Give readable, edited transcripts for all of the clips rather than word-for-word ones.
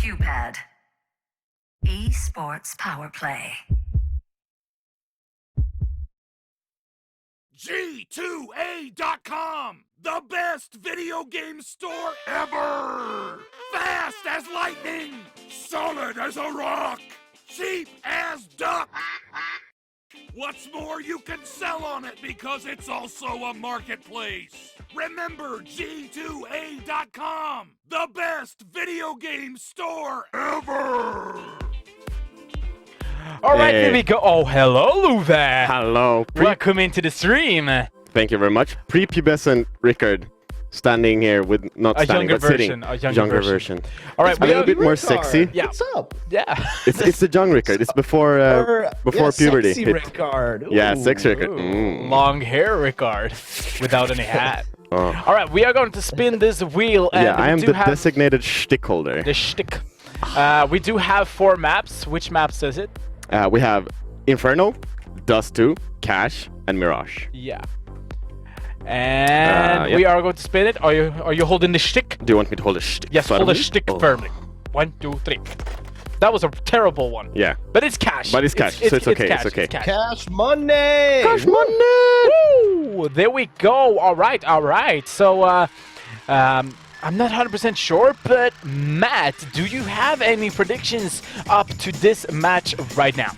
Q-Pad. Esports Power Play. G2A.com, the best video game store ever! Fast as lightning, solid as a rock, cheap as duck! What's more, you can sell on it because it's also a marketplace. Remember G2A.com, the best video game store ever! All right, here we go. Oh, hello, Luve. Hello. Welcome into the stream. Thank you very much. Prepubescent Rickard standing here with not A standing younger but sitting. version. A younger version. All right, a little bit more sexy. Yeah. What's up? Yeah. It's the young Rickard. It's before puberty. Sexy Rickard. Yeah, Ooh. sexy Rickard. Long hair, Rickard, without any hat. Oh. All right, we are going to spin this wheel. And Yeah, I am we the do have designated shtick holder. the shtick. We do have 4 maps. Which maps is it? We have Inferno, Dust 2, Cash, and Mirage. Yeah. And we are going to spin it. Are you holding the shtick? Do you want me to hold a shtick? Yes, hold the firmly? shtick Oh. firmly. 1, 2, 3. That was a terrible one. Yeah. But it's cash. But it's cash, so it's okay, Cash, it's okay. cash. Cash money. Cash money! Woo! There we go. All right, all right. So, I'm not 100% sure, but Matt, do you have any predictions up to this match right now?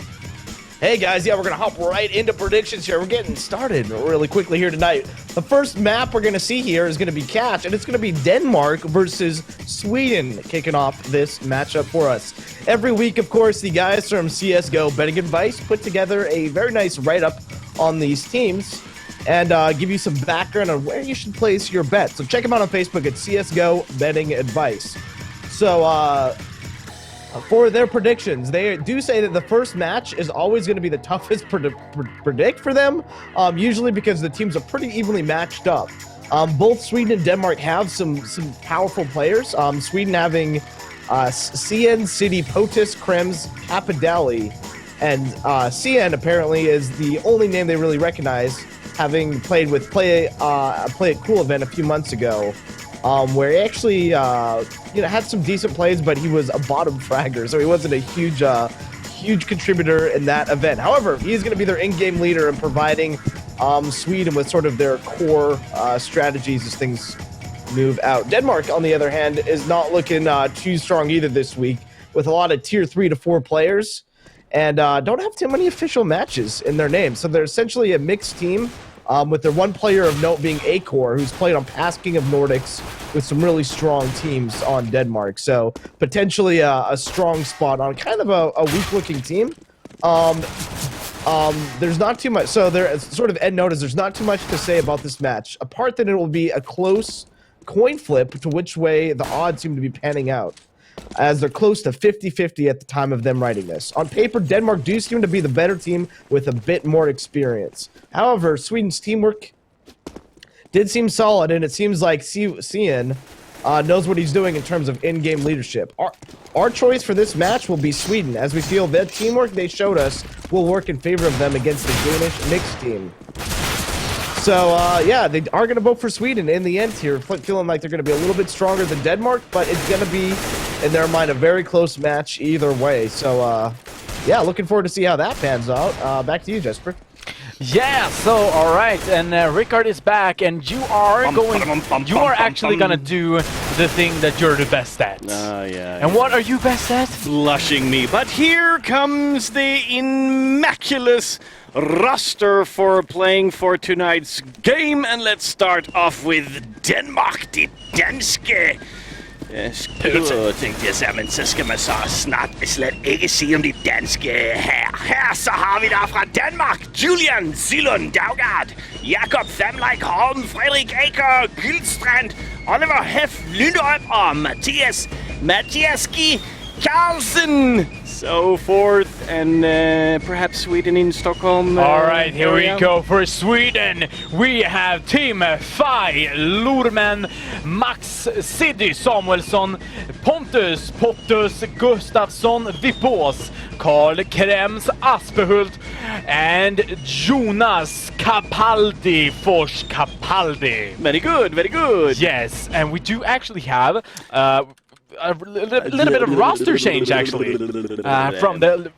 Hey guys, yeah, we're gonna hop right into predictions here. We're getting started really quickly here tonight. The first map we're gonna see here is gonna be Cash, and it's gonna be Denmark versus Sweden kicking off this matchup for us. Every week, of course, the guys from CSGO Betting Advice put together a very nice write-up on these teams and give you some background on where you should place your bet. So check them out on Facebook at CSGO Betting Advice. So, for their predictions, they do say that the first match is always going to be the toughest predict for them, usually because the teams are pretty evenly matched up. Both Sweden and Denmark have some powerful players. Sweden having CN, City, Potus, Krems, Capadali, and CN apparently is the only name they really recognize, having played with Play It Cool event a few months ago. Where he actually, had some decent plays, but he was a bottom fragger, so he wasn't a huge contributor in that event. However, he's going to be their in-game leader and providing Sweden with sort of their core strategies as things move out. Denmark, on the other hand, is not looking too strong either this week, with a lot of tier 3 to 4 players, and don't have too many official matches in their name. So they're essentially a mixed team. With their one player of note being Acor, who's played on past King of Nordics with some really strong teams on Denmark. So potentially a strong spot on kind of a weak-looking team. There's not too much. So there, sort of end note is there's not too much to say about this match, apart that it will be a close coin flip to which way the odds seem to be panning out, as they're close to 50-50 at the time of them writing this. On paper, Denmark do seem to be the better team with a bit more experience. However, Sweden's teamwork did seem solid, and it seems like CN knows what he's doing in terms of in-game leadership. Our choice for this match will be Sweden, as we feel that teamwork they showed us will work in favor of them against the Danish mixed team. So, yeah, they are going to vote for Sweden in the end here, feeling like they're going to be a little bit stronger than Denmark, but it's going to be, in their mind, a very close match either way. So, yeah, looking forward to see how that pans out. Back to you, Jesper. Yeah, so, all right, and Rickard is back, and you are actually going to do the thing that you're the best at. Yeah. And what are you best at? Blushing me. But here comes the immaculate roster for playing for tonight's game, and let's start off with Denmark, de danske. Tænkte jeg sammen, så skal man så slet ikke sige om de danske her. Her så har vi der fra Danmark, Julian Zillund Daugard, Jakob Thamleik Holm, Frederik Aker, Gyldstrand, Oliver Heff Lynderup og Mathias G. Carlsen, so forth, and perhaps Sweden in Stockholm. All right, here area. we go for Sweden. We have Team Fai, Lurman, Max Siddy Samuelsson, Pontus Gustafsson Vipås, Karl Krems Aspehult, and Jonas Capaldi Fors Capaldi. Very good, very good. Yes, and we do actually have little bit of roster change actually from the.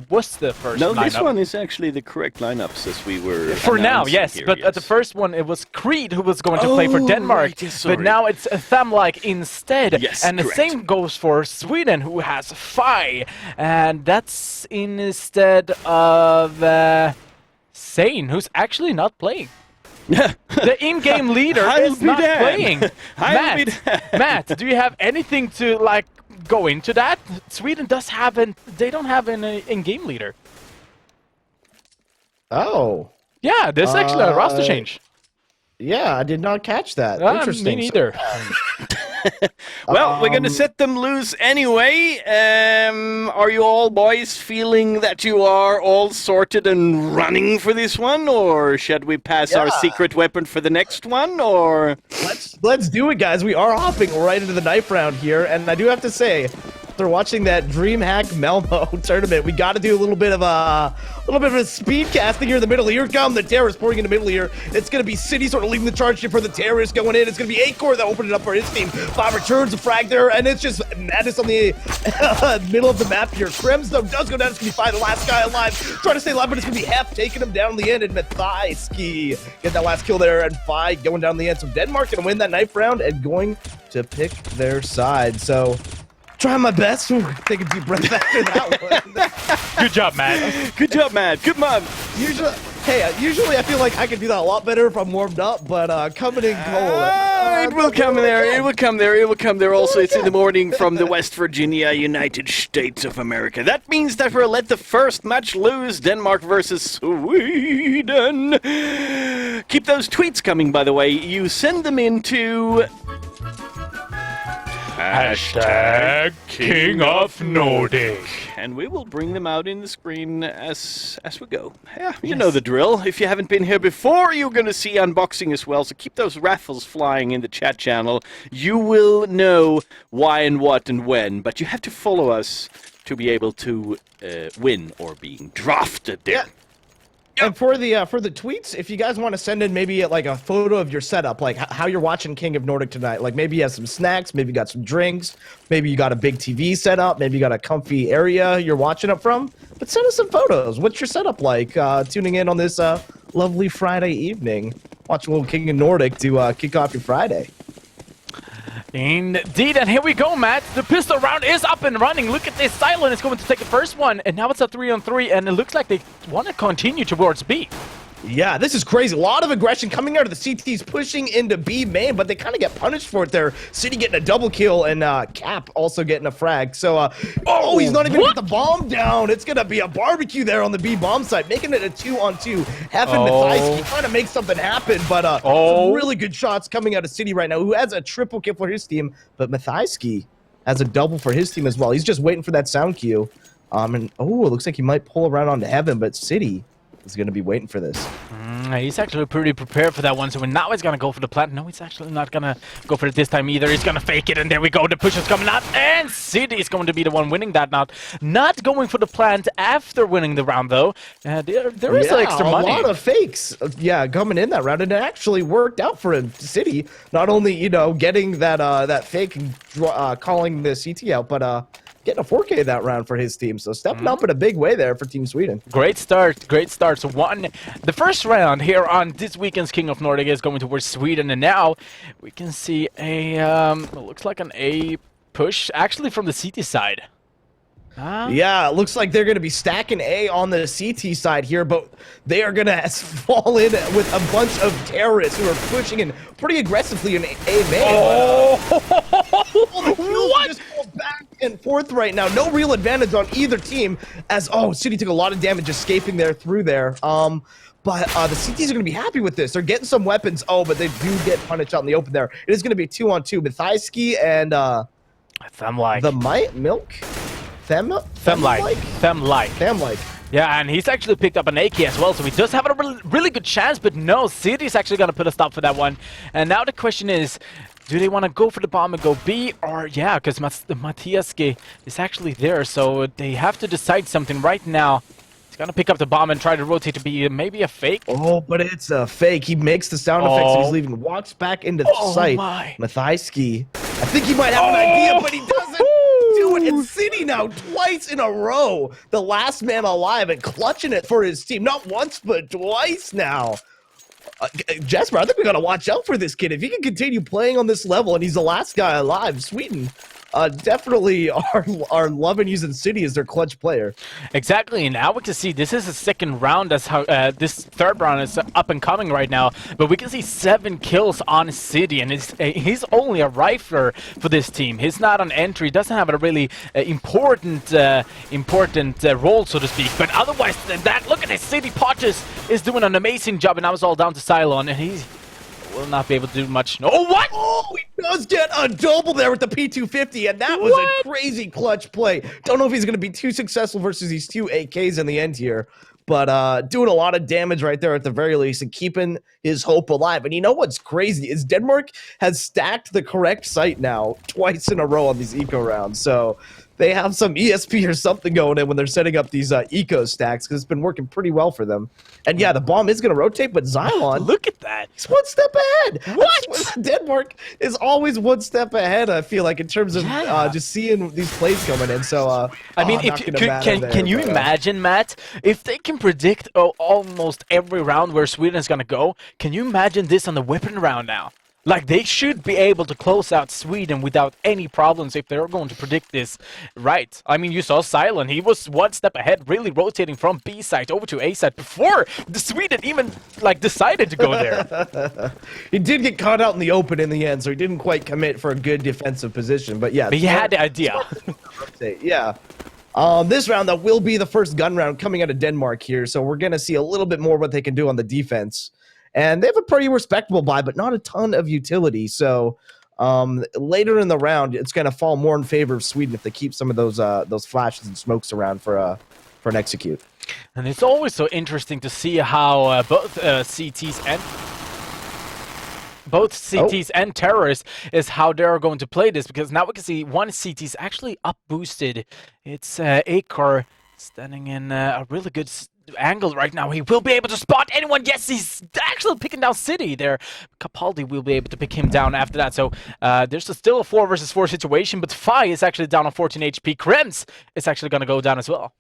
What's the first No, lineup? this one is actually the correct lineups as we were For now, announcing yes, here, but at the first one it was Creed who was going to play for Denmark, right, yes, sorry. but now it's Thamlike instead. Yes, and the correct. same goes for Sweden, who has Fi, and that's instead of Sane, who's actually not playing. The in-game leader I'll is be not damned. playing. I'll be damned. Matt, do you have anything to like go into that? Sweden does have they don't have an in-game leader. Oh. Yeah, there's actually a roster change. Yeah, I did not catch that. Me Interesting. neither. Well, we're gonna set them loose anyway. Are you all boys feeling that you are all sorted and running for this one, or should we pass our Yeah. secret weapon for the next one, or? Let's do it, guys. We are hopping right into the knife round here, and I do have to say, after watching that DreamHack Melmo tournament, we got to do a little bit of a speed casting here in the middle. Here come the terrorists pouring in the middle here. It's gonna be City sort of leading the charge here for the terrorists going in. It's gonna be Acor that opened it up for his team. 5 returns, a frag there, and it's just madness on the middle of the map here. Krems though does go down. It's gonna be Fi, the last guy alive, trying to stay alive, but it's gonna be Hef taking him down in the end, and Mathaiski get that last kill there, and Fi going down the end. So Denmark gonna win that knife round and going to pick their side. So trying my best. Ooh, take a deep breath after that one. Good job, Matt. Good job, Matt. Good man. Usually I feel like I can do that a lot better if I'm warmed up, but coming in cold. It will come there. It will come there. It will come there. Also, it's in the morning from the West Virginia, United States of America. That means that we'll let the first match loose. Denmark versus Sweden. Keep those tweets coming, by the way. You send them into Hashtag King of Nordic. and we will bring them out in the screen as we go. Yeah, you know the drill. If you haven't been here before, you're going to see unboxing as well, so keep those raffles flying in the chat channel. You will know why and what and when, but you have to follow us to be able to win or being drafted there. Yeah. And for the tweets, if you guys want to send in maybe like a photo of your setup, like how you're watching King of Nordic tonight, like maybe you have some snacks, maybe you got some drinks, maybe you got a big TV set up, maybe you got a comfy area you're watching it from, but send us some photos. What's your setup like tuning in on this lovely Friday evening, watching a little King of Nordic to kick off your Friday? Indeed, and here we go, Matt. The pistol round is up and running. Look at this. Silent is going to take the first one, and now it's a 3-on-3, and it looks like they want to continue towards B. Yeah, this is crazy. A lot of aggression coming out of the CTs, pushing into B main, but they kind of get punished for it there. City getting a double kill, and Cap also getting a frag. So, he's not even get the bomb down. It's going to be a barbecue there on the B bomb side, making it a 2-on-2. Hef and Mathaiski trying to make something happen, but some really good shots coming out of City right now, who has a triple kill for his team, but Mathaiski has a double for his team as well. He's just waiting for that sound cue. And it looks like he might pull around onto Heaven, but City is going to be waiting for this. He's actually pretty prepared for that one, so now he's going to go for the plant. No, he's actually not going to go for it this time either. He's going to fake it, and there we go. The push is coming out, and City is going to be the one winning that now. Not going for the plant after winning the round, though. There is extra money. A lot of fakes, coming in that round, and it actually worked out for him. City, not only, getting that fake and calling the CT out, but getting a 4K that round for his team. So stepping up in a big way there for Team Sweden. Great start. So the first round here on this weekend's King of Nordic is going towards Sweden, and now we can see it looks like an A push, actually from the CT side. Yeah, it looks like they're going to be stacking A on the CT side here, but they are going to fall in with a bunch of terrorists who are pushing in pretty aggressively in A main. What? Just go back and forth right now. No real advantage on either team, as City took a lot of damage escaping there through there. But the CTs are going to be happy with this. They're getting some weapons. But they do get punished out in the open there. It is going to be a 2-on-2. Mathaiski and Thamlike. the Milk. Thamlike. Yeah, and he's actually picked up an AK as well, so he does have a really good chance, but no, City's actually going to put a stop for that one. And now the question is, do they want to go for the bomb and go B, or because Mathaiski is actually there, so they have to decide something right now. He's going to pick up the bomb and try to rotate to B, maybe a fake. But it's a fake. He makes the sound effects and he's leaving. Walks back into sight. My. Mathaiski I think he might have an idea, but he doesn't do it. It's City now twice in a row. The last man alive and clutching it for his team. Not once, but twice now. Jesper, I think we got to watch out for this kid. If he can continue playing on this level and he's the last guy alive, Sweden definitely are loving using City as their clutch player. Exactly, and now we can see this is the second round. That's how this third round is up and coming right now. But we can see 7 kills on City, and he's only a rifler for this team. He's not on entry, doesn't have a really important role, so to speak. But otherwise than that, look at this. City Potters is doing an amazing job, and now it's all down to Cylon, and he will not be able to do much. Oh, what? Oh, he does get a double there with the P250, and that was a crazy clutch play. Don't know if he's going to be too successful versus these 2 AKs in the end here, but doing a lot of damage right there at the very least and keeping his hope alive. And you know what's crazy is Denmark has stacked the correct site now twice in a row on these eco rounds. So they have some ESP or something going in when they're setting up these eco stacks, because it's been working pretty well for them. And yeah, the bomb is going to rotate, but Xylon, Look at that. he's one step ahead. What? Denmark is always one step ahead, I feel like, in terms of just seeing these plays coming in. So, I mean, can you imagine, Matt, if they can predict almost every round where Sweden is going to go, can you imagine this on the weapon round now? Like, they should be able to close out Sweden without any problems if they're going to predict this right. I mean, you saw Cylon. He was one step ahead, really rotating from B side over to A side before the Sweden even, like, decided to go there. He did get caught out in the open in the end, so he didn't quite commit for a good defensive position. But yeah. But he had the idea. Yeah. This round, that will be the first gun round coming out of Denmark here, so we're going to see a little bit more what they can do on the defense. And they have a pretty respectable buy, but not a ton of utility. So later in the round, it's going to fall more in favor of Sweden if they keep some of those flashes and smokes around for an execute. And it's always so interesting to see how both CTs and terrorists is how they're going to play this, because now we can see one CT is actually up boosted. It's Akar standing in a really good angle right now. He will be able to spot anyone. Yes, he's actually picking down City there. Capaldi will be able to pick him down after that. So there's still a 4 versus 4 situation, but Fi is actually down on 14 HP. Krems is actually going to go down as well.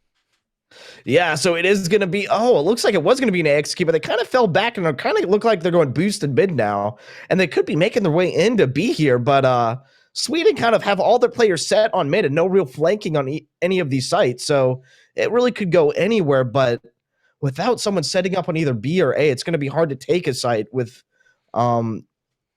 Yeah, so it is going to be, it looks like it was going to be an AXQ, but they kind of fell back and it kind of look like they're going boosted mid now. And they could be making their way into B here, but Sweden kind of have all their players set on mid and no real flanking on any of these sites. So it really could go anywhere, but without someone setting up on either B or A, it's going to be hard to take a site with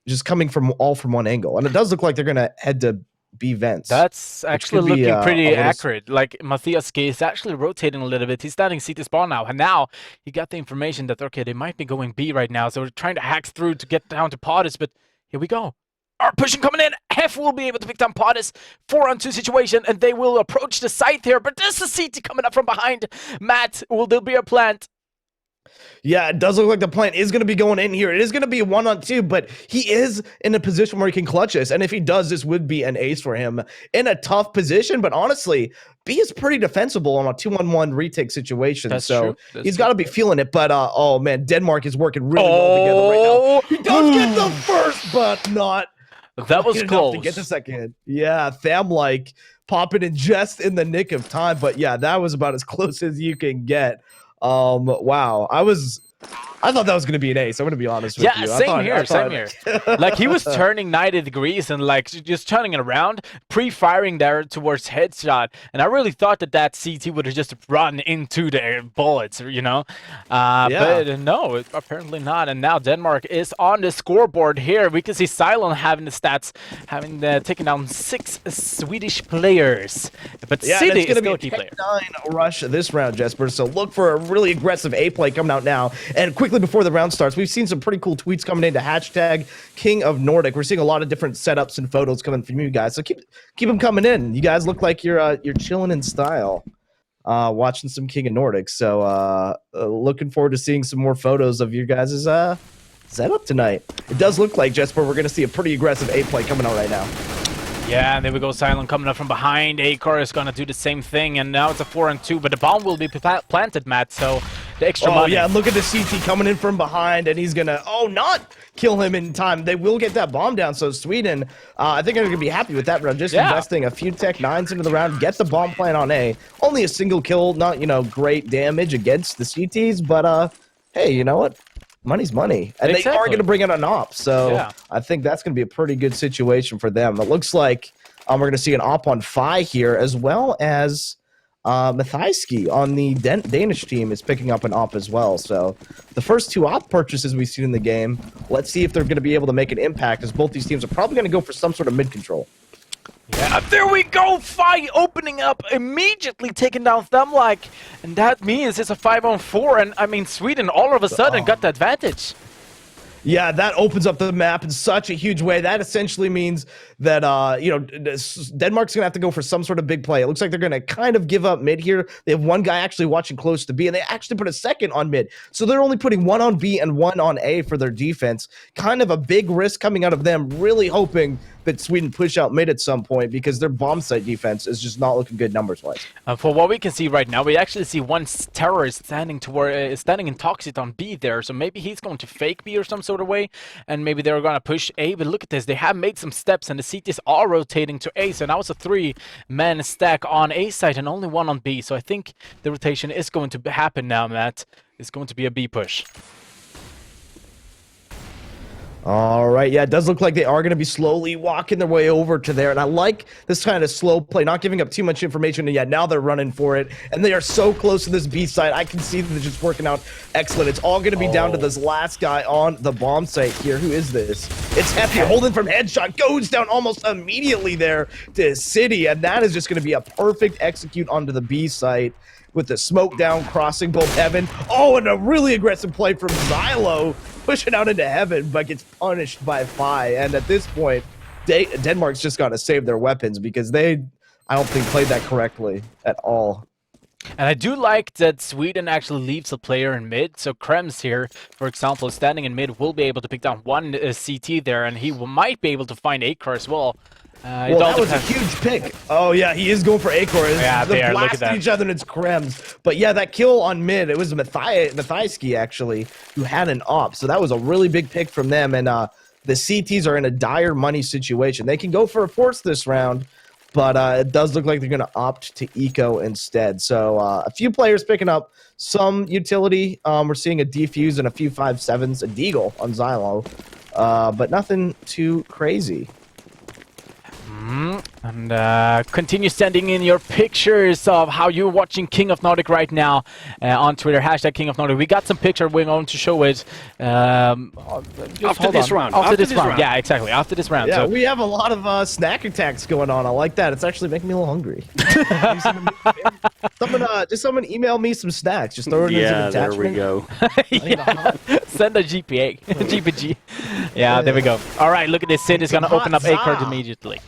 just coming from one angle. And it does look like they're going to head to B vents. That's actually looking pretty accurate. Like, Matthias K is actually rotating a little bit. He's starting CT spawn now. And now he got the information that, okay, they might be going B right now. So we're trying to hack through to get down to Pottis. But here we go. Our pushing coming in. Hef will be able to pick down Pottis. 4-on-2 situation, and they will approach the site here. But there's a CT coming up from behind. Matt, will there be a plant? Yeah, it does look like the plant is going to be going in here. It is going to be a 1-on-2, but he is in a position where he can clutch this. And if he does, this would be an ace for him in a tough position. But honestly, B is pretty defensible on a 2-on-1 retake situation. That's so true. He's got to be feeling it. But, oh, man, Denmark is working really well together right now. He does get the first, but not. That was close. To get the second. Yeah, Tham like popping in just in the nick of time. But yeah, that was about as close as you can get. Wow. I thought that was going to be an ace. I'm going to be honest with you. Same here. Like, he was turning 90 degrees and, like, just turning it around, pre-firing there towards headshot. And I really thought that CT would have just run into the bullets, you know? But no, apparently not. And now Denmark is on the scoreboard here. We can see Cylon having the stats, having taken down 6 Swedish players. But City is still a key player. 9 rush this round, Jesper. So look for a really aggressive A play coming out now. And quickly before the round starts, we've seen some pretty cool tweets coming into hashtag King of Nordic. We're seeing a lot of different setups and photos coming from you guys. So keep them coming in. You guys look like you're chilling in style, watching some King of Nordic. So looking forward to seeing some more photos of you guys' setup tonight. It does look like, Jesper, we're going to see a pretty aggressive A play coming out right now. Yeah, and there we go. Cylon coming up from behind. Akar is going to do the same thing, and now it's a 4-on-2, but the bomb will be planted, Matt. So the extra Oh, money. yeah, look at the CT coming in from behind, and he's going to, not kill him in time. They will get that bomb down, so Sweden, I think, are going to be happy with that round. Just investing a few Tech 9s into the round, get the bomb plant on A. Only a single kill, not, great damage against the CTs, but, hey, you know what? Money's money. And they are going to bring in an op, so I think that's going to be a pretty good situation for them. It looks like we're going to see an op on Phi here, as well as Mathijski on the Danish team is picking up an op as well. So the first 2 op purchases we've seen in the game, let's see if they're going to be able to make an impact, as both these teams are probably going to go for some sort of mid-control. Yeah, there we go! Phi opening up, immediately taking down Thumlike, and that means it's a 5-on-4, and I mean, Sweden all of a sudden got the advantage. Yeah, that opens up the map in such a huge way. That essentially means that, Denmark's going to have to go for some sort of big play. It looks like they're going to kind of give up mid here. They have one guy actually watching close to B, and they actually put a second on mid. So they're only putting 1 on B and 1 on A for their defense. Kind of a big risk coming out of them, really hoping that Sweden push out mid at some point, because their bomb site defense is just not looking good numbers-wise. For what we can see right now, we actually see one terrorist standing in Toxic on B there, so maybe he's going to fake B or some sort of way, and maybe they're going to push A, but look at this, they have made some steps, and the CTs are rotating to A, so now it's a 3-man stack on A side and only 1 on B, so I think the rotation is going to happen now, Matt. It's going to be a B push. All right, yeah, it does look like they are going to be slowly walking their way over to there, and I like this kind of slow play, not giving up too much information, and yet now they're running for it, and they are so close to this B site. I can see that they're just working out excellent. It's all going to be down to this last guy on the bomb site here. Who is this? It's Hefty, holding from headshot, goes down almost immediately there to City, and that is just going to be a perfect execute onto the B site, with the smoke down, crossing both Heaven. Oh, and a really aggressive play from Xylo, pushing out into Heaven, but gets punished by Phi. And at this point, Denmark's just got to save their weapons, because they, I don't think, played that correctly at all. And I do like that Sweden actually leaves a player in mid. So Krems here, for example, standing in mid, will be able to pick down one CT there, and he might be able to find Acre as well. Well, that was a huge pick. Oh, yeah, he is going for Acor. Yeah, they're look at blasting that. each other, and it's Krems. But yeah, that kill on mid, it was Mathijski, actually, who had an op. So that was a really big pick from them. And the CTs are in a dire money situation. They can go for a force this round, but it does look like they're going to opt to eco instead. So a few players picking up some utility. We're seeing a defuse and a few 5.7s, a deagle on Xylo, but nothing too crazy. And continue sending in your pictures of how you're watching King of Nordic right now on Twitter, hashtag King of Nordic. We got some picture, we're going to show it after this round. After this round, yeah, exactly, after this round. Yeah, so we have a lot of snack attacks going on. I like that. It's actually making me a little hungry. Someone email me some snacks. Just throw it in as an attachment. There we go. Send a GPA, GPG. Yeah, there we go. All right, look at this. Sid is going to open up A-card immediately.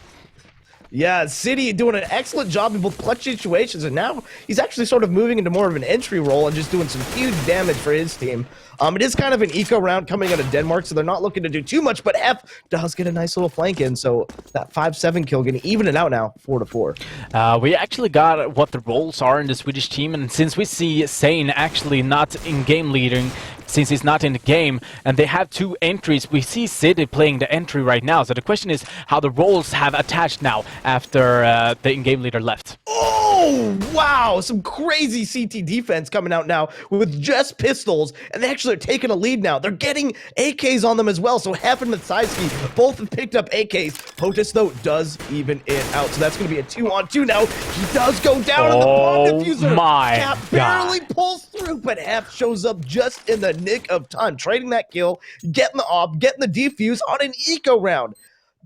Yeah, City doing an excellent job in both clutch situations, and now he's actually sort of moving into more of an entry role and just doing some huge damage for his team. It is kind of an eco round coming out of Denmark, so they're not looking to do too much, but F does get a nice little flank in, so that 5-7 kill getting even it out now, 4-4. We actually got what the roles are in the Swedish team, and since we see Sane actually not in-game leading, since he's not in the game, and they have 2 entries, we see Sid playing the entry right now, so the question is how the roles have attached now after the in-game leader left. Oh, wow! Some crazy CT defense coming out now with just pistols, and they actually are taking a lead now. They're getting AKs on them as well, so Hef and Mathijski both have picked up AKs. POTUS, though, does even it out, so that's going to be a 2-on-2 now. He does go down on the bomb diffuser. My Cap barely pulls through, but Hef shows up just in the nick of time, trading that kill, getting the op, getting the defuse on an eco round.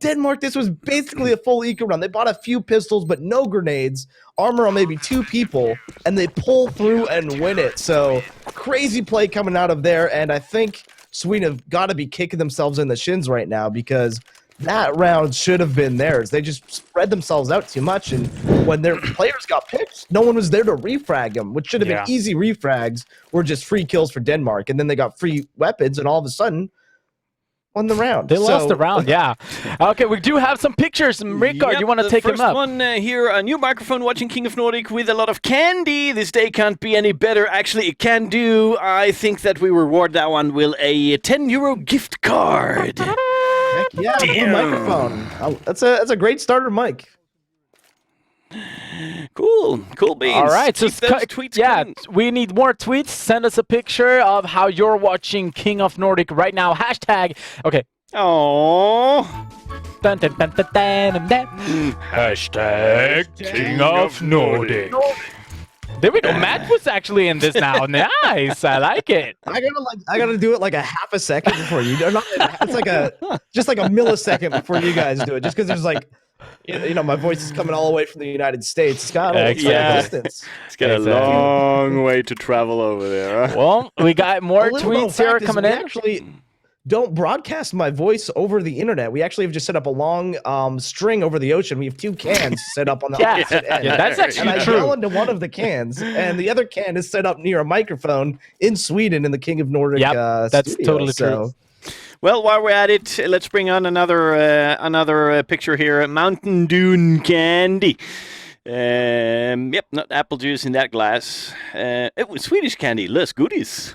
Denmark, this was basically a full eco round. They bought a few pistols, but no grenades, armor on maybe 2 people, and they pull through and win it. So crazy play coming out of there, and I think Sweden have got to be kicking themselves in the shins right now, because that round should have been theirs. They just spread themselves out too much, and when their players got picked, no one was there to refrag them, which should have been easy refrags, or just free kills for Denmark, and then they got free weapons, and all of a sudden, won the round. They lost the round, yeah. Okay, we do have some pictures. Ricard, Yep, you want to take the them up? first one here, a new microphone watching King of Nordic with a lot of candy. This day can't be any better. Actually, it can do. I think that we reward that one with a €10 gift card. Heck yeah, the blue microphone. That's a great starter mic. Cool beans. All right, Keep so those tweets yeah, coming. we need more tweets. Send us a picture of how you're watching King of Nordic right now. Hashtag. Okay. Aww. Dun, dun, dun, dun, dun, dun, dun. Hashtag King of Nordic. There we go. Matt was actually in this now. Nice. I like it. I gotta do it like a half a second before you. It's like just like a millisecond before you guys do it. Just because there's like, my voice is coming all the way from the United States. It's got a distance. It's got a long way to travel over there. Huh? Well, we got more A little known tweets here fact is coming we in. actually don't broadcast my voice over the internet. We actually have just set up a long string over the ocean. We have 2 cans set up on the opposite end. Yeah, that's actually And I true. yell into one of the cans, and the other can is set up near a microphone in Sweden in the King of Nordic that's studio. totally true. Well, while we're at it, let's bring on another picture here. Mountain Dune candy. Yep, not apple juice in that glass. It was Swedish candy, less goodies.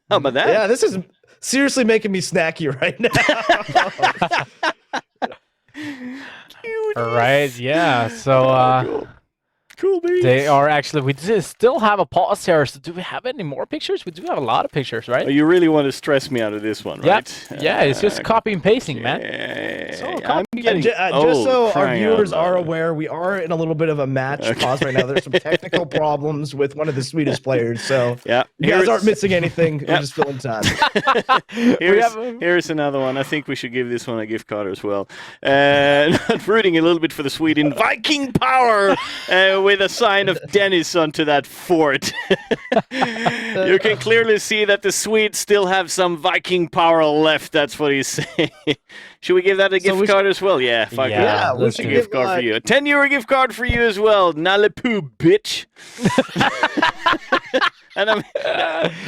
How about that? Yeah, this is seriously making me snacky right now. All right. Yeah. So Cool beans. they are actually. We still have a pause here. So do we have any more pictures? We do have a lot of pictures, right? Oh, you really want to stress me out of this one, Yep. right? Yeah. It's just copy and pasting, man. I'm getting Just old, so our crying out viewers are loud. aware, we are in a little bit of a match pause right now. There's some technical problems with one of the Swedish players, so Yeah. you guys aren't missing anything. We're Yep. just filling time. Here's another one. I think we should give this one a gift card as well. Not rooting a little bit for the Sweden Viking power with a sign of Dennis onto that fort. You can clearly see that the Swedes still have some Viking power left. That's what he's saying. Should we give that a gift card as well? Yeah, fuck Yeah, it. Yeah, we let's should do Gift give card for you. A €10 gift card for you as well. Nalepu, bitch. And I'm,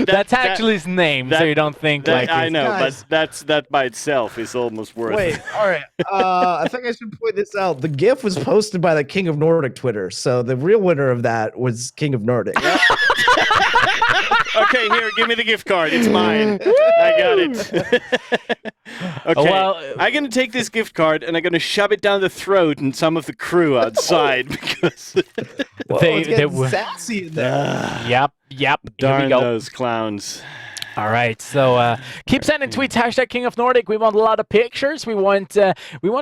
That's actually his name, so you don't think like I it's- know, Guys. but that by itself is almost worth Wait, it. all right. I think I should point this out. The GIF was posted by the King of Nordic Twitter, so the real winner of that was King of Nordic. Okay, here, give me the gift card. It's mine. I got it. Okay, Well, I'm going to take this gift card and I'm going to shove it down the throat and some of the crew outside because Whoa, They- it's they getting were- sassy in there. Yep. Here we darn go. those clowns. All right, so keep sending tweets. Hashtag King of Nordic. We want a lot of pictures. We want a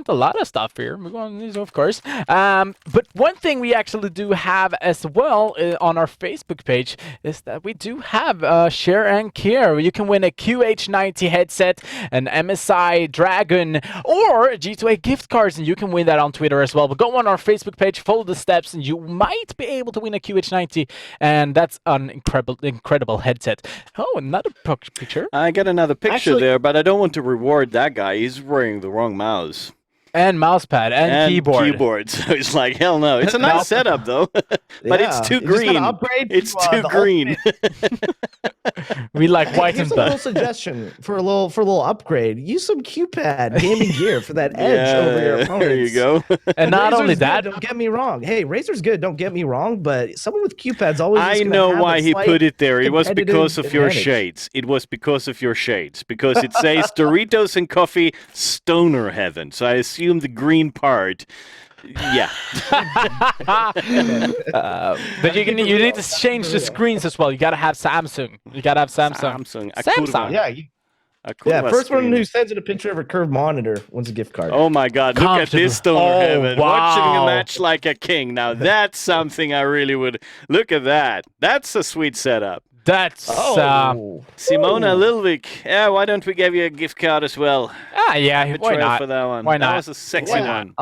lot of stuff here. We want these, of course. But one thing we actually do have as well on our Facebook page is that we do have Share and Care. You can win a QH90 headset, an MSI Dragon, or G2A gift cards, and you can win that on Twitter as well. But go on our Facebook page, follow the steps, and you might be able to win a QH90, and that's an incredible headset. Oh, another picture. I got another picture Actually- there, but I don't want to reward that guy. He's wearing the wrong mouse. And mousepad and keyboard. So it's like, hell no. It's a nice setup, though. But it's too You just gotta green. upgrade It's to, too the green. We like white Here's and a little black. suggestion for a little upgrade. Use some Q-pad gaming gear for that edge over your opponents. there you go. And not Razor's only good, that, don't get me wrong. Hey, Razor's good. Don't get me wrong, but someone with Q-pads always. I just gonna know have why a he slight put it there. It was competitive because of your advantage. shades. It was because of your shades. Because it says Doritos and coffee, stoner heaven. So I assume the green part. Yeah. but you need to change the screens as well. You gotta have Samsung. You gotta have Samsung. Samsung. Samsung. Yeah, first one who sends in a picture of a curved monitor wins a gift card. Oh my God! Look at this Comfortable. stoner Oh, heaven. Watching a wow. match like a king. Now that's something I really would look at. That. That's a sweet setup. That's Simona Lilvik. Yeah, why don't we give you a gift card as well? yeah. Why Betrayal not? for that one. Why That not? was a sexy Yeah. one.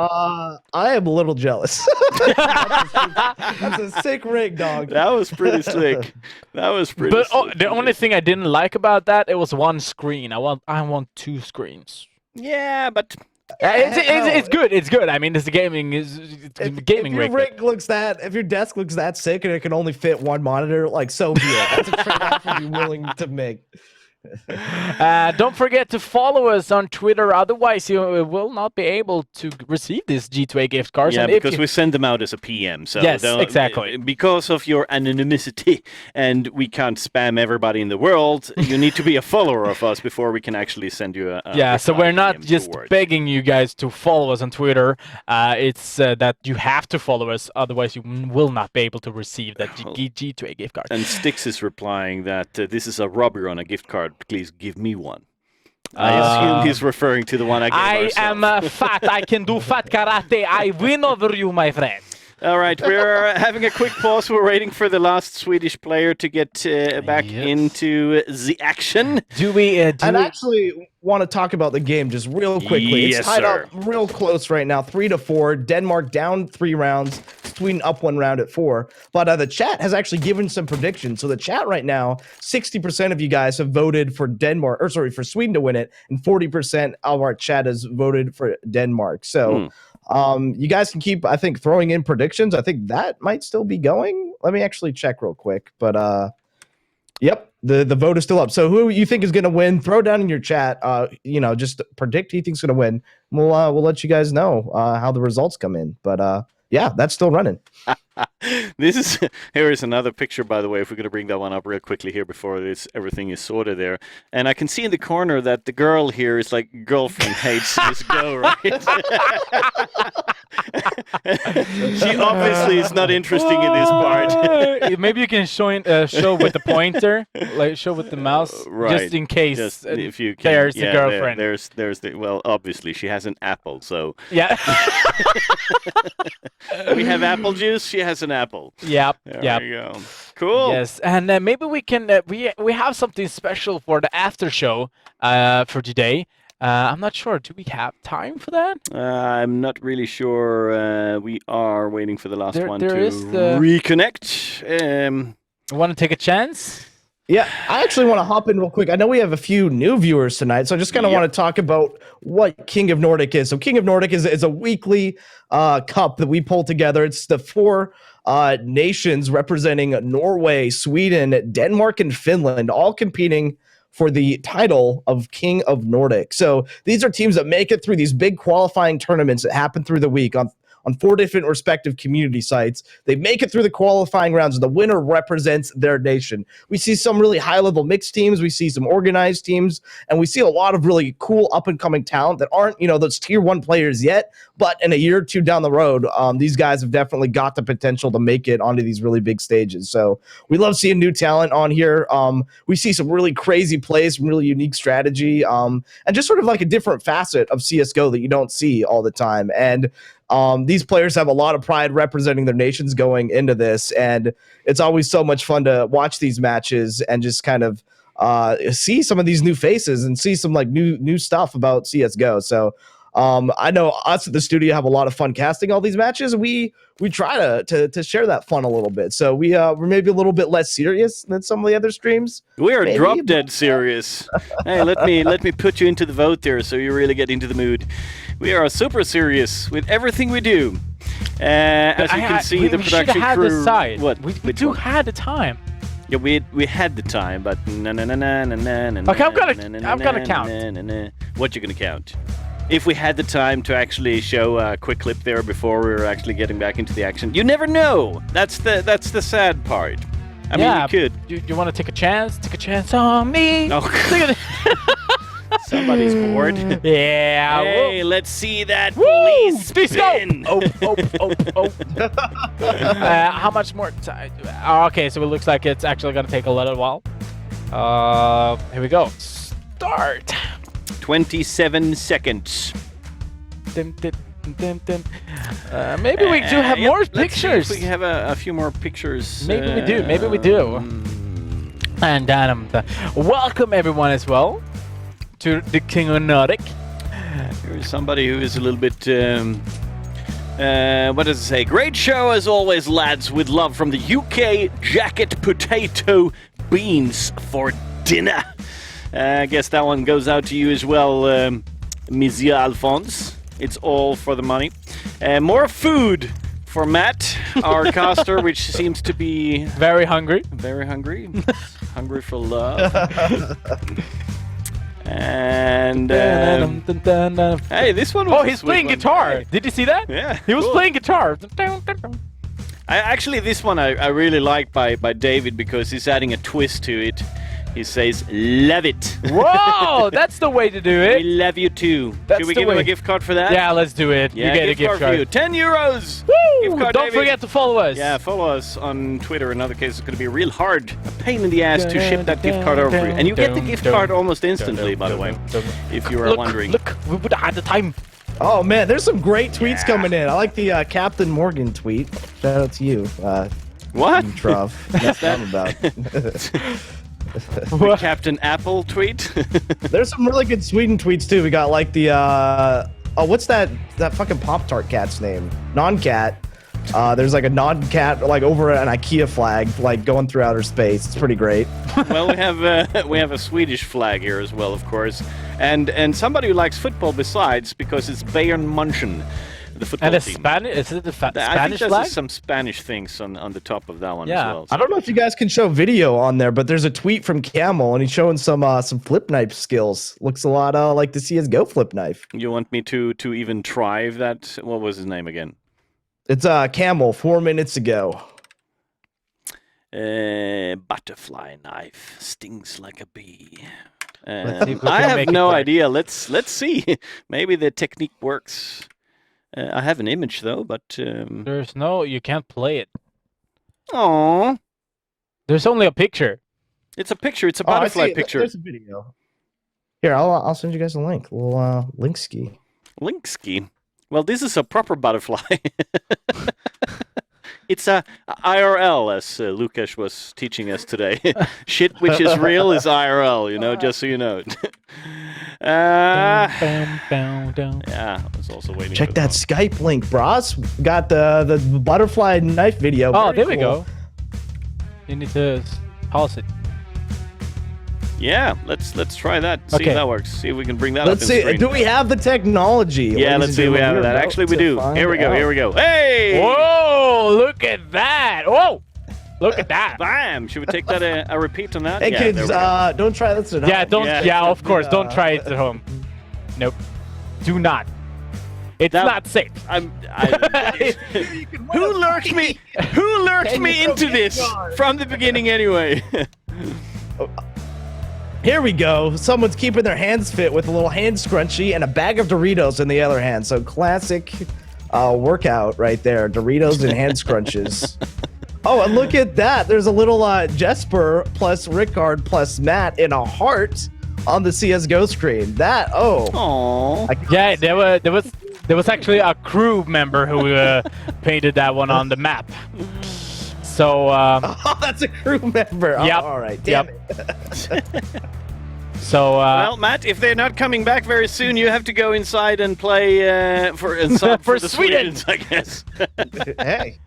I am a little jealous. That's a sick rig, dog. That was pretty slick. That was pretty. But slick. the only thing I didn't like about that, it was one screen. I want 2 screens. Yeah, but It's good. It's good. I mean, it's gaming gaming if your rig. rig looks if your desk looks that sick and it can only fit one monitor, like so be it. That's a trade-off I'd be willing to make. Don't forget to follow us on Twitter, otherwise you will not be able to receive this G2A gift cards. Yeah, and if because you... we send them out as a PM. So Yes, exactly. Because of your anonymity, and we can't spam everybody in the world, you need to be a follower of us before we can actually send you a Yeah, so reply we're not PM just towards. begging you guys to follow us on Twitter. It's that you have to follow us, otherwise you will not be able to receive that G2A gift card. And Styx is replying that this is a robbery on a gift card. Please give me one. I assume he's referring to the one I gave I am fat. I can do fat karate. I win over you, my friend. All right, we're having a quick pause. We're waiting for the last Swedish player to get back into the action. Do we? And actually want to talk about the game just real quickly. Yes, it's tied sir. up real close right now, 3-4. Denmark down 3 rounds. Sweden up 1 round at 4. But the chat has actually given some predictions. So the chat right now, 60% of you guys have voted for for Sweden to win it, and 40% of our chat has voted for Denmark. So you guys can keep, I think, throwing in predictions. I think that might still be going. Let me actually check real quick. But yep, the vote is still up. So who you think is going to win? Throw down in your chat. Just predict who you think's going to win. We'll let you guys know how the results come in. But yeah, that's still running. Here is another picture, by the way, if we're going to bring that one up real quickly here before everything is sorted there. And I can see in the corner that the girl here is like, girlfriend hates this go, right? She obviously is not interesting in this part. Maybe you can show with the pointer, like show with the mouse, Right. just in case Just if you can. there's the girlfriend. There's the, well, obviously she has an apple, so Yeah. we have apple juice, she has an apple. Yep. There Yep. we go. Cool. Yes, and maybe we can we have something special for the after show for today. I'm not sure. Do we have time for that? I'm not really sure. We are waiting for the last one there to is the- reconnect. You want to take a chance? Yeah, I actually want to hop in real quick. I know we have a few new viewers tonight, so I just kind of want to talk about what King of Nordic is. So King of Nordic is a weekly cup that we pull together. It's the 4 nations representing Norway, Sweden, Denmark, and Finland, all competing for the title of King of Nordic. So these are teams that make it through these big qualifying tournaments that happen through the week on 4 different respective community sites. They make it through the qualifying rounds, and the winner represents their nation. We see some really high-level mixed teams. We see some organized teams, and we see a lot of really cool up-and-coming talent that aren't, those tier 1 players yet, but in a year or two down the road, these guys have definitely got the potential to make it onto these really big stages. So we love seeing new talent on here. We see some really crazy plays, some really unique strategy, and just sort of like a different facet of CSGO that you don't see all the time. And these players have a lot of pride representing their nations going into this, and it's always so much fun to watch these matches and just kind of see some of these new faces and see some like new stuff about CSGO. So I know us at the studio have a lot of fun casting all these matches. We try to share that fun a little bit. So we're maybe a little bit less serious than some of the other streams. We are Maybe, drop but- dead serious. Hey, let me put you into the vote there, so you really get into the mood. We are super serious with everything we do. As you can see, the we should production have crew. decided. What? We Which do one? have the time. Yeah, we had the time, but Okay, I'm gonna count. What you gonna count? If we had the time to actually show a quick clip there before we were actually getting back into the action, you never know. That's the sad part. I mean, we could. You want to take a chance? Take a chance on me. Oh, somebody's bored. Yeah. Hey, let's see that Woo! police Let's go! spin. Oh. How much more time? Okay, so it looks like it's actually going to take a little while. Here we go. Start. 27 seconds. Dun, dun, dun, dun. Maybe we do have Yep, more let's see if pictures. we have a few more pictures. Maybe we do. Maybe we do. And welcome everyone as well to the King of Nordic. Here's somebody who is a little bit. What does it say? Great show as always, lads. With love from the UK. Jacket potato beans for dinner. I guess that one goes out to you as well, Monsieur Alphonse. It's all for the money. More food for Matt, our caster, which seems to be Very hungry. very hungry. Hungry for love. And hey, this one was Oh, a he's sweet playing one. guitar. Hey. Did you see that? Yeah, He was cool. playing guitar. Actually, this one I really like by David because he's adding a twist to it. He says, "Love it." Whoa, that's the way to do We it. love you too. That's Should we the give him a way. gift card for that? Yeah, let's do it. Yeah, you get a gift for you. card. 10 euros. Woo! Gift card, Don't David. forget to follow us. Yeah, follow us on Twitter. In other cases, it's going to be real hard. A pain in the ass to ship that gift card over for you. And you get the gift card almost instantly, by the way, if you are wondering. Look, we would add the time. Oh man, there's some great tweets coming in. I like the Captain Morgan tweet. Shout out to you, What? Trav. That's what I'm about. The Captain Apple tweet? There's some really good Sweden tweets too. We got like the what's that fucking Pop-Tart cat's name? Non-cat. There's like a non-cat like over an IKEA flag like going through outer space. It's pretty great. Well, we have a Swedish flag here as well, of course. And somebody who likes football besides, because it's Bayern München, the football And a team. Spanish? Is it the I think Spanish there's flag? some Spanish things on the top of that one Yeah. as well. I don't know if you guys can show video on there, but there's a tweet from Camel and he's showing some flip knife skills. Looks a lot like the CS:GO flip knife. You want me to even try that? What was his name again? It's Camel 4 minutes ago. Butterfly knife stings like a bee. Let's see if we I can have make it no work. idea. Let's see. Maybe the technique works. I have an image though, but There's no, you can't play it. oh, There's only a picture. it's a picture. It's a Oh, I butterfly see. picture. There's a video. Here, I'll send you guys a link. A little link ski. Linkski. Well, this is a proper butterfly. It's a IRL, as Lukas was teaching us today. Shit which is real is IRL, you know, just so you know. Bam, bam, down. Yeah, I was also waiting. Check for that Skype link, bros. Got the butterfly knife video. Oh, Very there we cool. go. You need to pause it. Yeah, let's try that. See Okay. if that works. See if we can bring that Let's up. see. In Do we have the technology? Yeah, ladies let's and see if we gentlemen? have We're that. about Actually, we to do. find Here we go. out. Here we go. Hey! Whoa! Look at that! Whoa! Look at that! Bam! Should we take that a repeat on that? Hey Yeah, kids, there we go. don't try this at home. Yeah, don't. Yeah. Yeah, of course, don't try it at home. Nope. Do not. It's That- not safe. Who lurched me? Who lurched me into this from the beginning anyway? Here we go. Someone's keeping their hands fit with a little hand scrunchie and a bag of Doritos in the other hand. So classic workout right there. Doritos and hand scrunches. Oh, and look at that. There's a little Jesper plus Rickard plus Matt in a heart on the CS:GO screen. That, Aww. Yeah, there was actually a crew member who painted that one on the map. So oh, that's a crew member. Oh, Yep. all right. Damn Yep. it. Well, Matt, if they're not coming back very soon, you have to go inside and play for For the Sweden. Swedes, I guess. Hey.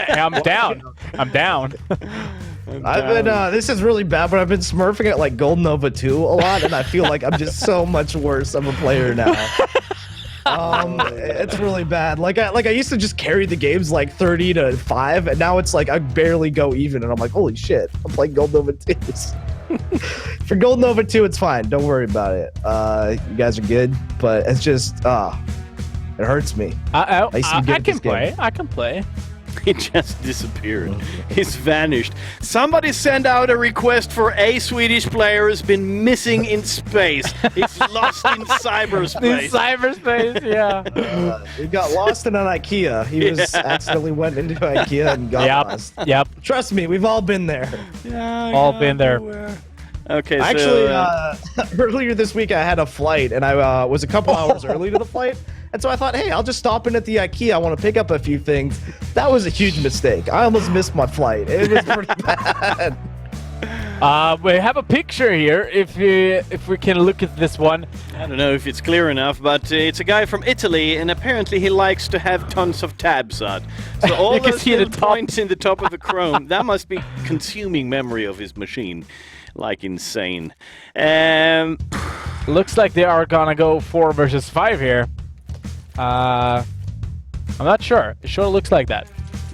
I'm down. I'm down. I've been, this is really bad, but I've been smurfing at like Gold Nova 2 a lot, and I feel like I'm just so much worse of a player now. It's really bad. Like I used to just carry the games like 30-5, and now it's like I barely go even, and I'm like, holy shit, I'm playing Gold Nova 2. For Gold Nova 2, it's fine. Don't worry about it. You guys are good, but it's just, it hurts me. I used to be good I at can this game. play. I can play. He just disappeared. He's vanished. Somebody send out a request for a Swedish player who's been missing in space. He's lost in In cyberspace. cyberspace, yeah. He got lost in an IKEA. He was accidentally went into IKEA and got Yep. lost. Yep. Trust me, we've all been there. All been there. Okay, so Actually, earlier this week I had a flight, and I was a couple hours early to the flight, and so I thought, hey, I'll just stop in at the IKEA. I want to pick up a few things. That was a huge mistake. I almost missed my flight. It was pretty bad. We have a picture here. If we can look at this one. I don't know if it's clear enough, but it's a guy from Italy, and apparently he likes to have tons of tabs on. So all You can those see the little top. points in the top of the Chrome, that must be consuming memory of his machine, like insane. Looks like they are gonna go 4 versus 5 here. I'm not sure. It sure looks like that.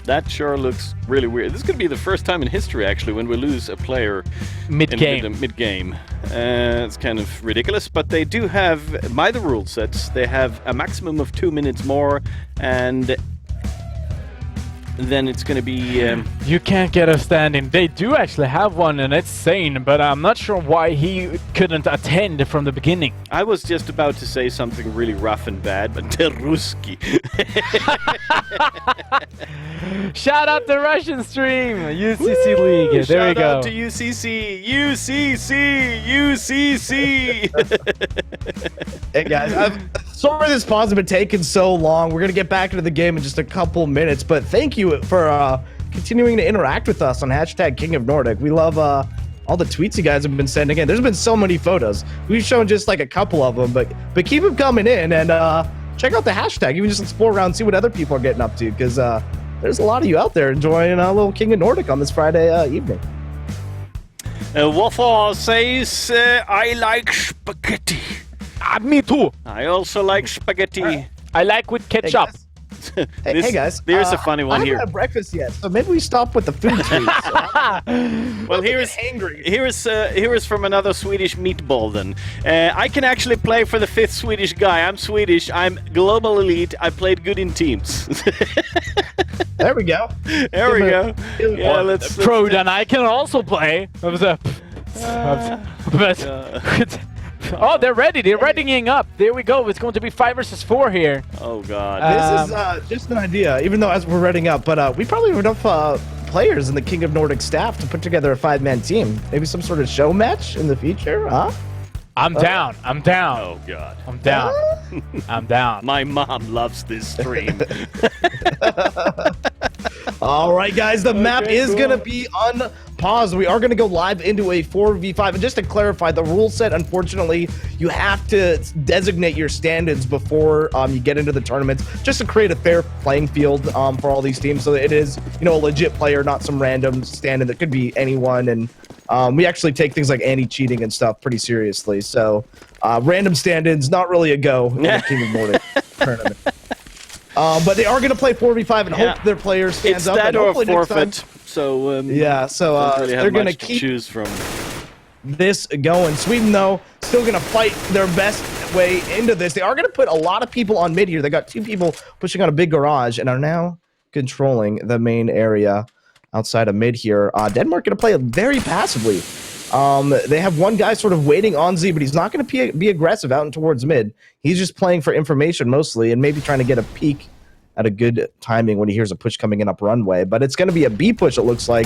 That sure looks really weird. This is going to be the first time in history, actually, when we lose a player Mid-game. Mid-game. It's kind of ridiculous, but they do have, by the rule sets, they have a maximum of 2 minutes more, and then it's going to be... You can't get a stand-in. They do actually have one, and it's Sane, but I'm not sure why he couldn't attend from the beginning. I was just about to say something really rough and bad, but Teruski. Shout out the Russian stream, UCC League. There we go. Shout out to UCC, UCC. Hey guys, I'm sorry this pause has been taking so long. We're gonna get back into the game in just a couple minutes, but thank you for continuing to interact with us on #KingofNordic. We love all the tweets you guys have been sending in. There's been so many photos. We've shown just like a couple of them, but keep them coming in and check out the hashtag. Even just explore around, see what other people are getting up to, because there's a lot of you out there enjoying a little King of Nordic on this Friday evening. Waffle says, I like spaghetti. Me too. I also like spaghetti. I like with ketchup. Hey guys, There's a funny one I here. haven't had breakfast yet, so maybe we stop with the food tweets. Well, here is from another Swedish meatball then. I can actually play for the 5th Swedish guy. I'm Swedish. I'm global elite. I played good in teams. There we go. There we go. Yeah, let's Prodan, I can also play. Oh, they're ready. They're readying up. There we go. It's going to be 5 versus 4 here. Oh God. This is just an idea, even though as we're reading up, but we probably have enough players in the King of Nordic staff to put together a 5-man team. Maybe some sort of show match in the future, huh? I'm down. I'm down. Oh God. I'm down. I'm down. My mom loves this stream. All right, guys, the map is going to be unpaused. We are going to go live into a 4v5. And just to clarify, the rule set, unfortunately, you have to designate your stand-ins before you get into the tournaments, just to create a fair playing field for all these teams. So that it is, a legit player, not some random stand-in that could be anyone. And we actually take things like anti-cheating and stuff pretty seriously. So random stand-ins, not really a go in the King of Nordic tournament. But they are going to play 4v5 and hope their player stands it's up. That and or hopefully forfeit. So really they're going to to keep choose from. this going. Sweden, though, still going to fight their best way into this. They are going to put a lot of people on mid here. They got 2 people pushing on a big garage and are now controlling the main area outside of mid here. Denmark going to play very passively. They have one guy sort of waiting on Z, but he's not going to be aggressive out and towards mid. He's just playing for information mostly and maybe trying to get a peek at a good timing when he hears a push coming in up runway. But it's going to be a B push, it looks like,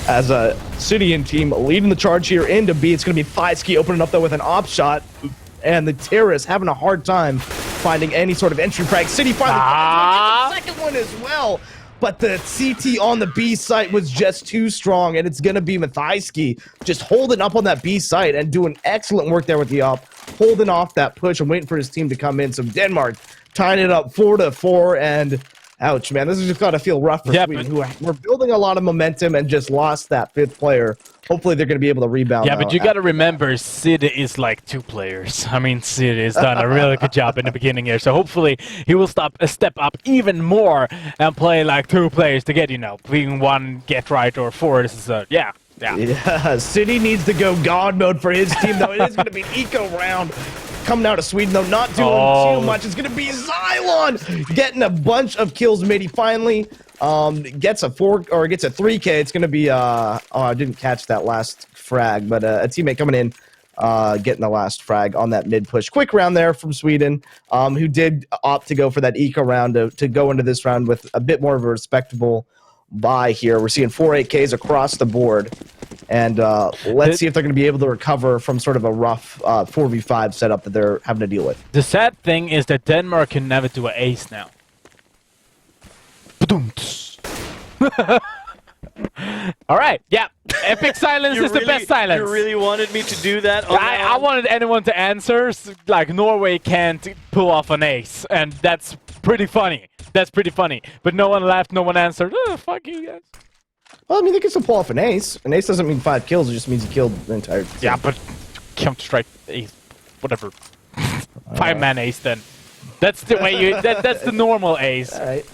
as a Cidian team leading the charge here into B. It's going to be Feisky opening up, though, with an op shot. And the terrorists having a hard time finding any sort of entry frag. City finally gets the second one as well. But the CT on the B site was just too strong, and it's going to be Mathijski just holding up on that B site and doing excellent work there with the up, holding off that push and waiting for his team to come in. So Denmark tying it up 4-4, and ouch, man, this is just got to feel rough for Sweden, who were building a lot of momentum and just lost that 5th player. Hopefully they're going to be able to rebound. Yeah, but you got to remember, Sid is like 2 players. I mean, Sid has done a really good job in the beginning here. So hopefully he will step up even more and play like 2 players to get, being 1 get right or 4. This is yeah. City needs to go God mode for his team, though. It is going to be an eco round coming out of Sweden, though, not doing too much. It's going to be Xylon getting a bunch of kills mid. He finally gets a 3K. It's going to be I didn't catch that last frag, but a teammate coming in getting the last frag on that mid push. Quick round there from Sweden, who did opt to go for that eco round to go into this round with a bit more of a respectable buy here. We're seeing 4 8Ks across the board. And let's see if they're going to be able to recover from sort of a rough 4v5 setup that they're having to deal with. The sad thing is that Denmark can never do an ace now. All right, yeah. Epic silence is the best silence. You really wanted me to do that? I wanted anyone to answer. Like, Norway can't pull off an ace, and that's pretty funny. But no one laughed, no one answered. Oh, fuck you guys. Well, I mean, they can still pull off an ace. An ace doesn't mean 5 kills, it just means you killed the entire team. Yeah, but Counter-Strike ace, whatever. 5-man ace then. That's the way you. That's the normal ace. All right.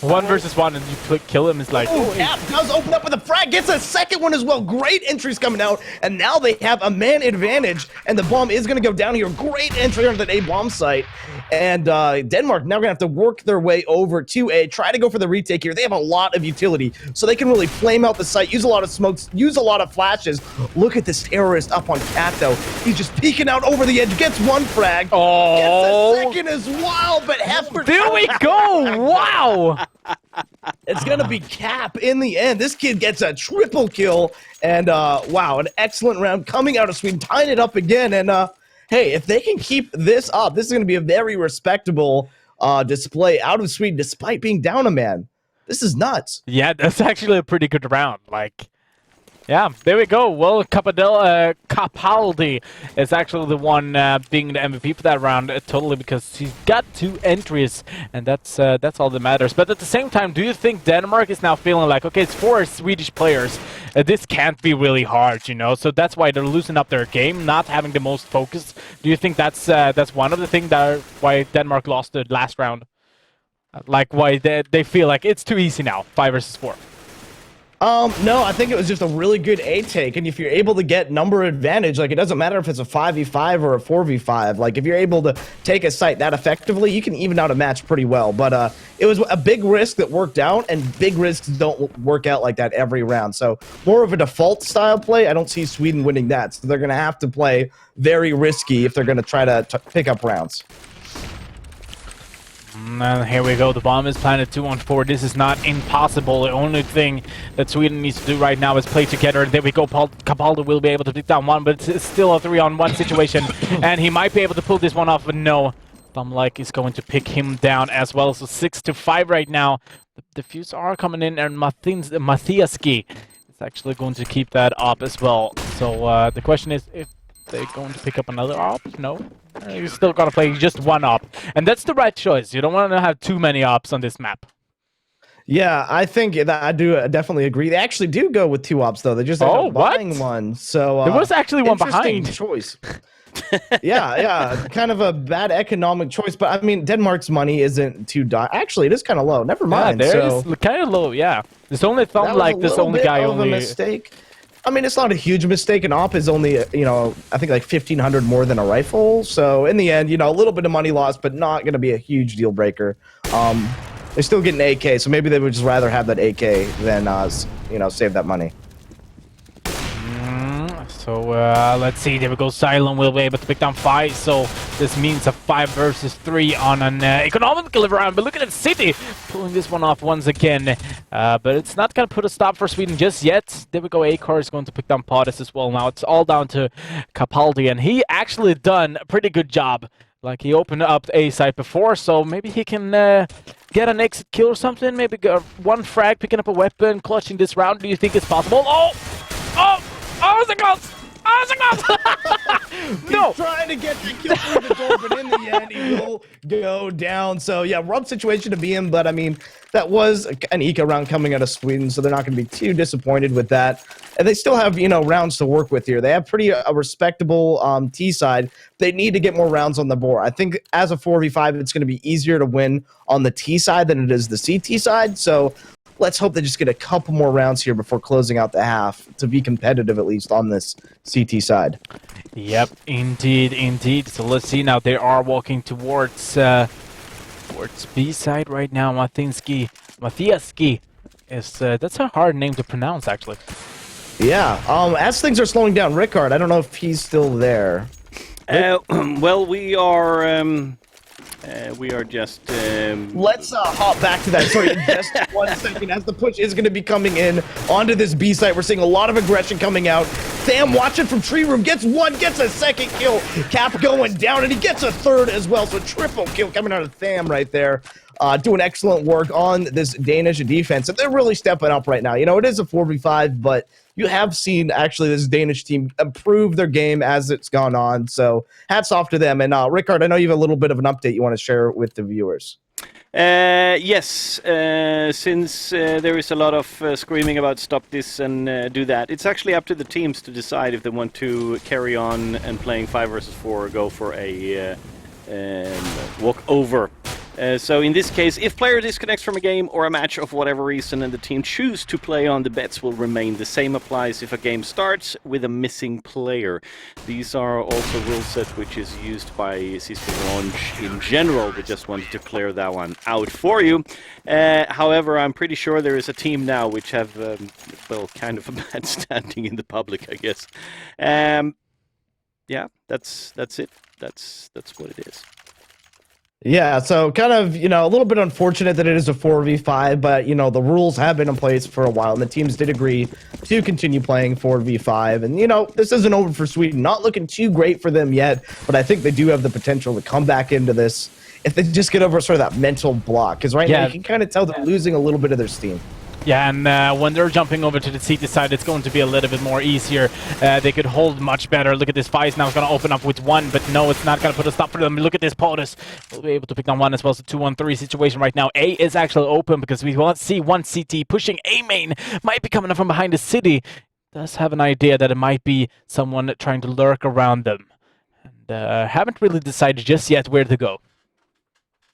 1 versus 1, and you kill him. It's like. Oh, Cap does open up with a frag, gets a second one as well. Great entries coming out, and now they have a man advantage, and the bomb is going to go down here. Great entry on that A bomb site, and Denmark now going to have to work their way over to A, try to go for the retake here. They have a lot of utility, so they can really flame out the site, use a lot of smokes, use a lot of flashes. Look at this terrorist up on Cat, though. He's just peeking out over the edge, gets one frag, Oh. gets a second as well, but Heffer... There we go! Wow! It's going to be Cap in the end. This kid gets a triple kill. And, wow, an excellent round coming out of Sweden, tying it up again. And, hey, if they can keep this up, this is going to be a very respectable display out of Sweden, despite being down a man. This is nuts. Yeah, that's actually a pretty good round. Like, yeah, there we go. Well, Capaldi is actually the one being the MVP for that round, totally, because he's got 2 entries, and that's all that matters. But at the same time, do you think Denmark is now feeling like, okay, it's 4 Swedish players, this can't be really hard, you know? So that's why they're loosening up their game, not having the most focus. Do you think that's one of the things that why Denmark lost the last round? Like why they feel like it's too easy now, 5 versus 4? No, I think it was just a really good A take, and if you're able to get number advantage, like it doesn't matter if it's a 5v5 or a 4v5, like if you're able to take a site that effectively, you can even out a match pretty well. But it was a big risk that worked out, and big risks don't work out like that every round. So more of a default style play, I don't see Sweden winning that. So they're going to have to play very risky if they're going to try to pick up rounds. And here we go. The bomb is planted 2-on-4. This is not impossible. The only thing that Sweden needs to do right now is play together. There we go. Capaldi will be able to pick down one, but it's still a 3-on-1 situation. And he might be able to pull this one off, but no. Thumb-like is going to pick him down as well. So 6-5 right now. The defuse are coming in, and Mathiaski is actually going to keep that up as well. So the question is if they're going to pick up another op? No. You still gotta play just 1 op. And that's the right choice. You don't want to have too many ops on this map. Yeah, I think that I do definitely agree. They actually do go with 2 ops, though. They just end up buying one. So there was actually one interesting behind. Choice. yeah, kind of a bad economic choice. But I mean, Denmark's money isn't too actually, it is kind of low. Never mind. Yeah, so it's kind of low. Yeah, there's only thumb like this only guy of only. A mistake. I mean, it's not a huge mistake. An op is only, you know, I think like 1,500 more than a rifle. So in the end, you know, a little bit of money lost, but not going to be a huge deal breaker. They're still getting AK, so maybe they would just rather have that AK than, you know, save that money. So let's see. There we go. Silent will be able to pick down 5. So this means a 5 versus 3 on an economical round. But look at that City pulling this one off once again. But it's not going to put a stop for Sweden just yet. There we go. Akar is going to pick down Potis as well. Now it's all down to Capaldi, and he actually done a pretty good job. Like he opened up the A site before, so maybe he can get an exit kill or something. Maybe get 1 frag, picking up a weapon, clutching this round. Do you think it's possible? Oh, it's a close. No! He's trying to get the kill through the door, but in the end, he will go down. So, yeah, rough situation to be in, but I mean, that was an eco round coming out of Sweden, so they're not going to be too disappointed with that. And they still have, you know, rounds to work with here. They have pretty a respectable T side. They need to get more rounds on the board. I think as a 4v5, it's going to be easier to win on the T side than it is the CT side. So let's hope they just get a couple more rounds here before closing out the half to be competitive, at least on this CT side. Yep, indeed. So let's see now. They are walking towards B side right now. Mathiaski is that's a hard name to pronounce, actually. Yeah. As things are slowing down, Rickard, I don't know if he's still there. Well, we are just... Let's hop back to that. Sorry, in just 1 second. As the push is going to be coming in onto this B site, we're seeing a lot of aggression coming out. Sam watching from tree room, gets 1, gets a second kill. Cap going down, and he gets a 3rd as well. So triple kill coming out of Sam right there. Doing excellent work on this Danish defense. And they're really stepping up right now. You know, it is a 4v5, but you have seen actually this Danish team improve their game as it's gone on. So hats off to them. And Rickard, I know you have a little bit of an update you want to share with the viewers. Yes, since there is a lot of screaming about stop this and do that, it's actually up to the teams to decide if they want to carry on and playing 5 versus 4 or go for a walk over. So in this case, if player disconnects from a game or a match of whatever reason and the team choose to play on, the bets will remain. The same applies if a game starts with a missing player. These are also rule set which is used by CSGO Launch in general. We just wanted to clear that one out for you. However, I'm pretty sure there is a team now which have, well, kind of a bad standing in the public, I guess. Yeah, that's it. That's what it is. Yeah, so kind of, a little bit unfortunate that it is a 4v5, but, the rules have been in place for a while, and the teams did agree to continue playing 4v5. And, this isn't over for Sweden. Not looking too great for them yet, but I think they do have the potential to come back into this if they just get over sort of that mental block. Because right now, you can kind of tell they're losing a little bit of their steam. Yeah, and when they're jumping over to the CT side, it's going to be a little bit more easier. They could hold much better. Look at this. Vice now is going to open up with one, but no, it's not going to put a stop for them. Look at this. POTUS will be able to pick on one as well. It's a 2-1-3 situation right now. A is actually open because we want to see one CT pushing A main. Might be coming up from behind the city. Does have an idea that it might be someone trying to lurk around them. And haven't really decided just yet where to go.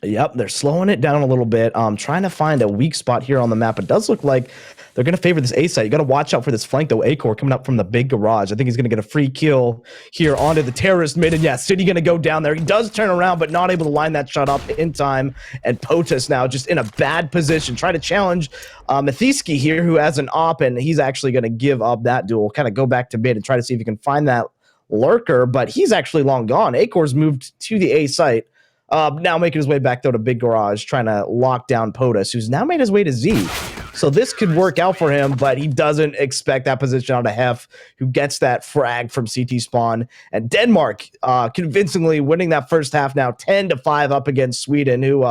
Yep, they're slowing it down a little bit. Trying to find a weak spot here on the map. It does look like they're going to favor this A site. You got to watch out for this flank, though. A-Core coming up from the big garage. I think he's going to get a free kill here onto the terrorist mid. And yeah, City going to go down there. He does turn around, but not able to line that shot up in time. And POTUS now just in a bad position. Try to challenge Mathiski here, who has an op, and he's actually going to give up that duel. Kind of go back to mid and try to see if he can find that lurker, but he's actually long gone. A-Core's moved to the A site. Now making his way back, though, to Big Garage, trying to lock down POTUS, who's now made his way to Z. So this could work out for him, but he doesn't expect that position out of Hef, who gets that frag from CT spawn. And Denmark convincingly winning that first half now, 10-5 up against Sweden, who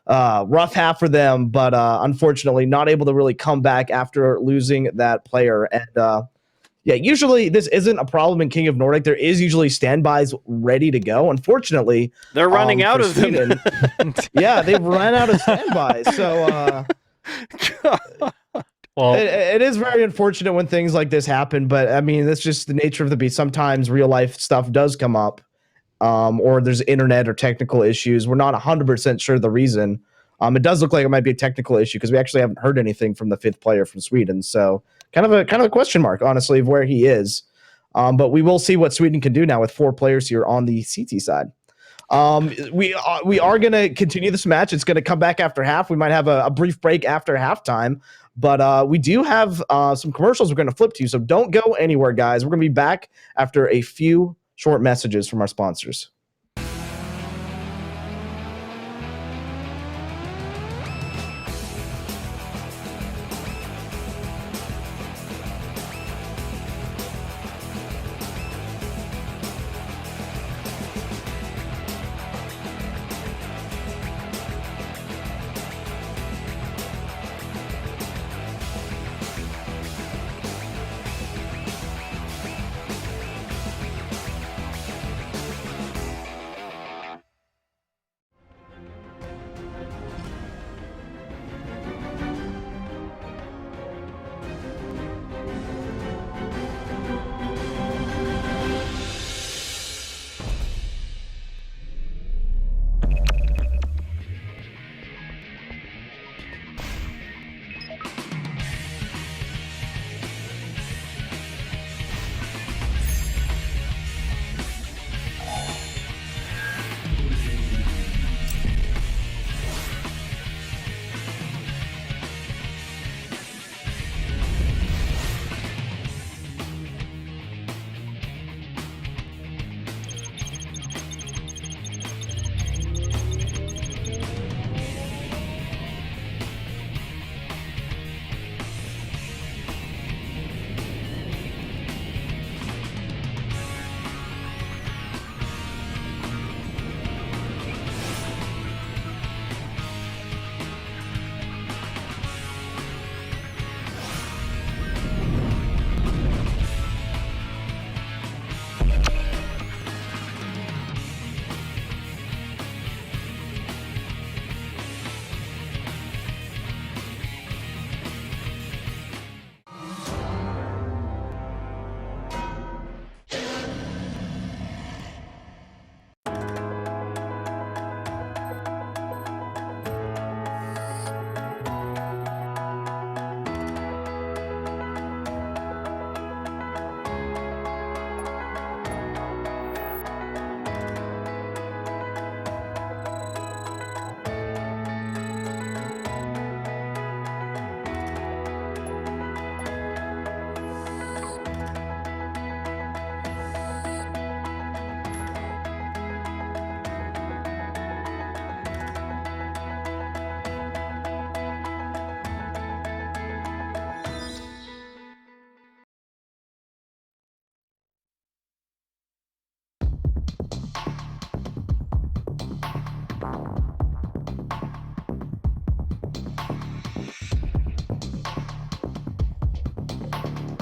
rough half for them, but unfortunately not able to really come back after losing that player. And yeah, usually this isn't a problem in King of Nordic. There is usually standbys ready to go. Unfortunately, they're running out of Sweden, them. Yeah, they've run out of standbys. So well, it is very unfortunate when things like this happen. But I mean, that's just the nature of the beast. Sometimes real life stuff does come up, or there's internet or technical issues. We're not 100% sure the reason. It does look like it might be a technical issue because we actually haven't heard anything from the fifth player from Sweden. So kind of a question mark, honestly, of where he is. But we will see what Sweden can do now with 4 players here on the CT side. We are going to continue this match. It's going to come back after half. We might have a brief break after halftime. But we do have some commercials we're going to flip to. So don't go anywhere, guys. We're going to be back after a few short messages from our sponsors.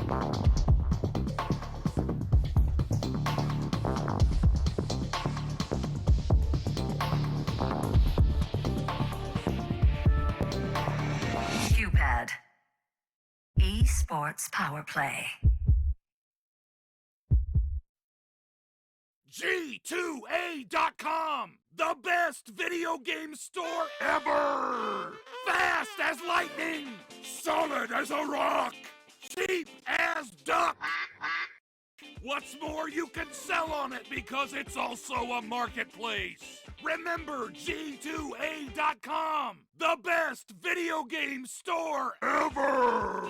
QPad. Esports Power Play. G2A.com, the best video game store ever! Fast as lightning, solid as a rock, cheap as duck. What's more, you can sell on it because it's also a marketplace. Remember G2A.com, the best video game store ever!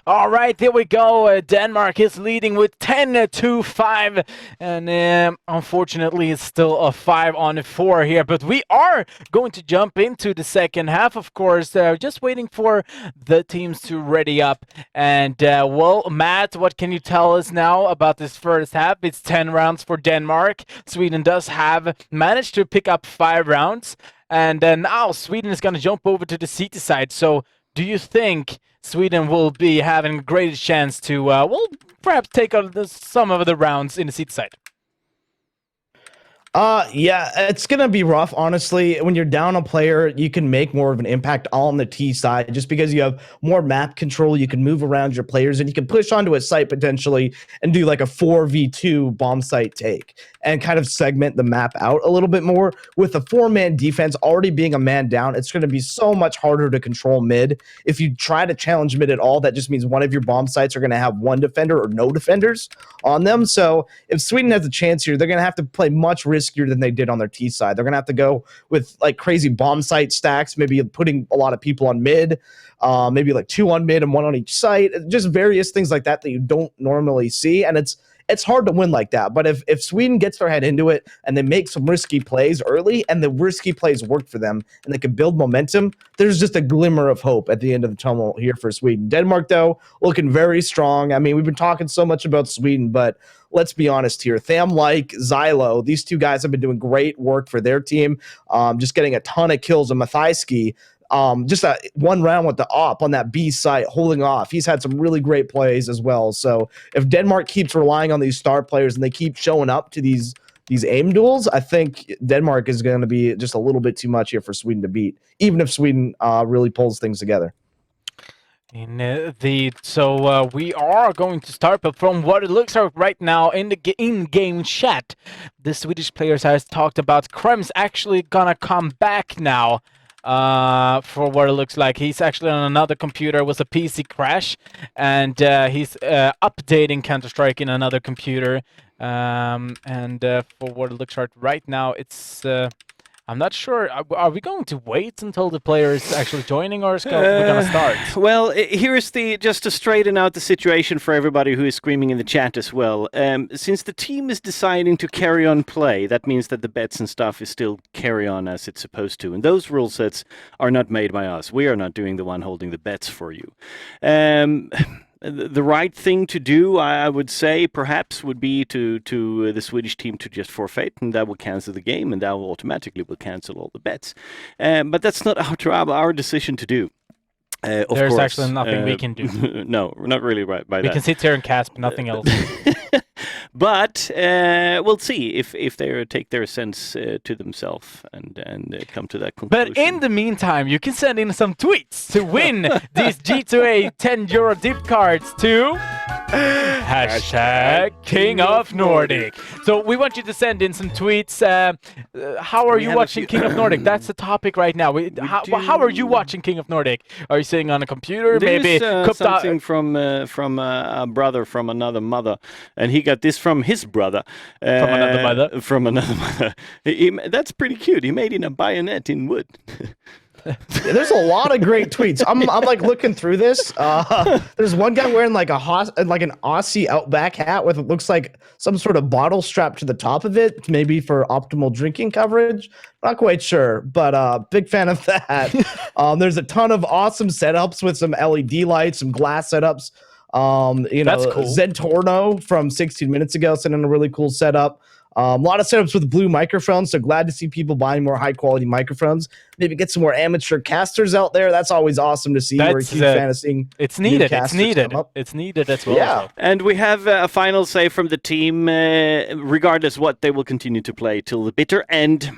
All right, here we go. Denmark is leading with 10-5, and unfortunately, it's still a 5-on-4 here. But we are going to jump into the second half, of course. Just waiting for the teams to ready up. And well, Matt, what can you tell us now about this first half? It's 10 rounds for Denmark. Sweden does have managed to pick up 5 rounds, and now Sweden is going to jump over to the CT side. So, do you think Sweden will be having a greater chance to, well, perhaps take on some of the rounds in the CT side? Yeah, it's gonna be rough, honestly. When you're down a player, you can make more of an impact on the T side just because you have more map control. You can move around your players and you can push onto a site potentially and do like a 4v2 bomb site take and kind of segment the map out a little bit more. With a 4-man defense already being a man down, it's going to be so much harder to control mid. If you try to challenge mid at all, that just means one of your bomb sites are going to have one defender or no defenders on them. So if Sweden has a chance here, they're going to have to play much riskier than they did on their T side. They're going to have to go with like crazy bomb site stacks, maybe putting a lot of people on mid, maybe like 2 on mid and 1 on each site, just various things like that that you don't normally see. And it's hard to win like that. But if Sweden gets their head into it and they make some risky plays early and the risky plays work for them and they can build momentum, there's just a glimmer of hope at the end of the tunnel here for Sweden. Denmark, though, looking very strong. I mean, we've been talking so much about Sweden, but let's be honest here. Tham, like Zylo, these two guys have been doing great work for their team, just getting a ton of kills. And Mathijski, just a 1 round with the op on that B site, holding off. He's had some really great plays as well. So if Denmark keeps relying on these star players and they keep showing up to these aim duels, I think Denmark is going to be just a little bit too much here for Sweden to beat, even if Sweden really pulls things together. We are going to start, but from what it looks like right now in the in-game chat, the Swedish players has talked about Krem's actually gonna come back now. For what it looks like, he's actually on another computer. It was a PC crash, and he's updating Counter-Strike in another computer. For what it looks like right now, it's I'm not sure. Are we going to wait until the player is actually joining, or is we're going to start? Well, here's just to straighten out the situation for everybody who is screaming in the chat as well. Since the team is deciding to carry on play, that means that the bets and stuff is still carry on as it's supposed to. And those rule sets are not made by us. We are not doing the one holding the bets for you. The right thing to do, I would say, perhaps would be to the Swedish team to just forfeit, and that will cancel the game, and that will automatically cancel all the bets. But that's not our decision to do. There's actually nothing we can do. No, not really right by that. We can sit here and cast, but nothing else. But we'll see if they take their sense to themselves and come to that conclusion. But in the meantime, you can send in some tweets to win these G2A 10 euro gift cards to #King of Nordic. So we want you to send in some tweets. How are you watching King of Nordic? That's the topic right now. How are you watching King of Nordic? Are you sitting on a computer? Maybe something from a brother from another mother, and he got this from his brother. From another mother? From another mother. That's pretty cute. He made in a bayonet in wood. Yeah, there's a lot of great tweets. I'm like looking through this. There's one guy wearing like an Aussie Outback hat with it looks like some sort of bottle strapped to the top of it, maybe for optimal drinking coverage. Not quite sure, but big fan of that. There's a ton of awesome setups with some LED lights, some glass setups. That's cool. Zentorno from 16 minutes ago sent in a really cool setup. A lot of setups with blue microphones, so glad to see people buying more high-quality microphones. Maybe get some more amateur casters out there. That's always awesome to see. We're a huge fan of seeing it's new needed. It's casters needed. come up. It's needed as well. Yeah. So. And we have a final say from the team, regardless what they will continue to play till the bitter end.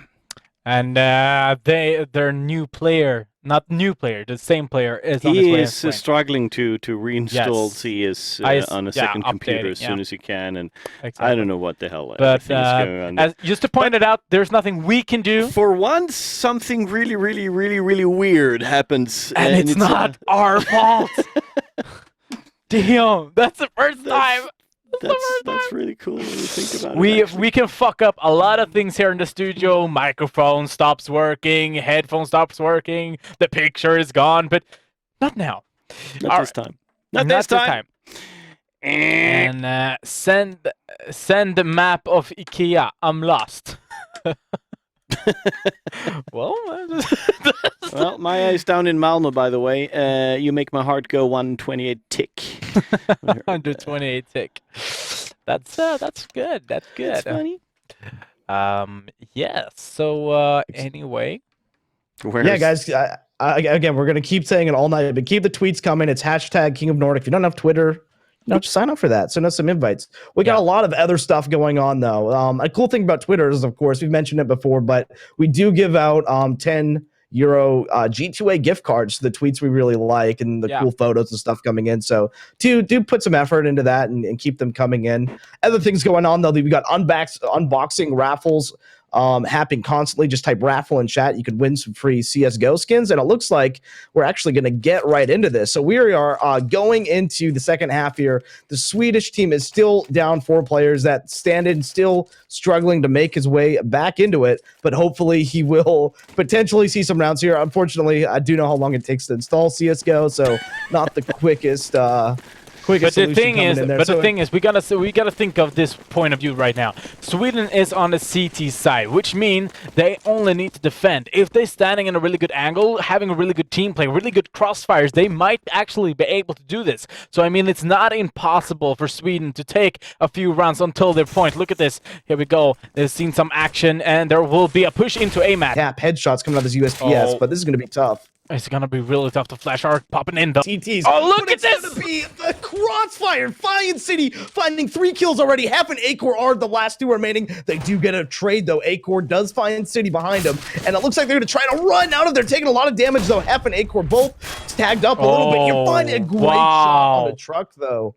And their new player, not new player, the same player is on his He way. is struggling to reinstall CS on a second computer as soon as he can, and I don't know what the hell everything is going on there. Just to point it out, there's nothing we can do. For once, something really, really, really, really weird happens. And it's not our fault. Damn, that's the first time. That's really cool when you think about it. We can fuck up a lot of things here in the studio. Microphone stops working, headphone stops working, the picture is gone, but not now. Not this time. Not this time. And send the map of IKEA. I'm lost. Well, my eyes down in Malmo, by the way. You make my heart go 128 tick. 128 tick. That's good. That's good. That's funny. Yeah. So anyway. Yeah, guys. Again, we're gonna keep saying it all night, but keep the tweets coming. It's hashtag King of Nordic. If you don't have Twitter, just sign up for that. Send us some invites. We got a lot of other stuff going on, though. A cool thing about Twitter is, of course, we've mentioned it before, but we do give out 10 euro G2A gift cards to the tweets we really like and the cool photos and stuff coming in. So do put some effort into that and keep them coming in. Other things going on, though, we got unboxing raffles happening constantly. Just type raffle in chat. You could win some free CSGO skins, and it looks like we're actually going to get right into this. So we are going into the second half here. The Swedish team is still down 4 players. That stand-in still struggling to make his way back into it, but hopefully he will potentially see some rounds here. Unfortunately, I do know how long it takes to install CSGO, so not the quickest But the thing is, we gotta think of this point of view right now. Sweden is on the CT side, which means they only need to defend. If they're standing in a really good angle, having a really good team play, really good crossfires, they might actually be able to do this. So I mean, it's not impossible for Sweden to take a few rounds until their point. Look at this. Here we go. They've seen some action, and there will be a push into A-Mat. Cap headshots coming out of this USPS, but this is going to be tough. It's gonna be really tough to flash arc popping in though. TTs. Oh, look but at this! It's gonna be a crossfire. Fine City finding 3 kills already. Half an Acor are the last 2 remaining. They do get a trade though. Acor does find City behind them, and it looks like they're gonna try to run out of there. Taking a lot of damage though. Half an Acor both tagged up a little bit. You're finding a great shot on the truck though.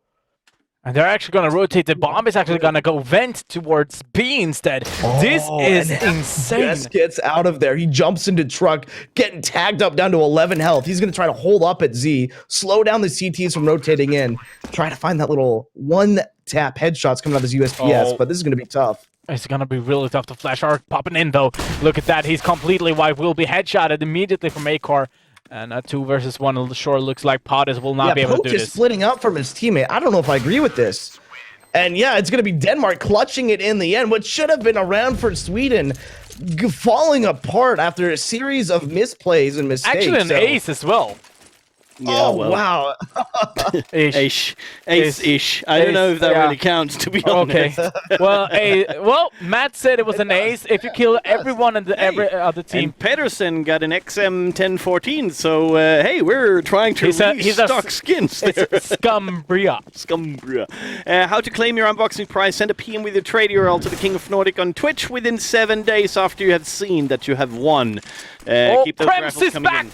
And they're actually going to rotate. The bomb is actually going to go vent towards B instead. This is insane. Just gets out of there. He jumps into truck, getting tagged up down to 11 health. He's going to try to hold up at Z, slow down the CTs from rotating in, try to find that little one-tap headshots coming out of this USPS, but this is going to be tough. It's going to be really tough to flash arc popping in, though. Look at that. He's completely wiped. Will be headshotted immediately from Acor. And a 2 versus 1 sure looks like Pottis will not be able to do Poke this. is splitting up from his teammate. I don't know if I agree with this. And yeah, it's going to be Denmark clutching it in the end. What should have been a round for Sweden falling apart after a series of misplays and mistakes. Actually, an ace as well. Yeah, wow. Ish. I don't know if that really counts, to be honest. Okay. Well, Matt said it was an ace if you kill everyone in every other team. And Pedersen got an XM 1014, so hey, we're trying to restock skins there. Scumbria. How to claim your unboxing prize? Send a PM with your trade URL to the King of Nordic on Twitch within 7 days after you have seen that you have won. Keep those Prems raffles is coming back! in.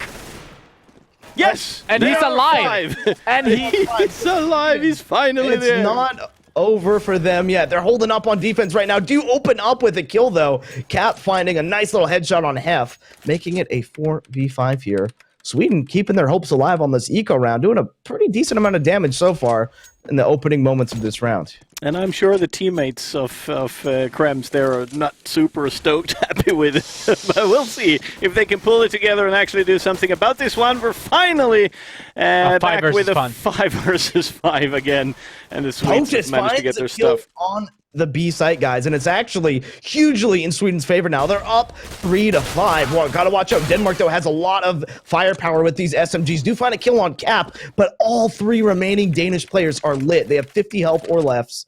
Yes! And he's alive! And he's alive! He's finally there! It's not over for them yet. They're holding up on defense right now. Do open up with a kill, though. Cap finding a nice little headshot on Hef, making it a 4v5 here. Sweden keeping their hopes alive on this eco round, doing a pretty decent amount of damage so far in the opening moments of this round. And I'm sure the teammates of Krems there are not super stoked happy with it. But we'll see if they can pull it together and actually do something about this one. We're finally back with a 5 versus 5 again. And the Swedes have managed to get their stuff on the B site, guys, and it's actually hugely in Sweden's favor now. They're up 3-5. Well, gotta watch out. Denmark, though, has a lot of firepower with these SMGs. Do find a kill on Cap, but all 3 remaining Danish players are lit. They have 50 health or less.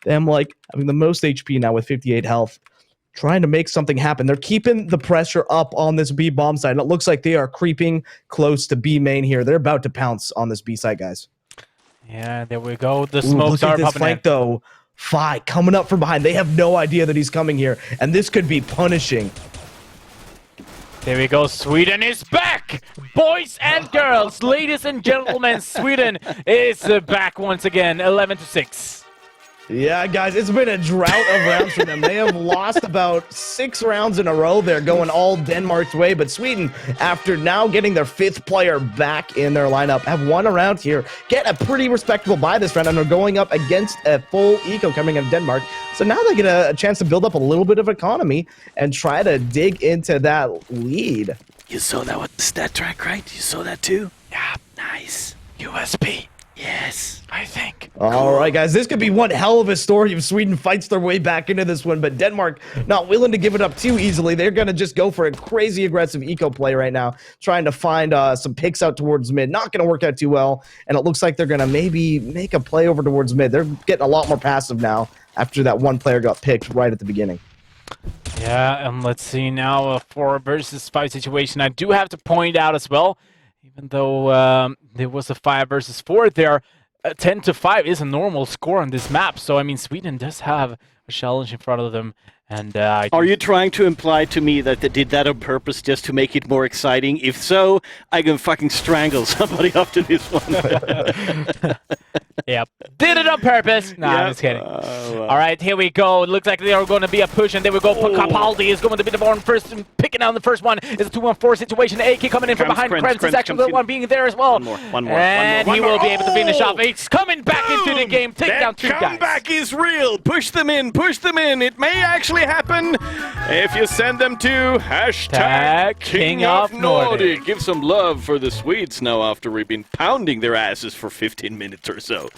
Them like having the most HP now with 58 health, trying to make something happen. They're keeping the pressure up on this B bomb side, and it looks like they are creeping close to B main here. They're about to pounce on this B side, guys. Yeah, there we go. The Ooh, smokes look are at this popping flank, in. though. Fi coming up from behind. They have no idea that he's coming here, and this could be punishing. There we go. Sweden is back! Boys and girls, ladies and gentlemen, Sweden is back once again, 11-6. Yeah, guys, it's been a drought of rounds for them. They have lost about 6 rounds in a row. They're going all Denmark's way, but Sweden, after now getting their 5th player back in their lineup, have won a round here, get a pretty respectable buy this round, and are going up against a full eco coming out of Denmark. So now they get a chance to build up a little bit of economy and try to dig into that lead. You saw that with the stat track, right? You saw that too? Yeah, nice. USB, Yes. I think. All right, guys, this could be one hell of a story if Sweden fights their way back into this one, but Denmark not willing to give it up too easily. They're going to just go for a crazy aggressive eco play right now, trying to find some picks out towards mid. Not going to work out too well, and it looks like they're going to maybe make a play over towards mid. They're getting a lot more passive now after that one player got picked right at the beginning. Yeah, and let's see now a 4 versus 5 situation. I do have to point out as well, even though there was a 5 versus 4 there, 10-5 is a normal score on this map. So, I mean, Sweden does have a challenge in front of them. And Are you trying to imply to me that they did that on purpose just to make it more exciting? If so, I can fucking strangle somebody after this one. Yep. Did it on purpose. No, I'm just kidding. All right, here we go. It looks like they are going to be a push, and there we go. Capaldi is going to be the one first, picking down the first one. It's a 2-on-4 situation. AK coming in from behind. Krenz is actually the one being there as well. One more. And he will be able to finish off. He's coming back into the game. Take down 2 guys. Comeback is real. Push them in. It may actually happen if you send them to hashtag King of Nordic. Give some love for the Swedes now after we've been pounding their asses for 15 minutes or so.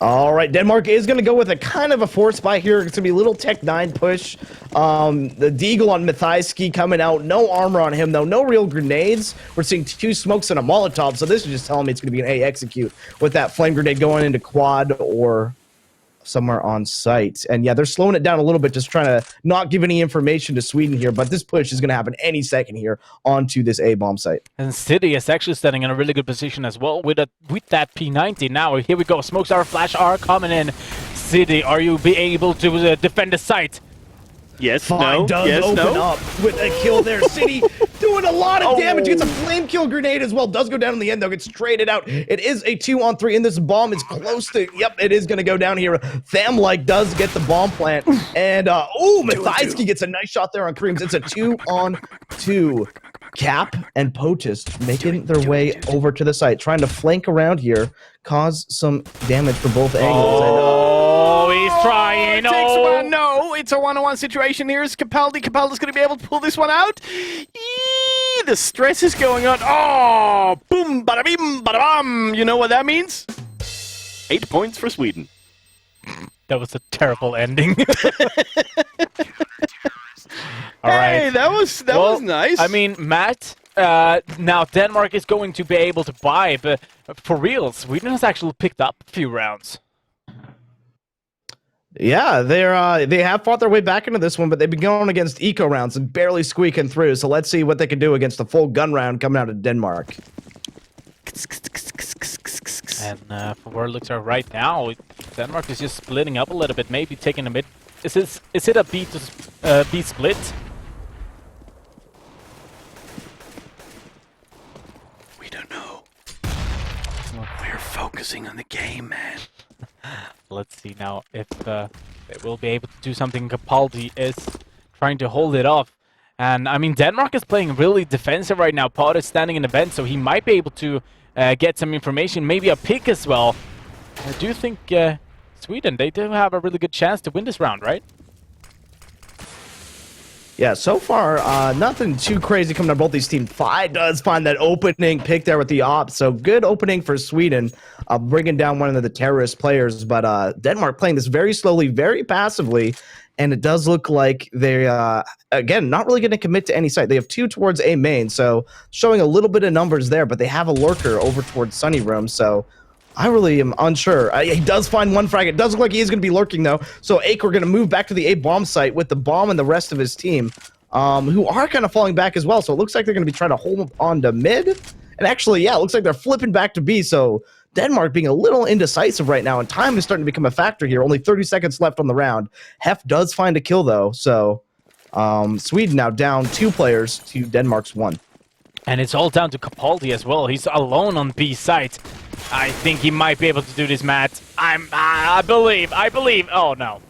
All right, Denmark is going to go with a kind of a force buy here. It's going to be a little Tech 9 push. The Deagle on Mathaiski coming out. No armor on him, though. No real grenades. We're seeing 2 smokes and a Molotov, so this is just telling me it's going to be an A execute with that flame grenade going into quad or somewhere on site. And yeah, they're slowing it down a little bit, just trying to not give any information to Sweden here, but this push is going to happen any second here onto this A bomb site. And City is actually standing in a really good position as well with that P90. Now, here we go. Smokes are, flash are coming in. City, are you be able to defend the site? Yes, Fine no, does yes, open no. up with a kill there. City doing a lot of damage. Gets a flame kill grenade as well. Does go down in the end, though. Gets traded out. It is a 2-on-3, and this bomb is close to... Yep, it is going to go down here. Thamlike does get the bomb plant. And, Mathaiski gets a nice shot there on Kareems. It's a 2-on-2. Cap and Potus making their way over to the site, trying to flank around here, cause some damage for both angles. He's trying. Takes one. No, it's a 1-on-1 situation. Here's Capaldi. Capaldi's going to be able to pull this one out. The stress is going on. Oh, boom, bada bim, bada bum. You know what that means? 8 points for Sweden. That was a terrible ending. All hey, right. that was nice. I mean, Matt, now Denmark is going to be able to buy, but for real, Sweden has actually picked up a few rounds. Yeah, they have fought their way back into this one, but they've been going against eco rounds and barely squeaking through. So let's see what they can do against the full gun round coming out of Denmark. And from where it looks like right now, Denmark is just splitting up a little bit, maybe taking a bit. Is it a B to B split? We don't know. We're focusing on the game, man. Let's see now if they will be able to do something. Capaldi is trying to hold it off. And, I mean, Denmark is playing really defensive right now. Pod is standing in the vent, so he might be able to get some information, maybe a pick as well. I do think Sweden, they do have a really good chance to win this round, right? Yeah, so far, nothing too crazy coming out of both these teams. Fi does find that opening pick there with the op, so good opening for Sweden, bringing down one of the terrorist players. But Denmark playing this very slowly, very passively, and it does look like they, again, not really going to commit to any site. They have 2 towards A main, so showing a little bit of numbers there, but they have a lurker over towards Sunny Room, so I really am unsure. He does find one frag. It does look like he is going to be lurking, though. So Acre going to move back to the A bomb site with the bomb and the rest of his team, who are kind of falling back as well. So it looks like they're going to be trying to hold on to mid. And actually, yeah, it looks like they're flipping back to B. So Denmark being a little indecisive right now, and time is starting to become a factor here. Only 30 seconds left on the round. Hef does find a kill, though. So Sweden now down 2 players to Denmark's 1. And it's all down to Capaldi as well. He's alone on B site. I think he might be able to do this, Matt. I believe. Oh, no.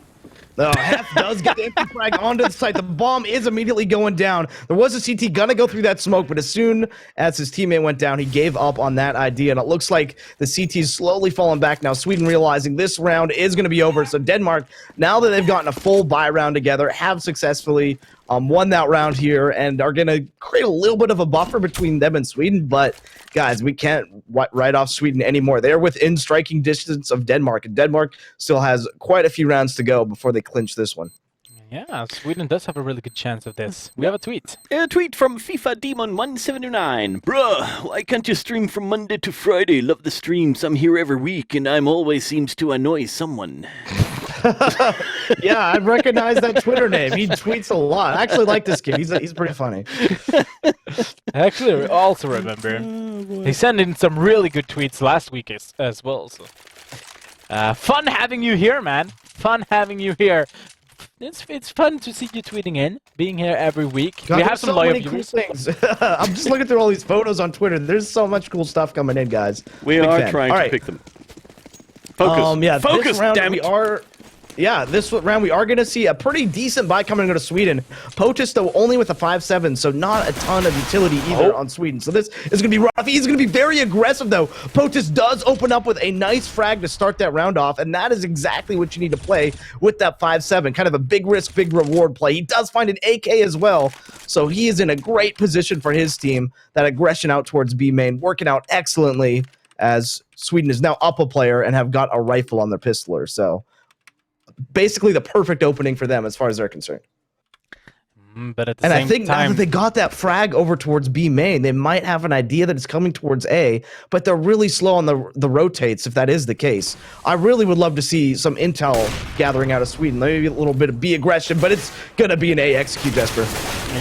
No, Hef does get the empty frag onto the site. The bomb is immediately going down. There was a CT gonna go through that smoke, but as soon as his teammate went down, he gave up on that idea, and it looks like the CT is slowly falling back now. Sweden realizing this round is going to be over, so Denmark, now that they've gotten a full buy round together, have successfully won that round here and are going to create a little bit of a buffer between them and Sweden, but guys, we can't write off Sweden anymore. They're within striking distance of Denmark, and Denmark still has quite a few rounds to go before they clinch this one. Yeah, Sweden does have a really good chance of this. We have a tweet. A tweet from FIFA Demon 179. Bruh, why can't you stream from Monday to Friday? Love the streams. I'm here every week, and I'm always seems to annoy someone. Yeah, I recognize that Twitter name. He tweets a lot. I actually like this kid. He's pretty funny. I actually also remember he sent in some really good tweets last week as well. So, fun having you here, man. Fun having you here. It's fun to see you tweeting in, being here every week. God, we have some so loyal many cool viewers. things. I'm just looking through all these photos on Twitter. There's so much cool stuff coming in, guys. We Big are fan. trying All to right. pick them. Focus. Yeah, Focus, this round damn we it. are. Yeah, this round we are going to see a pretty decent buy coming to Sweden. POTUS, though, only with a 5-7, so not a ton of utility either on Sweden. So this is going to be rough. He's going to be very aggressive, though. POTUS does open up with a nice frag to start that round off, and that is exactly what you need to play with that 5-7. Kind of a big risk, big reward play. He does find an AK as well, so he is in a great position for his team. That aggression out towards B main, working out excellently as Sweden is now up a player and have got a rifle on their pistoler. So basically the perfect opening for them as far as they're concerned. But at the And same I think now time, that they got that frag over towards B main, they might have an idea that it's coming towards A, but they're really slow on the rotates if that is the case. I really would love to see some intel gathering out of Sweden. Maybe a little bit of B aggression, but it's going to be an A execute, Jesper.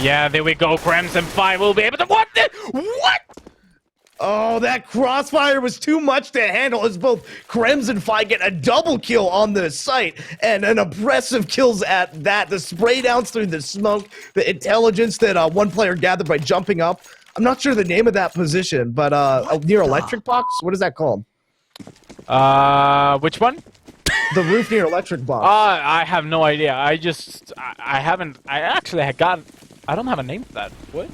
yeah, there we go. Crimson 5 will be able to. What? Oh, that crossfire was too much to handle as both Krems and Fi get a double kill on the site and an impressive kills at that. The spray downs through the smoke, the intelligence that one player gathered by jumping up. I'm not sure the name of that position, but near electric box? What is that called? Which one? The roof near electric box. I have no idea. I actually don't have a name for that. What?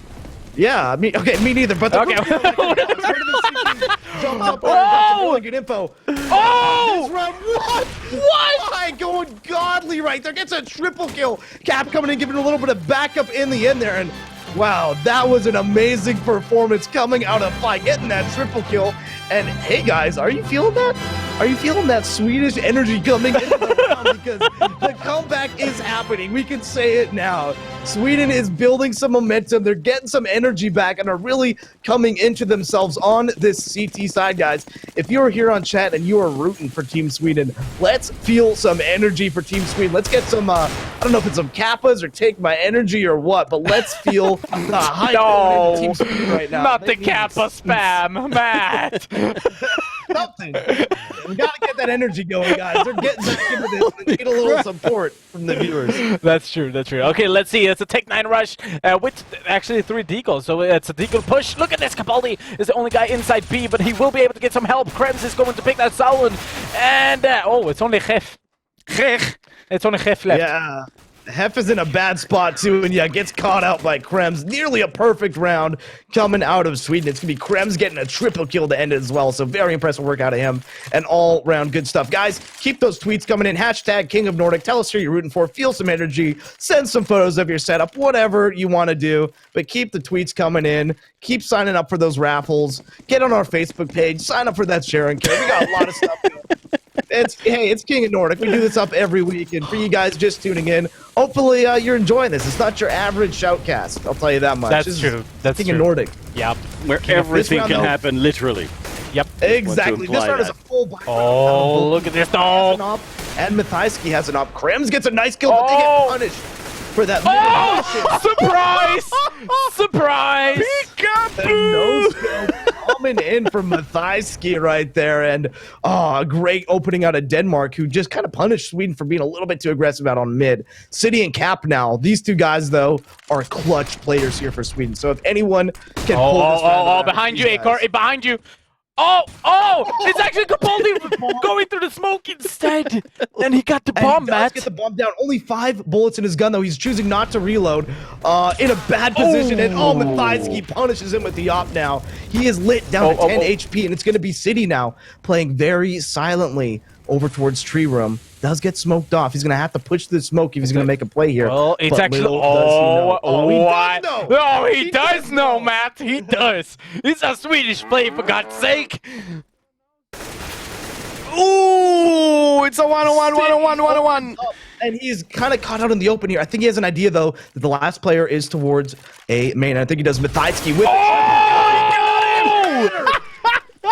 Yeah, me neither, but the Okay. roof near electric box. Jump up there, Oh! got some really good info. Oh! This round, what? Why going godly right there? Gets a triple kill. Cap coming in, giving a little bit of backup in the end there, and wow, that was an amazing performance coming out of Fi, getting that triple kill. And hey guys, are you feeling that? Are you feeling that Swedish energy coming into the round? Because the comeback is happening. We can say it now. Sweden is building some momentum. They're getting some energy back and are really coming into themselves on this CT side, guys. If you're here on chat and you are rooting for Team Sweden, let's feel some energy for Team Sweden. Let's get some, I don't know if it's some kappas or take my energy or what, but let's feel the hype No, in Team Sweden right now. not They the need Kappa spam, Matt. something. We gotta get that energy going, guys. They're getting back into this. They need a little support from the viewers. That's true. Okay, let's see. It's a Take 9 rush with actually 3 deagles. So it's a deagle push. Look at this. Capaldi is the only guy inside B, but he will be able to get some help. Krebs is going to pick that Sauron. And, it's only Hef. It's only Hef left. Yeah. Hef is in a bad spot too, and yeah, gets caught out by Krems. Nearly a perfect round coming out of Sweden. It's gonna be Krems getting a triple kill to end it as well. So very impressive work out of him, and all round good stuff. Guys, keep those tweets coming in. Hashtag King of Nordic. Tell us who you're rooting for. Feel some energy. Send some photos of your setup. Whatever you want to do, but keep the tweets coming in. Keep signing up for those raffles. Get on our Facebook page. Sign up for that sharing care. We got a lot of stuff going. It's King of Nordic. We do this up every week, and for you guys just tuning in, hopefully you're enjoying this. It's not your average shoutcast. I'll tell you that much. That's This is true. That's King true. of Nordic. Yep. Where everything round, can though- happen, literally. Yep. Exactly. This imply round is a that. full buy round. Oh, look at this. Has an Oh, op, and Mathijski has an op. Krems gets a nice kill, but they get punished for that. surprise! Surprise! The no-scope coming in from Mathijski right there, and a great opening out of Denmark, who just kind of punished Sweden for being a little bit too aggressive out on mid. City and Cap now. These two guys, though, are clutch players here for Sweden. So if anyone can pull this round around, behind you, these Akor, guys. behind you. It's actually Capaldi going through the smoke instead. And he got the And bomb, he does Matt. get the bomb down. Only 5 bullets in his gun, though. He's choosing not to reload. In a bad position, and Mathijski punishes him with the op now. He is lit down to 10 HP, and it's going to be City now, playing very silently over towards Tree Room. Does get smoked off. He's going to have to push the smoke if he's going to make a play here. Well, it's But actually. little does he know. He What? does know. Oh, he does does know, know. Matt. He does. It's a Swedish play, for God's sake. Ooh, it's a 1-on-1. And he's kind of caught out in the open here. I think he has an idea, though, that the last player is towards a main. I think he does Mathijski with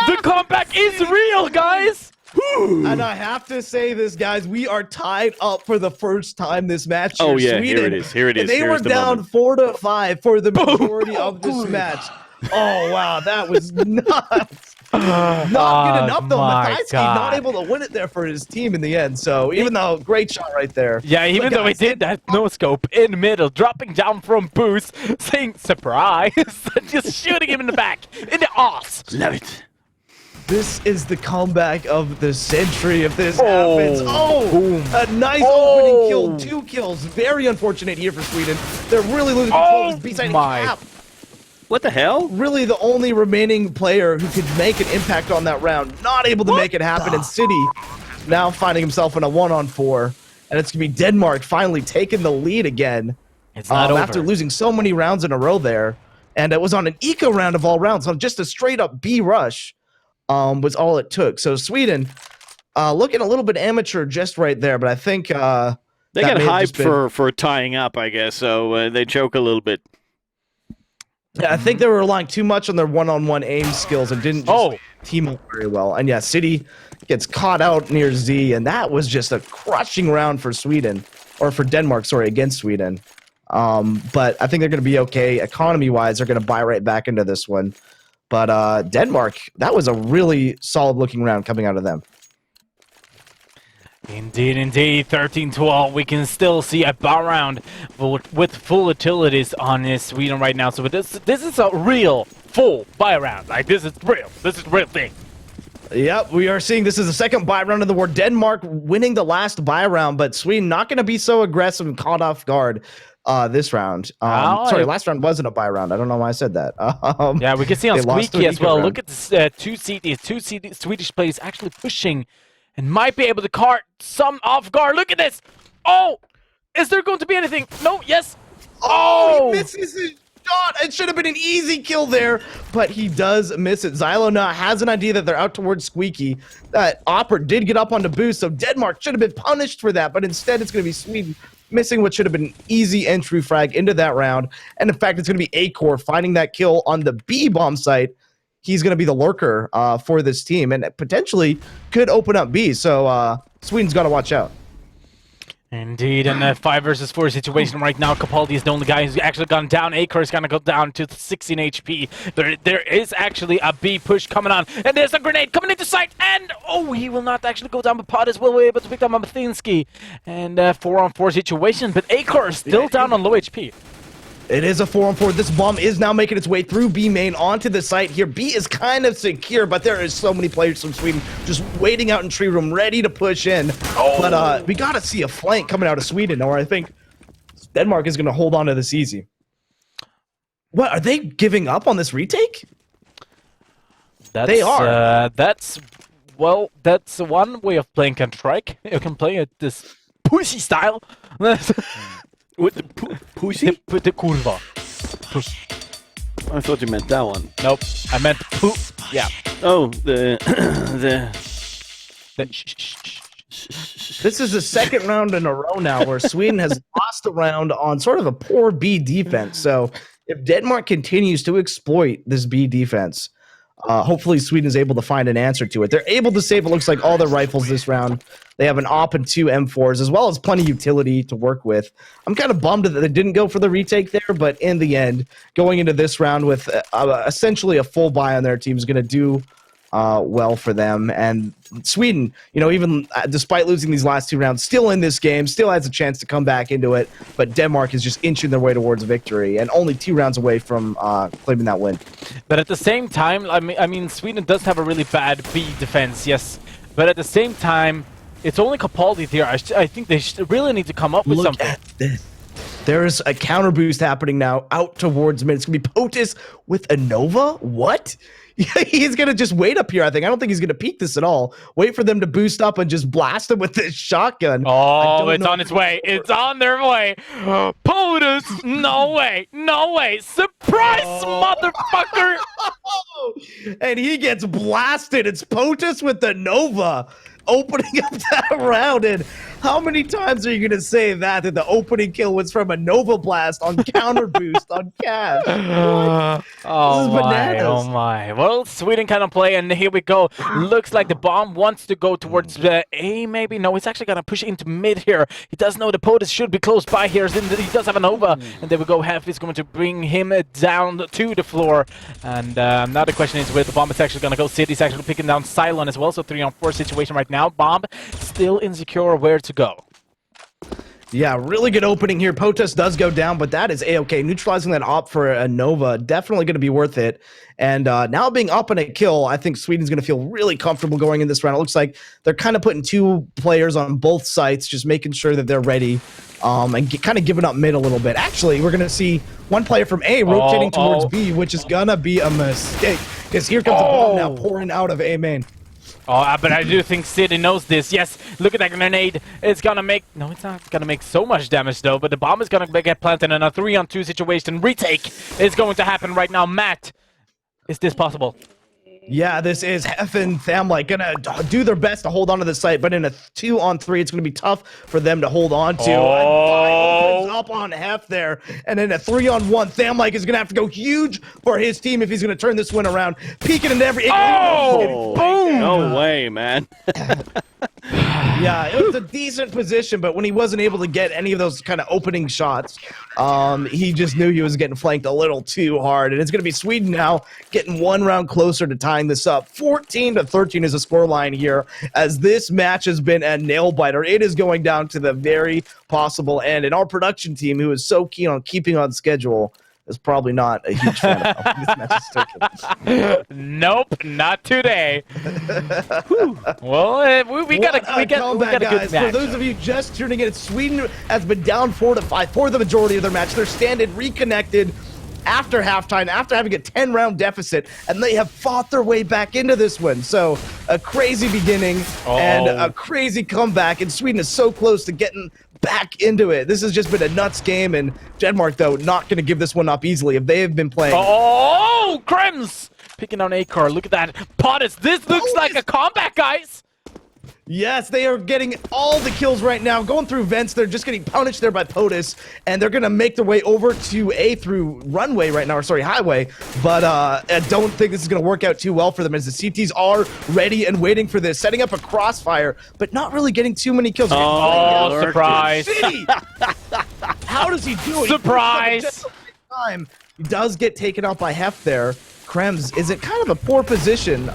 The comeback is real, guys. And I have to say this, guys, we are tied up for the first time this match. Oh, yeah, Sweden, here it is, here it is, They here's were the down moment. 4-5 for the majority of this match. Oh, wow, that was nuts. Not good enough, though. my Mathijski God. not able to win it there for his team in the end. So even though, great shot right there. Yeah, even But though he guys, did that no scope in the middle, dropping down from boost, saying surprise, just shooting him in the back, in the arse. Love it. This is the comeback of the century if this happens. boom. A nice opening kill, 2 kills. Very unfortunate here for Sweden. They're really losing control of this B-side my. Cap. What the hell? Really the only remaining player who could make an impact on that round. Not able to make it happen. And City now finding himself in a 1-on-4. And it's going to be Denmark finally taking the lead again. It's not over. After losing so many rounds in a row there. And it was on an eco round of all rounds. So just a straight up B rush was all it took. So Sweden looking a little bit amateur just right there. But I think They got hyped for tying up, I guess, so they choke a little bit. Yeah, I think they were relying too much on their one-on-one aim skills and didn't just team up very well. And yeah, City gets caught out near Z, and that was just a crushing round for Sweden, or for Denmark, sorry, against Sweden. But I think they're going to be okay. Economy-wise, they're going to buy right back into this one. But Denmark, that was a really solid-looking round coming out of them. Indeed, indeed. 13-12. We can still see a bar round with full utilities on this Sweden right now. So this is a real full buy round. Like, this is real. This is a real thing. Yep, we are seeing this is the second buy round of the war. Denmark winning the last buy round, but Sweden not going to be so aggressive and caught off guard this round. Sorry, last round wasn't a buy round. I don't know why I said that. Yeah, we can see on they lost to Squeaky an as eco well. round. Look at this two Swedish players actually pushing and might be able to cart some off guard. Look at this. Oh, is there going to be anything? No, yes. Oh, he misses his shot. It should have been an easy kill there, but he does miss it. Xylo now has an idea that they're out towards Squeaky. That Opera did get up on the boost, so Denmark should have been punished for that, but instead it's going to be Sweden missing what should have been an easy entry frag into that round. And in fact, it's going to be Acor finding that kill on the B bomb site. He's going to be the lurker for this team and potentially could open up B. So Sweden's got to watch out. Indeed, in a 5 versus 4 situation right now, Capaldi is the only guy who's actually gone down. Acor is going to go down to 16 HP. There is actually a B push coming on, and there's a grenade coming into sight, and he will not actually go down, but Potis will be able to pick up Mathijski. And 4-on-4 situation, but Acor is still down on low HP. It is a 4-on-4. This bomb is now making its way through B main onto the site here. B is kind of secure, but there is so many players from Sweden just waiting out in tree room, ready to push in. But we got to see a flank coming out of Sweden, or I think Denmark is going to hold on to this easy. What, are they giving up on this retake? They are. That's one way of playing Counter-Strike. You can play it this pussy style. With the pussy? Put the kurva. I thought you meant that one. Nope, I meant poop. Yeah. Oh, the This is the second round in a row now where Sweden has lost a round on sort of a poor B defense. So if Denmark continues to exploit this B defense, Hopefully Sweden is able to find an answer to it. They're able to save, it looks like, all their rifles this round. They have an AWP and 2 M4s, as well as plenty of utility to work with. I'm kind of bummed that they didn't go for the retake there, but in the end, going into this round with essentially a full buy on their team is going to do well for them. And Sweden, even despite losing these last 2 rounds, still in this game, still has a chance to come back into it. But Denmark is just inching their way towards victory, and only 2 rounds away from claiming that win. But at the same time, I mean, Sweden does have a really bad B defense, yes. But at the same time, it's only Capaldi there. I think they really need to come up with something. Look at this. There's a counter boost happening now out towards mid. It's going to be POTUS with a Nova? What? He's going to just wait up here, I think. I don't think he's going to peek this at all. Wait for them to boost up and just blast him with this shotgun. Oh, it's on its way. It's on their way. POTUS! No way. No way. Surprise, motherfucker! And he gets blasted. It's POTUS with the Nova opening up that round. And how many times are you going to say that the opening kill was from a Nova blast on counter boost on Cash? Oh my. Well, Sweden kind of play, and here we go. Looks like the bomb wants to go towards A, maybe? No, he's actually going to push into mid here. He does know the POTUS should be close by here. He does have a Nova, and there we go. Hef is going to bring him down to the floor. And now the question is where the bomb is actually going to go. City's actually picking down Cylon as well, so 3-on-4 situation right now. Bomb still insecure where to go. Yeah, really good opening here. POTUS does go down, but that is A-okay. Neutralizing that op for a Nova, definitely going to be worth it. And now being up on a kill, I think Sweden's going to feel really comfortable going in this round. It looks like they're kind of putting 2 players on both sites, just making sure that they're ready and kind of giving up mid a little bit. Actually, we're going to see 1 player from A rotating towards B, which is going to be a mistake. Because here comes the bomb now pouring out of A main. Oh, but I do think City knows this. Yes, look at that grenade. It's gonna make... No, it's not gonna make so much damage, though. But the bomb is gonna get planted in a 3-on-2 situation. Retake is going to happen right now. Matt, is this possible? Yeah, this is Hef and Thamlight gonna do their best to hold on to the site, but in a 2-on-3, it's gonna be tough for them to hold on to. Oh. Up on Hef there, and in a 3-on-1, Thamlight is gonna have to go huge for his team if he's gonna turn this one around. Peeking into every... Oh! Boom! No way, man. Yeah, it was a decent position, but when he wasn't able to get any of those kind of opening shots, he just knew he was getting flanked a little too hard. And it's going to be Sweden now getting 1 round closer to tying this up. 14-13 is the scoreline here, as this match has been a nail-biter. It is going down to the very possible end. And our production team, who is so keen on keeping on schedule, is probably not a huge fan of how this match is taken. Nope, not today. Well, we got a good match. For those of you just tuning in, Sweden has been down 4-5 for the majority of their match. They're standing reconnected after halftime, after having a 10-round deficit, and they have fought their way back into this one. So a crazy beginning and a crazy comeback, and Sweden is so close to getting back into it. This has just been a nuts game, and Denmark, though, not going to give this one up easily if they have been playing. Oh, Krems! Picking on A-Car. Look at that. POTUS, this looks like a comeback, guys! Yes, they are getting all the kills right now. Going through vents, they're just getting punished there by POTUS, and they're going to make their way over to A through runway right now, or sorry, highway. But I don't think this is going to work out too well for them, as the CTs are ready and waiting for this, setting up a crossfire, but not really getting too many kills. Oh, surprise. City! How does he do it? Surprise! He does get taken out by Hef there. Krems is in kind of a poor position.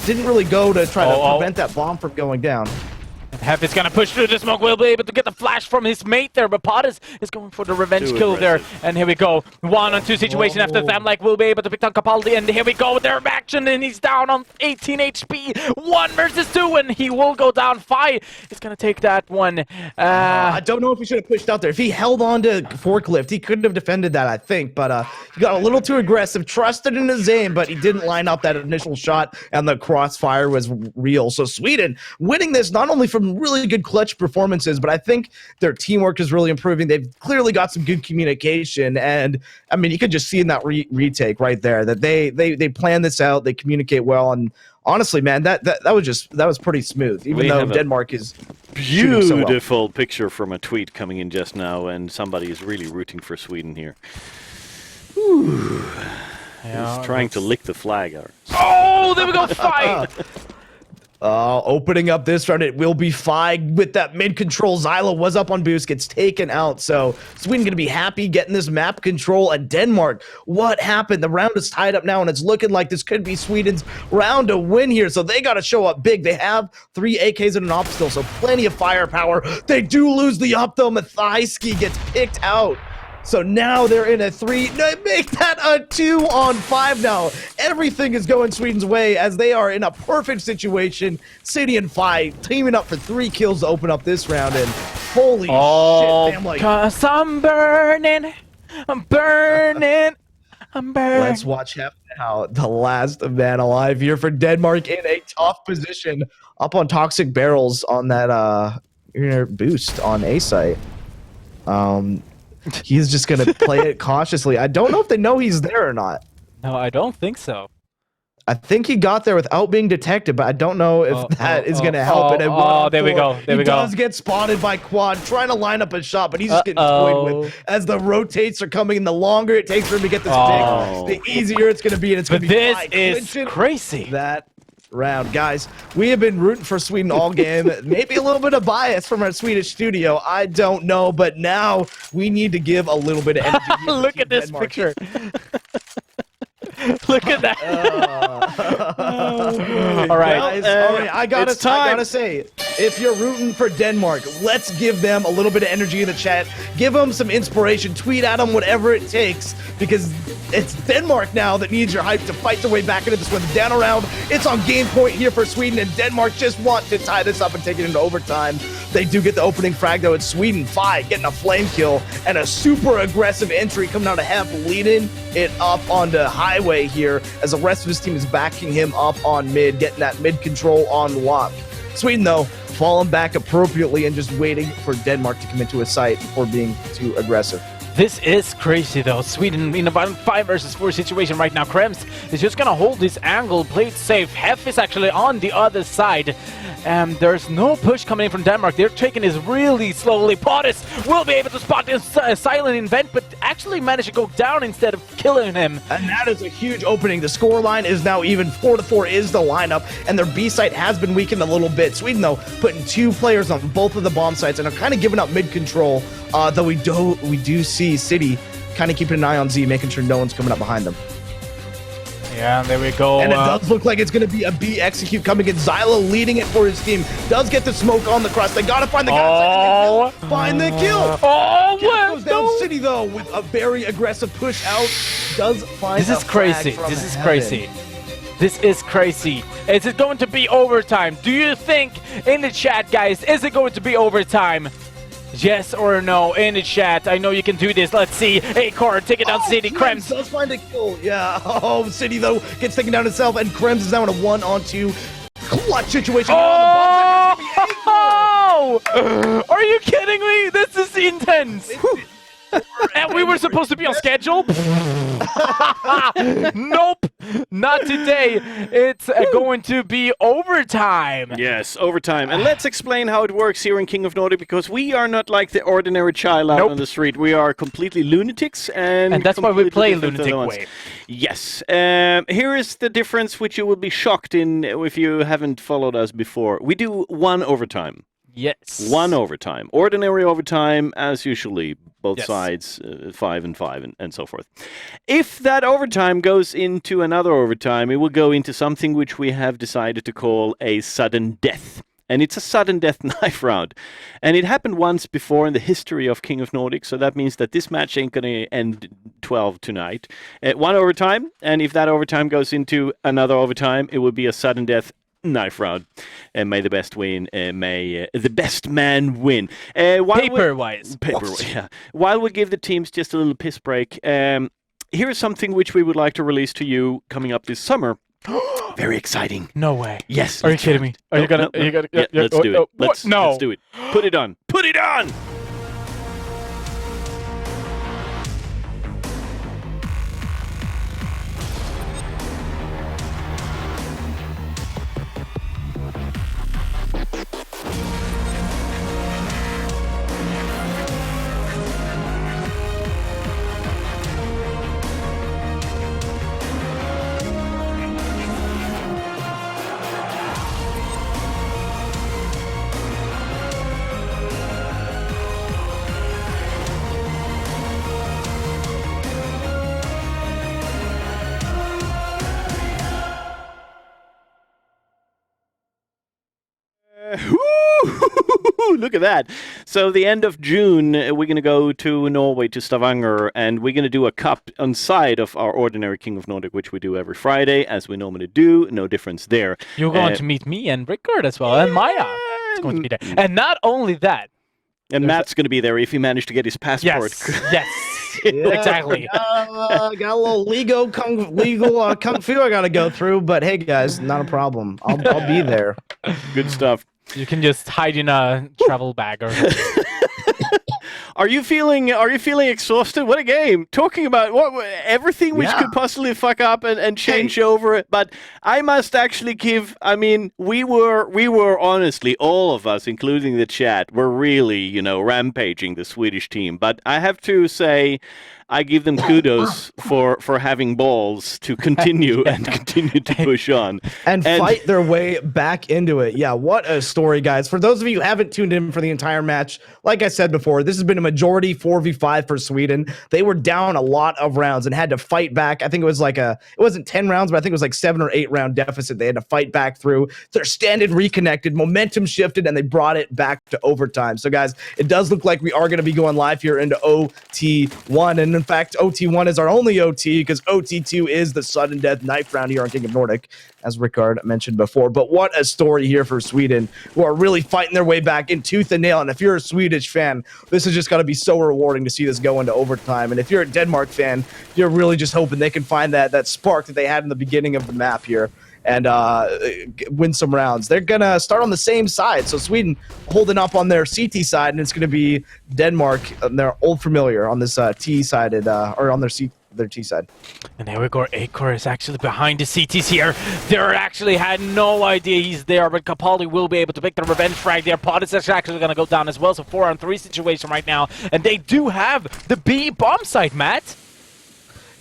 Didn't really go to try to prevent that bomb from going down. Hef is gonna push through the smoke. Will be able to get the flash from his mate there, but POTUS is going for the revenge kill there. And here we go. 1-on-2 situation after Thamlight will be able to pick down Capaldi, and here we go with their action, and he's down on 18 HP. 1 versus 2, and he will go down 5. He's gonna take that one. I don't know if he should have pushed out there. If he held on to forklift, he couldn't have defended that, I think. But he got a little too aggressive, trusted in his aim, but he didn't line up that initial shot, and the crossfire was real. So Sweden winning this not only from really good clutch performances, but I think their teamwork is really improving. They've clearly got some good communication, and I mean, you could just see in that retake right there that they plan this out, they communicate well, and honestly, man, that was pretty smooth. Even though Denmark is beautiful picture from a tweet coming in just now, and somebody is really rooting for Sweden here. Whew. He's trying to lick the flag. Oh, there we go, fight! Opening up this round, it will be Fig with that mid control. Zyla was up on boost, gets taken out. So Sweden gonna be happy getting this map control at Denmark. What happened? The round is tied up now, and it's looking like this could be Sweden's round to win here. So they gotta show up big. They have 3 AKs and an op still, so plenty of firepower. They do lose the op though. Mathaiski gets picked out. So now they're in a 3. No, make that a 2-on-5 now. Everything is going Sweden's way as they are in a perfect situation. City and Fi teaming up for 3 kills to open up this round. And holy shit, fam, like, 'cause I'm burning. I'm burning. I'm burning. let's watch now the last man alive here for Denmark in a tough position up on toxic barrels on that boost on A site. He's just gonna play it cautiously. I don't know if they know he's there or not. No, I don't think so. I think he got there without being detected, but I don't know if that is going to help. And there we go. There we go. He does get spotted by Quad, trying to line up a shot, but he's just getting toyed with as the rotates are coming. And the longer it takes for him to get this pick, the easier it's going to be. And it's going to be this fine. is crazy. That round, guys, we have been rooting for Sweden all game. Maybe a little bit of bias from our Swedish studio, I don't know, but now we need to give a little bit of energy. Look at this Denmark. picture. Look at that. All right. Guys, all right, I gotta say, if you're rooting for Denmark, let's give them a little bit of energy in the chat. Give them some inspiration. Tweet at them whatever it takes, because it's Denmark now that needs your hype to fight their way back into this one. Down around, it's on game point here for Sweden, and Denmark just want to tie this up and take it into overtime. They do get the opening frag, though. It's Sweden 5 getting a flame kill and a super aggressive entry coming out of Hef, leading it up onto highway here as the rest of his team is backing him up on mid, getting that mid control on lock. Sweden, though, falling back appropriately and just waiting for Denmark to come into a site before being too aggressive. This is crazy, though. Sweden in a 5 versus 4 situation right now. Krems is just gonna hold this angle, play it safe. Hef is actually on the other side. There's no push coming in from Denmark. They're taking this really slowly. Pottis will be able to spot this silent invent, but actually managed to go down instead of killing him. And that is a huge opening. The scoreline is now even. 4-4 is the lineup, and their B site has been weakened a little bit. Sweden, though, putting 2 players on both of the bomb sites and are kind of giving up mid control. Though we do see City kind of keeping an eye on Z, making sure no one's coming up behind them. Yeah, there we go. And it does look like it's going to be a B execute coming in. Zyla leading it for his team. Does get the smoke on the cross. They got to find the guy. Find the kill. Oh, goes down City, though, with a very aggressive push out. Does find This is crazy. This is crazy. This is crazy. Is it going to be overtime? Do you think, in the chat, guys, is it going to be overtime? Yes or no in the chat. I know you can do this. Let's see. A-Core taking down City. Krems does find a kill. Yeah. Oh, City, though, gets taken down himself, and Krems is now in a 1-on-2 clutch situation. Oh! Are you kidding me? This is intense. And we were supposed to be on schedule? Nope, not today. It's going to be overtime. Yes, overtime. And let's explain how it works here in King of Nordic, because we are not like the ordinary child out on the street. We are completely lunatics. And that's why we play Lunatic Wave. Yes. Here is the difference, which you will be shocked in if you haven't followed us before. We do 1 overtime. Yes. 1 overtime. Ordinary overtime, as usually. Both sides, 5 and 5, and so forth. If that overtime goes into another overtime, it will go into something which we have decided to call a sudden death. And it's a sudden death knife round. And it happened once before in the history of King of Nordic, so that means that this match ain't going to end 12 tonight. 1 overtime, and if that overtime goes into another overtime, it will be a sudden death knife round. And may the best win. May the best man win. Paper-wise. Yeah. While we give the teams just a little piss break, here is something which we would like to release to you coming up this summer. Very exciting. No way. Yes. Are you kidding me? Are you gonna? Yeah, let's do it. Let's do it. Put it on. Put it on. Look at that. So the end of June, we're going to go to Norway, to Stavanger, and we're going to do a cup on side of our ordinary King of Nordic, which we do every Friday, as we normally do. No difference there. You're going to meet me and Rickard as well, and Maya. It's going to be there. And not only that. And Matt's going to be there if he managed to get his passport. Yes. Exactly. Got a little legal kung fu I got to go through, but hey, guys, not a problem. I'll be there. Good stuff. You can just hide in a travel bag or something. Are you feeling exhausted? What a game. Talking about everything which could possibly fuck up and change over it. But I must actually give, I mean, we were honestly, all of us, including the chat, were really, rampaging the Swedish team. But I have to say, I give them kudos for having balls to continue and continue to push on. And fight their way back into it. Yeah, what a story, guys. For those of you who haven't tuned in for the entire match, like I said before, this has been a majority 4v5 for Sweden. They were down a lot of rounds and had to fight back. I think it was it wasn't 10 rounds, but I think it was like 7 or 8 round deficit they had to fight back through. Their standard reconnected, momentum shifted, and they brought it back to overtime. So, guys, it does look like we are going to be going live here into OT1. And in fact, OT1 is our only OT because OT2 is the sudden death knife round here on King of Nordic, as Rickard mentioned before. But what a story here for Sweden, who are really fighting their way back in tooth and nail. And if you're a Swedish fan, this is just going to be so rewarding to see this go into overtime. And if you're a Denmark fan, you're really just hoping they can find that spark that they had in the beginning of the map here and win some rounds. They're going to start on the same side. So Sweden holding up on their CT side, and it's going to be Denmark, their old familiar, on this T-sided, or on their T side. And there we go. Acor is actually behind the CTs here. They actually had no idea he's there, but Capaldi will be able to pick the revenge frag there. Pod is actually going to go down as well. So 4-on-3 situation right now. And they do have the B bomb site, Matt.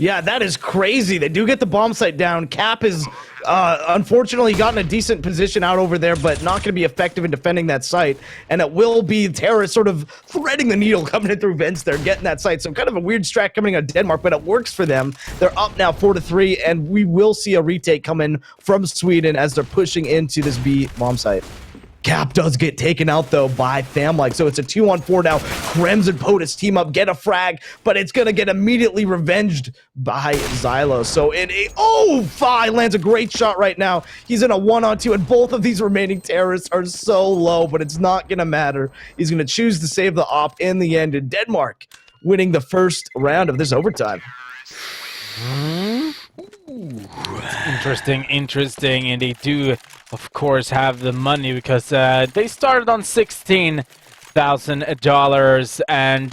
Yeah, that is crazy. They do get the bomb site down. Cap is unfortunately gotten a decent position out over there, but not going to be effective in defending that site. And it will be terrorists sort of threading the needle coming in through vents there, getting that site. So kind of a weird strat coming out of Denmark, but it works for them. They're up now 4-3, and we will see a retake come in from Sweden as they're pushing into this B bomb site. Cap does get taken out, though, by Famlike. So it's a 2-on-4 now. Krems and POTUS team up, get a frag, but it's going to get immediately revenged by Xylo. So Fi lands a great shot right now. He's in a 1-on-2, and both of these remaining terrorists are so low, but it's not going to matter. He's going to choose to save the op in the end, and Denmark winning the first round of this overtime. Interesting, and they do, of course, have the money because they started on $16,000, and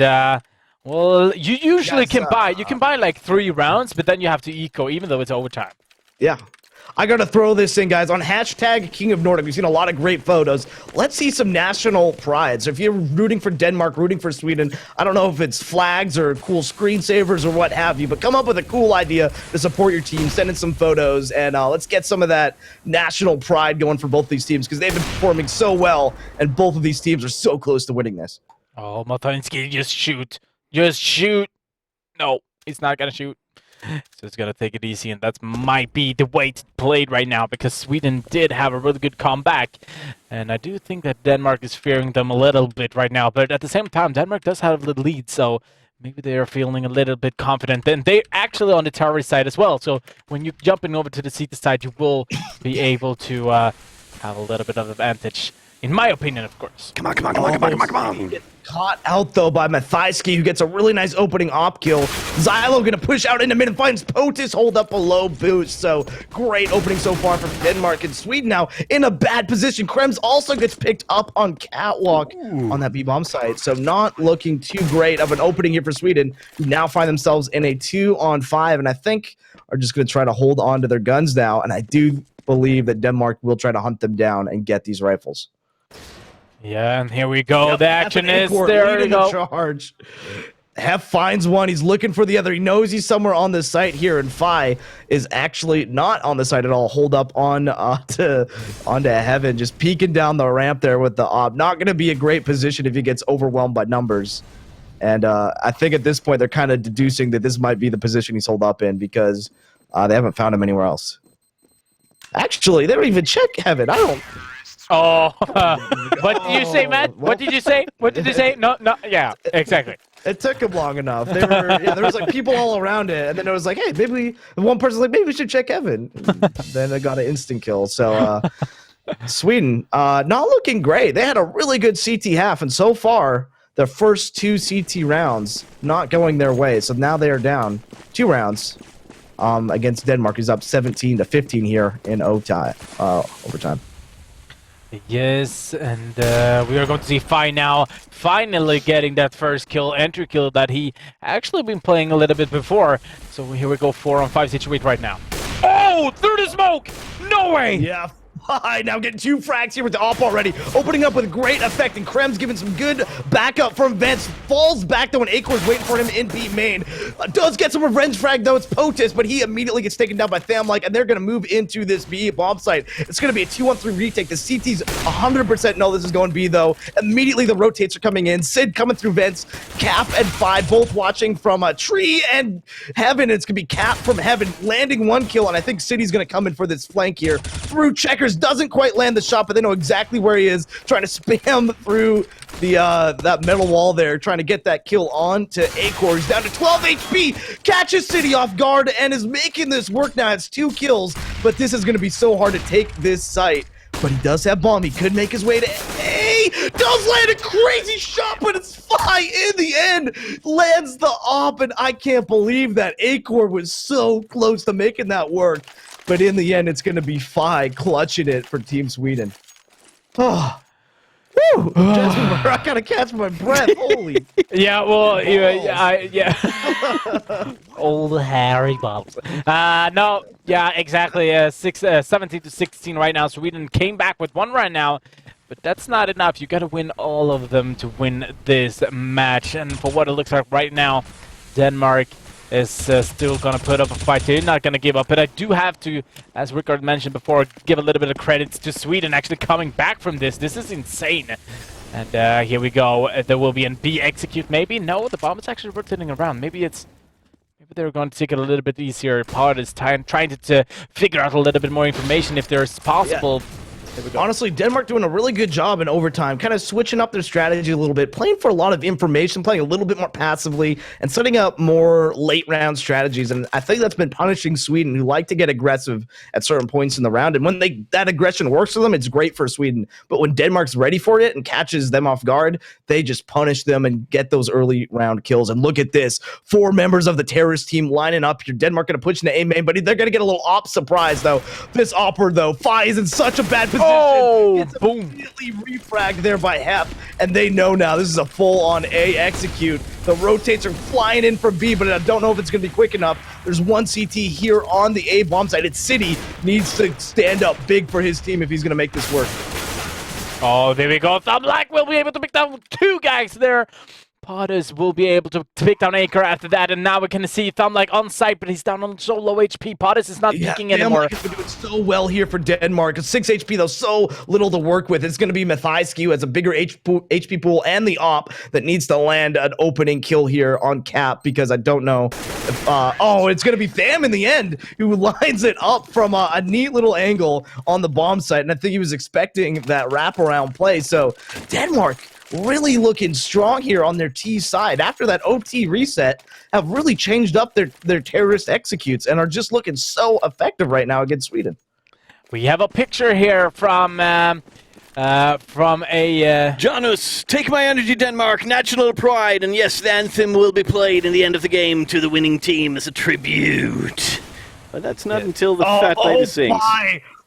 well, you usually can buy like 3 rounds, but then you have to eco, even though it's overtime. Yeah. I gotta throw this in, guys. On hashtag King of Nordic, we've seen a lot of great photos. Let's see some national pride. So if you're rooting for Denmark, rooting for Sweden, I don't know if it's flags or cool screensavers or what have you, but come up with a cool idea to support your team. Send in some photos, and let's get some of that national pride going for both these teams because they've been performing so well, and both of these teams are so close to winning this. Oh, Matansky, just shoot. Just shoot. No, he's not gonna shoot. So it's going to take it easy, and that might be the way it's played right now because Sweden did have a really good comeback. And I do think that Denmark is fearing them a little bit right now. But at the same time, Denmark does have the lead, so maybe they are feeling a little bit confident. And they're actually on the terrorist side as well. So when you're jumping over to the CT side, you will be able to have a little bit of advantage. In my opinion, of course. Come on. Get caught out, though, by Mathijski, who gets a really nice opening op kill. Xylo gonna push out into mid and finds POTUS hold up a low boost. So great opening so far from Denmark, and Sweden now in a bad position. Krems also gets picked up on catwalk on that B-bomb site. So not looking too great of an opening here for Sweden, who now find themselves in a 2-on-5, and I think are just gonna try to hold on to their guns now. And I do believe that Denmark will try to hunt them down and get these rifles. Yeah, and here we go. Yep, the action is there. We go. Charge. Hef finds one. He's looking for the other. He knows he's somewhere on the site here, and Fi is actually not on the site at all. Hold up onto Heaven, just peeking down the ramp there with the op. Not going to be a great position if he gets overwhelmed by numbers. And I think at this point they're kind of deducing that this might be the position he's holed up in because they haven't found him anywhere else. Actually, they don't even check Heaven. Oh, what did you say, Matt? What did you say? What did you say? No, no, yeah, exactly. It took him long enough. They were, there was like people all around it, and then it was like, hey, one person's like, maybe we should check Evan. Then I got an instant kill. So Sweden, not looking great. They had a really good CT half, and so far, the first 2 CT rounds not going their way. So now they are down 2 rounds against Denmark, who's up 17-15 here in overtime. Yes, and we are going to see Fi now finally getting that first kill, entry kill that he actually been playing a little bit before. So here we go, 4-on-5 situation right now. Oh, through the smoke! No way! Yeah. Now getting 2 frags here with the op already, opening up with great effect, and Krem's giving some good backup from Vents. Falls back though, and Acor's waiting for him in B main. Does get some revenge frag though, it's Potus, but he immediately gets taken down by Thamlike, and they're gonna move into this B bomb site. It's gonna be a 2-on-3 retake. The CT's 100% know this is going B though. Immediately the rotates are coming in. Sid coming through Vents, Cap and Fi both watching from a tree and Heaven. It's gonna be Cap from Heaven landing 1 kill, and I think City's gonna come in for this flank here through Checkers. Doesn't quite land the shot, but they know exactly where he is, trying to spam through the that metal wall there, trying to get that kill on to Acor. He's down to 12 HP, catches City off guard, and is making this work now. It's 2 kills, but this is going to be so hard to take this site. But he does have bomb. He could make his way to A. Does land a crazy shot, but it's Fi in the end. Lands the op, and I can't believe that Acor was so close to making that work. But in the end, it's going to be Fi clutching it for Team Sweden. Oh. Woo! I gotta catch my breath. Holy. Yeah, well, yeah. Old Harry Bobs. No, yeah, exactly. 17-16 right now. Sweden came back with 1 right now, but that's not enough. You gotta win all of them to win this match. And for what it looks like right now, Denmark is still going to put up a fight. They're not going to give up. But I do have to, as Rickard mentioned before, give a little bit of credit to Sweden actually coming back from this. This is insane. And here we go. There will be an B execute maybe. No, the bomb is actually rotating around. Maybe they're going to take it a little bit easier. Pod is trying to figure out a little bit more information if there's possible. Yeah. Honestly, Denmark doing a really good job in overtime, kind of switching up their strategy a little bit, playing for a lot of information, playing a little bit more passively, and setting up more late-round strategies. And I think that's been punishing Sweden, who like to get aggressive at certain points in the round. And when that aggression works for them, it's great for Sweden. But when Denmark's ready for it and catches them off guard, they just punish them and get those early-round kills. And look at this. 4 members of the terrorist team lining up here. Denmark going to push into A main, but they're going to get a little op surprise, though. This opper, though, Fi is in such a bad position. Oh, it's immediately refragged there by Hep, and they know now this is a full-on A execute. The rotates are flying in from B, but I don't know if it's going to be quick enough. There's 1 CT here on the A bomb site. It's City needs to stand up big for his team if he's going to make this work. Oh, there we go. Thamlike will be able to pick down 2 guys there. Potters will be able to pick down Acre after that, and now we can see Thamlike on site, but he's down on so low HP. Potters is not peeking anymore. Thamlike has been doing so well here for Denmark. 6 HP, though, so little to work with. It's going to be Matthias who has a bigger HP pool and the op that needs to land an opening kill here on Cap, because I don't know if, it's going to be Tham in the end, who lines it up from a neat little angle on the bomb site, and I think he was expecting that wraparound play. So Denmark really looking strong here on their T side. After that OT reset, have really changed up their terrorist executes and are just looking so effective right now against Sweden. We have a picture here from a... Janus, take my energy, Denmark, national pride, and yes, the anthem will be played in the end of the game to the winning team as a tribute. But that's not until the fat lady sings.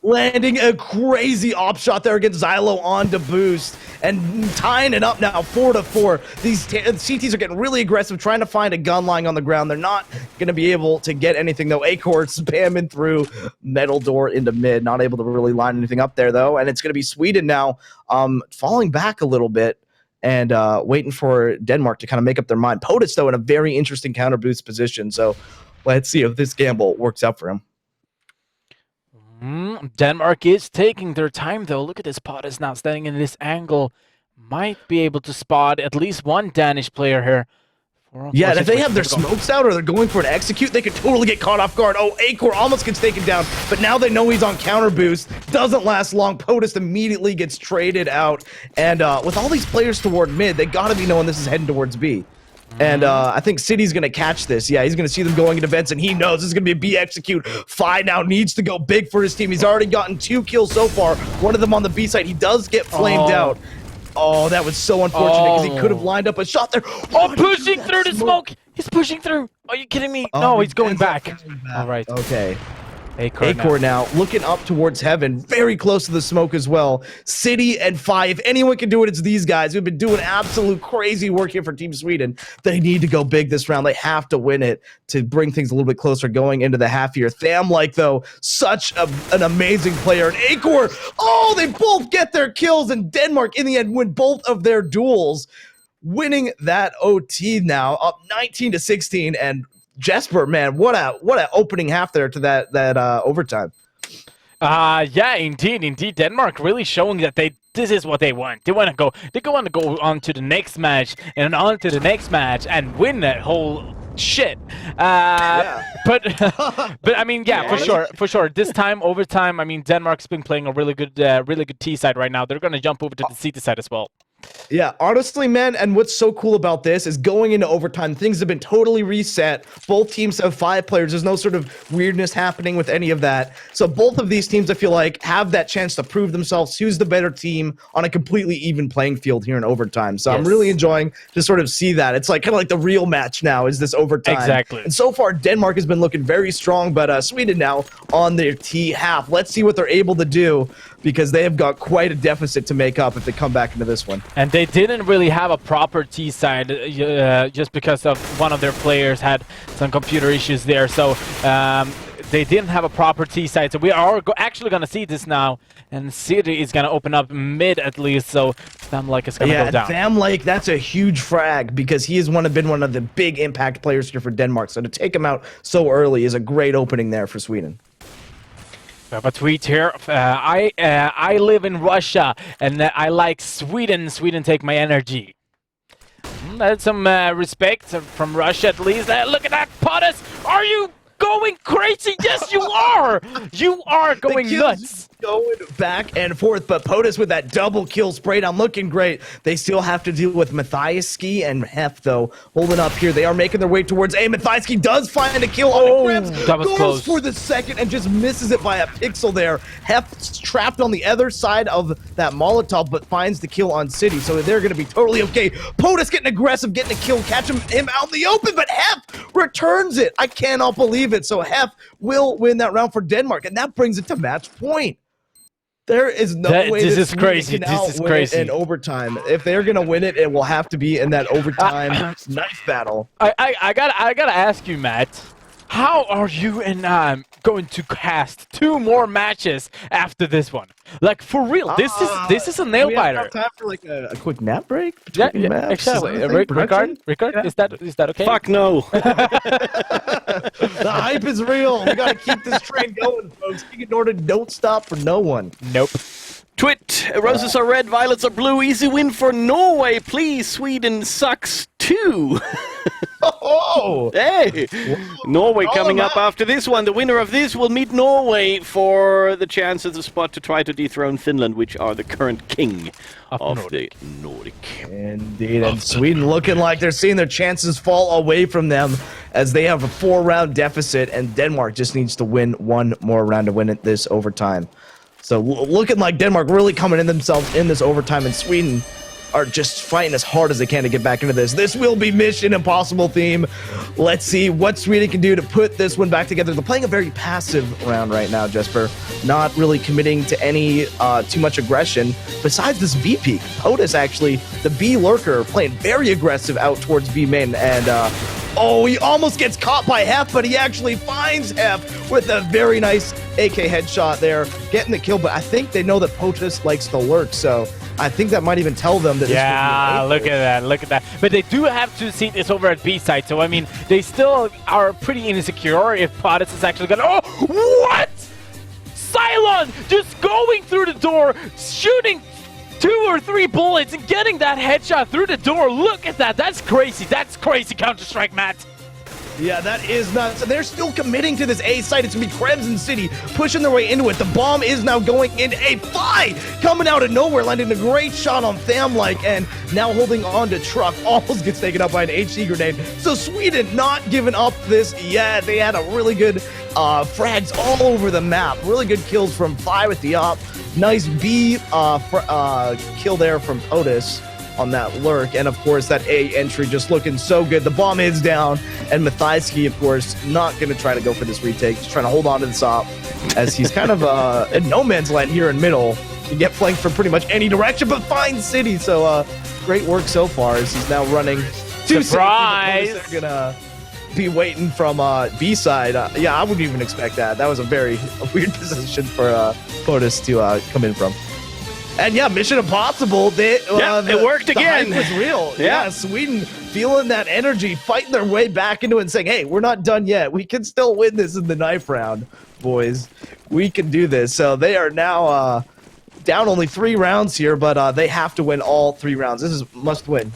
Landing a crazy op shot there against Xylo on to boost and tying it up now 4-4. These CTs are getting really aggressive, trying to find a gun lying on the ground. They're not going to be able to get anything, though. Acor spamming through metal door into mid, not able to really line anything up there, though. And it's going to be Sweden now falling back a little bit and waiting for Denmark to kind of make up their mind. POTUS, though, in a very interesting counter boost position. So let's see if this gamble works out for him. Denmark is taking their time, though. Look at this. POTUS now standing in this angle. Might be able to spot at least 1 Danish player here Yeah, and if they have their smokes out or they're going for an execute, they could totally get caught off guard. Oh, Acor almost gets taken down, but now they know he's on counter boost. Doesn't last long. POTUS immediately gets traded out. And with all these players toward mid, they gotta be knowing this is heading towards B. And I think City's going to catch this. Yeah, he's going to see them going into vents, and he knows this is going to be a B execute. Fi now needs to go big for his team. He's already gotten 2 kills so far. One of them on the B side. He does get flamed out. Oh, that was so unfortunate because he could have lined up a shot there. Oh, pushing through the smoke. He's pushing through. Are you kidding me? No, he's going back. All right. Okay. Acor now looking up towards heaven, very close to the smoke as well. City and Fi, if anyone can do it, it's these guys who've been doing absolute crazy work here for Team Sweden. They need to go big this round. They have to win it to bring things a little bit closer going into the half here. Tham, though, such an amazing player. And Acor, oh, they both get their kills, and Denmark in the end win both of their duels, winning that OT now, up 19-16, and Jesper, man, what a opening half there to that overtime. Yeah, indeed. Denmark really showing that this is what they want. They want to go on to the next match and on to the next match and win that whole shit. But I mean, yeah, for sure. This time, overtime, I mean, Denmark's been playing a really good T side right now. They're gonna jump over to the C side as well. Yeah, honestly, man, and what's so cool about this is going into overtime, things have been totally reset. Both teams have 5 players. There's no sort of weirdness happening with any of that. So both of these teams, I feel like, have that chance to prove themselves. Who's the better team on a completely even playing field here in overtime. So I'm really enjoying to sort of see that. It's like kind of like the real match now is this overtime. Exactly. And so far, Denmark has been looking very strong, but Sweden now on their T half. Let's see what they're able to do, because they have got quite a deficit to make up if they come back into this one. And they didn't really have a proper T side just because of one of their players had some computer issues there. So they didn't have a proper T side. So we are actually going to see this now. And City is going to open up mid at least. So Tham is going to go down. Tham, that's a huge frag because he has been one of the big impact players here for Denmark. So to take him out so early is a great opening there for Sweden. We have a tweet here. I live in Russia and I like Sweden. Sweden take my energy. That's some respect from Russia at least. Look at that, POTUS. Are you going crazy? Yes, you are. You are going nuts. Going back and forth, but POTUS with that double kill spray down looking great. They still have to deal with Mathiaski and Hef, though, holding up here. They are making their way towards A. Mathiaski does find a kill. That was goes close. For the second and just misses it by a pixel there. Hef's trapped on the other side of that Molotov, but finds the kill on City, so they're going to be totally okay. POTUS getting aggressive, getting a kill, catching him out in the open, but Hef returns it. I cannot believe it. So Hef will win that round for Denmark, and that brings it to match point. There is no way this is crazy. This is crazy in overtime. If they're gonna win it, it will have to be in that overtime knife battle. I gotta ask you, Matt. How are you and I going to cast 2 more matches after this one? Like, for real, this is a nail biter. We have time for like a quick nap break. Yeah, exactly. Ricard, is that okay? Fuck no. The hype is real. We gotta keep this train going, folks. King of Nordic don't stop for no one. Nope. Twit, roses are red, violets are blue. Easy win for Norway, please. Sweden sucks too. Oh! Hey! Norway coming up after this one. The winner of this will meet Norway for the chance at the spot to try to dethrone Finland, which are the current king of the Nordic. Indeed, and Sweden looking like they're seeing their chances fall away from them as they have a 4-round deficit, and Denmark just needs to win 1 more round to win it this overtime. So looking like Denmark really coming in themselves in this overtime, and Sweden are just fighting as hard as they can to get back into this. This will be Mission Impossible theme. Let's see what Sweden can do to put this one back together. They're playing a very passive round right now, Jesper. Not really committing to any too much aggression. Besides this B peak, POTUS actually, the B lurker, playing very aggressive out towards B main, and oh, he almost gets caught by Hef, but he actually finds Hef with a very nice AK headshot there, getting the kill. But I think they know that POTUS likes to lurk, so I think that might even tell them that. Yeah, look at that. But they do have to see this over at B side, so I mean, they still are pretty insecure if POTUS is actually gonna. Oh, what? Cylon just going through the door, shooting 2 or 3 bullets and getting that headshot through the door. Look at that. That's crazy. That's crazy, Counter-Strike, Matt. Yeah, that is nuts. They're still committing to this A site. It's going to be Crimson City pushing their way into it. The bomb is now going in. A Fly coming out of nowhere, landing a great shot on Thamlike, and now holding on to Truck. Almost gets taken up by an HE grenade. So Sweden not giving up this yet. They had a really good frags all over the map. Really good kills from Fly with the op. Nice B kill there from Otis on that lurk, and of course that A entry just looking so good. The bomb is down, and Mathiasky, of course, not going to try to go for this retake, just trying to hold on to this op, as he's kind of in no man's land here in middle. You get flanked from pretty much any direction, but finds City, so great work so far, as he's now running two Surprise! They're gonna be waiting from B side. Yeah, I wouldn't even expect that. That was a very weird position for POTUS to come in from. And yeah, Mission Impossible. It worked again. The hype was real. Yeah. Yeah, Sweden feeling that energy, fighting their way back into it and saying, hey, we're not done yet. We can still win this in the knife round, boys. We can do this. So they are now down only 3 rounds here, but they have to win all 3 rounds. This is must win.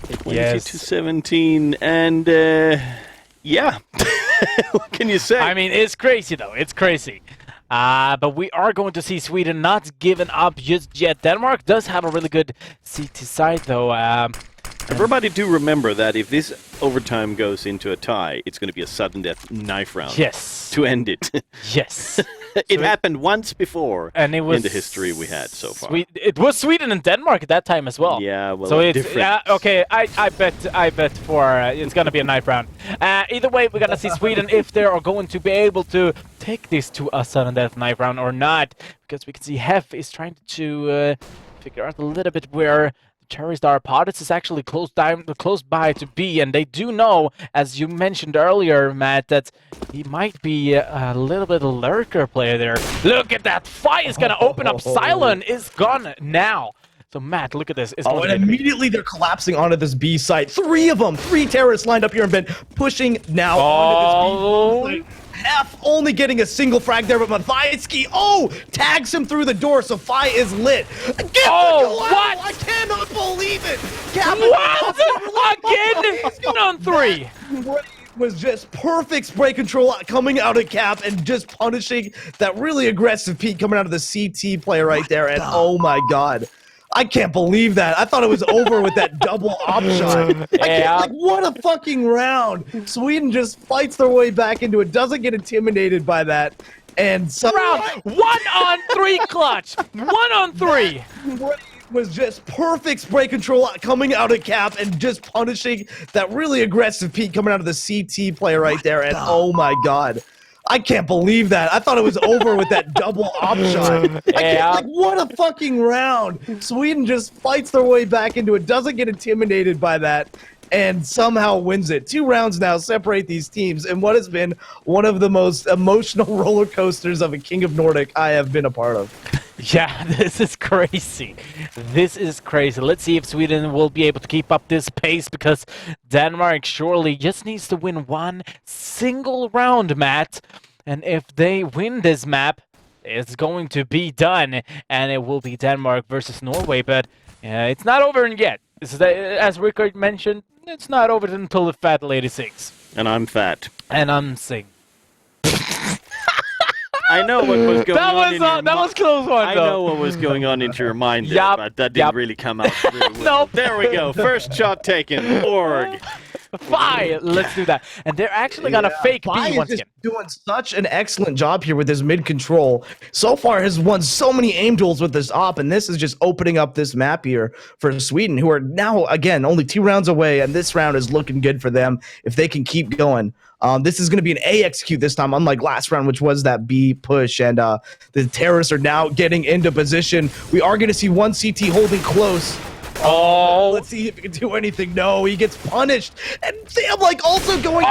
22-17, and yeah. What can you say? I mean, it's crazy, though. It's crazy. But we are going to see Sweden not giving up just yet. Denmark does have a really good CT side, though. Everybody do remember that if this overtime goes into a tie, it's going to be a sudden death knife round. Yes. To end it. Yes. It happened once before and it was in the history we had so far. It was Sweden and Denmark at that time as well. Yeah, well, so it's different. yeah, okay. I bet for it's gonna be a knife round. Either way, we're gonna see Sweden if they are going to be able to take this to a sudden death knife round or not, because we can see Hef is trying to figure out a little bit where terrorist are. POTUS is actually close by to B, and they do know, as you mentioned earlier, Matt, that he might be a little bit of a lurker player there. Look at that! Fire is gonna open up. Silent is gone now. So Matt, look at this. And immediately they're collapsing onto this B site. 3 of them, 3 terrorists lined up here and been pushing now onto this B site. F only getting a single frag there, but Mathiasky, tags him through the door, so Fi is lit. What? I cannot believe it. What? Again? 1 on 3. Was just perfect spray control coming out of Cap and just punishing that really aggressive peek coming out of the CT player right there, and oh my god. I can't believe that. I thought it was over with that double op shot. What a fucking round. Sweden just fights their way back into it, doesn't get intimidated by that. And round 1 on 3 clutch. 1 on 3. Was just perfect spray control coming out of Cap and just punishing that really aggressive peek coming out of the CT player right there, and oh my god. I can't believe that. I thought it was over with that double op shot. What a fucking round. Sweden just fights their way back into it, doesn't get intimidated by that, and somehow wins it. 2 rounds now separate these teams in what has been one of the most emotional roller coasters of a King of Nordic I have been a part of. Yeah, this is crazy. This is crazy. Let's see if Sweden will be able to keep up this pace, because Denmark surely just needs to win 1 single round, Matt. And if they win this map, it's going to be done, and it will be Denmark versus Norway. But it's not over yet. As Rickard mentioned, it's not over until the fat lady sings. And I'm fat. And I'm sing. I know what was going on in your mind. That was close one, I though. know what was going on into your really mind there, but that didn't really come out really well. Nope. There we go. First shot taken. Org. Fine, let's do that. And they're actually gonna fake B once again. Doing such an excellent job here with his mid control. So far has won so many aim duels with this op, and this is just opening up this map here for Sweden, who are now, again, only 2 rounds away, and this round is looking good for them if they can keep going. This is going to be an A execute this time, unlike last round, which was that B push, and the terrorists are now getting into position. We are going to see 1 CT holding close. Let's see if he can do anything. No, he gets punished. And Sam, also going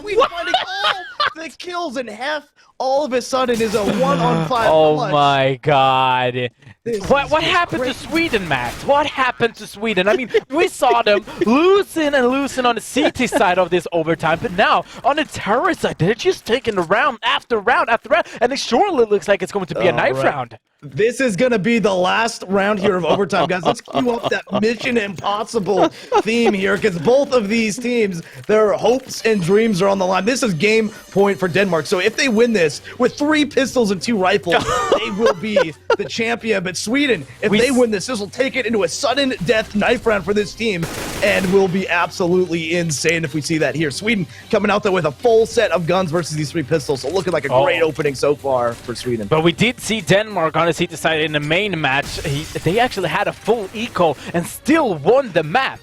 Sweden finding all the kills, and Hef all of a sudden is a 1-on-5 Oh clutch. my god. This What is happened to crazy. Sweden, Matt? What happened to Sweden? I mean, we saw them losing and losing on the CT side of this overtime, but now on the terror side, they're just taking round after round after round, and it surely looks like it's going to be a knife right. round. This is going to be the last round here of overtime, guys. Let's cue up that Mission Impossible theme here, because both of these teams, their hopes and dreams are on the line. This is game point for Denmark. So if they win this with 3 pistols and 2 rifles, they will be the champion. But Sweden, if they win this will take it into a sudden death knife round for this team and will be absolutely insane if we see that here. Sweden coming out there with a full set of guns versus these 3 pistols. So looking like a great opening so far for Sweden. But we did see Denmark on the CT side in the main match. They actually had a full eco and still won the map.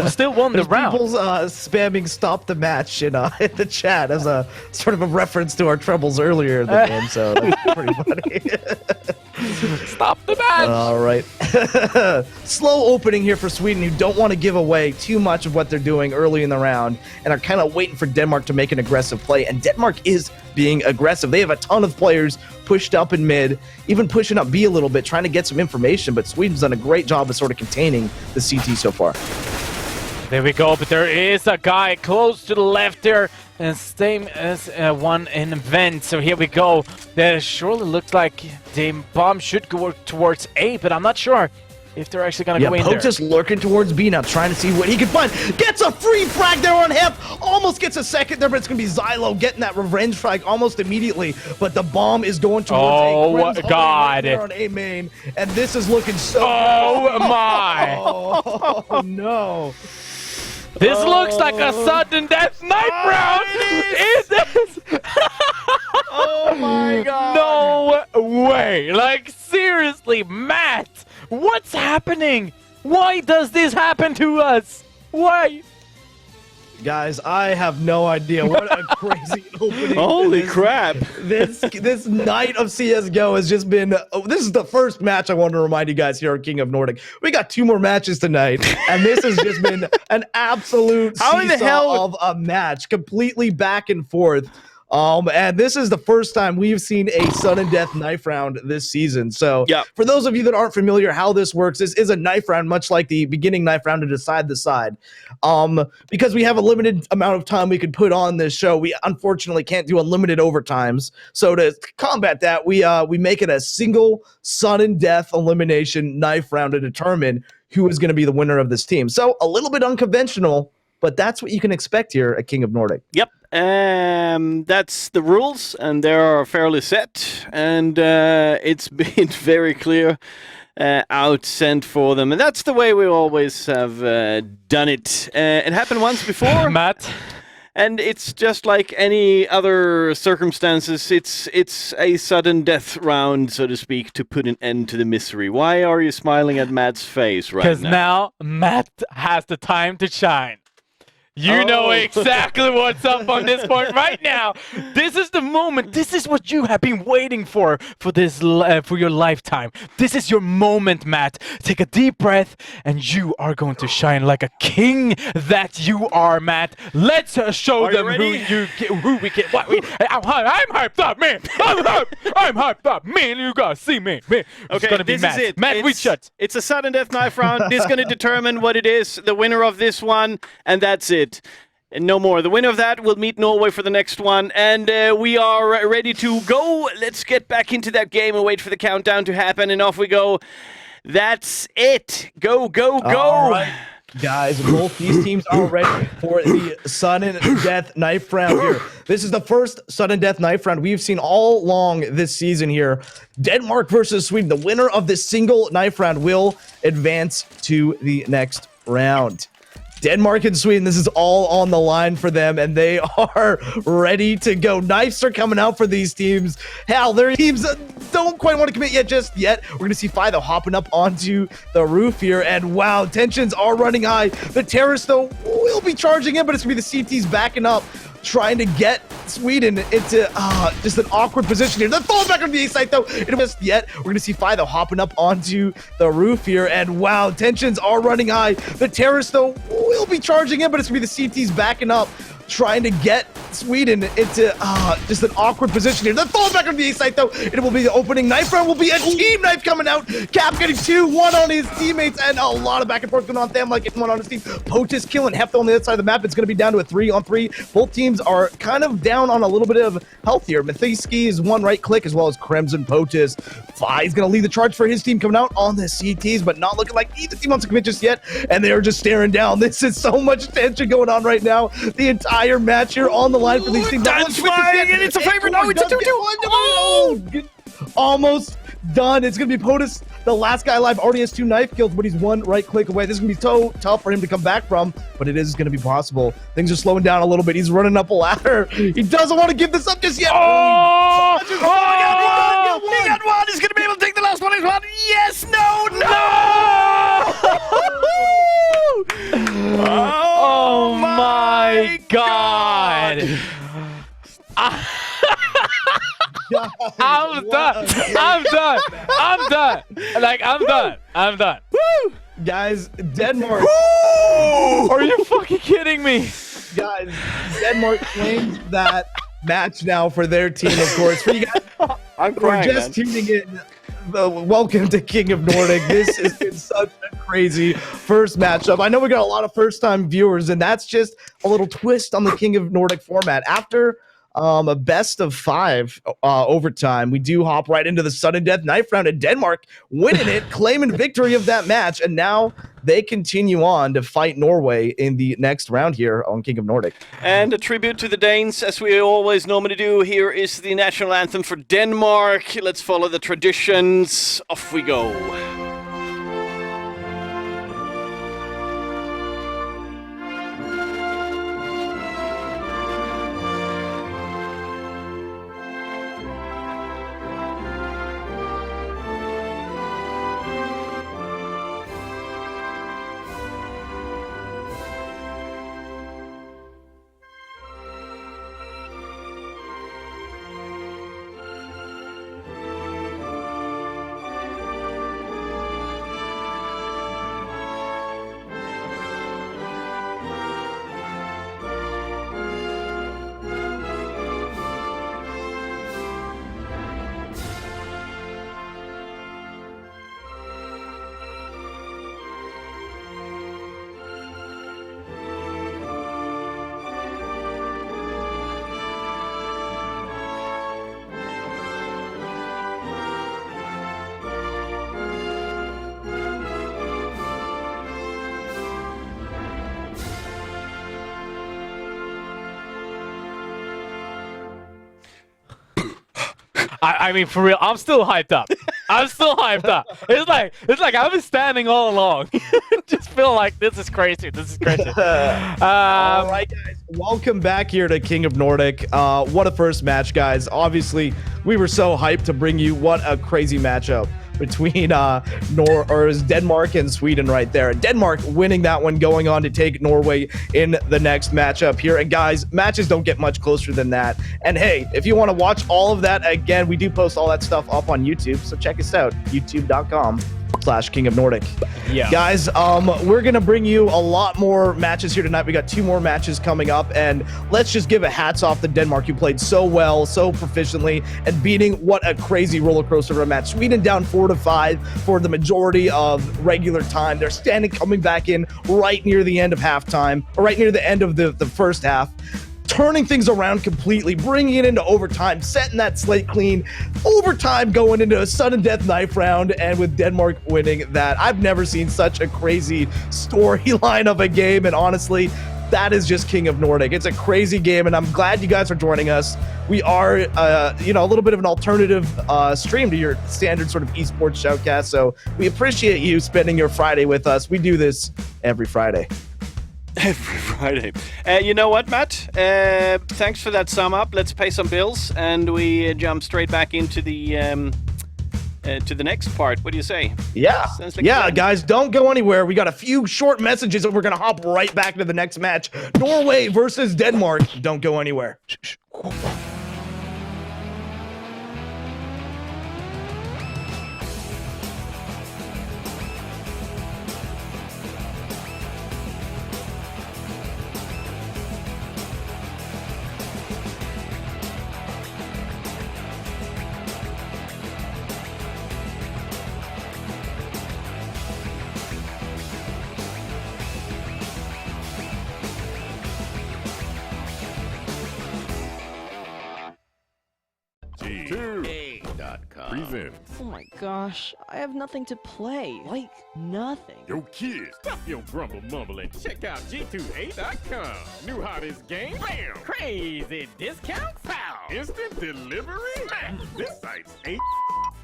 Still won the round. People's spamming "stop the match" in the chat as a sort of a reference to our troubles earlier in the game. So that's pretty funny. Stop the match. All right. Slow opening here for Sweden, who don't want to give away too much of what they're doing early in the round and are kind of waiting for Denmark to make an aggressive play. And Denmark is being aggressive. They have a ton of players pushed up in mid, even pushing up B a little bit, trying to get some information. But Sweden's done a great job of sort of containing the CT so far. There we go, but there is a guy close to the left there, and same as one in vent. So here we go. There surely looks like the bomb should go towards A, but I'm not sure if they're actually going to go in Poke there. just lurking towards B now, trying to see what he can find. Gets a free frag there on half. Almost gets a second there, but it's going to be Xylo getting that revenge frag almost immediately. But the bomb is going towards Oh, A. Grim's God. right there on A main, and this is looking so Oh, my. Oh, no. This looks like a sudden death knife round. Is this? Oh, my God. No way. Like, seriously, Matt, what's happening? Why does this happen to us? Why? Guys, I have no idea. What a crazy opening. Holy this- crap. This night of CSGO has just been... this is the first match I want to remind you guys here on King of Nordic. We got 2 more matches tonight, and this has just been an absolute How in the seesaw hell- of a match, completely back and forth. And this is the first time we've seen a sudden death knife round this season. So Yep. for those of you that aren't familiar how this works, this is a knife round, much like the beginning knife round to decide the side. Because we have a limited amount of time we could put on this show, we unfortunately can't do unlimited overtimes. So to combat that, we make it a single sudden death elimination knife round to determine who is going to be the winner of this team. So a little bit unconventional, but that's what you can expect here at King of Nordic. Yep. That's the rules, and they are fairly set, and it's been very clear out sent for them, and that's the way we always have done it. It happened once before, Matt? and it's just like any other circumstances. It's a sudden death round, so to speak, to put an end to the misery. Why are you smiling at Matt's face right Because now? now Matt has the time to shine. You know exactly what's up on this point right now. This is the moment. This is what you have been waiting for this for your lifetime. This is your moment, Matt. Take a deep breath, and you are going to shine like a king that you are, Matt. Let's show Are you them ready? who we get. I'm hyped up, man. I'm hyped up, man. You gotta see me, man. It's Okay, gonna be this Matt. is it. Matt, we shut. It's a sudden death knife round. This is going to determine what it is, the winner of this one, and that's it. And no more. The winner of that will meet Norway for the next one, and we are ready to go. Let's get back into that game and wait for the countdown to happen, and off we go. That's it. Go, go, go. All right, guys, both these teams are ready for the sudden death knife round here. This is the first sudden death knife round we've seen all along this season here. Denmark versus Sweden. The winner of this single knife round will advance to the next round. Denmark and Sweden, this is all on the line for them, and they are ready to go. Knives are coming out for these teams. Hell, their teams don't quite want to commit just yet. We're going to see Fido hopping up onto the roof here, and wow, tensions are running high. The terrorists, though, will be charging in, but it's going to be the CTs backing up, trying to get Sweden into just an awkward position here. They're falling back on the A site, though. It just yet. We're going to see Fido hopping up onto the roof here, and wow, tensions are running high. The terrorists, though, will be charging in, but it's going to be the CTs backing up, trying to get Sweden into just an awkward position here. They're falling back on the A site though. It will be the opening knife round. Will be a team knife coming out. Cap getting 2-1 on his teammates, and a lot of back and forth going on. Them like getting one on his team. POTUS killing Hefta on the other side of the map. It's going to be down to a 3-on-3. Both teams are kind of down on a little bit of health here. Mathiski is one right click as well as Crimson POTUS. Fly is going to lead the charge for his team coming out on the CTs, but not looking like either team wants to commit just yet. And they are just staring down. This is so much tension going on right now. The entire match here on the line for these teams. That's flying, and it's a favorite. No, it's a 2-2. Oh! Almost done. It's going to be POTUS, the last guy alive. Already has 2 knife kills, but he's 1 right click away. This is going to be so tough for him to come back from, but it is going to be possible. Things are slowing down a little bit. He's running up a ladder. He doesn't want to give this up just yet. Oh! He got one. He's going to be able to take the last one. He's one. Yes, no. Oh my God. I'm done. Like, I'm done. Woo! Guys, Denmark. Are you fucking kidding me? Guys, Denmark claims that match now for their team, of course. For you guys I'm who are crying, just man. tuning in, welcome to King of Nordic. This has been such a crazy first matchup. I know we got a lot of first-time viewers, and that's just a little twist on the King of Nordic format. After a best of 5 overtime, we do hop right into the sudden death knife round, and Denmark winning it, claiming victory of that match, and now they continue on to fight Norway in the next round here on King of Nordic. And a tribute to the Danes, as we always normally do. Here is the national anthem for Denmark. Let's follow the traditions. Off we go. I mean, for real, I'm still hyped up. It's like I've been standing all along. Just feel like this is crazy. All right, guys, welcome back here to King of Nordic. What a first match, guys. Obviously, we were so hyped to bring you what a crazy matchup between Denmark and Sweden right there. Denmark winning that one, going on to take Norway in the next matchup here. And guys, matches don't get much closer than that. And hey, if you want to watch all of that again, we do post all that stuff up on YouTube, so check us out, youtube.com/King of Nordic. Yeah. Guys, we're gonna bring you a lot more matches here tonight. We got 2 more matches coming up, and let's just give a hats off to Denmark, who played so well, so proficiently, and beating what a crazy roller coaster of a match. Sweden down 4-5 for the majority of regular time. They're coming back in right near the end of halftime, or right near the end of the first half, turning things around completely, bringing it into overtime, setting that slate clean. Overtime going into a sudden death knife round, and with Denmark winning that. I've never seen such a crazy storyline of a game, and honestly, that is just King of Nordic. It's a crazy game, and I'm glad you guys are joining us. We are, a little bit of an alternative stream to your standard sort of esports shoutcast, so we appreciate you spending your Friday with us. We do this every Friday. Every Friday. You know what, Matt? Thanks for that sum up. Let's pay some bills, and we jump straight back into the next part. What do you say? Yeah. Sounds like Yeah, fun. guys, don't go anywhere. We got a few short messages, and we're going to hop right back to the next match. Norway versus Denmark. Don't go anywhere. presents. Oh my gosh, I have nothing to play. Like, nothing. Yo, kids, stop your grumble mumble and check out G2A.com. New hottest game, bam! Crazy discounts, pow! Instant delivery, man! This site's ain't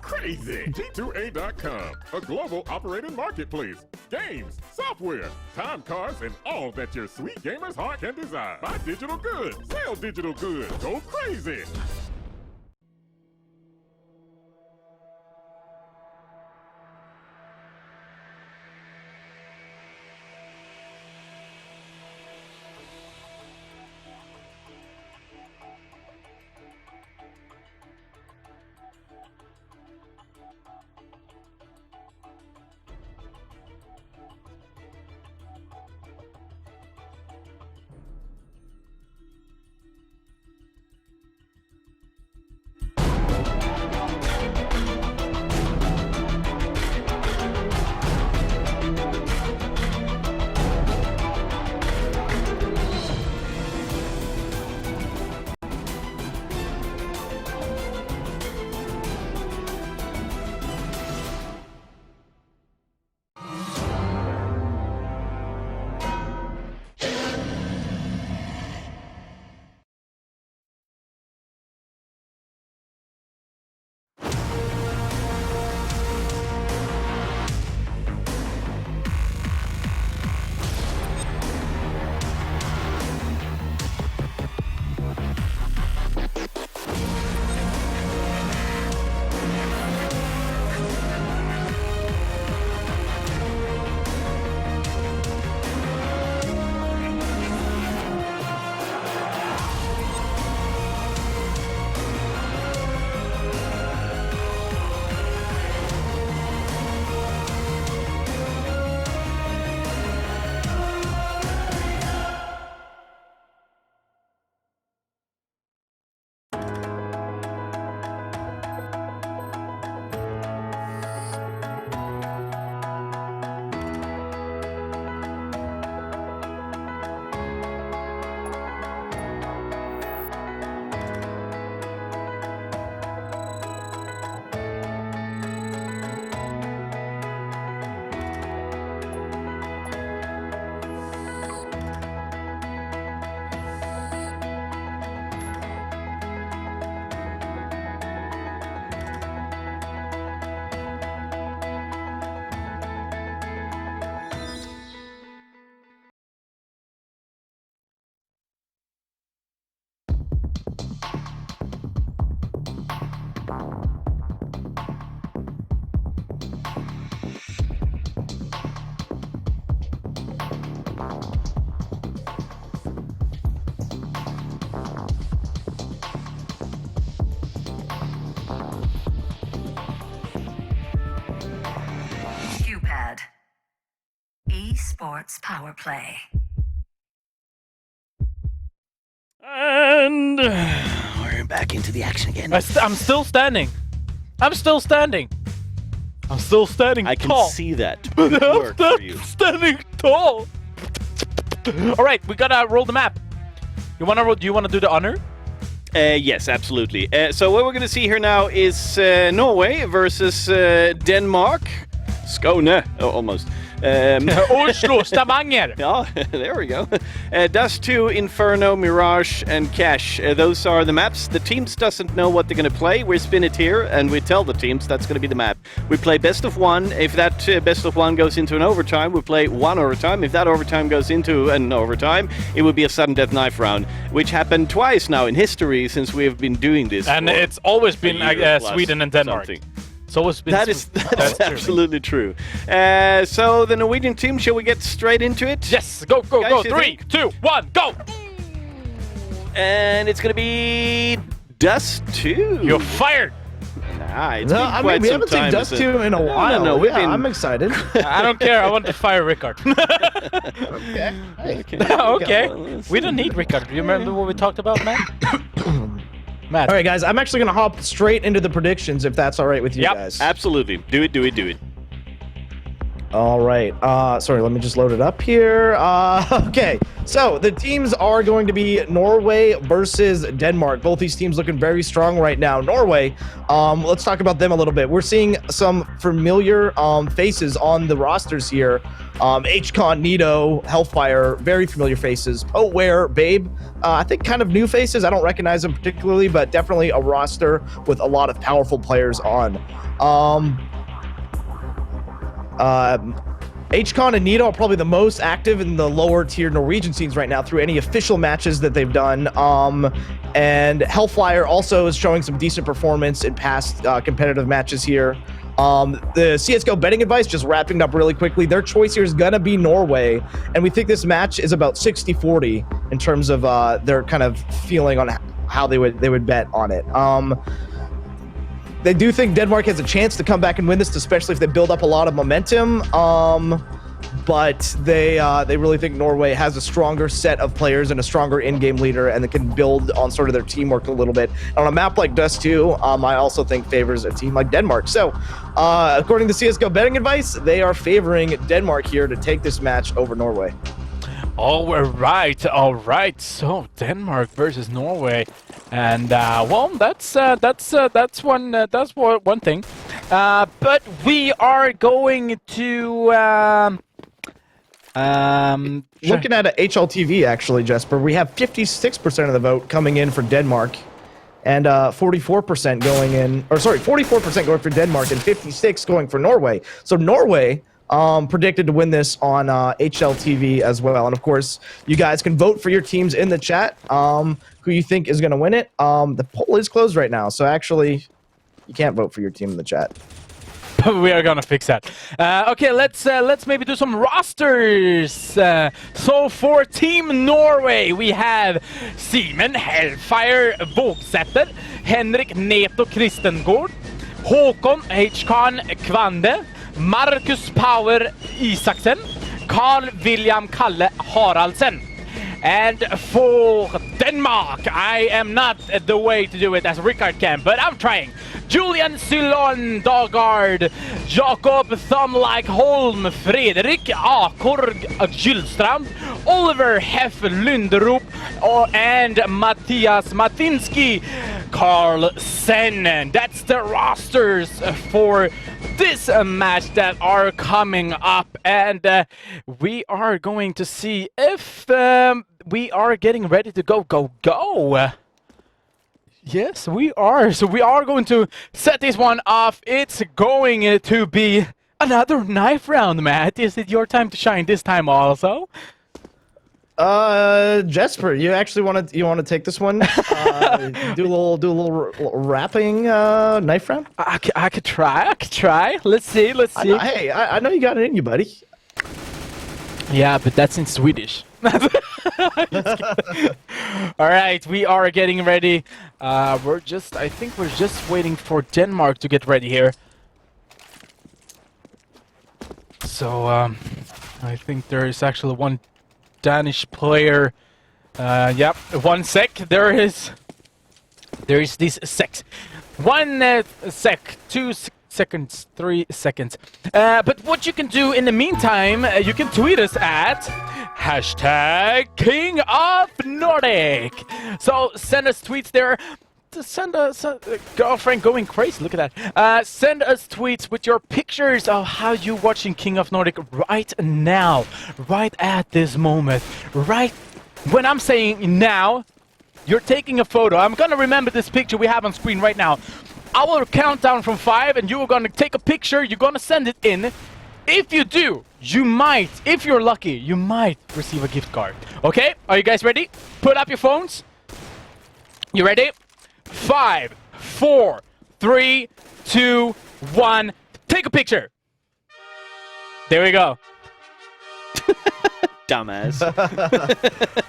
crazy. G2A.com, a global operating marketplace. Games, software, time cards, and all that your sweet gamer's heart can desire. Buy digital goods, sell digital goods, go crazy! Q-Pad. Esports Power Play. And we're back into the action again. I'm still standing. I'm still standing. I'm still standing I can tall. see that. I'm It worked for you. standing tall. All right, we gotta roll the map. You wanna roll? Do you wanna do the honor? Yes, absolutely. So what we're going to see here now is Norway versus Denmark. Skåne, almost. Oslo, Stavanger. Yeah, there we go. Dust 2, Inferno, Mirage, and Cash. Those are the maps. The teams doesn't know what they're going to play. We spin it here, and we tell the teams that's going to be the map. We play best of one. If that best of one goes into an overtime, we play one overtime. If that overtime goes into an overtime, it would be a sudden death knife round, which happened twice now in history since we have been doing this. And for it's always been a year plus Sweden and Denmark. something. It's always been That's true. absolutely true. So the Norwegian team, shall we get straight into it? Yes, go, go, Guys, go. you 3, think? 2, 1, go. And it's going to be Dust 2. You're fired. Nah, it's No, been I quite mean, we some haven't seen time. Dust as a- 2 in a while. No, we've been... I'm excited. I don't care. I want to fire Rickard. Okay. Okay. We don't need Rickard. Do you remember what we talked about, Matt? Matt. All right, guys, I'm actually going to hop straight into the predictions if that's all right with you Yep. guys. Absolutely. Do it, do it, do it. All right. Sorry, let me just load it up here. Okay. So the teams are going to be Norway versus Denmark. Both these teams looking very strong right now. Norway, let's talk about them a little bit. We're seeing some familiar faces on the rosters here. HCon, Nito, Hellfire, very familiar faces. Potware, Babe, I think kind of new faces. I don't recognize them particularly, but definitely a roster with a lot of powerful players on. HCon and Nito are probably the most active in the lower tier Norwegian scenes right now through any official matches that they've done. And Hellfire also is showing some decent performance in past competitive matches here. The CSGO betting advice, just wrapping up really quickly, their choice here is gonna be Norway, and we think this match is about 60-40 in terms of their kind of feeling on how they would bet on it. They do think Denmark has a chance to come back and win this, especially if they build up a lot of momentum. But they really think Norway has a stronger set of players and a stronger in-game leader, and they can build on sort of their teamwork a little bit. And on a map like Dust 2, I also think favors a team like Denmark. So, according to CSGO betting advice, they are favoring Denmark here to take this match over Norway. All right, all right. So Denmark versus Norway, and well, that's one thing. But we are going to looking at a HLTV actually, Jesper, we have 56% of the vote coming in for Denmark, and 44% going in, or sorry, 44% going for Denmark and 56 going for Norway. So Norway predicted to win this on HLTV as well. And of course, you guys can vote for your teams in the chat, who you think is going to win it. The poll is closed right now, so actually, you can't vote for your team in the chat. We are gonna fix that. Okay, let's maybe do some rosters. So for Team Norway, we have Simen Hellfire Vågsätter, Henrik Neto Kristengård, Håkon HCon Kvande, Marcus Power Isaksen, Carl William Kalle Haraldsen. And for Denmark, I am not the way to do it as Rickard can, but I'm trying. Julian Sylon Dagard, Jakob Thumlike Holm, Fredrik Akorg Gyllstrand, Oliver Heff Lunderup, and Mattias Matinsky Carlsen. That's the rosters for this match that are coming up, and we are going to see if we are getting ready to go. Yes, we are. So we are going to set this one off. It's going to be another knife round, Matt. Is it your time to shine this time also? Jesper, you actually want to take this one? Do a little rapping knife round. I could try. Let's see. Hey, I know you got it in you, buddy. Yeah, but that's in Swedish. All right, we are getting ready. I think we're just waiting for Denmark to get ready here. So, I think there is actually one Danish player. Yep, 1 sec. There is this sec. 1 sec, 2 seconds, 3 seconds. But what you can do in the meantime, you can tweet us at #KingOfNordic. So send us tweets there. Send us girlfriend going crazy. Look at that. Send us tweets with your pictures of how you watching King of Nordic right now, right at this moment, right when I'm saying now. You're taking a photo. I'm gonna remember this picture we have on screen right now. I will count down from 5, and you are gonna take a picture. You're gonna send it in. If you do, you might, if you're lucky, you might receive a gift card. Okay? Are you guys ready? Put up your phones. You ready? 5, 4, 3, 2, 1. Take a picture. There we go. Dumbass.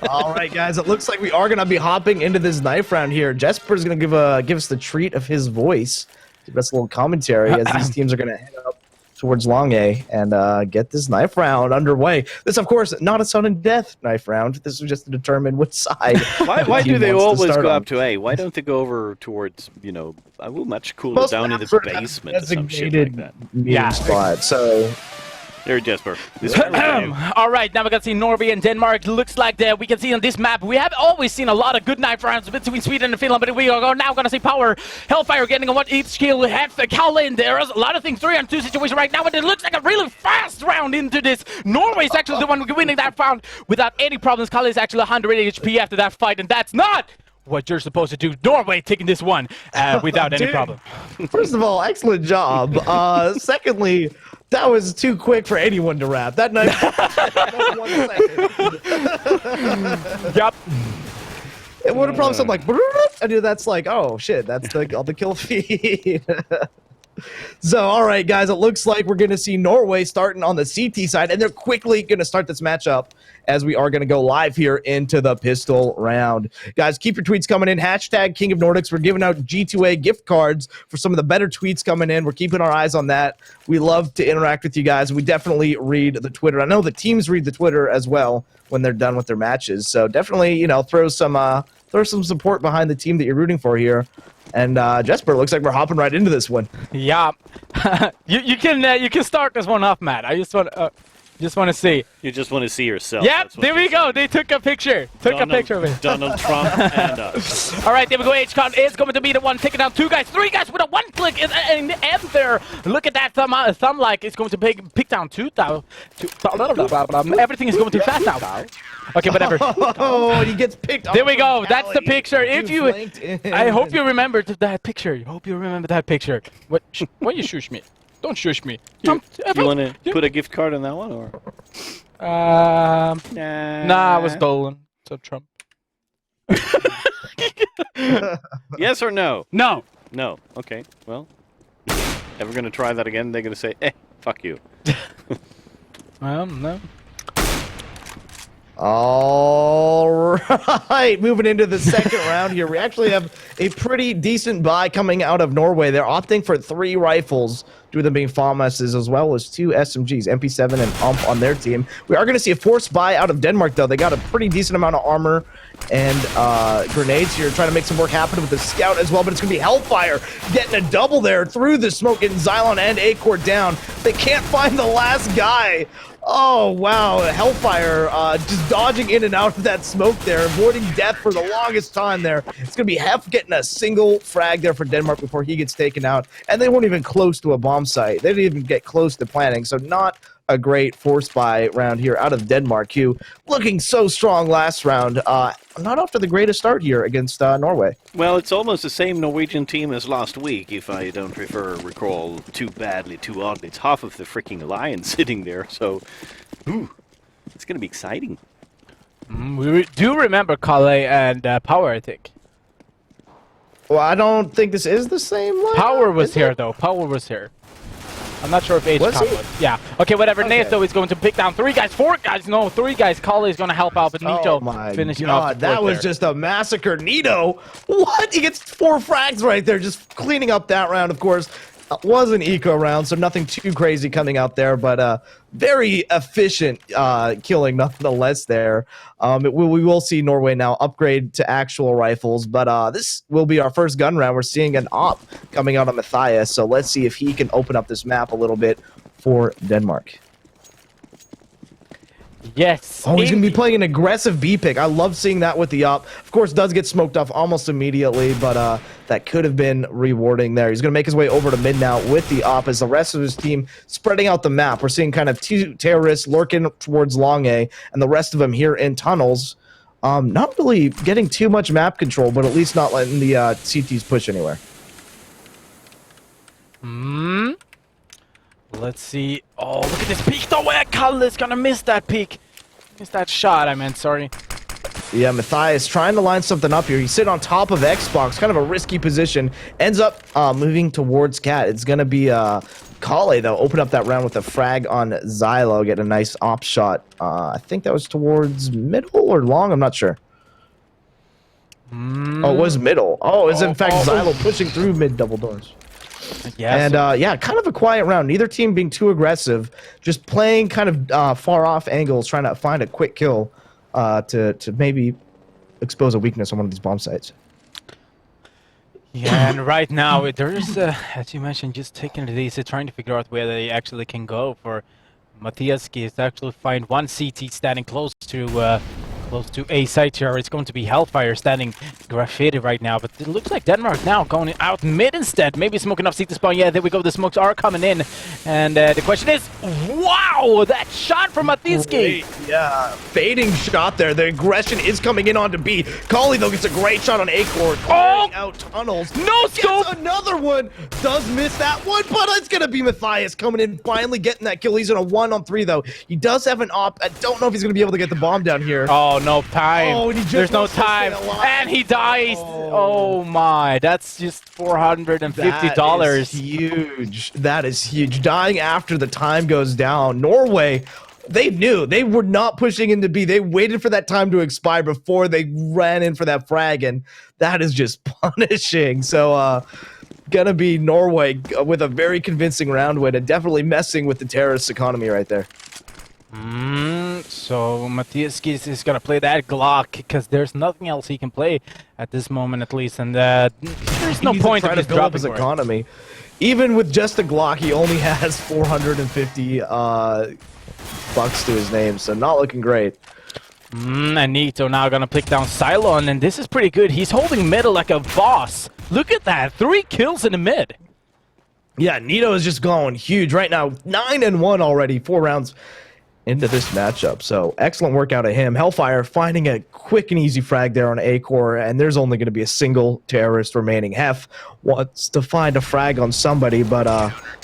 All right, guys. It looks like we are gonna be hopping into this knife round here. Jesper's gonna give us the treat of his voice, give us a little commentary as these teams are gonna head up towards Long A and get this knife round underway. This, of course, not a sudden death knife round. This is just to determine which side. Why do they always go on. up to A? Why don't they go over towards, much cooler Most down in the maps sort of have basement or some shit like that? meeting spot. So There, Jesper. This is your game. All right, now we can see Norway and Denmark. Looks like that we can see on this map. We have always seen a lot of good knife rounds between Sweden and Finland, but we are now going to see Power, Hellfire getting on what each kill. We have Colin. There's a lot of things 3-on-2 situation right now, but it looks like a really fast round into this. Norway is actually the one winning that round without any problems. Colin is actually 100 HP after that fight, and that's not what you're supposed to do. Norway taking this one without any problem. First of all, excellent job. Secondly, that was too quick for anyone to wrap. That knife. 1 second. Yep. It would have probably something like, I knew that's like, oh shit, that's the kill feed. So, all right, guys, it looks like we're going to see Norway starting on the CT side, and they're quickly going to start this matchup as we are going to go live here into the pistol round. Guys, keep your tweets coming in. Hashtag King of Nordics. We're giving out G2A gift cards for some of the better tweets coming in. We're keeping our eyes on that. We love to interact with you guys. We definitely read the Twitter. I know the teams read the Twitter as well when they're done with their matches. So definitely, you know, throw some support behind the team that you're rooting for here. And Jesper, looks like we're hopping right into this one. Yeah. you can start this one off, Matt. I just want to see. You just want to see yourself. Yep, there we go. They took a picture. A picture of it. Donald Trump and us. All right, there we go. HCon is going to be the one taking down 2 guys, 3 guys with a 1 click and there. Look at that thumb like it's going to pick down 2. Everything is going too fast now. Okay, whatever. Oh, he gets picked. There we go. That's the picture. If you, I hope you remember that picture. I hope you remember that picture. What? Why you shush me? Don't shush me. You want to put a gift card on that one, or? Nah, it was stolen. So Trump. Yes or no? No. No. Okay. Well, ever gonna try that again? They're gonna say, fuck you." No. All right, moving into the second round here. We actually have a pretty decent buy coming out of Norway. They're opting for 3 rifles, 2 of them being FAMASs, as well as 2 SMGs, MP7 and UMP on their team. We are going to see a forced buy out of Denmark, though. They got a pretty decent amount of armor and grenades here, trying to make some work happen with the scout as well, but it's going to be Hellfire getting a double there through the smoke, getting Xylon and Acor down. They can't find the last guy. Oh, wow. Hellfire just dodging in and out of that smoke there, avoiding death for the longest time there. It's going to be Hef getting a single frag there for Denmark before he gets taken out. And they weren't even close to a bomb site. They didn't even get close to planting, so not a great force buy round here out of Denmark, who looking so strong last round. Not off to the greatest start here against Norway. Well, it's almost the same Norwegian team as last week, if I don't recall too badly, too oddly. It's half of the freaking alliance sitting there, so it's going to be exciting. We do remember Kale and Power, I think. Well, I don't think this is the same one. Power was here, though. Power was here. I'm not sure if HCon was. Yeah. Okay, whatever. Okay. Nato is going to pick down 3 guys, 4 guys. No, 3 guys. Kale is going to help out, but Nito finishing off. That was just a massacre. Nito, what? He gets 4 frags right there, just cleaning up that round, of course. Was an eco round, so nothing too crazy coming out there, but very efficient killing nonetheless there. We will see Norway now upgrade to actual rifles, but this will be our first gun round. We're seeing an op coming out of Matthias, so let's see if he can open up this map a little bit for Denmark. Yes. Oh, he's going to be playing an aggressive B pick. I love seeing that with the op. Of course, does get smoked off almost immediately, but that could have been rewarding there. He's going to make his way over to mid now with the op as the rest of his team spreading out the map. We're seeing kind of 2 terrorists lurking towards Long A, and the rest of them here in tunnels. Not really getting too much map control, but at least not letting the CTs push anywhere. Let's see. Oh, look at this peek. No way, Kale is going to miss that peek. Miss that shot, I meant, sorry. Yeah, Matthias trying to line something up here. He's sitting on top of Xbox, kind of a risky position. Ends up moving towards Cat. It's going to be Kale, though. Open up that round with a frag on Xylo. Get a nice op shot. I think that was towards middle or long. I'm not sure. Oh, it was middle. Oh, it's in fact Xylo pushing through mid double doors. Yes. And yeah, kind of a quiet round. Neither team being too aggressive, just playing kind of far off angles, trying to find a quick kill to maybe expose a weakness on one of these bomb sites. Yeah, and right now there is, as you mentioned, just taking it easy, trying to figure out where they actually can go for Matthias is actually find one CT standing close to A site here. It's going to be Hellfire standing graffiti right now, but it looks like Denmark now going out mid instead. Maybe smoking up CT spawn. Yeah, there we go. The smokes are coming in, and the question is, wow, that shot from Matthias. Yeah, fading shot there. The aggression is coming in onto B. Kali though gets a great shot on A-Core, clearing out tunnels. No scope. Gets another one. Does miss that one, but it's gonna be Matthias coming in, finally getting that kill. He's in a 1-on-3 though. He does have an op. I don't know if he's gonna be able to get the bomb down here. Oh, no time. Oh, and he just There's no wants to stay time. alive. And he dies. Oh my, that's just $450. That is huge. That is huge. Dying after the time goes down. Norway, they knew. They were not pushing into B. They waited for that time to expire before they ran in for that frag, and that is just punishing. So, gonna be Norway with a very convincing round win and definitely messing with the terrorist economy right there. So Matthias is gonna play that Glock because there's nothing else he can play at this moment, at least, and there's no point in trying just to build up dropping his for it. economy. Even with just a Glock, he only has 450 bucks to his name, so not looking great. And Nito now gonna pick down Cylon, and this is pretty good. He's holding middle like a boss. Look at that, 3 kills in the mid. Yeah, Nito is just going huge right now. 9-1 already, 4 rounds into this matchup. So excellent work out of him. Hellfire finding a quick and easy frag there on A-Core, and there's only going to be a single terrorist remaining. Hef wants to find a frag on somebody, but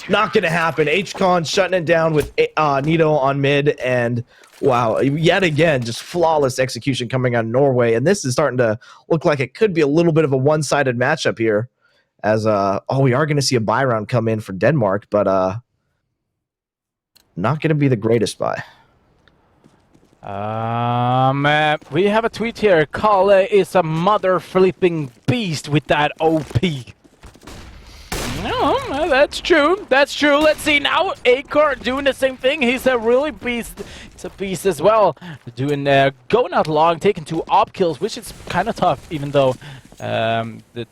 not going to happen. H-Con shutting it down with Nito on mid, and wow, yet again, just flawless execution coming out of Norway, and this is starting to look like it could be a little bit of a one-sided matchup here, as we are going to see a buy round come in for Denmark, but not going to be the greatest buy. We have a tweet here. Kale is a mother flipping beast with that OP. No, that's true. That's true. Let's see now. Acar doing the same thing. He's a really beast. He's a beast as well. Doing going out long, taking 2 op kills, which is kind of tough, even though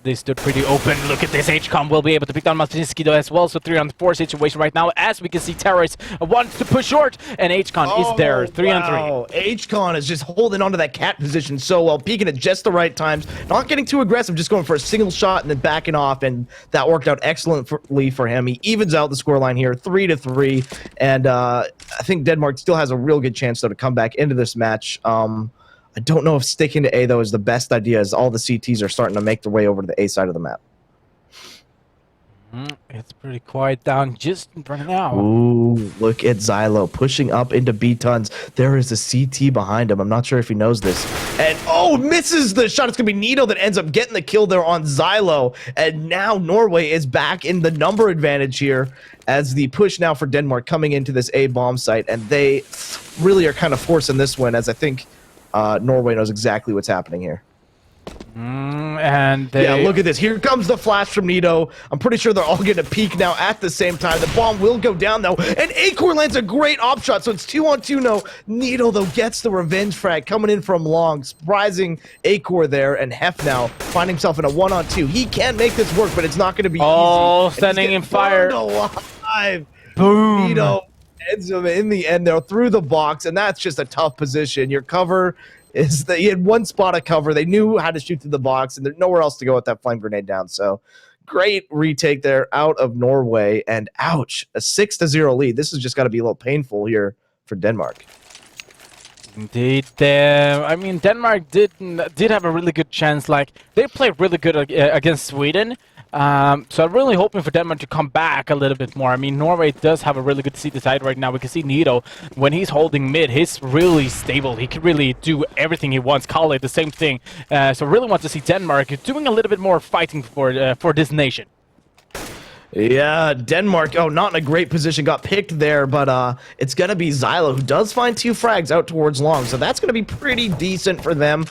they stood pretty open. Look at this. HCOM will be able to pick down Matinski though as well. So 3-on-4 situation right now. As we can see, Terrorist wants to push short, and HCON is there. 3-on-3. HCON is just holding onto that cat position so well, peeking at just the right times, not getting too aggressive, just going for a single shot and then backing off, and that worked out excellently for him. He evens out the scoreline here, 3-3, and I think Denmark still has a real good chance though to come back into this match. I don't know if sticking to A, though, is the best idea, as all the CTs are starting to make their way over to the A side of the map. It's pretty quiet down just right now. Ooh, look at Xylo pushing up into B tons. There is a CT behind him. I'm not sure if he knows this. And, misses the shot. It's going to be Nito that ends up getting the kill there on Xylo. And now Norway is back in the number advantage here, as the push now for Denmark coming into this A bomb site. And they really are kind of forcing this one, as I think Norway knows exactly what's happening here. And yeah, look at this. Here comes the flash from Nito. I'm pretty sure they're all going to peek now at the same time. The bomb will go down, though. And Acore lands a great op shot, so it's 2-on-2 now. Nito, though, gets the revenge frag coming in from long, surprising Acore there. And Hef now finding himself in a 1-on-2. He can make this work, but it's not going to be easy. Standing in fire. Alive. Boom. Nito ends him in the end there through the box, and that's just a tough position. Your cover is that he had one spot of cover. They knew how to shoot through the box, and there's nowhere else to go with that flame grenade down. So great retake there out of Norway, and ouch, a 6-0 lead. This has just got to be a little painful here for Denmark. Indeed. I mean, Denmark did have a really good chance. Like, they played really good against Sweden. So I'm really hoping for Denmark to come back a little bit more. I mean, Norway does have a really good CT side right now. We can see Nito, when he's holding mid, he's really stable. He can really do everything he wants. Kale, the same thing. So really want to see Denmark doing a little bit more fighting for this nation. Yeah, Denmark, not in a great position, got picked there, but it's going to be Xylo, who does find 2 frags out towards long, so that's going to be pretty decent for them.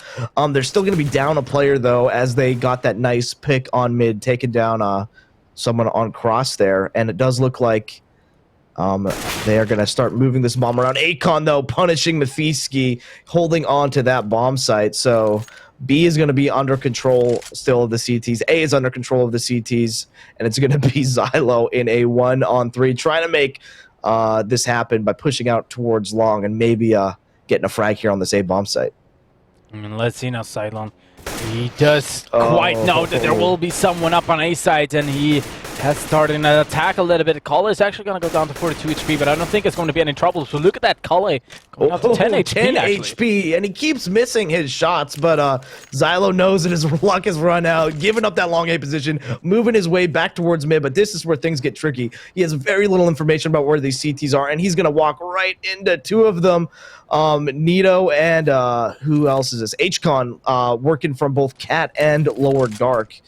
They're still going to be down a player, though, as they got that nice pick on mid, taking down someone on cross there, and it does look like they are going to start moving this bomb around. Akon, though, punishing Mephiski, holding on to that bomb site, so B is going to be under control still of the CTs. A is under control of the CTs, and it's going to be Xylo in a 1-on-3, trying to make this happen by pushing out towards long and maybe getting a frag here on this A bomb site. And let's see now, Cylon. He does quite know that there will be someone up on A side, and he has started an attack a little bit. Kale is actually going to go down to 42 HP, but I don't think it's going to be any trouble. So look at that, Kale going up to 10 HP. 10 HP, and he keeps missing his shots, but Xylo knows that his luck has run out, giving up that long A position, moving his way back towards mid, but this is where things get tricky. He has very little information about where these CTs are, and he's going to walk right into two of them. Nito and who else is this? HCon working from both Cat and Lower Dark.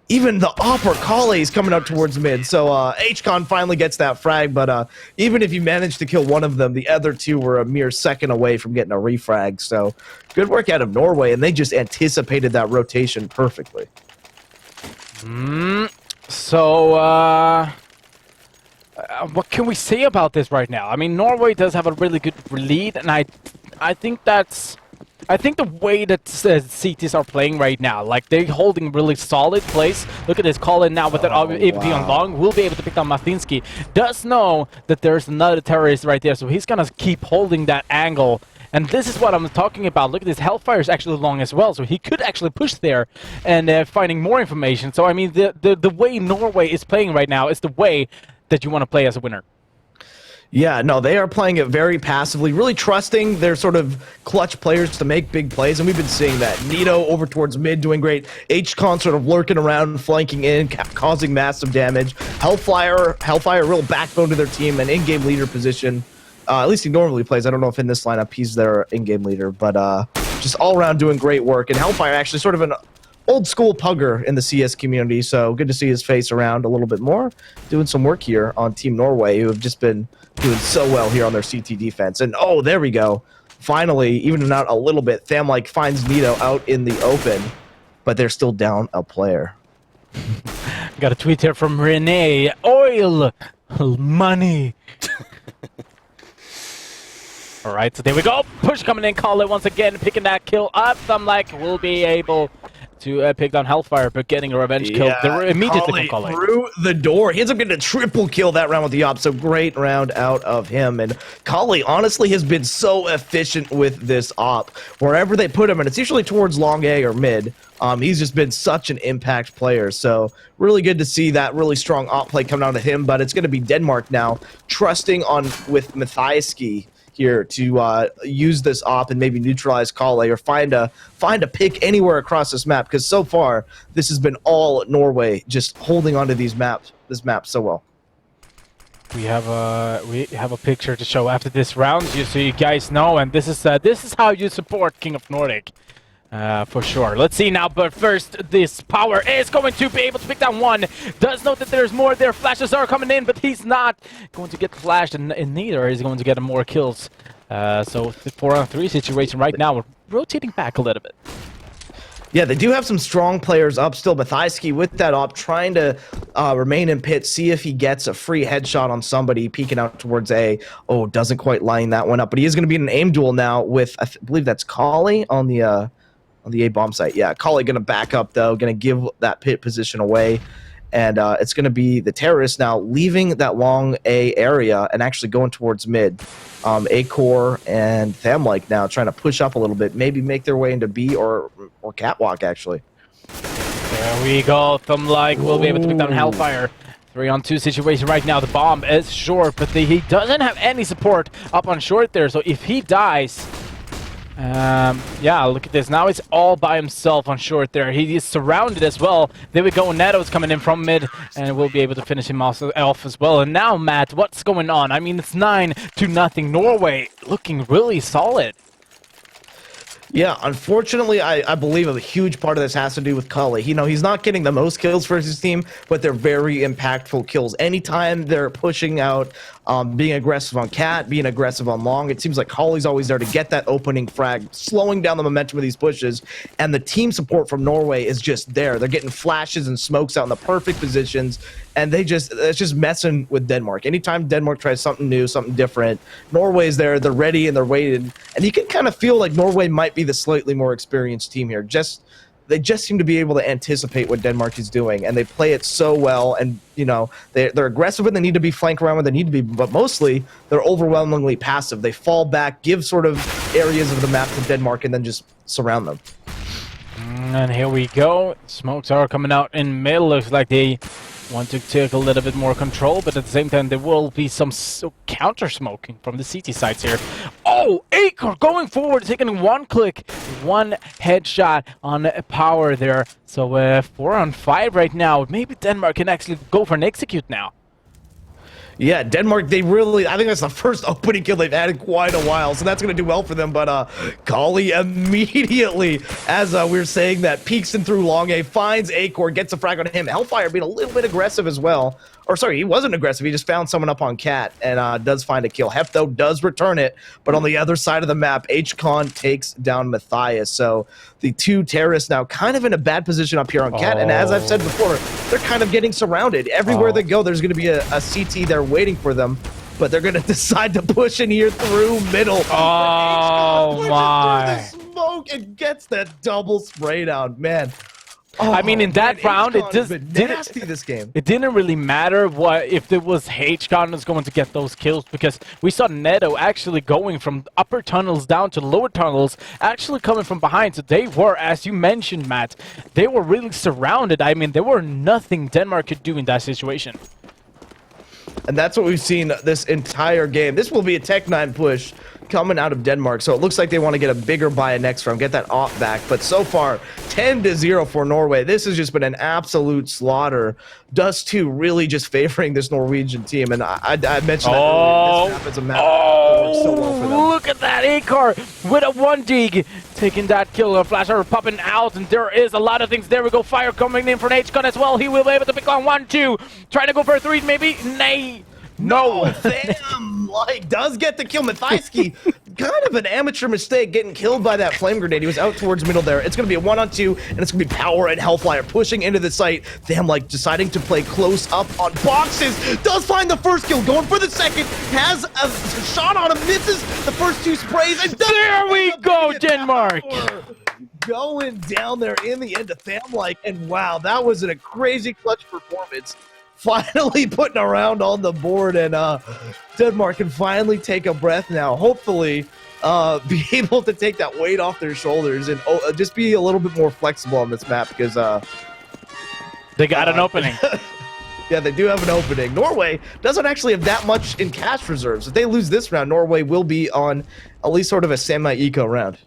Even the Opera Kale is coming out towards mid, so HCon finally gets that frag, but even if you managed to kill one of them, the other two were a mere second away from getting a refrag, so good work out of Norway, and they just anticipated that rotation perfectly. So, what can we say about this right now? I mean, Norway does have a really good lead, and I think the way that CTs are playing right now, like they're holding really solid place. Look at this call-in now with that AVP on long. We'll be able to pick down Matinsky. Does know that there's another terrorist right there, so he's gonna keep holding that angle. And this is what I'm talking about. Look at this, Hellfire is actually long as well, so he could actually push there and finding more information. So I mean, the way Norway is playing right now is the way that you want to play as a winner. Yeah, no, they are playing it very passively, really trusting their sort of clutch players to make big plays, and we've been seeing that. Nito over towards mid doing great. HCon sort of lurking around, flanking in, causing massive damage. Hellfire, real backbone to their team, an in-game leader position. At least he normally plays. I don't know if in this lineup he's their in-game leader, but just all around doing great work. And Hellfire actually sort of an old school pugger in the CS community, so good to see his face around a little bit more. Doing some work here on Team Norway, who have just been doing so well here on their CT defense. And oh, there we go. Finally, evening out a little bit. Thamlike finds Nito out in the open, but they're still down a player. Got a tweet here from Renee. Oil, money. All right, so there we go. Push coming in, Kale once again, picking that kill up. Thamlike will be able to pick down Hellfire, but getting a revenge kill immediately from Kale. Through the door. He ends up getting a triple kill that round with the op, so great round out of him. And Kale honestly has been so efficient with this op. Wherever they put him, and it's usually towards long A or mid, he's just been such an impact player. So really good to see that really strong op play coming out of him, but it's going to be Denmark now, trusting on with Mathiaski here to use this op and maybe neutralize Kale or find a pick anywhere across this map, because so far this has been all Norway just holding onto this map so well. We have a picture to show after this round, just so you guys know, and this is how you support King of Nordic. For sure. Let's see now, but first, this power is going to be able to pick down one. Does note that there's more there. Flashes are coming in, but he's not going to get flashed, and neither is going to get more kills. So the 4-on-3 situation right now, we're rotating back a little bit. Yeah, they do have some strong players up still. Mathiaski with that op, trying to remain in pit, see if he gets a free headshot on somebody, peeking out towards A. Oh, doesn't quite line that one up, but he is going to be in an aim duel now with, I believe that's Kale on the A bomb site. Yeah, Kale going to back up though, going to give that pit position away, and it's going to be the terrorists now leaving that long A area and actually going towards mid. A-Core and Thamlike now trying to push up a little bit, maybe make their way into B or Catwalk actually. There we go. Thamlike will be able to pick down Hellfire. 3-on-2 situation right now. The bomb is short, but he doesn't have any support up on short there, so if he dies, yeah, look at this. Now it's all by himself on short there. He is surrounded as well. There we go. Neto's coming in from mid, and we'll be able to finish him off as well. And now, Matt, what's going on? I mean, it's 9-0. Norway looking really solid. Yeah, unfortunately, I believe a huge part of this has to do with Kale. You know, he's not getting the most kills for his team, but they're very impactful kills. Anytime they're pushing out, being aggressive on Cat, being aggressive on Long, it seems like Kale's always there to get that opening frag, slowing down the momentum of these pushes, and the team support from Norway is just there. They're getting flashes and smokes out in the perfect positions, and it's just messing with Denmark. Anytime Denmark tries something new, something different, Norway's there, they're ready and they're waiting, and you can kind of feel like Norway might be the slightly more experienced team here. Just they just seem to be able to anticipate what Denmark is doing, and they play it so well. And they're aggressive when they need to be, flank around when they need to be, but mostly they're overwhelmingly passive. They fall back, give sort of areas of the map to Denmark, and then just surround them. And here we go. Smokes are coming out in middle. Looks like they want to take a little bit more control, but at the same time there will be some counter smoking from the CT sides here. Oh, Acre going forward, taking one click, one headshot on Power there. So 4 on 5 right now. Maybe Denmark can actually go for an execute now. Yeah, Denmark, I think that's the first opening kill they've had in quite a while, so that's going to do well for them. But Kali immediately, as we were saying, that peeks in through long A, finds Acor, gets a frag on him. Hellfire being a little bit aggressive as well. Or sorry, he wasn't aggressive, he just found someone up on Cat and does find a kill. Hep, though, does return it, but on the other side of the map, H-Con takes down Matthias. So the two terrorists now kind of in a bad position up here on Cat, and as I've said before, they're kind of getting surrounded. Everywhere they go, there's going to be a CT there waiting for them, but they're going to decide to push in here through middle. Oh my. Through the smoke and gets that double spray down, man. I mean, in that round, it just nasty this game. It didn't really matter if it was H-Con was going to get those kills, because we saw Neto actually going from upper tunnels down to lower tunnels, actually coming from behind. So they were, as you mentioned, Matt, they were really surrounded. I mean, there were nothing Denmark could do in that situation. And that's what we've seen this entire game. This will be a Tech-9 push coming out of Denmark, so it looks like they want to get a bigger buy next round, get that off back. But so far, 10-0 for Norway. This has just been an absolute slaughter. Dust 2 really just favoring this Norwegian team, and I mentioned that earlier. This map is a map that works so well for them. Look at that Akar with a 1 dig, taking that kill. Flasher popping out, and there is a lot of things. There we go, fire coming in from H-Con as well. He will be able to pick on 1-2, trying to go for a 3 maybe. Nay. No, damn, does get the kill. Mathijski, kind of an amateur mistake getting killed by that flame grenade. He was out towards middle there. It's going to be a 1-on-2, and it's going to be Power and Hellfire pushing into the site. Damn, deciding to play close up on boxes. Does find the first kill, going for the second. Has a shot on him, misses the first 2 sprays. And there we go, Denmark. Going down there in the end to Thamlike, and wow, that was a crazy clutch performance. Finally putting a round on the board, and Denmark can finally take a breath now. Hopefully be able to take that weight off their shoulders and just be a little bit more flexible on this map, because they got an opening. Yeah, they do have an opening. Norway doesn't actually have that much in cash reserves. If they lose this round, Norway will be on at least sort of a semi-eco round.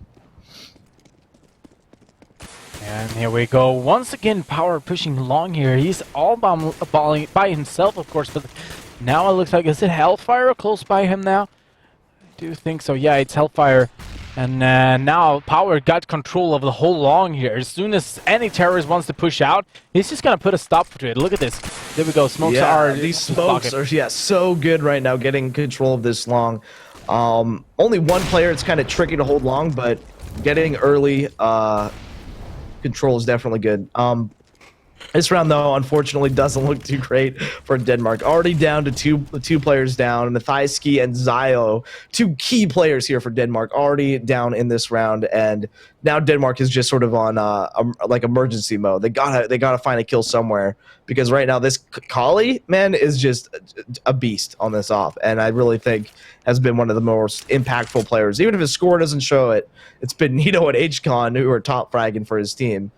And here we go. Once again, Power pushing long here. He's all by himself, of course, but now it looks like, is it Hellfire close by him now? I do think so. Yeah, it's Hellfire. And now Power got control of the whole long here. As soon as any terrorist wants to push out, he's just going to put a stop to it. Look at this. There we go. Smokes are... These smokes are, so good right now, getting control of this long. Only one player, it's kind of tricky to hold long, but getting early... control is definitely good. This round, though, unfortunately doesn't look too great for Denmark. Already down to two players down. Mathijski and Zio, 2 key players here for Denmark, already down in this round. And now Denmark is just sort of on emergency mode. They gotta find a kill somewhere, because right now this Kali, man, is just a beast on this off, and I really think has been one of the most impactful players. Even if his score doesn't show it, it's been Nito and H-Con who are top fragging for his team.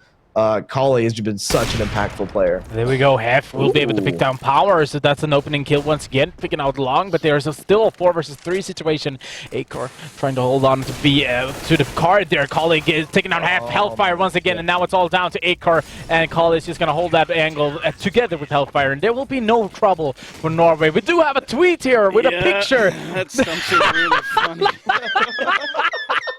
Kali has been such an impactful player. There we go. Hef will be able to pick down Power, so that's an opening kill once again, picking out long, but there's still a 4 versus 3 situation. Acor trying to hold on to the card there. Kali is taking out Hellfire once again, and now it's all down to Acor, and Kali is just going to hold that angle together with Hellfire, and there will be no trouble for Norway. We do have a tweet here with a picture. That's something really funny.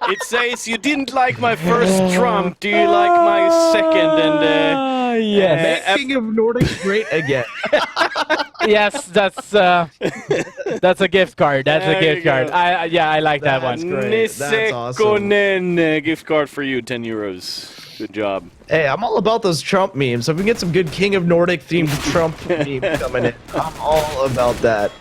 It says, "You didn't like my first trump. Do you like my second?" And yes, making of Nordic great again. Yes, that's a gift card. That's a gift card. I like that one. That's awesome. Gift card for you, €10. Good job. Hey, I'm all about those Trump memes. So if we can get some good King of Nordic themed Trump memes coming in, I'm all about that.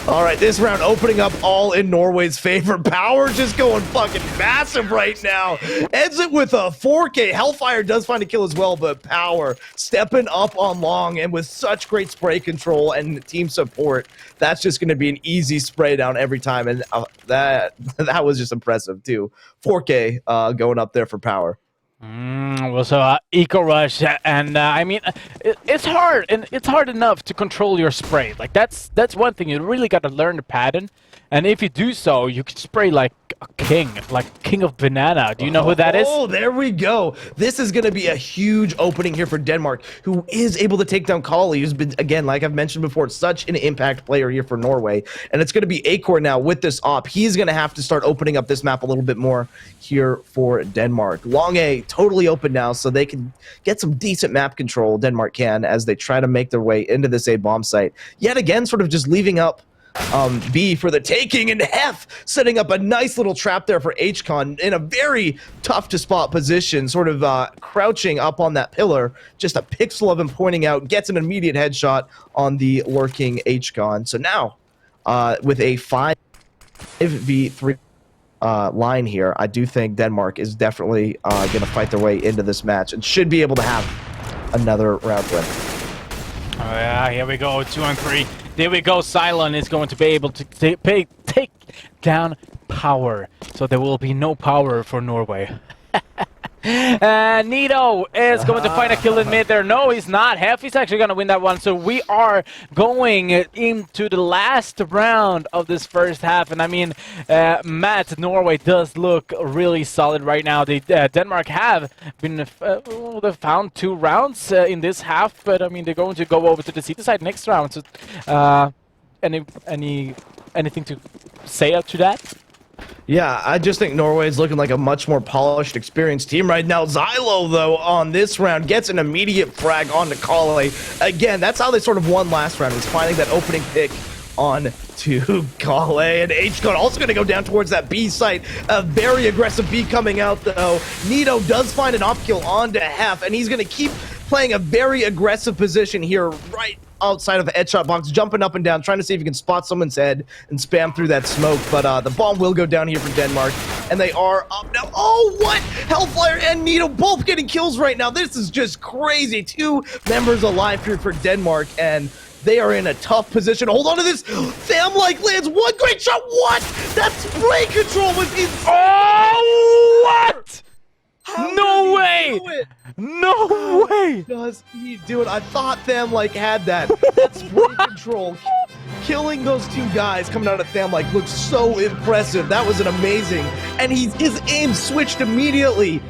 All right, this round opening up all in Norway's favor. Power just going fucking massive right now. Ends it with a 4K. Hellfire does find a kill as well, but Power stepping up on long, and with such great spray control and team support, that's just going to be an easy spray down every time. And that was just impressive too. 4K going up there for Power. Well, so Eco Rush, and I mean, it's hard, and it's hard enough to control your spray. Like that's one thing. You really got to learn the pattern, and if you do so, you can spray like a king of banana. Do you know who that is? Oh, there we go. This is going to be a huge opening here for Denmark, who is able to take down Kali, who's been, again, like I've mentioned before, such an impact player here for Norway. And it's going to be Acor now with this op. He's going to have to start opening up this map a little bit more here for Denmark. Long A totally open now, so they can get some decent map control, Denmark can, as they try to make their way into this A bomb site. Yet again, sort of just leaving up B for the taking, and Hef setting up a nice little trap there for HCon in a very tough to spot position, sort of crouching up on that pillar. Just a pixel of him pointing out, gets an immediate headshot on the lurking HCon. So now, with a 5v3 line here, I do think Denmark is definitely going to fight their way into this match and should be able to have another round win. Oh yeah, here we go, 2 on 3. There we go, Cylon is going to be able to take down Power. So there will be no power for Norway. Nito is going to find a kill in mid there. No, he's not. Hef is actually going to win that one. So we are going into the last round of this first half. And I mean, Matt, Norway does look really solid right now. Denmark have been they found 2 rounds in this half, but I mean they're going to go over to the city side next round. So, anything to say up to that? Yeah, I just think Norway is looking like a much more polished, experienced team right now. Xylo, though, on this round, gets an immediate frag onto Kale. Again, that's how they sort of won last round, was finding that opening pick on to Kale. And HCon also going to go down towards that B site. A very aggressive B coming out, though. Nito does find an op kill onto Hef, and he's going to keep playing a very aggressive position here right outside of the headshot box, jumping up and down, trying to see if he can spot someone's head and spam through that smoke. But the bomb will go down here for Denmark, and they are up now. Oh, what? Hellfire and Nito both getting kills right now. This is just crazy. 2 members alive here for Denmark, and they are in a tough position. Hold on to this. Sam-like lands one great shot. What? That spray control was insane. Oh, what? How No does he way! do it? No way! Does he do it? I thought Tham-like had that. That spray control, killing those 2 guys coming out of Tham-like looks so impressive. That was an amazing. And his aim switched immediately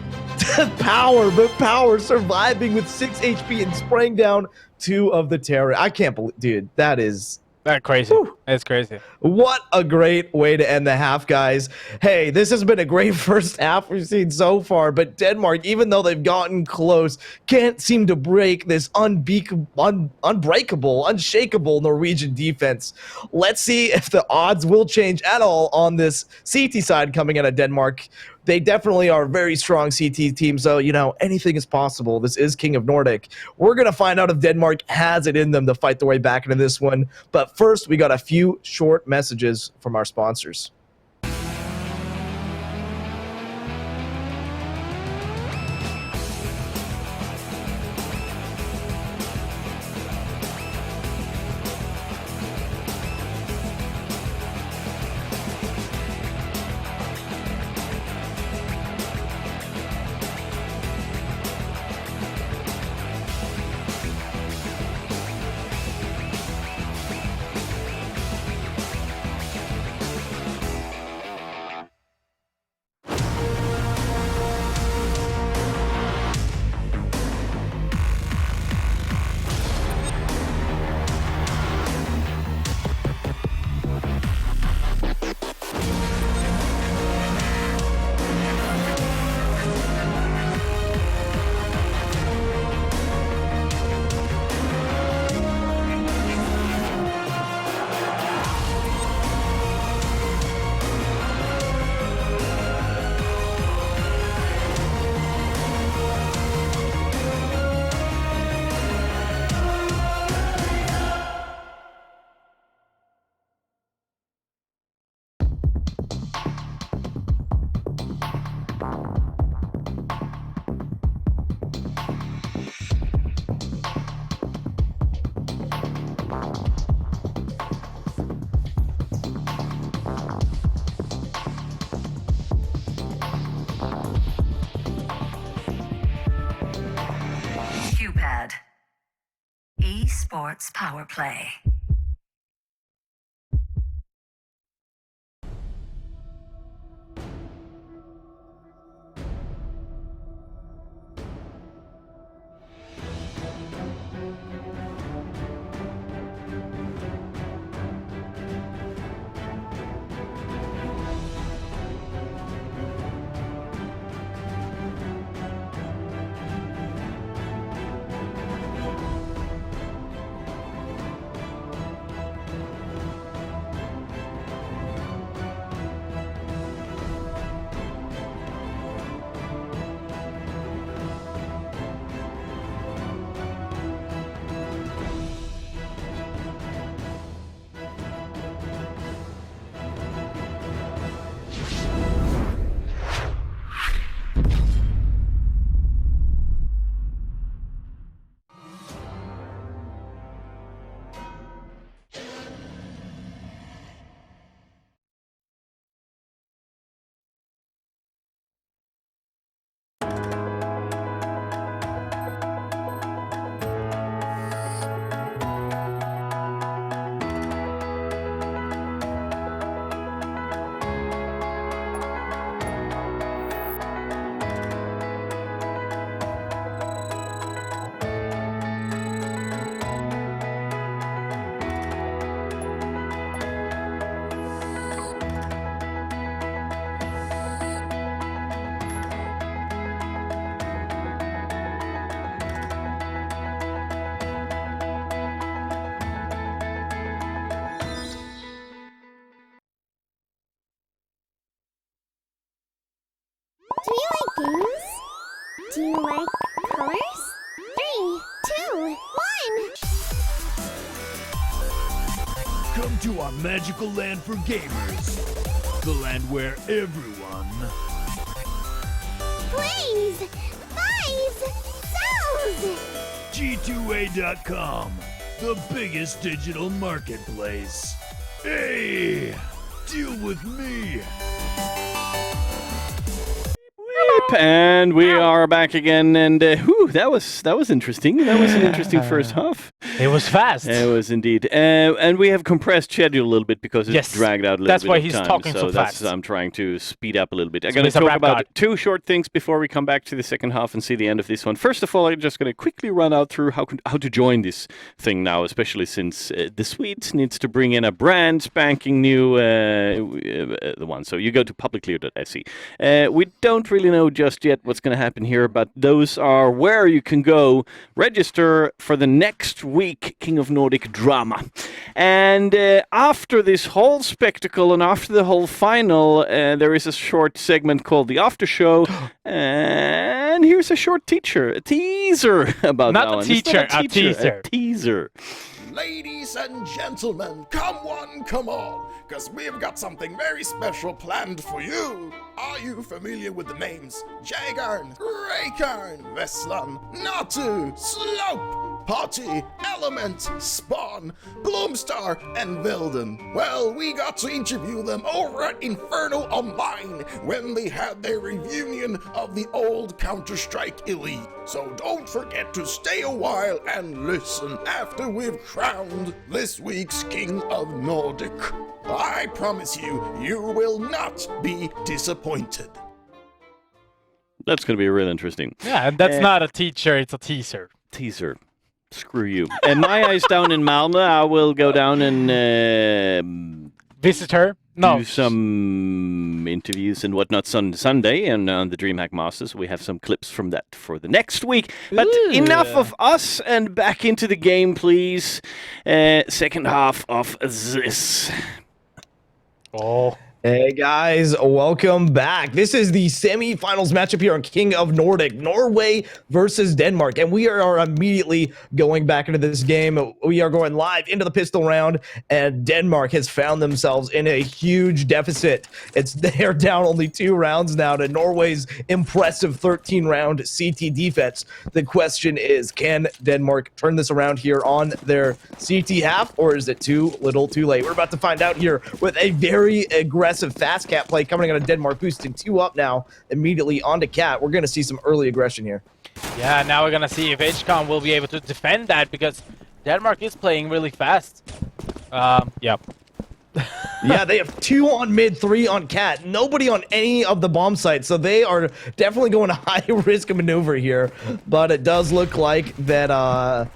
to Power, but Power surviving with 6 HP and spraying down 2 of the terror. I can't believe, dude, that is... That's crazy. It's crazy. What a great way to end the half, guys. Hey, this has been a great first half we've seen so far, but Denmark, even though they've gotten close, can't seem to break this unbreakable, unshakable Norwegian defense. Let's see if the odds will change at all on this CT side coming out of Denmark. They definitely are a very strong CT team, so, you know, anything is possible. This is King of Nordic. We're going to find out if Denmark has it in them to fight their way back into this one. But first, we got a few short messages from our sponsors. Esports Power Play. Do you like games? Do you like colors? 3, 2, 1! Come to our magical land for gamers. The land where everyone Plays! Buys! Sells! G2A.com, the biggest digital marketplace. Hey, deal with me. And we are back again, and whew, that was interesting. That was an interesting first half. It was fast. It was indeed, and we have compressed schedule a little bit because it's dragged out a little bit. That's why of he's time, talking so so fast. I'm trying to speed up a little bit. I'm So going he's to a talk rap about god. 2 short things before we come back to the second half and see the end of this one. First of all, I'm just going to quickly run out through how to join this thing now, especially since the Swedes needs to bring in a brand spanking new the one. So you go to publiclear.se. We don't really know just yet what's going to happen here, but those are where you can go register for the next week King of Nordic drama. And after this whole spectacle and after the whole final, there is a short segment called the after show. And here's a short teaser about Not that a one. teacher, It's not a teaser. A teaser. Ladies and gentlemen, come on, come on, because we've got something very special planned for you. Are you familiar with the names Jagarn, Raykarn, Veslan, Natu, Slope, Potty, Element, Spawn, Bloomstar, and Velden? Well, we got to interview them over at Inferno Online when they had their reunion of the old Counter-Strike Elite. So don't forget to stay a while and listen after we've crowned this week's King of Nordic. I promise you, you will not be disappointed. That's going to be real interesting. Yeah, and that's not a teacher, it's a teaser. Teaser. Screw you. And Maya is down in Malmö. I will go down and Visit her? No. do some interviews and whatnot Sunday, and on the DreamHack Masters we have some clips from that for the next week. But enough of us, and back into the game, please. Second half of this. Oh. Hey guys, welcome back. This is the semi-finals matchup here on King of Nordic, Norway versus Denmark, and we are immediately going back into this game. We are going live into the pistol round, and Denmark has found themselves in a huge deficit. They're down only 2 rounds now to Norway's impressive 13-round CT defense. The question is, can Denmark turn this around here on their CT half, or is it too little too late? We're about to find out here with a very aggressive fast cat play coming out of Denmark, boosting 2 up now immediately onto cat. We're going to see some early aggression here. Yeah, now we're gonna see if HCON will be able to defend that, because Denmark is playing really fast. Yep. Yeah, they have 2 on mid, 3 on cat. Nobody on any of the bomb sites, so they are definitely going a high risk maneuver here. But it does look like that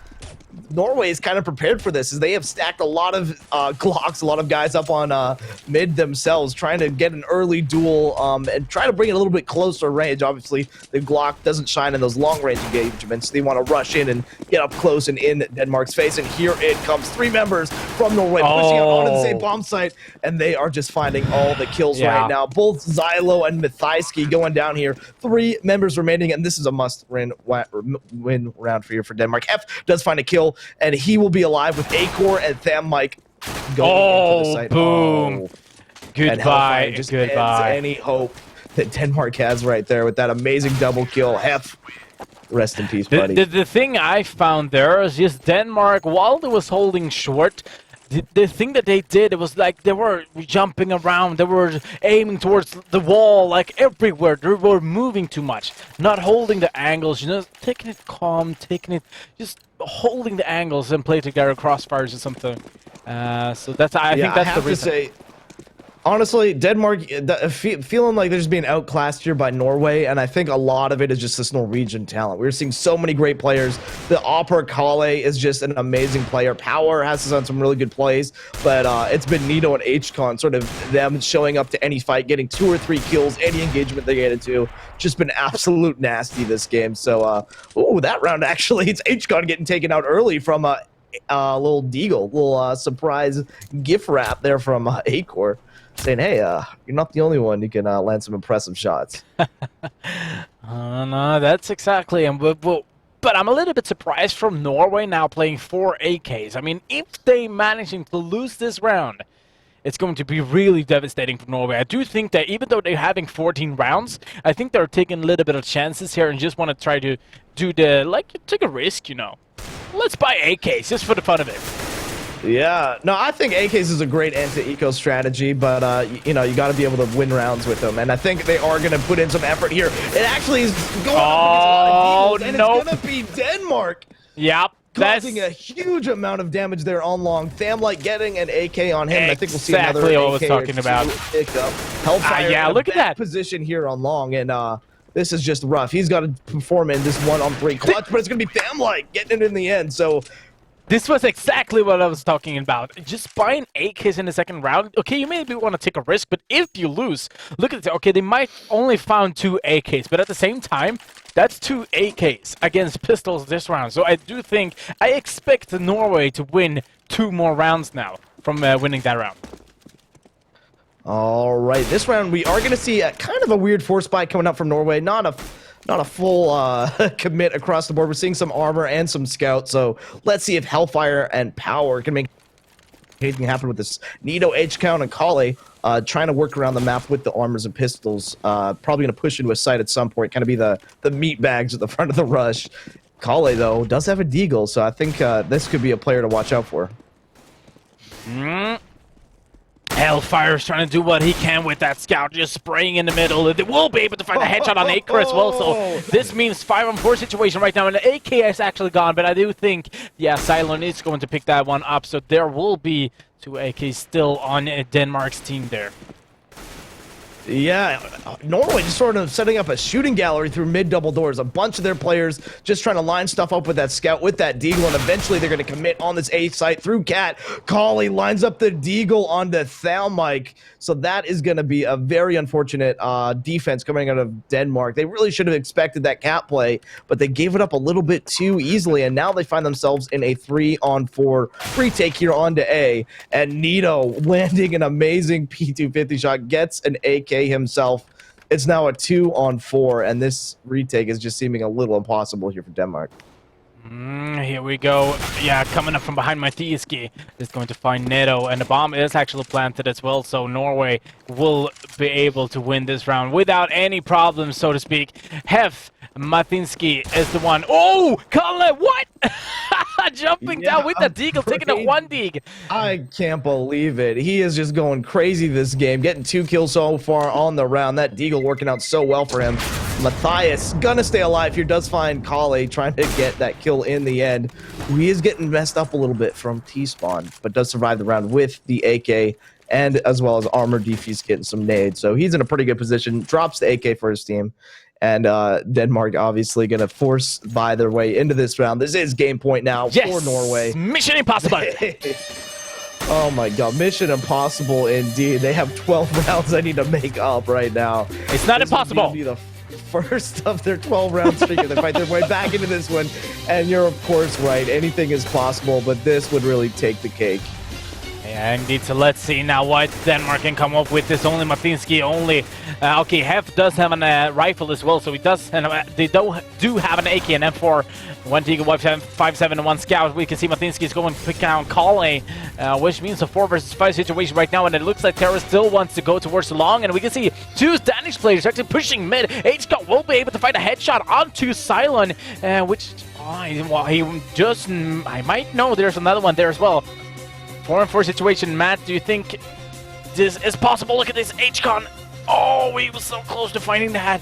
Norway is kind of prepared for this, as they have stacked a lot of Glocks, a lot of guys up on mid themselves, trying to get an early duel and try to bring it a little bit closer range. Obviously, the Glock doesn't shine in those long-range engagements. They want to rush in and get up close and in Denmark's face. And here it comes. 3 members from Norway pushing out onto the same bomb site, and they are just finding all the kills right now. Both Zylo and Mythaiski going down here. 3 members remaining, and this is a must-win round for here for Denmark. F does find a kill, and he will be alive with Acor and Thammike going into the site. Boom. Goodbye. Just Goodbye. ends any hope that Denmark has right there with that amazing double kill. Hef, rest in peace, buddy. The thing I found there is just Denmark, while they was holding short, the thing that they did, it was like they were jumping around, they were aiming towards the wall, like everywhere. They were moving too much, not holding the angles, you know, taking it calm, just holding the angles and play together crossfires or something. So that's, I think that's the reason. To say, honestly, Denmark feeling like they're just being outclassed here by Norway, and I think a lot of it is just this Norwegian talent. We're seeing so many great players. The Opera Kale is just an amazing player. Power has done some really good plays, but it's been Nito and HCon, sort of them showing up to any fight, getting 2 or 3 kills, any engagement they get into. Just been absolute nasty this game. So, ooh, that round actually, it's HCon getting taken out early from a little deagle, little surprise gift wrap there from Acor. Saying, hey, you're not the only one who can land some impressive shots. No, that's exactly. But I'm a little bit surprised from Norway now playing 4 AKs. I mean, if they managing to lose this round, it's going to be really devastating for Norway. I do think that even though they're having 14 rounds, I think they're taking a little bit of chances here and just want to try to do take a risk, you know. Let's buy AKs just for the fun of it. Yeah, no, I think AKs is a great anti-eco strategy, but you know, you got to be able to win rounds with them, and I think they are going to put in some effort here. It actually is going up against a lot of Eagles, and it's going to be Denmark. Yep. Causing a huge amount of damage there on long. Thammike getting an AK on him, and I think we'll see another exactly AK what I was talking about. Pick up. Hellfire yeah, look at that position here on long, and this is just rough. He's got to perform in this 1-on-3 clutch, but it's going to be Thammike getting it in the end, so... This was exactly what I was talking about. Just buying AKs in the second round. Okay, you maybe want to take a risk, but if you lose, look at it. Okay, they might only found 2 AKs, but at the same time, that's 2 AKs against pistols this round. So I expect Norway to win 2 more rounds now from winning that round. All right, this round we are going to see kind of a weird force spike coming up from Norway. Not a full commit across the board. We're seeing some armor and some scouts, so let's see if Hellfire and Power can make anything happen with this. Nito, H-Count, and Kale trying to work around the map with the armors and pistols. Probably going to push into a site at some point, kind of be the meat bags at the front of the rush. Kale, though, does have a deagle, so I think this could be a player to watch out for. Hellfire's trying to do what he can with that scout, just spraying in the middle. They will be able to find a headshot on Acor as well, so this means 5-on-4 situation right now, and the AK is actually gone, but I do think, yeah, Cylon is going to pick that one up, so there will be 2 AKs still on Denmark's team there. Yeah, Norway just sort of setting up a shooting gallery through mid-double doors. A bunch of their players just trying to line stuff up with that scout, with that deagle, and eventually they're going to commit on this A site through Cat. Kali lines up the deagle onto Thammike. So that is going to be a very unfortunate defense coming out of Denmark. They really should have expected that Cat play, but they gave it up a little bit too easily, and now they find themselves in a 3-on-4 retake here onto A. And Nito landing an amazing P250 shot, gets an AK himself. It's now a 2-on-4, and this retake is just seeming a little impossible here for Denmark. Here we go. Yeah, coming up from behind Mythaiski is going to find Neto, and the bomb is actually planted as well, so Norway will be able to win this round without any problems, so to speak. Hef Mythaiski is the one. Oh, Kalle, what? Jumping down with the deagle, taking a 1 deag. I can't believe it. He is just going crazy this game, getting 2 kills so far on the round. That deagle working out so well for him. Matthias gonna stay alive here, does find Kale trying to get that kill in the end. He is getting messed up a little bit from T-Spawn, but does survive the round with the AK and as well as Armor Defe's getting some nades. So he's in a pretty good position, drops the AK for his team. And Denmark obviously gonna force buy their way into this round. This is game point now for Norway. Mission impossible. Oh my god, mission impossible indeed. They have 12 rounds they need to make up right now. It's not impossible. Be the first of their 12-round streak as they fight their way back into this one. And you're of course right, anything is possible, but this would really take the cake. Yeah, indeed. So let's see now what Denmark can come up with. This only Matinsky only. Okay, Hef does have a rifle as well, so he does. They do have an AK and M4. 1 Tiger, 5-7, and 1 Scout. We can see Matinsky is going to pick down Kale, which means a 4 versus 5 situation right now. And it looks like Terra still wants to go towards the long. And we can see 2 Danish players actually pushing mid. H-Scott will be able to find a headshot onto Cylon, which well, he just I might know there's another one there as well. 4-on-4 situation. Matt, do you think this is possible? Look at this H-Con. Oh, he was so close to finding that.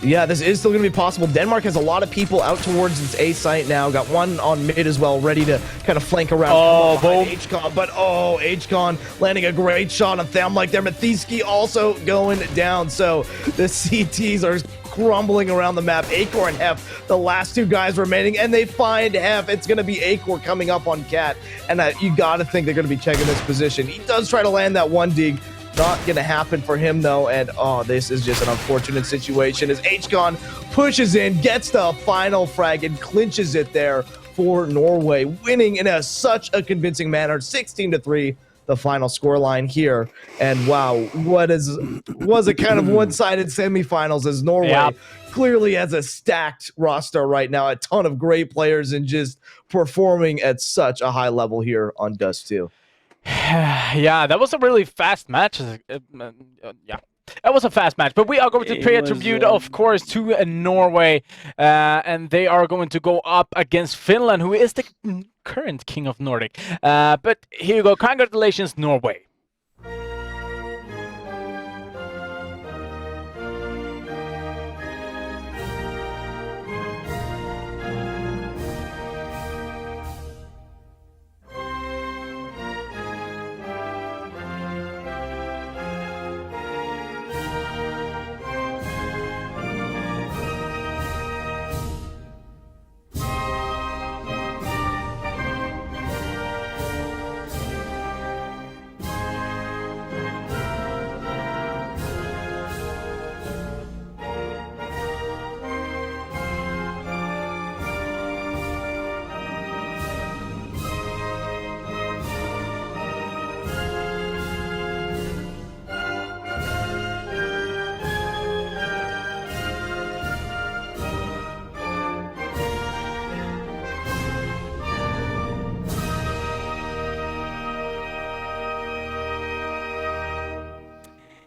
Yeah, this is still going to be possible. Denmark has a lot of people out towards its A site now. Got one on mid as well, ready to kind of flank around. Oh, boom. H-Con, but H-Con landing a great shot on Tham like there. Mathiski also going down. So the CTs are crumbling around the map. Acor and Hef, the last 2 guys remaining, and they find Hef. It's going to be Acor coming up on Cat, and you got to think they're going to be checking this position. He does try to land that 1 dig. Not going to happen for him, though, and this is just an unfortunate situation as H-Con pushes in, gets the final frag, and clinches it there for Norway, winning in such a convincing manner, 16-3. The final scoreline here, and wow, was a kind of one-sided semifinals as Norway clearly has a stacked roster right now, a ton of great players and just performing at such a high level here on Dust 2. Yeah, that was a really fast match. Yeah. That was a fast match, but we are going to pay a tribute, of course, to Norway, and they are going to go up against Finland, who is the current king of Nordic. But here you go. Congratulations, Norway.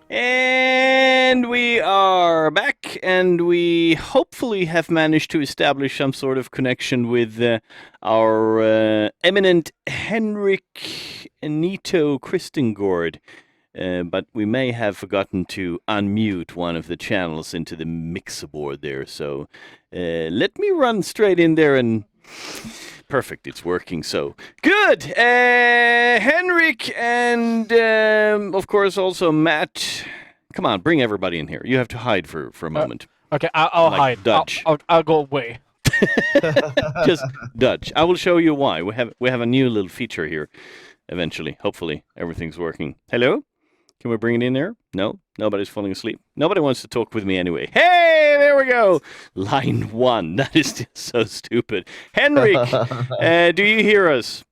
And we are back, and we hopefully have managed to establish some sort of connection with our eminent Henrik Nito Christengård. But we may have forgotten to unmute one of the channels into the mixer board there. So let me run straight in there and... Perfect, it's working, so good. Henrik and of course also Matt. Come on, bring everybody in here. You have to hide for a moment. Okay, I'll Like hide. Dutch. I'll go away. Just Dutch. I will show you why. We have a new little feature here. Eventually, hopefully, everything's working. Hello? Can we bring it in there? No? Nobody's falling asleep? Nobody wants to talk with me anyway. Hey, there we go! Line 1. That is just so stupid. Henrik, do you hear us?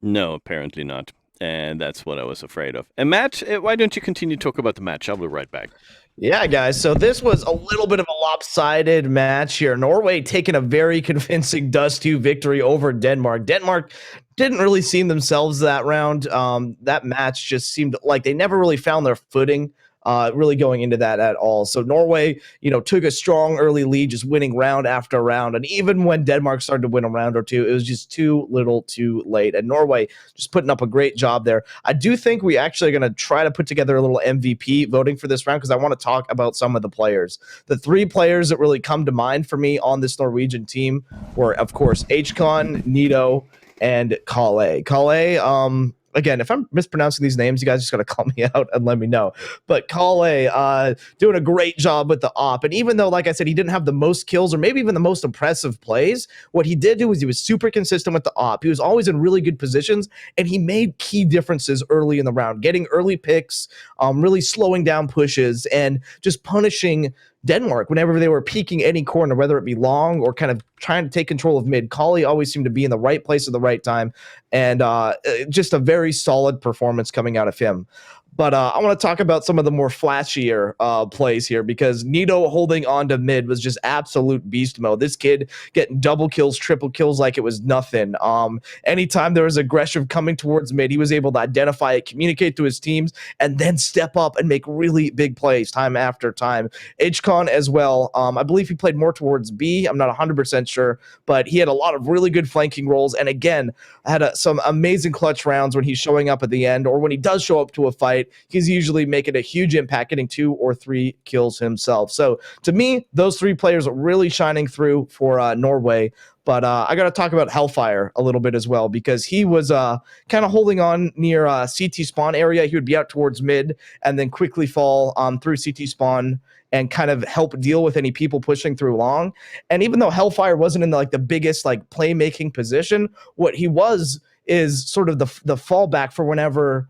No, apparently not. And that's what I was afraid of. And Matt, why don't you continue to talk about the match? I'll be right back. Yeah, guys. So this was a little bit of a lopsided match here. Norway taking a very convincing Dust 2 victory over Denmark. Denmark didn't really see themselves that round. That match just seemed like they never really found their footing. really going into that at all. So Norway, took a strong early lead, just winning round after round. And even when Denmark started to win a round or two, it was just too little too late. And Norway just putting up a great job there. I do think we actually are going to try to put together a little MVP voting for this round because I want to talk about some of the players. The 3 players that really come to mind for me on this Norwegian team were, of course, HCon, Nito, and Kale. Kale, again, if I'm mispronouncing these names, you guys just got to call me out and let me know. But Kale doing a great job with the op. And even though, like I said, he didn't have the most kills or maybe even the most impressive plays, what he did do was he was super consistent with the op. He was always in really good positions, and he made key differences early in the round, getting early picks, really slowing down pushes, and just punishing Denmark whenever they were peeking any corner, whether it be long or kind of trying to take control of mid. Kali always seemed to be in the right place at the right time, and just a very solid performance coming out of him. But I want to talk about some of the more flashier plays here because Nito holding on to mid was just absolute beast mode. This kid getting double kills, triple kills like it was nothing. Anytime there was aggression coming towards mid, he was able to identify it, communicate to his teams, and then step up and make really big plays time after time. HCon as well. I believe he played more towards B. I'm not 100% sure, but he had a lot of really good flanking roles. And again, had some amazing clutch rounds when he's showing up at the end or when he does show up to a fight. He's usually making a huge impact, getting 2 or 3 kills himself. So to me, those 3 players are really shining through for Norway. But I got to talk about Hellfire a little bit as well because he was kind of holding on near CT spawn area. He would be out towards mid and then quickly fall through CT spawn and kind of help deal with any people pushing through long. And even though Hellfire wasn't in the biggest playmaking position, what he was is sort of the fallback for whenever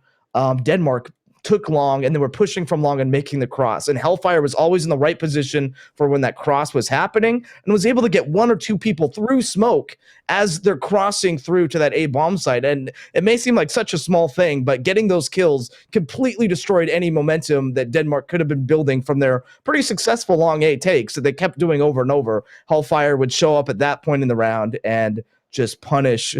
Denmark took long and they were pushing from long and making the cross. And Hellfire was always in the right position for when that cross was happening and was able to get 1 or 2 people through smoke as they're crossing through to that A bomb site. And it may seem like such a small thing, but getting those kills completely destroyed any momentum that Denmark could have been building from their pretty successful long A takes that they kept doing over and over. Hellfire would show up at that point in the round and just punish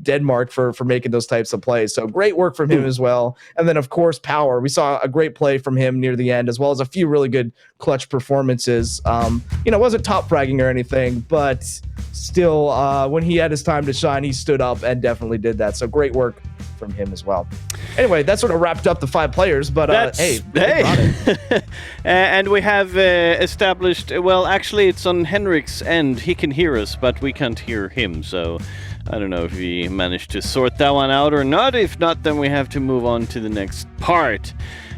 Denmark for making those types of plays. So great work from him as well. And then, of course, Power. We saw a great play from him near the end, as well as a few really good clutch performances. Wasn't top fragging or anything, but still, when he had his time to shine, he stood up and definitely did that. So great work from him as well. Anyway, that sort of wrapped up the 5 players, but hey. And we have established, well, actually it's on Henrik's end. He can hear us, but we can't hear him, so I don't know if we managed to sort that one out or not. If not, then we have to move on to the next part.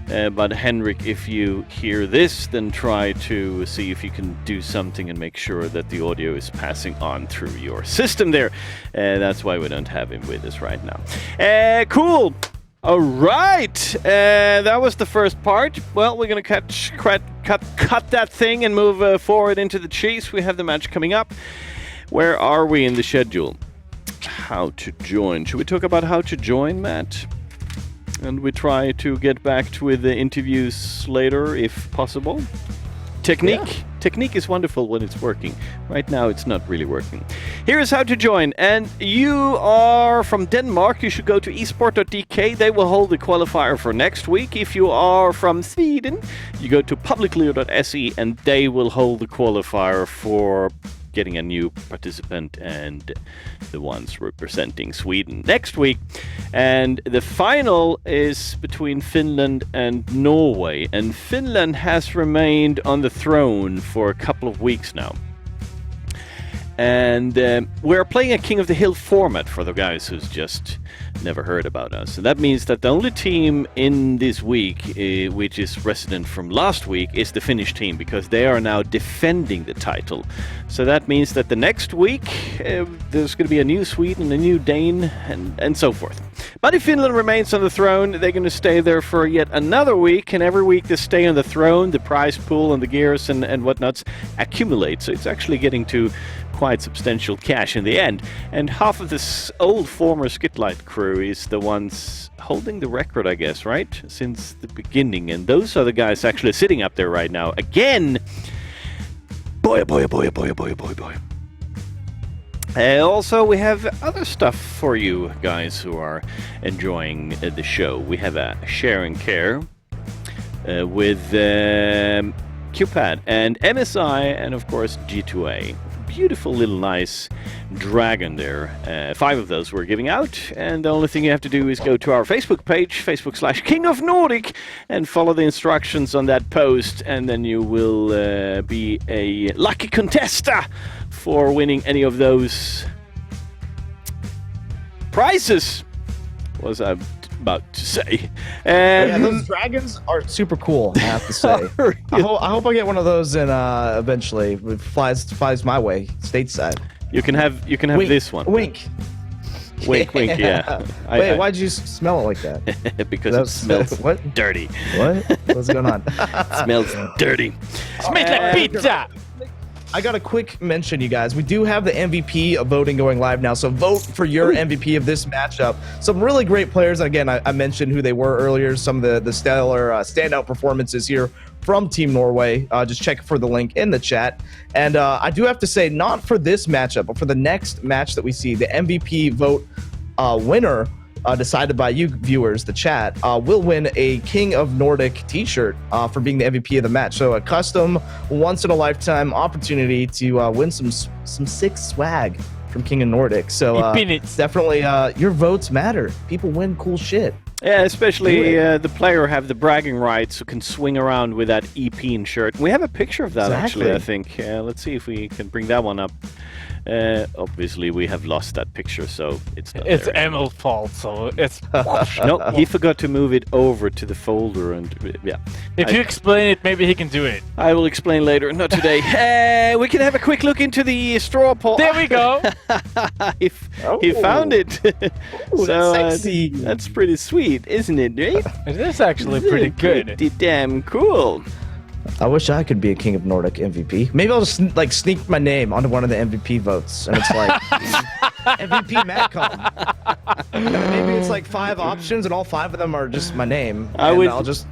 But Henrik, if you hear this, then try to see if you can do something and make sure that the audio is passing on through your system there. That's why we don't have him with us right now. Cool. All right. That was the first part. Well, we're going to cut that thing and move forward into the chase. We have the match coming up. Where are we in the schedule? How to join. Should we talk about how to join, Matt? And we try to get back to the interviews later, if possible. Technique is wonderful when it's working. Right now, it's not really working. Here is how to join. And you are from Denmark, you should go to esport.dk. They will hold the qualifier for next week. If you are from Sweden, you go to publicleo.se and they will hold the qualifier for getting a new participant and the ones representing Sweden next week. And the final is between Finland and Norway. And Finland has remained on the throne for a couple of weeks now. And we're playing a King of the Hill format for the guys who's just never heard about us. And that means that the only team in this week, which is resident from last week, is the Finnish team, because they are now defending the title. So that means that the next week, there's going to be a new Sweden, a new Dane, and so forth. But if Finland remains on the throne, they're going to stay there for yet another week. And every week they stay on the throne, the prize pool and the gears and whatnots accumulate. So it's actually getting to quite substantial cash in the end. And half of this old former Skitlight crew is the ones holding the record, I guess, right? Since the beginning. And those are the guys actually sitting up there right now. Again, boy. Also, we have other stuff for you guys who are enjoying the show. We have a share and care with QPAD and MSI, and of course G2A. Beautiful little nice dragon there. 5 of those we're giving out, and the only thing you have to do is go to our Facebook page, Facebook/King of Nordic, and follow the instructions on that post, and then you will be a lucky contester for winning any of those prizes, was I about to say. Yeah, those dragons are super cool, I have to say. I hope I get one of those in eventually. It flies my way, stateside. You can have Wink, this one. Wink. Wink, wink, yeah. Wait, why'd you smell it like that? Because it smells what? dirty. What? What's going on? Smells dirty. Smells like pizza! I got a quick mention, you guys. We do have the MVP voting going live now, so vote for your MVP of this matchup. Some really great players. Again, I mentioned who they were earlier. Some of the stellar standout performances here from Team Norway. Just check for the link in the chat. And I do have to say, not for this matchup, but for the next match that we see, the MVP vote winner, decided by you viewers, the chat, will win a King of Nordic t-shirt for being the MVP of the match. So a custom, once-in-a-lifetime opportunity to win some sick swag from King of Nordic. So definitely your votes matter. People win cool shit. Yeah, especially the player have the bragging rights who can swing around with that EP shirt. We have a picture of that, actually, I think. Let's see if we can bring that one up. Obviously, we have lost that picture, so it's not It's there. Emil's fault, so it's... No, he forgot to move it over to the folder, and yeah. If you explain it, maybe he can do it. I will explain later, not today. We can have a quick look into the straw poll. There we go! he found it. So, that's sexy. That's pretty sweet, isn't it, right? It is actually pretty good. Pretty damn cool. I wish I could be a King of Nordic MVP. Maybe I'll just sneak my name onto one of the MVP votes, and it's like MVP Matcom. Maybe it's like 5 options, and all 5 of them are just my name. I'll just.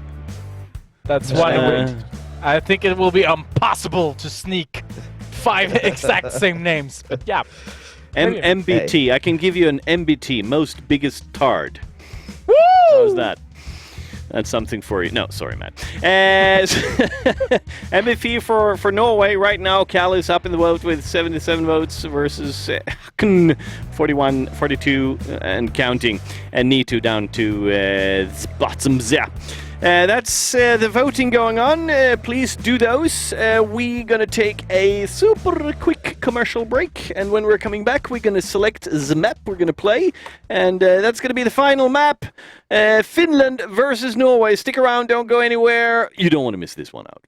That's why I think it will be impossible to sneak 5 exact same names. But yeah. MBT. I can give you an MBT, most biggest tard. Woo! How's that? That's something for you. No, sorry, Matt. MVP for Norway right now. Cal is up in the vote with 77 votes versus 41, 42 and counting. And Nitu down to bottom there. That's the voting going on. Please do those. We're going to take a super quick commercial break. And when we're coming back, we're going to select the map we're going to play. And that's going to be the final map. Finland versus Norway. Stick around. Don't go anywhere. You don't want to miss this one out.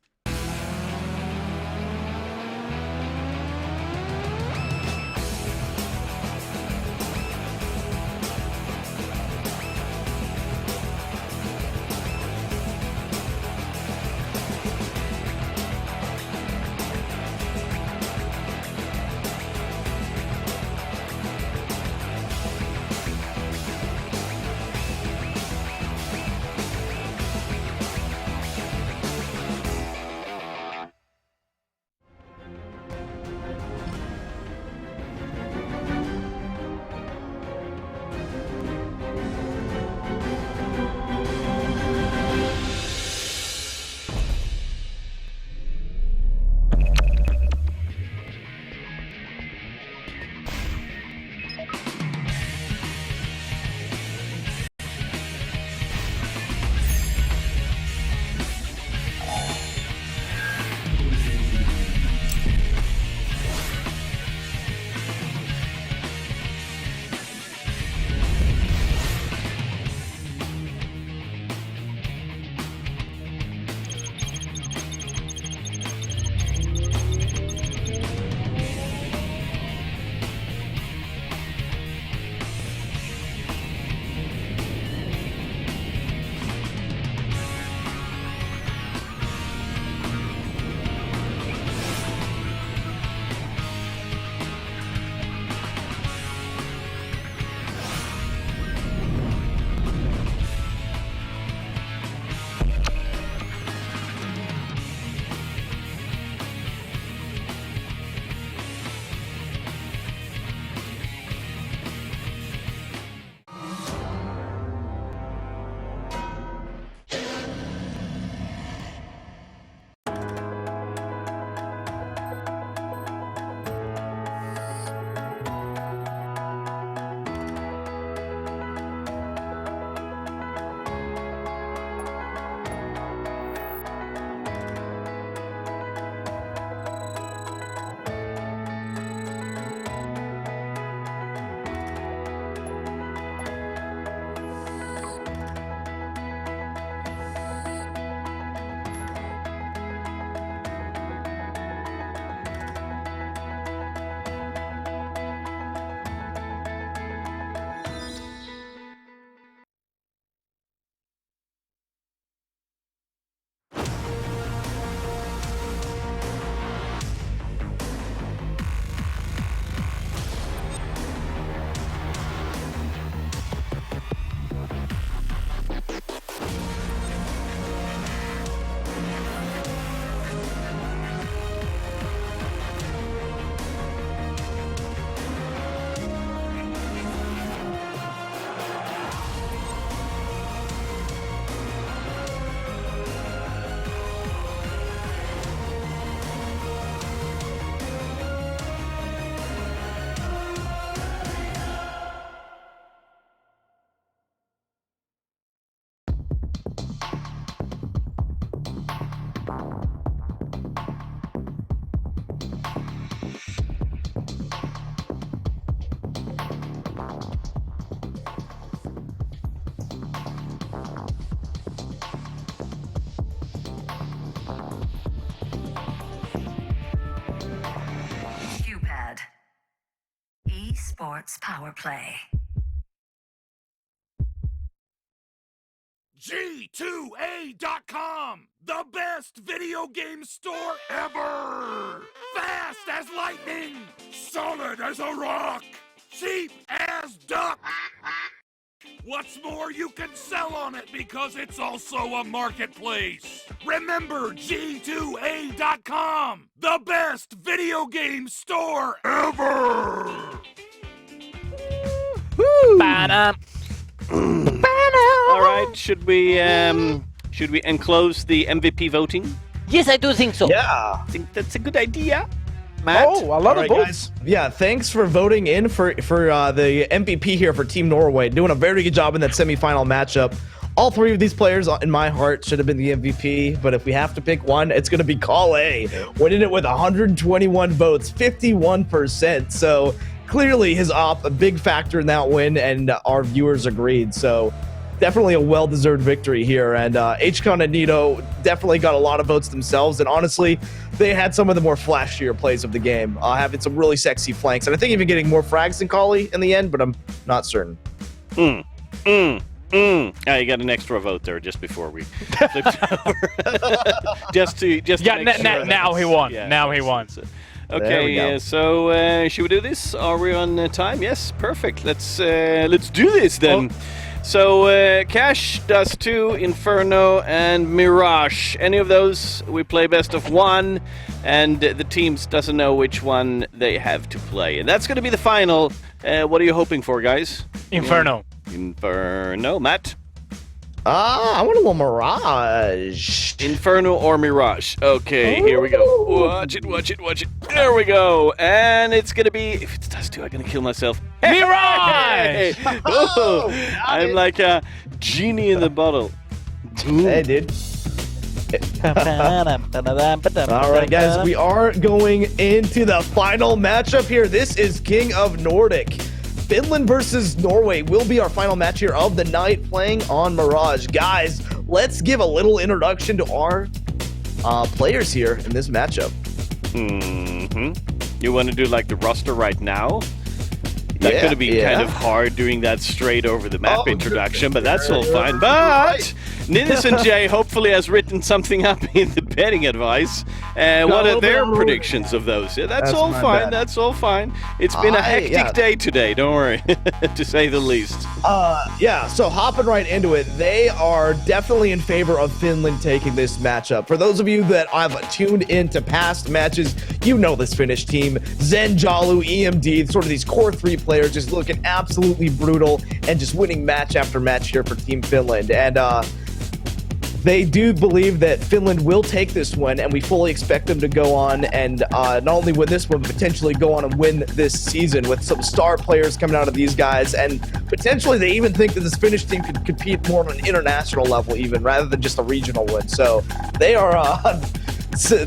starts power play. G2A.com, the best video game store ever! Fast as lightning, solid as a rock, cheap as duck. What's more, you can sell on it because it's also a marketplace. Remember G2A.com, the best video game store ever! Ba-dum. All right, should we enclose the MVP voting? Yes, I do think so. Yeah. I think that's a good idea. Matt? Oh, a lot All of right, votes. guys. Yeah, thanks for voting in for the MVP here for Team Norway. Doing a very good job in that semifinal matchup. All three of these players, in my heart, should have been the MVP. But if we have to pick one, it's going to be Kale, winning it with 121 votes, 51%. So clearly his op, a big factor in that win, and our viewers agreed. So definitely a well-deserved victory here. And HCon and Nito definitely got a lot of votes themselves. And honestly, they had some of the more flashier plays of the game, having some really sexy flanks. And I think even getting more frags than Kali in the end, but I'm not certain. Ah, you got an extra vote there just before we flipped over. just to Yeah, make sure now that he it's- won. yeah, Now he won. it's- There we Okay, go. so should we do this? Are we on time? Yes, perfect. Let's do this then. So Cash, Dust 2, Inferno, and Mirage. Any of those, we play best of one, and the teams doesn't know which one they have to play, and that's going to be the final. What are you hoping for, guys? Inferno. Inferno, Matt. I want a little Mirage. Inferno or Mirage. Okay, here we go. Watch it. There we go. And it's going to be... If it does too, I'm going to kill myself. Mirage! Oh, I'm like a genie in the bottle. Hey, dude. All right, guys, we are going into the final matchup here. This is King of Nordic. Finland versus Norway will be our final match here of the night, playing on Mirage. Guys, let's give a little introduction to our players here in this matchup. You want to do like the roster right now? That Yeah, could have been yeah. kind of hard doing that straight over the map Oh, introduction, but goodness, that's all you're fine. right. But Ninnis and Jay hopefully has written something up in the betting advice. What a are little bit their on the predictions of those? Yeah, that's That's all my fine. bad. That's all fine. It's been a hectic day today. Don't worry, to say the least. Yeah, so hopping right into it, they are definitely in favor of Finland taking this matchup. For those of you that have tuned into past matches, you know this Finnish team. Zen, Jalu, EMD, sort of these core three players just looking absolutely brutal and just winning match after match here for Team Finland. And they do believe that Finland will take this one, and we fully expect them to go on and not only win this one, but potentially go on and win this season with some star players coming out of these guys. And potentially they even think that this Finnish team could compete more on an international level even, rather than just a regional win. So they are...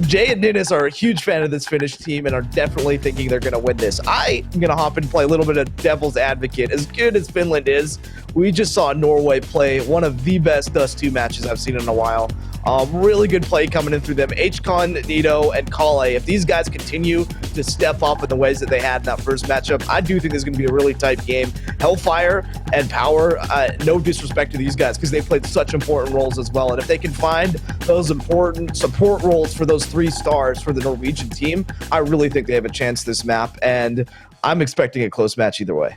Jay and Ninnis are a huge fan of this Finnish team and are definitely thinking they're going to win this. I'm going to hop and play a little bit of devil's advocate. As good as Finland is, we just saw Norway play one of the best Dust 2 matches I've seen in a while. Really good play coming in through them. HCon, Nito, and Kale. If these guys continue to step up in the ways that they had in that first matchup, I do think this is going to be a really tight game. Hellfire and Power, no disrespect to these guys because they played such important roles as well. And if they can find those important support roles for those 3 stars for the Norwegian team, I really think they have a chance this map. And I'm expecting a close match either way.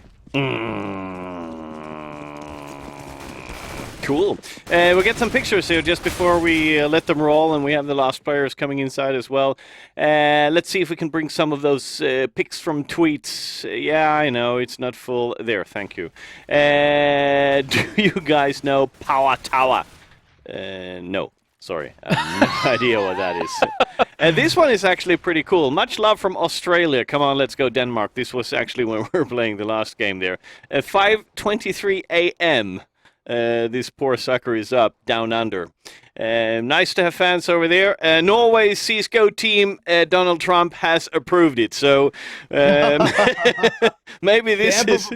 Cool. We'll get some pictures here just before we let them roll, and we have the last players coming inside as well. Let's see if we can bring some of those pics from tweets. Yeah, I know, it's not full. There, thank you. Do you guys know Power Tower? No. Sorry, I have no idea what that is. This one is actually pretty cool. Much love from Australia. Come on, let's go Denmark. This was actually when we were playing the last game there. 5:23 a.m. This poor sucker is up, down under. Nice to have fans over there. Norway's CSGO team, Donald Trump has approved it. So maybe this is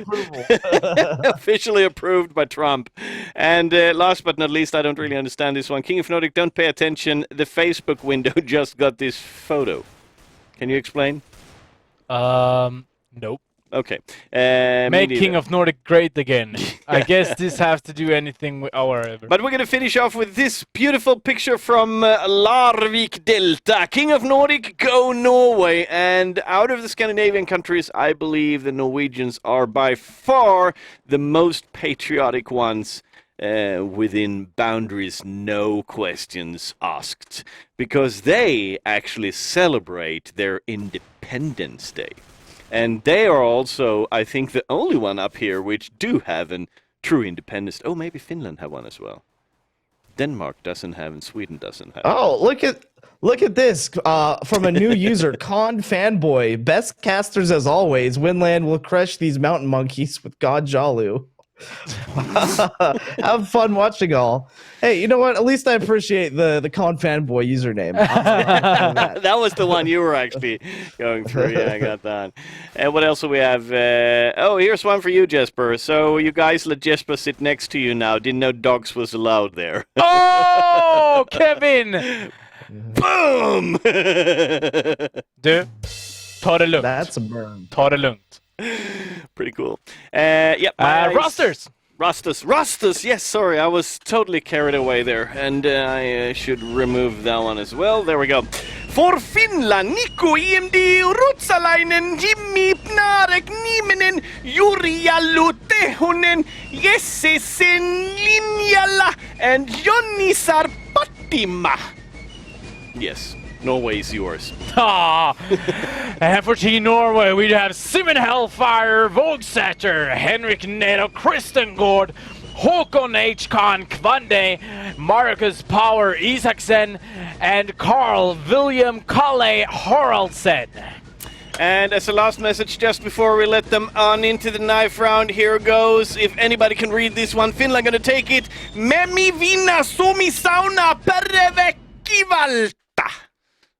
officially approved by Trump. And last but not least, I don't really understand this one. King of Nordic, don't pay attention. The Facebook window just got this photo. Can you explain? Nope. Okay. Me Make neither. King of Nordic great again. I guess this has to do anything with our... But we're going to finish off with this beautiful picture from Larvik Delta. King of Nordic, go Norway. And out of the Scandinavian countries, I believe the Norwegians are by far the most patriotic ones within boundaries, no questions asked. Because they actually celebrate their Independence Day. And they are also, I think, the only one up here which do have an true independence. Oh, maybe Finland have one as well. Denmark doesn't have, and Sweden doesn't have. Oh, look at this from a new user, Con Fanboy. Best casters as always. Winland will crush these mountain monkeys with God Jalu. Have fun watching all. Hey, you know what? At least I appreciate the Con Fanboy username. That was the one you were actually going through. Yeah, I got that. And what else do we have? Oh, here's one for you, Jesper. So you guys let Jesper sit next to you now. Didn't know dogs was allowed there. Oh, Kevin! Boom! Du, ta det lugnt. That's a burn. Ta det lugnt. Pretty cool. Yep. Rosters! Rosters, yes, sorry, I was totally carried away there, and I should remove that one as well. There we go. For Finland, Nico, EMD, Rutsalainen, Jimmy, Pnarek, Nieminen, Jurja Tehonen, Jesse Linjala, and Jonni Sarpatima. Yes. Norway is yours. And for Team Norway, we have Simon Hellfire, Vogsatter, Henrik Neto, Kristen Gård, Håkon H. Khan Kvande, Marcus Power Isaksen, and Carl William Kalle Haraldsen. And as a last message, just before we let them on into the knife round, here goes. If anybody can read this one, Finland gonna take it. Memi vinna Suomi sauna pervekivalta.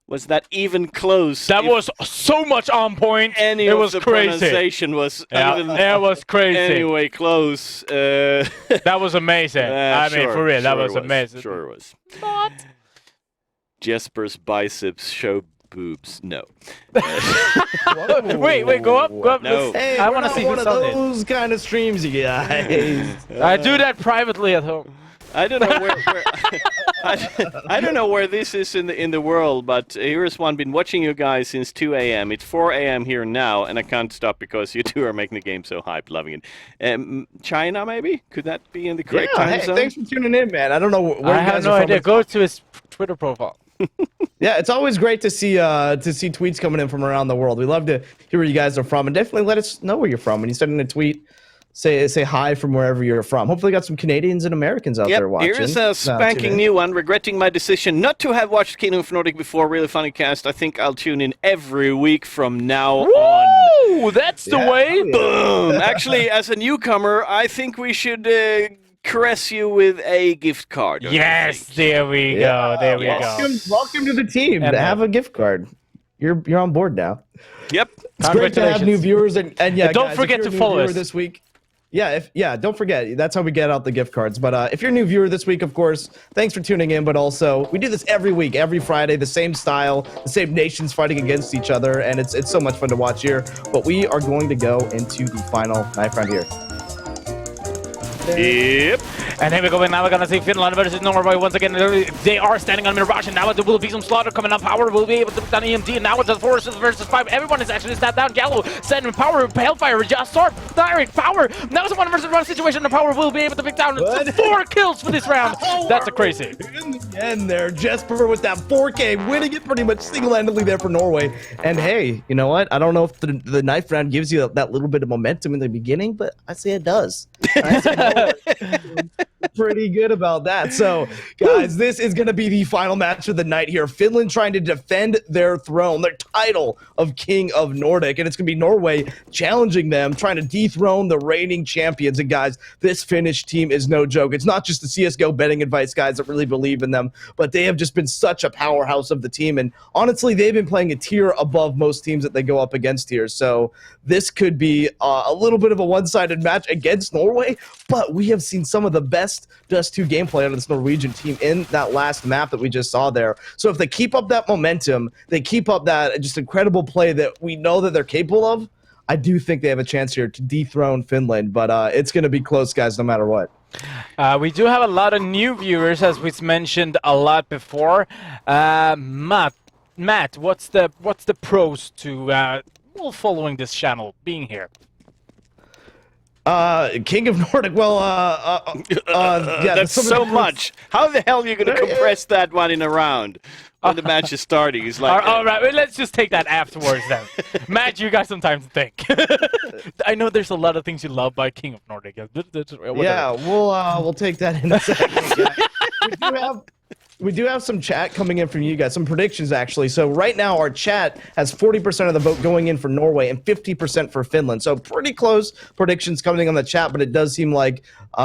Was that even close? That was so much on point. Any it of was the crazy. pronunciation was Yeah, it was crazy. Anyway, close. That was amazing. I mean, for real, that was amazing. Sure it was. What? Jesper's biceps show boobs. No. Wait, go up. No. Hey, I want to see one who's of on it. those kind of streams, you guys. I do that privately at home. I don't know where I don't know where this is in the world, but here's one. Been watching you guys since 2 a.m. It's 4 a.m. here now, and I can't stop because you two are making the game so hyped, loving it. China, maybe? Could that be in the correct time zone? Thanks for tuning in, man. I don't know where I you have guys no are from. idea. Go to his Twitter profile. Yeah, it's always great to see tweets coming in from around the world. We love to hear where you guys are from, and definitely let us know where you're from. When you send in a tweet, say hi from wherever you're from. Hopefully, got some Canadians and Americans out there watching. Here is a spanking new one. Regretting my decision not to have watched Kingdom of Nordic before. Really funny cast. I think I'll tune in every week from now on. Ooh, that's the way. Yeah. Boom! Actually, as a newcomer, I think we should caress you with a gift card. Yes, there we go. There we go. Welcome to the team. And, have a gift card. You're on board now. Yep. It's great to have new viewers and yeah. Don't guys, forget if you're to a new follow viewer us this week. Yeah, don't forget. That's how we get out the gift cards. But if you're a new viewer this week, of course, thanks for tuning in. But also, we do this every week, every Friday, the same style, the same nations fighting against each other, and it's so much fun to watch here. But we are going to go into the final knife round here. Yep. And here we go. Now we're going to see Finland versus Norway once again. They are standing on Mirage, and now there will be some slaughter coming up. Power will be able to put down EMD, and now it's just 4 versus 5. Everyone is actually stabbed down. Gallo, Sen, Power, Hellfire, just Storm, Direct, Power. Now it's a 1 versus 1 situation, and Power will be able to pick down 4 kills for this round. That's a crazy. In the end there, Jesper with that 4K, winning it pretty much single-handedly there for Norway. And hey, you know what? I don't know if the knife round gives you that little bit of momentum in the beginning, but I say it does. I say pretty good about that. So, guys, this is going to be the final match of the night here. Finland trying to defend their throne, their title of King of Nordic, and it's going to be Norway challenging them, trying to dethrone the reigning champions. And, guys, this Finnish team is no joke. It's not just the CSGO betting advice guys that really believe in them, but they have just been such a powerhouse of the team. And, honestly, they've been playing a tier above most teams that they go up against here. So, this could be a little bit of a one-sided match against Norway, but we have seen some of the best Dust 2 gameplay out of this Norwegian team in that last map that we just saw there. So if they keep up that momentum, they keep up that just incredible play that we know that they're capable of, I do think they have a chance here to dethrone Finland, but it's going to be close, guys, no matter what. We do have a lot of new viewers, as we mentioned a lot before. Matt, what's the pros to following this channel, being here? King of Nordic. Well, yeah, that's so much. How the hell are you going to compress that one in a round when the match is starting? He's like, all right, well, let's just take that afterwards then. Matt, you got some time to think. I know there's a lot of things you love by King of Nordic. Yeah, we'll take that in a second. We do have some chat coming in from you guys, some predictions actually. So right now our chat has 40% of the vote going in for Norway and 50% for Finland. So pretty close predictions coming on the chat, but it does seem like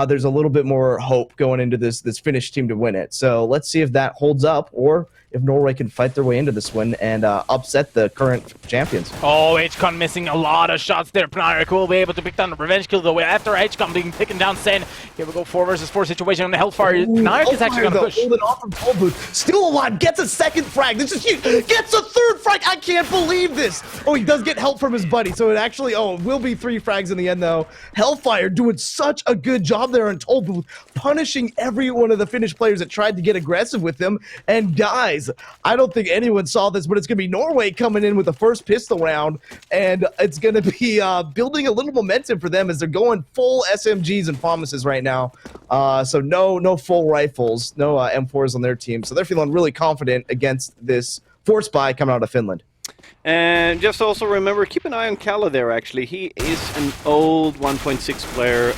there's a little bit more hope going into this Finnish team to win it. So let's see if that holds up, or if Norway can fight their way into this win and upset the current champions. Oh, HCon missing a lot of shots there. Panarik will be able to pick down the revenge kill though. After HCon being taken down, Sen. Here we go, 4 versus 4 situation on the Hellfire. Panarik is actually going to push. Holding off from Toll Booth. Still alive. Gets a second frag. This is huge. Gets a third frag. I can't believe this. Oh, he does get help from his buddy. So it actually, it will be 3 frags in the end though. Hellfire doing such a good job there on Toll Booth, punishing every one of the Finnish players that tried to get aggressive with him. And guys, I don't think anyone saw this, but it's going to be Norway coming in with the first pistol round, and it's going to be building a little momentum for them as they're going full SMGs and promises right now. So no full rifles, no M4s on their team. So they're feeling really confident against this force buy coming out of Finland. And just also remember, keep an eye on Kalla there, actually. He is an old 1.6 player,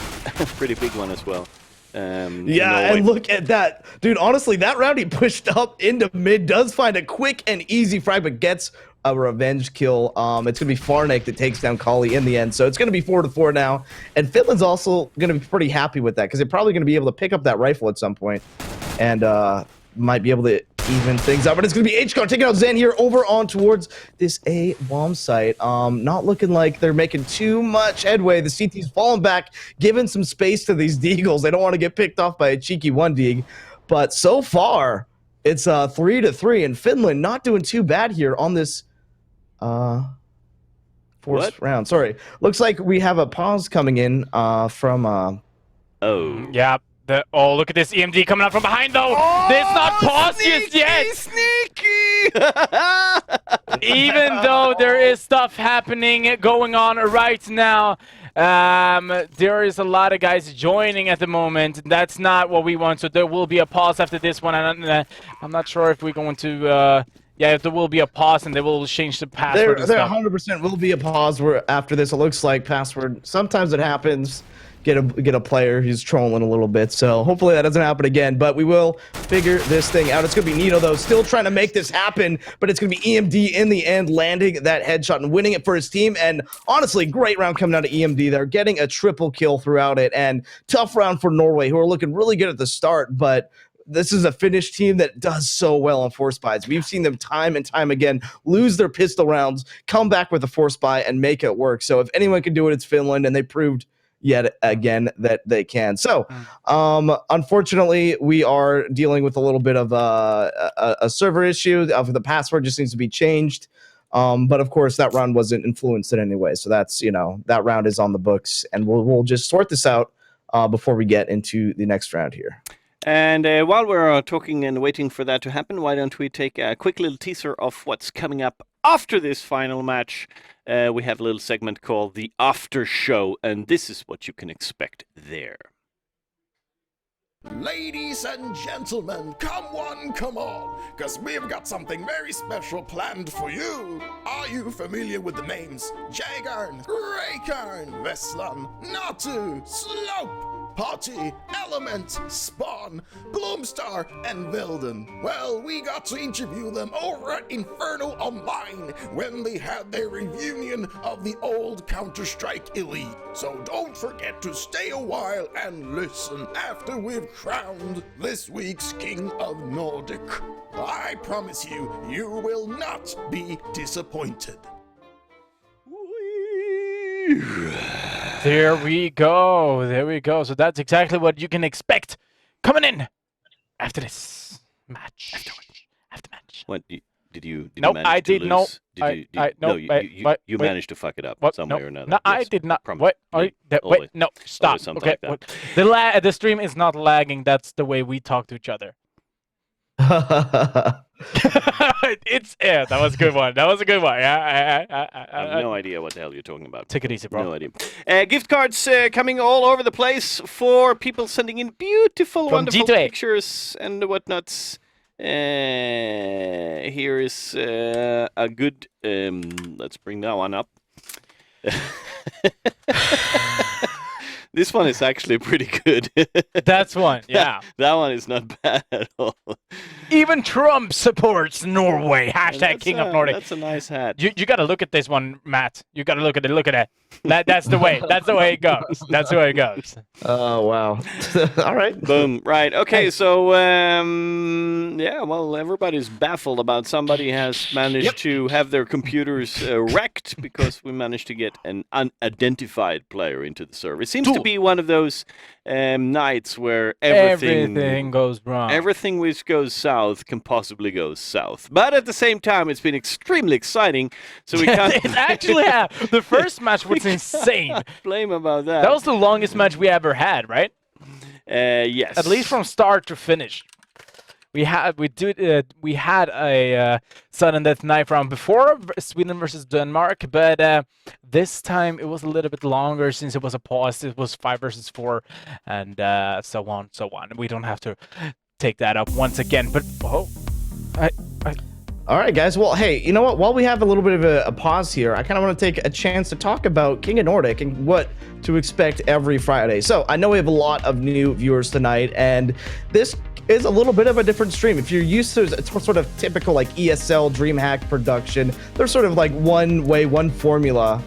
pretty big one as well. Yeah, and look at that. Dude, honestly, that round he pushed up into mid, does find a quick and easy frag, but gets a revenge kill. It's going to be Farnik that takes down Kali in the end. So it's going to be 4-4 now. And Finland's also going to be pretty happy with that because they're probably going to be able to pick up that rifle at some point and might be able to even things up. But it's going to be HCon taking out Zen here over on towards this A bomb site. Not looking like they're making too much headway. The CT's falling back, giving some space to these Deagles. They don't want to get picked off by a cheeky 1 Deag. But so far, it's 3-3, and Finland not doing too bad here on this fourth round. Sorry. Looks like we have a pause coming in from... Yeah. Oh, look at this EMD coming out from behind, though. There's not pause just yet. Sneaky! Even though there is stuff happening, going on right now, there is a lot of guys joining at the moment. That's not what we want, so there will be a pause after this one. And I'm not sure if we're going to... yeah, if there will be a pause and they will change the password. There 100% will be a pause after this. It looks like password. Sometimes it happens. Get a player who's trolling a little bit. So hopefully that doesn't happen again. But we will figure this thing out. It's going to be Nito, though, still trying to make this happen. But it's going to be EMD in the end, landing that headshot and winning it for his team. And honestly, great round coming out of EMD. They're getting a triple kill throughout it. And tough round for Norway, who are looking really good at the start. But this is a Finnish team that does so well on force buys. We've seen them time and time again lose their pistol rounds, come back with a force buy, and make it work. So if anyone can do it, it's Finland, and they proved yet again that they can. So unfortunately, we are dealing with a little bit of a server issue. The password just needs to be changed. But of course, that round wasn't influenced in any way. So that's, that round is on the books, and we'll just sort this out before we get into the next round here. And while we're talking and waiting for that to happen, why don't we take a quick little teaser of what's coming up after this final match. We have a little segment called the After Show, and this is what you can expect there. Ladies and gentlemen, come one, come all, because we've got something very special planned for you. Are you familiar with the names Jagarn, Raykarn, Veslan, Natu, Slope, Potty, Element, Spawn, Gloomstar, and Velden? Well, we got to interview them over at Inferno Online when they had their reunion of the old Counter-Strike Elite. So don't forget to stay a while and listen after we've crowned this week's King of Nordic. I promise you, you will not be disappointed. There we go. There we go. So that's exactly what you can expect coming in after this match. After match. What? Did you Nope, manage I to did no. lose? No, you wait. managed to fuck it up What? some No, way or another. no, I Yes, did not. promise What? me. Wait, Always. no, stop. something Okay, like that. the stream is not lagging. That's the way we talk to each other. It's that was a good one. That was a good one. I have no idea what the hell you're talking about. Take it easy, bro. No idea. Gift cards coming all over the place for people sending in beautiful, From wonderful G2A. pictures and whatnots. Here is a good. Let's bring that one up. This one is actually pretty good. That's one. Yeah. That one is not bad at all. Even Trump supports Norway. Hashtag King of Nordic. That's a nice hat. You got to look at this one, Matt. You got to look at it. Look at it. That's the way. That's the way it goes. That's the way it goes. Oh, wow. All right. Boom. Right. Okay. So, yeah. Well, everybody's baffled about somebody has managed to have their computers wrecked because we managed to get an unidentified player into the server. It seems to be one of those nights where everything goes wrong. Everything which goes south can possibly go south. But at the same time, it's been extremely exciting. So we can't. It actually, the first match was insane. Blame about that. That was the longest match we ever had, right? Yes. At least from start to finish. We had a sudden death knife round before Sweden versus Denmark, but this time it was a little bit longer since it was a pause. It was 5 versus 4, and so on, so on. We don't have to take that up once again, but All right, guys. Well, hey, you know what? While we have a little bit of a pause here, I kind of want to take a chance to talk about King of Nordic and what to expect every Friday. So I know we have a lot of new viewers tonight, and this is a little bit of a different stream. If you're used to sort of typical like ESL DreamHack production, there's sort of like one way, one formula.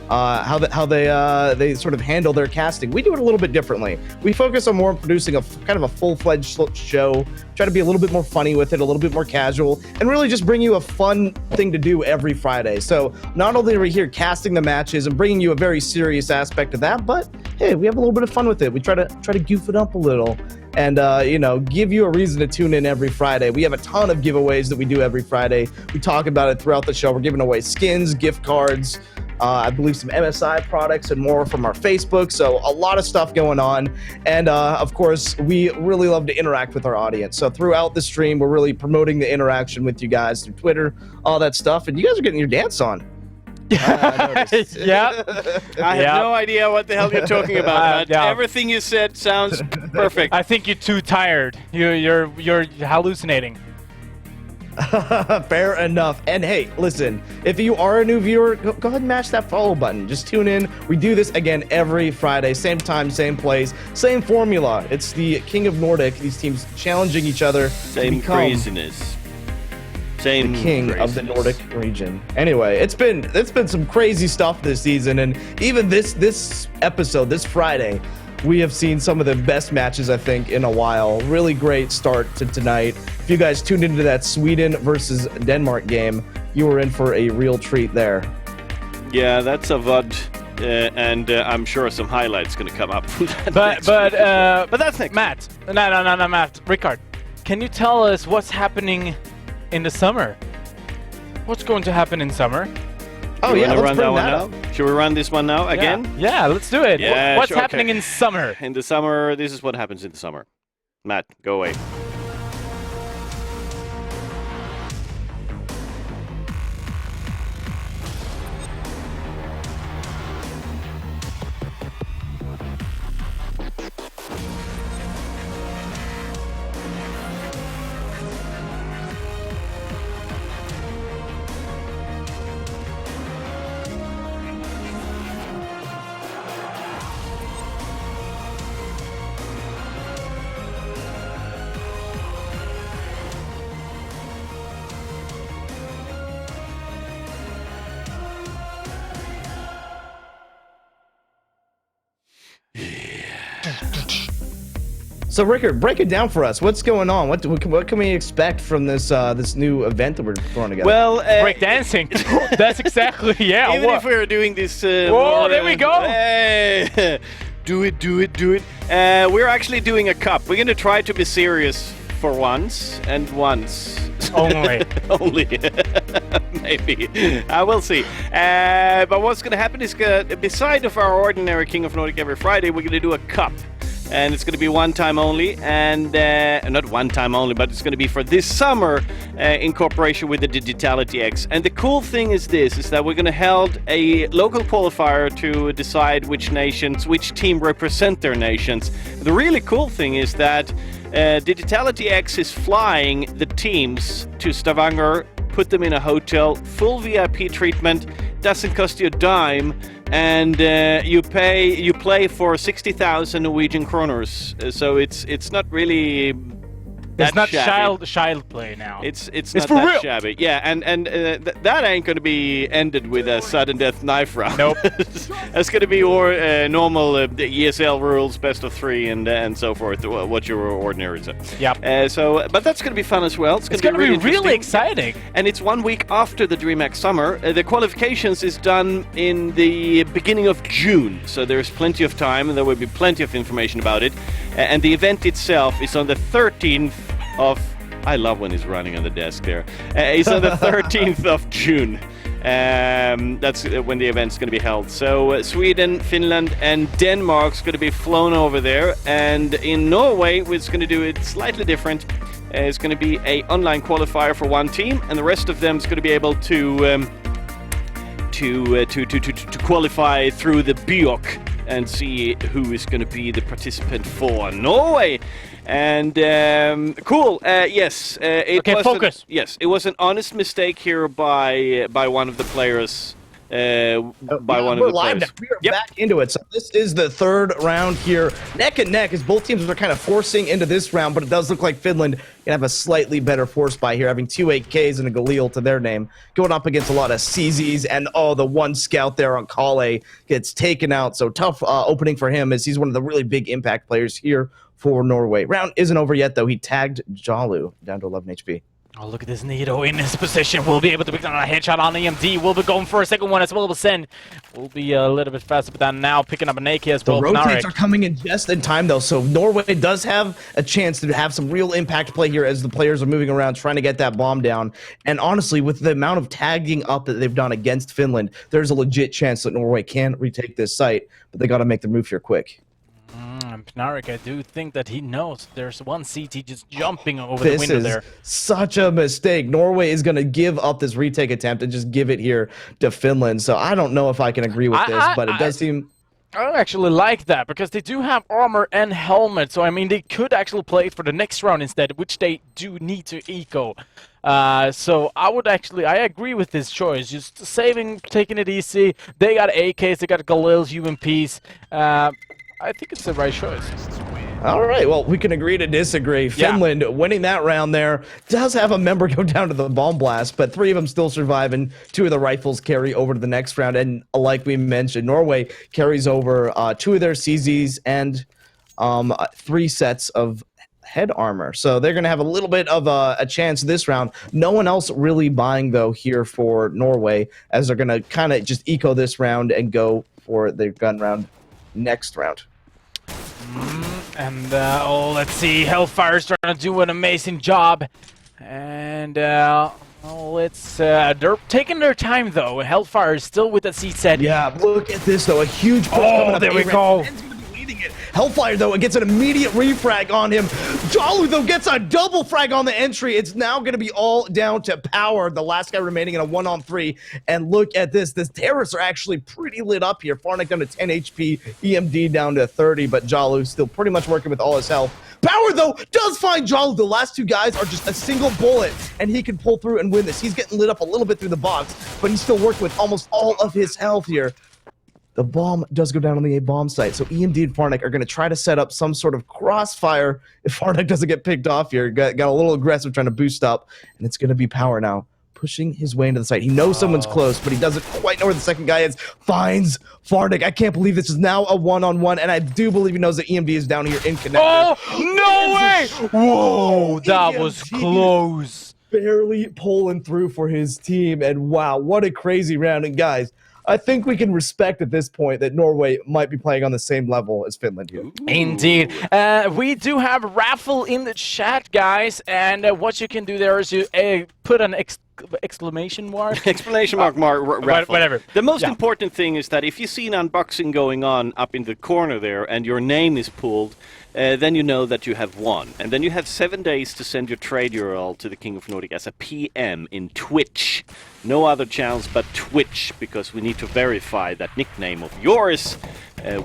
How they sort of handle their casting. We do it a little bit differently. We focus on more producing a kind of a full-fledged show, try to be a little bit more funny with it, a little bit more casual, and really just bring you a fun thing to do every Friday. So not only are we here casting the matches and bringing you a very serious aspect of that, but hey, we have a little bit of fun with it. We try to goof it up a little and you know, give you a reason to tune in every Friday. We have a ton of giveaways that we do every Friday. We talk about it throughout the show. We're giving away skins, gift cards, I believe some MSI products and more from our Facebook. So a lot of stuff going on. And of course, we really love to interact with our audience. So throughout the stream, we're really promoting the interaction with you guys through Twitter, all that stuff. And you guys are getting your dance on. Yeah. I have no idea what the hell you're talking about. Yeah. Everything you said sounds perfect. I think you're too tired. You're hallucinating. Fair enough. And hey, listen, if you are a new viewer, go ahead and mash that follow button. Just tune in. We do this again every Friday, same time, same place, same formula. It's the King of Nordic, these teams challenging each other. Same craziness. Same the king of the Nordic region. Anyway, it's been some crazy stuff this season, and even this episode, this Friday, we have seen some of the best matches, I think, in a while. Really great start to tonight. If you guys tuned into that Sweden versus Denmark game, you were in for a real treat there. Yeah, that's a VOD, and I'm sure some highlights going to come up. But that's next. Matt. No, Matt. Ricard, can you tell us what's happening in the summer? What's going to happen in summer? Oh, yeah, let's run bring that one that now. up. Should we run this one now again? Yeah, let's do it. Yeah, What's sure, happening okay. in summer? In the summer, this is what happens in the summer. Matt, go away. So, Rickard, break it down for us. What's going on? What can we expect from this this new event that we're throwing together? Well, Break dancing. That's exactly, yeah. even what? if we were doing this... Whoa, there we go. Hey, do it. We're actually doing a cup. We're going to try to be serious for once, and once. Only. Only. Maybe. We'll see. But what's going to happen is, beside of our ordinary King of Nordic every Friday, we're going to do a cup. And it's going to be one time only, and not one time only, but it's going to be for this summer in cooperation with the Digitality X. And the cool thing is that we're going to hold a local qualifier to decide which team represent their nations. The really cool thing is that Digitality X is flying the teams to Stavanger, put them in a hotel, full VIP treatment, doesn't cost you a dime, and you play for 60,000 Norwegian kroners. So it's not really It's not shabby. child play now. It's not for that real. shabby. Yeah, and that ain't going to be ended with a sudden death knife round. Nope. It's going to be normal ESL rules, best of 3, and so forth. What your ordinaries are. Yep. But that's going to be fun as well. It's going to be really interesting. exciting. And it's 1 week after the DreamHack Summer. The qualifications is done in the beginning of June, so there's plenty of time, and there will be plenty of information about it. And the event itself is on the 13th of... I love when he's running on the desk there. It's on the 13th of June. That's when the event's going to be held. So Sweden, Finland, and Denmark's going to be flown over there. And in Norway, we're going to do it slightly different. It's going to be an online qualifier for one team, and the rest of them is going to be able to qualify through the BIOC and see who is going to be the participant for Norway. And cool. Yes. Okay, focus. Yes, it was an honest mistake here by one of the players. By one of the live players. now. We are back into it. So this is the third round here, neck and neck, as both teams are kind of forcing into this round. But it does look like Finland can have a slightly better force by here, having 2 8Ks and a Galil to their name, going up against a lot of CZs. And the one scout there on Kale gets taken out. So tough opening for him, as he's one of the really big impact players here for Norway. Round isn't over yet, though. He tagged Jalu down to 11 HP. Oh, look at this Nido in his position. We'll be able to pick down a headshot on EMD. We'll be going for a second one as well. Send. We'll be a little bit faster, but now picking up an AK as well. The rotates are coming in just in time, though, so Norway does have a chance to have some real impact play here as the players are moving around trying to get that bomb down. And honestly, with the amount of tagging up that they've done against Finland, there's a legit chance that Norway can retake this site, but they got to make the move here quick. Pnarik, I do think that he knows there's one CT just jumping over the window there. This is such a mistake. Norway is going to give up this retake attempt and just give it here to Finland. So I don't know if I can agree with this, but it does seem... I actually like that, because they do have armor and helmet, so I mean they could actually play it for the next round instead, which they do need to eco. So I agree with this choice, just saving, taking it easy. They got AKs, they got Galil's, UMPs. I think it's the right choice. All right, well, we can agree to disagree. Yeah. Finland winning that round there does have a member go down to the bomb blast, but 3 of them still survive, and 2 of the rifles carry over to the next round. And like we mentioned, Norway carries over 2 of their CZs and 3 sets of head armor. So they're going to have a little bit of a chance this round. No one else really buying, though, here for Norway, as they're going to kind of just eco this round and go for their gun round next round. And let's see, Hellfire's trying to do an amazing job, and they're taking their time though. Hellfire is still with the seat set. Yeah, look at this though, a huge push coming up there we A-Red. go. Ben's gonna be leading it. Hellfire though, it gets an immediate refrag on him. Jalu though gets a double frag on the entry. It's now gonna be all down to Power, the last guy remaining in a 1-on-3. And look at this. The terrorists are actually pretty lit up here. Farnik down to 10 HP, EMD down to 30, but Jalu still pretty much working with all his health. Power, though, does find Jalu. The last 2 guys are just a single bullet, and he can pull through and win this. He's getting lit up a little bit through the box, but he's still working with almost all of his health here. The bomb does go down on the A-bomb site, so EMD and Farnik are going to try to set up some sort of crossfire if Farnik doesn't get picked off here. Got a little aggressive trying to boost up, and it's going to be Power now, pushing his way into the site. He knows someone's close, but he doesn't quite know where the second guy is. Finds Farnik. I can't believe this is now a 1-on-1, and I do believe he knows that EMD is down here in connector. Oh, no way! Whoa, that was EMD close. Barely pulling through for his team, and wow, what a crazy round. And guys, I think we can respect at this point that Norway might be playing on the same level as Finland here. Indeed. We do have a raffle in the chat, guys, and what you can do there is you put an exclamation mark. Exclamation mark, raffle. Whatever. The most important thing is that if you see an unboxing going on up in the corner there and your name is pulled, then you know that you have won. And then you have 7 days to send your trade URL to the King of Nordic as a PM in Twitch. No other channels but Twitch, because we need to verify that nickname of yours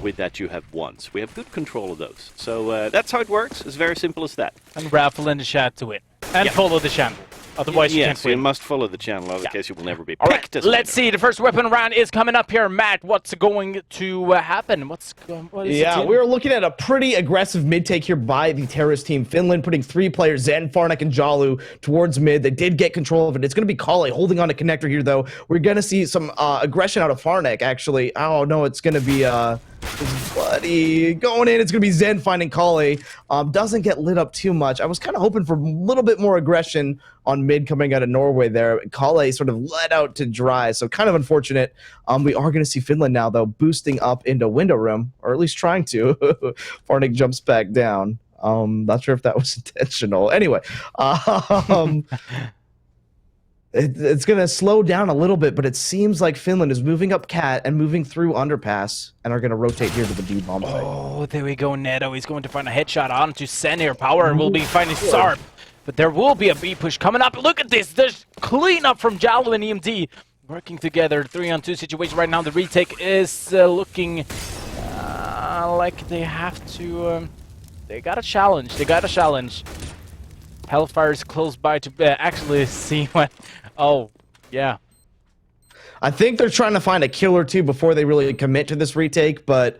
with that you have won. So we have good control of those. So that's how it works. It's very simple as that. And raffle in the chat to win. And follow the channel. Otherwise, you can't yes, win. you must follow the channel, otherwise you will never be All picked right, as a let's winner. see. The first weapon round is coming up here. Matt, what's going to happen? What is it? We're looking at a pretty aggressive mid take here by the terrorist team. Finland putting 3 players, Zen, Farnak, and Jalu, towards mid. They did get control of it. It's going to be Kale holding on to connector here, though. We're going to see some aggression out of Farnak, actually. Oh, no, it's going to be his buddy going in. It's going to be Zen finding Kale. Doesn't get lit up too much. I was kind of hoping for a little bit more aggression on mid coming out of Norway there. Kale sort of let out to dry, so kind of unfortunate. We are going to see Finland now, though, boosting up into window room, or at least trying to. Farnik jumps back down. Not sure if that was intentional. Anyway, it's going to slow down a little bit, but it seems like Finland is moving up cat and moving through underpass and are going to rotate here to the B bomb site. Oh, there we go, Neto. He's going to find a headshot onto Sen here. Power will be finding Sarp. But there will be a B push coming up. Look at this. There's cleanup from Jalu and EMD. Working together. 3-on-2 situation right now. The retake is looking like they have to... they got a challenge. Hellfire is close by to actually see what... Oh, yeah. I think they're trying to find a kill or two before they really commit to this retake, but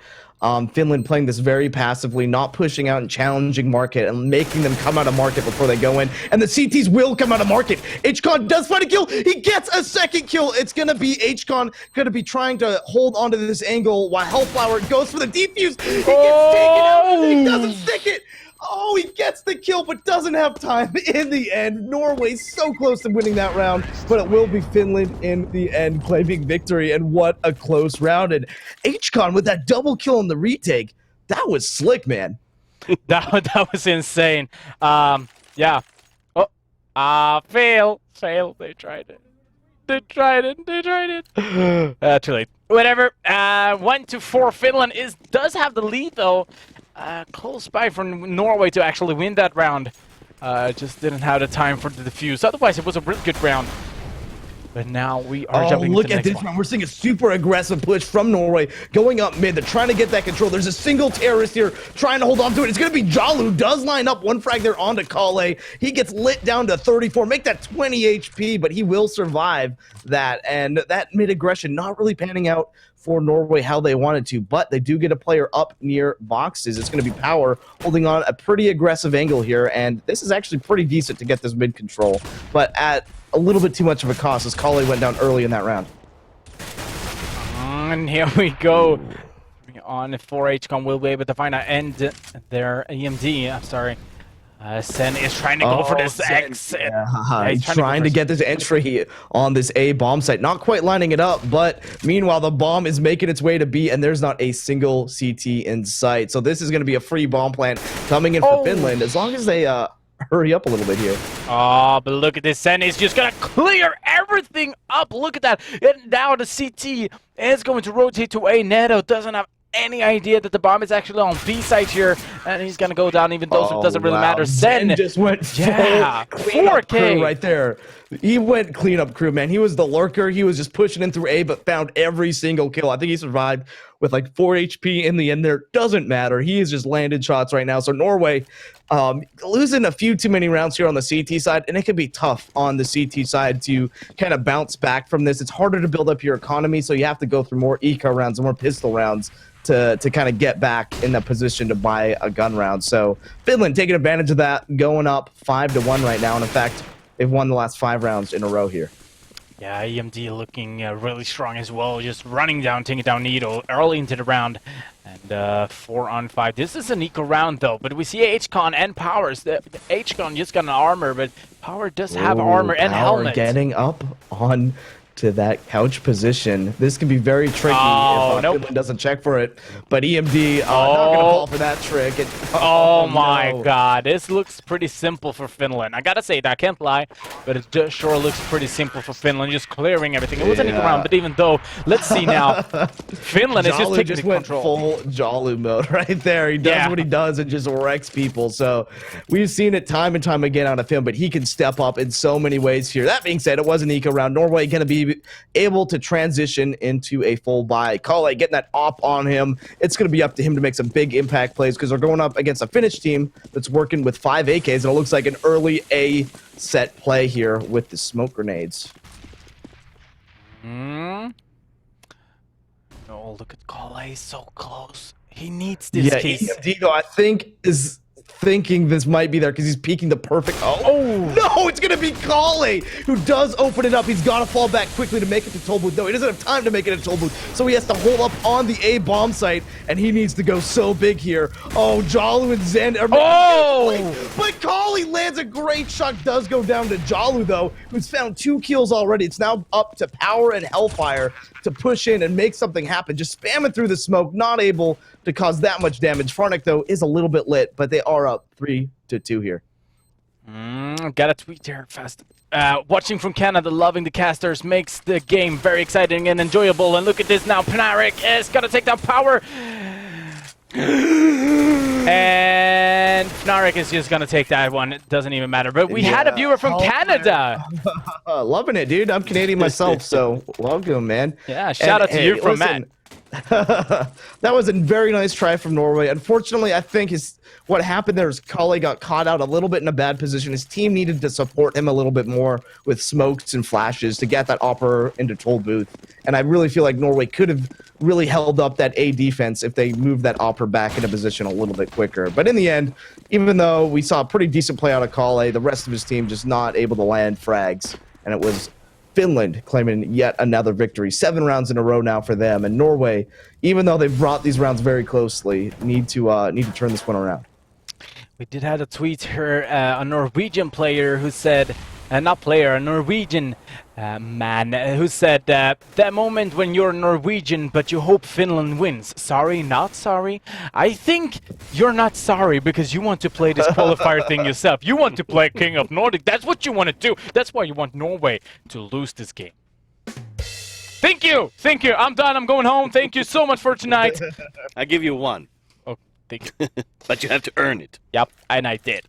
Finland playing this very passively, not pushing out and challenging market and making them come out of market before they go in. And the CTs will come out of market. HCon does find a kill. He gets a second kill. It's going to be HCon going to be trying to hold onto this angle while Hellflower goes for the defuse. He gets taken out. He doesn't stick it. Oh, he gets the kill, but doesn't have time in the end. Norway's so close to winning that round, but it will be Finland in the end claiming victory, and what a close round. And HCon with that double kill in the retake, that was slick, man. that was insane. Yeah. Oh, fail. They tried it. Too late. Whatever. 1-4 Finland does have the lead, though. Close by for Norway to actually win that round. Just didn't have the time for the defuse. Otherwise, it was a really good round. But now we are jumping look into the at next this round. We're seeing a super aggressive push from Norway going up mid. They're trying to get that control. There's a single terrorist here trying to hold on to it. It's going to be Jalu. Does line up one frag there onto Kale. He gets lit down to 34. Make that 20 HP, but he will survive that. And that mid aggression not really panning out for Norway how they wanted to, but they do get a player up near boxes. It's going to be Power holding on a pretty aggressive angle here, and this is actually pretty decent to get this mid control, but at a little bit too much of a cost as Kale went down early in that round. And here we go. On 4HCon will be able to find an end there. EMD, I'm sorry. Sen is trying to go for this X. He's trying to get this entry on this A bomb site. Not quite lining it up, but meanwhile, the bomb is making its way to B, and there's not a single CT in sight. So this is going to be a free bomb plant coming in for Finland, as long as they hurry up a little bit here. Oh, but look at this. Sen is just going to clear everything up. Look at that. And now the CT is going to rotate to A. Neto doesn't have any idea that the bomb is actually on B side here, and he's gonna go down even though it doesn't really matter. Zen just went full 4K right there. He went cleanup crew, man. He was the lurker. He was just pushing in through A, but found every single kill. I think he survived with like 4 HP in the end there. Doesn't matter. He has just landed shots right now. So Norway losing a few too many rounds here on the CT side, and it can be tough on the CT side to kind of bounce back from this. It's harder to build up your economy, so you have to go through more eco rounds and more pistol rounds to kind of get back in the position to buy a gun round. So Finland taking advantage of that, going up 5-1 right now. And in fact, they've won the last 5 rounds in a row here. Yeah, EMD looking really strong as well, just running down, taking down Needle early into the round. And 4-on-5. This is an eco round though, but we see HCon and Powers. The HCon just got an armor, but Power does have armor and Power helmet. getting up on to that couch position. This can be very tricky if nope. Finland doesn't check for it. But EMD not going to fall for that trick. Oh my no. god, this looks pretty simple for Finland. I gotta say that, I can't lie, but it just sure looks pretty simple for Finland, just clearing everything. It wasn't even around, but even though, let's see now. Finland is just Jalu taking just the went control. full Jalu mode right there. He does what he does and just wrecks people. So we've seen it time and time again out of him, but he can step up in so many ways here. That being said, it was an eco round. Norway going to be able to transition into a full buy. Kale getting that op on him. It's going to be up to him to make some big impact plays because they're going up against a Finnish team that's working with 5 AKs, and it looks like an early A set play here with the smoke grenades. Oh, look at Kale, he's so close. He needs this case. EMD, though, I think is thinking this might be there because he's peeking the perfect. No, it's gonna be Kale who does open it up. He's got to fall back quickly to make it to toll booth. No, he doesn't have time to make it to toll booth, so he has to hold up on the A bomb site, and he needs to go so big here. Oh, Jalu and Zen are but Kale lands a great shot. Does go down to Jalu though, who's found 2 kills already. It's now up to Power and Hellfire to push in and make something happen. Just spamming through the smoke, not able to cause that much damage. Farnik, though, is a little bit lit, but they are up 3-2 here. Got a tweet here fast. Watching from Canada, loving the casters makes the game very exciting and enjoyable. And look at this now, Panarik is gonna take down Power. And Fnarik is just gonna take that one. It doesn't even matter. But we had a viewer from Canada. Loving it, dude. I'm Canadian myself, so welcome, man. Yeah, shout out to you from Matt. That was a very nice try from Norway. Unfortunately, I think what happened there is Kale got caught out a little bit in a bad position. His team needed to support him a little bit more with smokes and flashes to get that opera into toll booth. And I really feel like Norway could have really held up that A defense if they moved that opera back into position a little bit quicker. But in the end, even though we saw a pretty decent play out of Kale, the rest of his team just not able to land frags. And it was Finland claiming yet another victory. 7 rounds in a row now for them. And Norway, even though they've brought these rounds very closely, need to turn this one around. We did have a tweet here, a Norwegian player who said, a Norwegian man who said, that moment when you're Norwegian but you hope Finland wins. Sorry, not sorry. I think you're not sorry because you want to play this qualifier thing yourself. You want to play King of Nordic. That's what you want to do. That's why you want Norway to lose this game. Thank you. Thank you. I'm done. I'm going home. Thank you so much for tonight. I give you 1. Oh, thank you. But you have to earn it. Yep, and I did.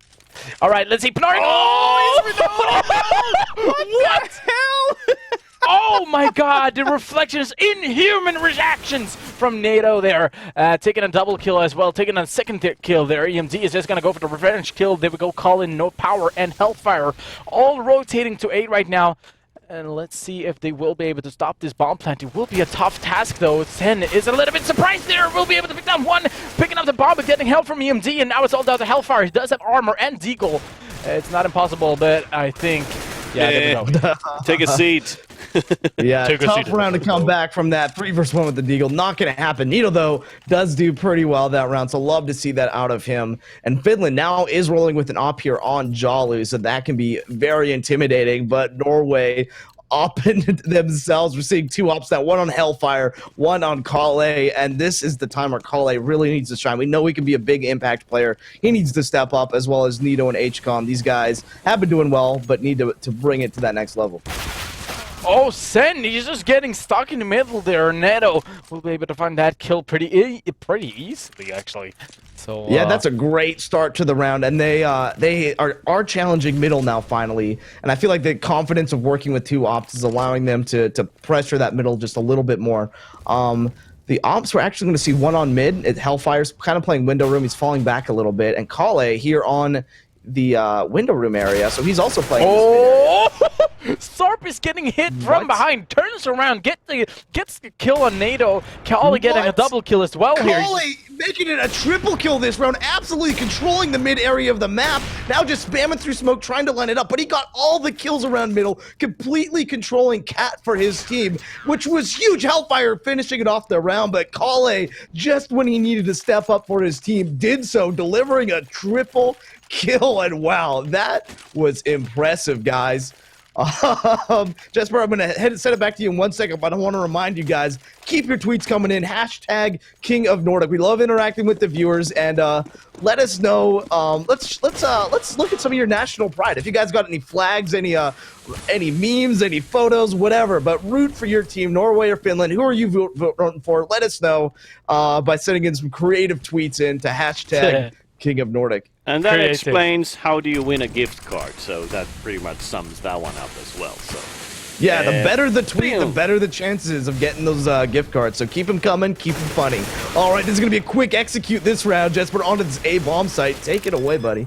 All right, let's see. Panarik. What the hell? Oh my god, the reflections, inhuman reactions from NATO there. Taking a double kill as well, taking a second kill there. EMD is just going to go for the revenge kill. They would go call in No Power and Hellfire, all rotating to 8 right now. And let's see if they will be able to stop this bomb plant. It will be a tough task, though. Sen is a little bit surprised there. Will be able to pick down 1, picking up the bomb, but getting help from EMD, and now it's all down to Hellfire. He does have armor and deagle. It's not impossible, but I think... Yeah, there we go. Take a seat. Yeah, tough round to come back from that 3 versus 1 with the deagle. Not going to happen. Nito, though, does do pretty well that round, so love to see that out of him. And Finland now is rolling with an op here on Jalu, so that can be very intimidating. But Norway opping themselves. We're seeing 2 ops now, 1 on Hellfire, 1 on Kale, and this is the time where Kale really needs to shine. We know he can be a big impact player. He needs to step up, as well as Nito and HCOM. These guys have been doing well, but need to bring it to that next level. Oh, Sen, he's just getting stuck in the middle there. Neto will be able to find that kill pretty easily, actually. So yeah, that's a great start to the round, and they are challenging middle now finally. And I feel like the confidence of working with 2 ops is allowing them to pressure that middle just a little bit more. The ops, we're actually going to see 1 on mid. Hellfire's kind of playing window room. He's falling back a little bit, and Kale here on the window room area, so he's also playing this mid area. Sarp is getting hit from behind, turns around, gets the kill on NATO. Kale getting a double kill as well here. Kale making it a triple kill this round, absolutely controlling the mid area of the map. Now just spamming through smoke, trying to line it up, but he got all the kills around middle, completely controlling Cat for his team, which was huge. Hellfire finishing it off the round, but Kale, just when he needed to step up for his team, did so, delivering a triple kill, and wow, that was impressive, guys. Jesper, I'm going to send it back to you in 1 second, but I want to remind you guys, keep your tweets coming in. Hashtag King of Nordic. We love interacting with the viewers, and let us know. Let's look at some of your national pride. If you guys got any flags, any memes, any photos, whatever, but root for your team, Norway or Finland. Who are you voting for? Let us know by sending in some creative tweets into hashtag King of Nordic. And that Creative. explains how do you win a gift card. So that pretty much sums that one up as well. So Yeah, the better the tweet, the Bam. better the chances of getting those gift cards. So keep them coming, keep them funny. All right, this is going to be a quick execute this round. Jesper, onto this A-bomb site. Take it away, buddy.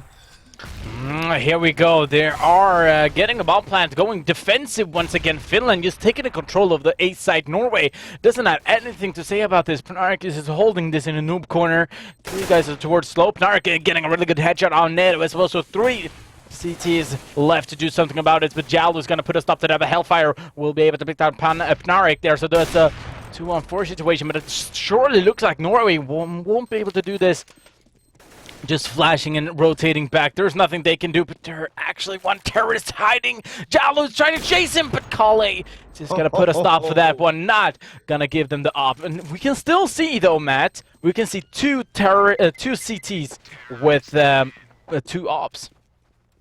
Here we go. They are getting a bomb plant, going defensive once again. Finland just taking the control of the A side. Norway doesn't have anything to say about this. Nark is holding this in a noob corner. 3 guys are towards slope. Nark getting a really good headshot on net as well. So 3 CTs left to do something about it. But Jal is going to put a stop to that. But Hellfire will be able to pick down Pnarek there. So that's a 2-on-4 situation. But it surely looks like Norway won't be able to do this. Just flashing and rotating back. There's nothing they can do, but there actually one terrorist hiding. Jalo's trying to chase him, but Kale just gonna put a stop for that one. Not gonna give them the op. And we can still see though, Matt. We can see two CTs with 2 ops.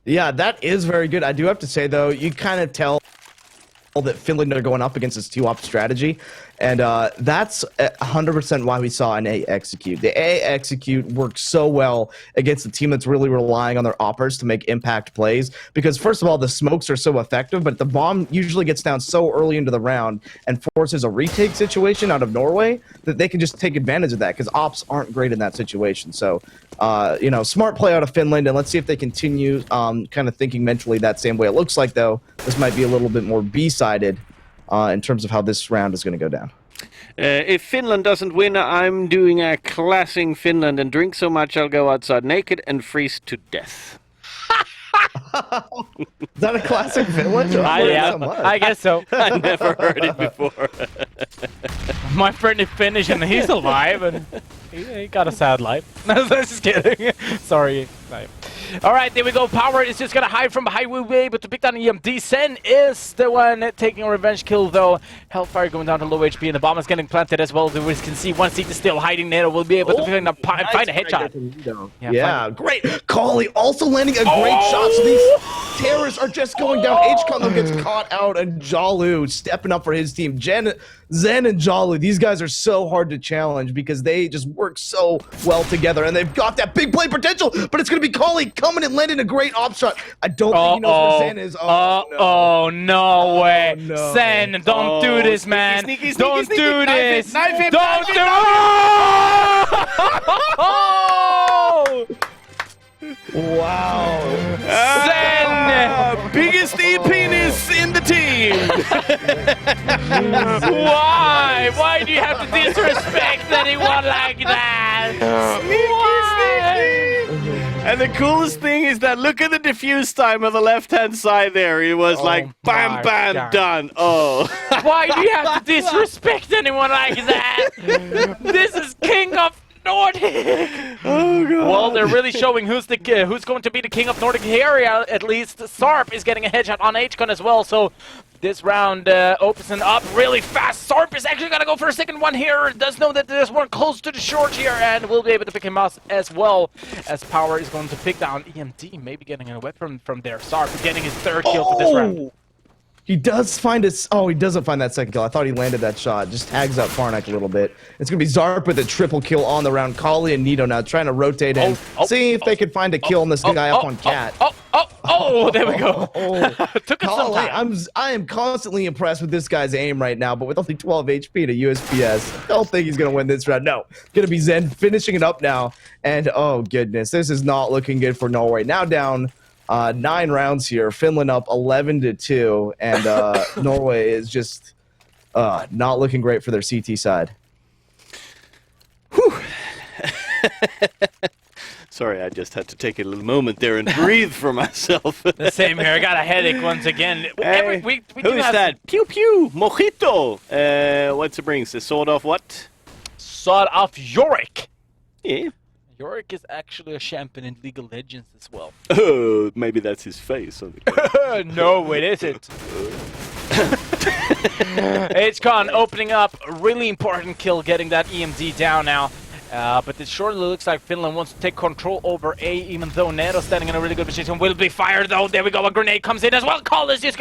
Yeah, that is very good. I do have to say, though, you kind of tell that Finland are going up against this 2-op strategy, and that's 100% why we saw an A execute. The A execute works so well against a team that's really relying on their oppers to make impact plays, because first of all, the smokes are so effective, but the bomb usually gets down so early into the round and forces a retake situation out of Norway that they can just take advantage of that, because ops aren't great in that situation. So you know, smart play out of Finland, and let's see if they continue kind of thinking mentally that same way. It looks like, though, this might be a little bit more B-sided in terms of how this round is going to go down. if Finland doesn't win, I'm doing a classing Finland and drink so much I'll go outside naked and freeze to death. Is that a classic Finland? I guess so. I never heard it before. My friend is Finnish and he's alive, and he got a sad life. No, just kidding. Sorry. All right, there we go. Power is just gonna hide from behind. We'll be able to pick down EMD. Sen is the one taking a revenge kill, though. Hellfire going down to low HP, and the bomb is getting planted as well. We can see one seat is still hiding there. We'll be able to find a headshot. Yeah, great. Kali also landing a great shot. So these terrorists are just going down. HCon gets caught out, and Jalu stepping up for his team. Zen and Jalu, these guys are so hard to challenge because they just work so well together, and they've got that big play potential, but it's going to be Kali coming and landing a great op shot. I don't think he knows where Zen is. No way. No. Sen, don't do this, man. Sneaky, don't sneaky, do this. knife him, Don't do it. Wow. Sen! Biggest E-penis in the team! Why? Why do you have to disrespect anyone like that? Why? And the coolest thing is that look at the diffuse time on the left-hand side there. It was like, bam, my bam, God. done. Oh. Why do you have to disrespect anyone like that? This is King of Nordic. Oh, God. Well, they're really showing who's going to be the King of Nordic here. At least Sarp is getting a headshot on HCon as well. So this round opens it up really fast. Sarp is actually going to go for a second one here. Does know that there's one close to the short here, and will be able to pick him up as well, as Power is going to pick down EMD, maybe getting a weapon from there. Sarp getting his 3rd kill for this round. He does find his. Oh, he doesn't find that second kill. I thought he landed that shot. Just tags up Farnak a little bit. It's going to be Zarp with a triple kill on the round. Kali and Nito now trying to rotate in. See if they can find a kill on this guy up on Cat. There we go. Took us some Kali, time. I am constantly impressed with this guy's aim right now, but with only 12 HP to USPS, I don't think he's going to win this round. No, going to be Zen finishing it up now. And oh, goodness, this is not looking good for Norway. Now down 9 rounds here. Finland up 11-2, and Norway is just not looking great for their CT side. Whew. Sorry, I just had to take a little moment there and breathe for myself. The same here. I got a headache once again. Hey, we who is that? Pew pew, mojito. What's it brings? The sword of what? Sword of Yorick. Yeah. Yorick is actually a champion in League of Legends as well. Oh, maybe that's his face. On the No, it isn't. HCon opening up, really important kill, getting that EMD down now. But it surely looks like Finland wants to take control over A, even though Nero's standing in a really good position. Will be fired though. There we go. A grenade comes in as well. Call is just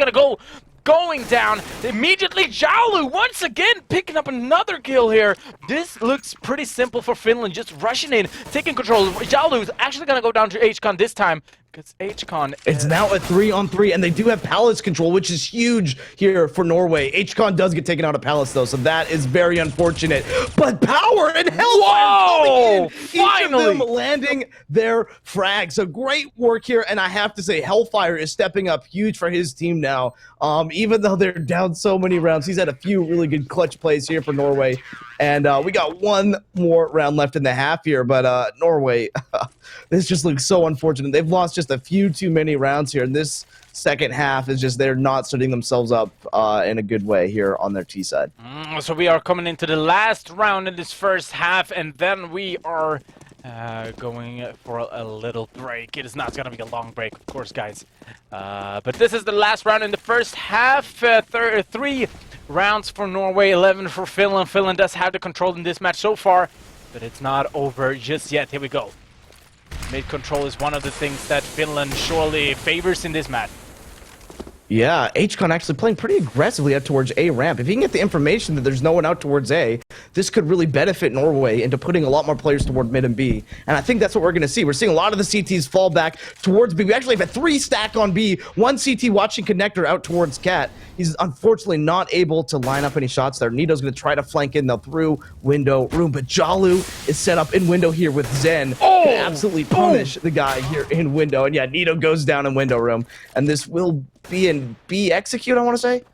going down. Immediately, Jalu once again picking up another kill here. This looks pretty simple for Finland, just rushing in, taking control. Jalu's actually gonna go down to HCon this time. Because HCon It's now a 3-on-3, and they do have Palace control, which is huge here for Norway. HCon does get taken out of Palace, though, so that is very unfortunate. But Power and Hellfire coming in! Finally! Each of them landing their frags. So great work here, and I have to say, Hellfire is stepping up huge for his team now. Even though they're down so many rounds, he's had a few really good clutch plays here for Norway. And we got one more round left in the half here, but Norway, this just looks so unfortunate. They've lost just a few too many rounds here, and this second half is just they're not setting themselves up in a good way here on their T side. So we are coming into the last round in this first half, and then we are going for a little break. It is not going to be a long break, of course, guys. But this is the last round in the first half. 3 rounds for Norway, 11 for Finland. Finland does have the control in this match so far, but it's not over just yet. Here we go. Mid control is one of the things that Finland surely favors in this match. Yeah, HCon actually playing pretty aggressively out towards A ramp. If you can get the information that there's no one out towards A, this could really benefit Norway into putting a lot more players toward mid and B. And I think that's what we're going to see. We're seeing a lot of the CTs fall back towards B. We actually have a 3 stack on B. 1 CT watching connector out towards Cat. He's unfortunately not able to line up any shots there. Nito's going to try to flank in, though, through window room. But Jalu is set up in window here with Zen to absolutely punish the guy here in window. And yeah, Nito goes down in window room. And this will be in B execute, I want to say.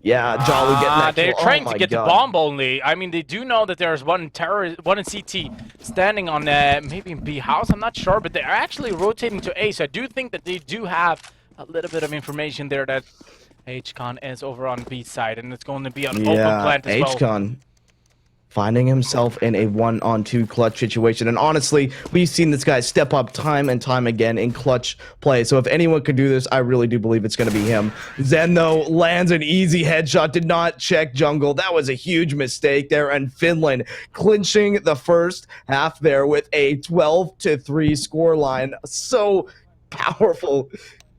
Yeah, Jalu getting that They're kill. trying Oh to my get God. the bomb only. I mean, they do know that there's one in CT standing on maybe in B house. I'm not sure, but they're actually rotating to A. So I do think that they do have a little bit of information there that HCon is over on B side, and it's going to be an open plant as well. HCon finding himself in a 1-on-2 clutch situation. And honestly, we've seen this guy step up time and time again in clutch play. So if anyone could do this, I really do believe it's going to be him. Zen, though, lands an easy headshot, did not check jungle. That was a huge mistake there. And Finland clinching the first half there with a 12-3 scoreline. So powerful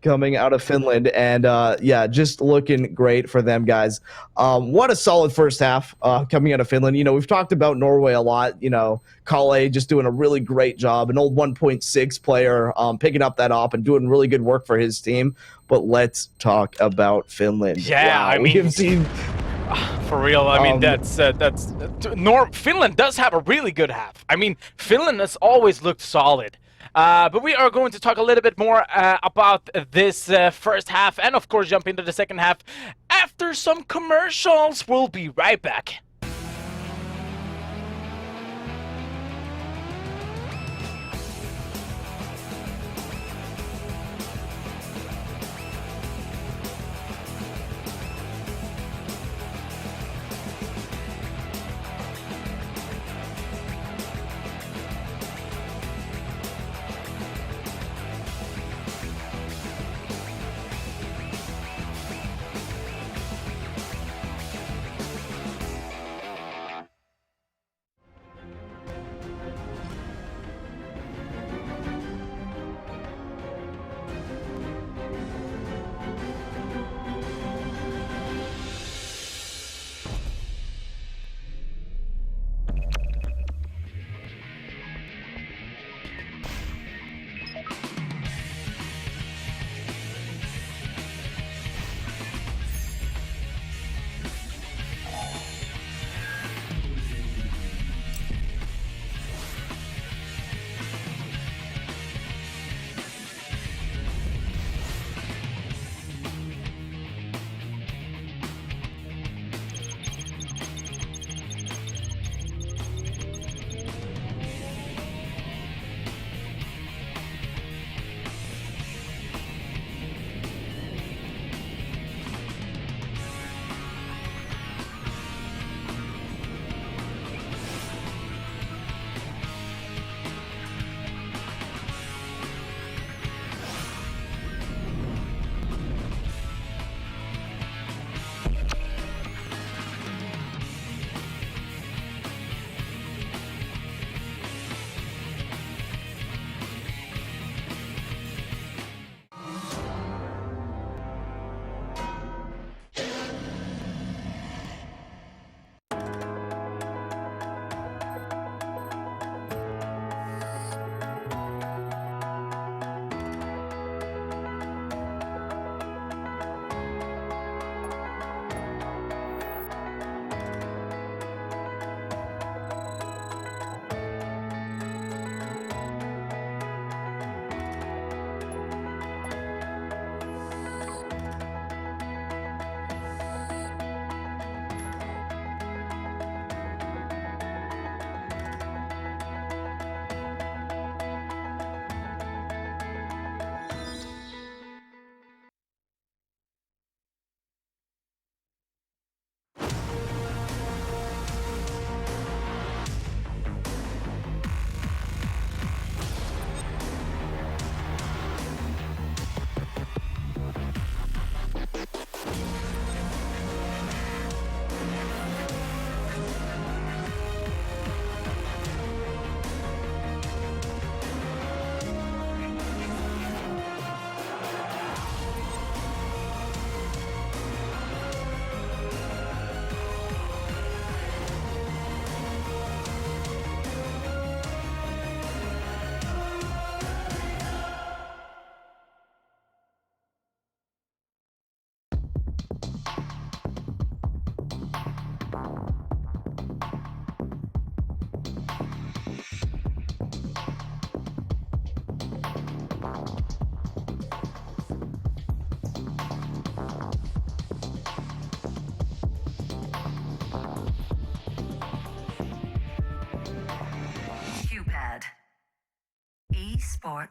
coming out of Finland, and yeah, just looking great for them, guys. What a solid first half coming out of Finland. You know, we've talked about Norway a lot. You know, Kalle just doing a really great job, an old 1.6 player, picking up that op and doing really good work for his team. But let's talk about Finland. Yeah, wow, I we mean, have seen. For real, I mean, Finland does have a really good half. I mean, Finland has always looked solid. But we are going to talk a little bit more about this first half and, of course, jump into the second half after some commercials. We'll be right back.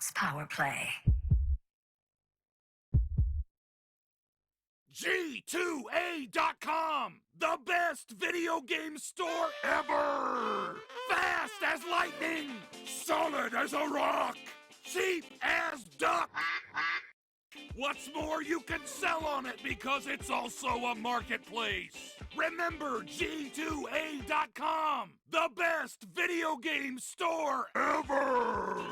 starts power play. G2A.com, the best video game store ever! Fast as lightning, solid as a rock, cheap as duck. What's more, you can sell on it because it's also a marketplace. Remember G2A.com, the best video game store ever!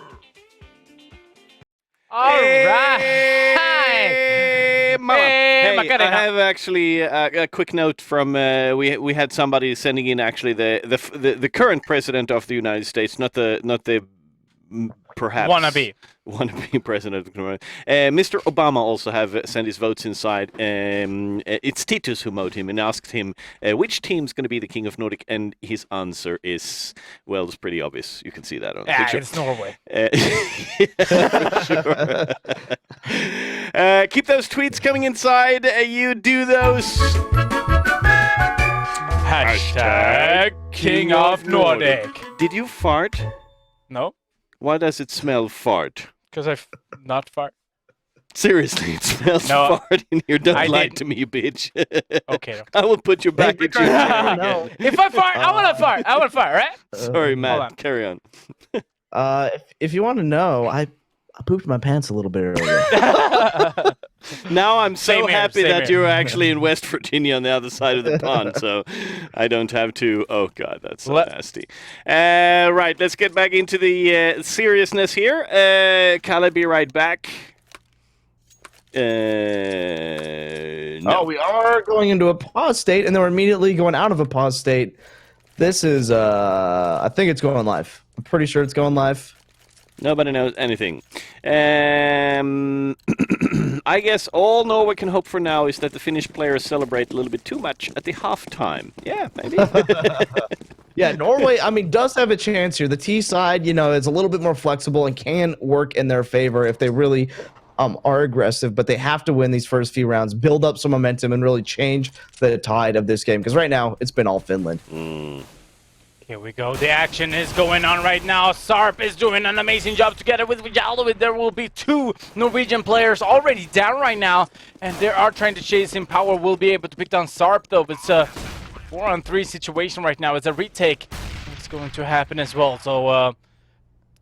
All right. Hey, Mama. Hey, Hey, Macarena. I have actually a quick note from we had somebody sending in actually the current president of the United States, not the perhaps Wannabe president. Mr. Obama also have sent his votes inside. It's Titus who mowed him and asked him which team's going to be the king of Nordic, and his answer is, well, it's pretty obvious. You can see that on the picture. It's Norway. Sure. Keep those tweets coming inside. You do those. Hashtag King of Nordic. Did you fart? No, Why does it smell fart? because I've not fart. Seriously, it smells No, fart in here. Don't I lie didn't. to me, you bitch. Okay. I will put you back into your chair No. again. If I fart, I want to fart. I want to fart, right? Sorry, Hold Matt. on. Carry on. If you want to know, I pooped my pants a little bit earlier. Now I'm so Same here, happy same that here. you're actually in West Virginia on the other side of the pond, so I don't have to. Oh God, that's so nasty. Right, let's get back into the seriousness here. Kalle, be right back. No. Oh, we are going into a pause state, and then we're immediately going out of a pause state. This is, I think it's going live. I'm pretty sure it's going live. Nobody knows anything. I guess all Norway can hope for now is that the Finnish players celebrate a little bit too much at the halftime. Yeah, maybe. Yeah, Norway, I mean, does have a chance here. The T side, you know, is a little bit more flexible and can work in their favor if they really are aggressive, but they have to win these first few rounds, build up some momentum, and really change the tide of this game. Because right now, it's been all Finland. Here we go. The action is going on right now. Sarp is doing an amazing job together with Jallow. There will be two Norwegian players already down right now, and they are trying to chase him. Power will be able to pick down Sarp, though. It's a 4-on-3 situation right now. It's a retake. It's going to happen as well. So,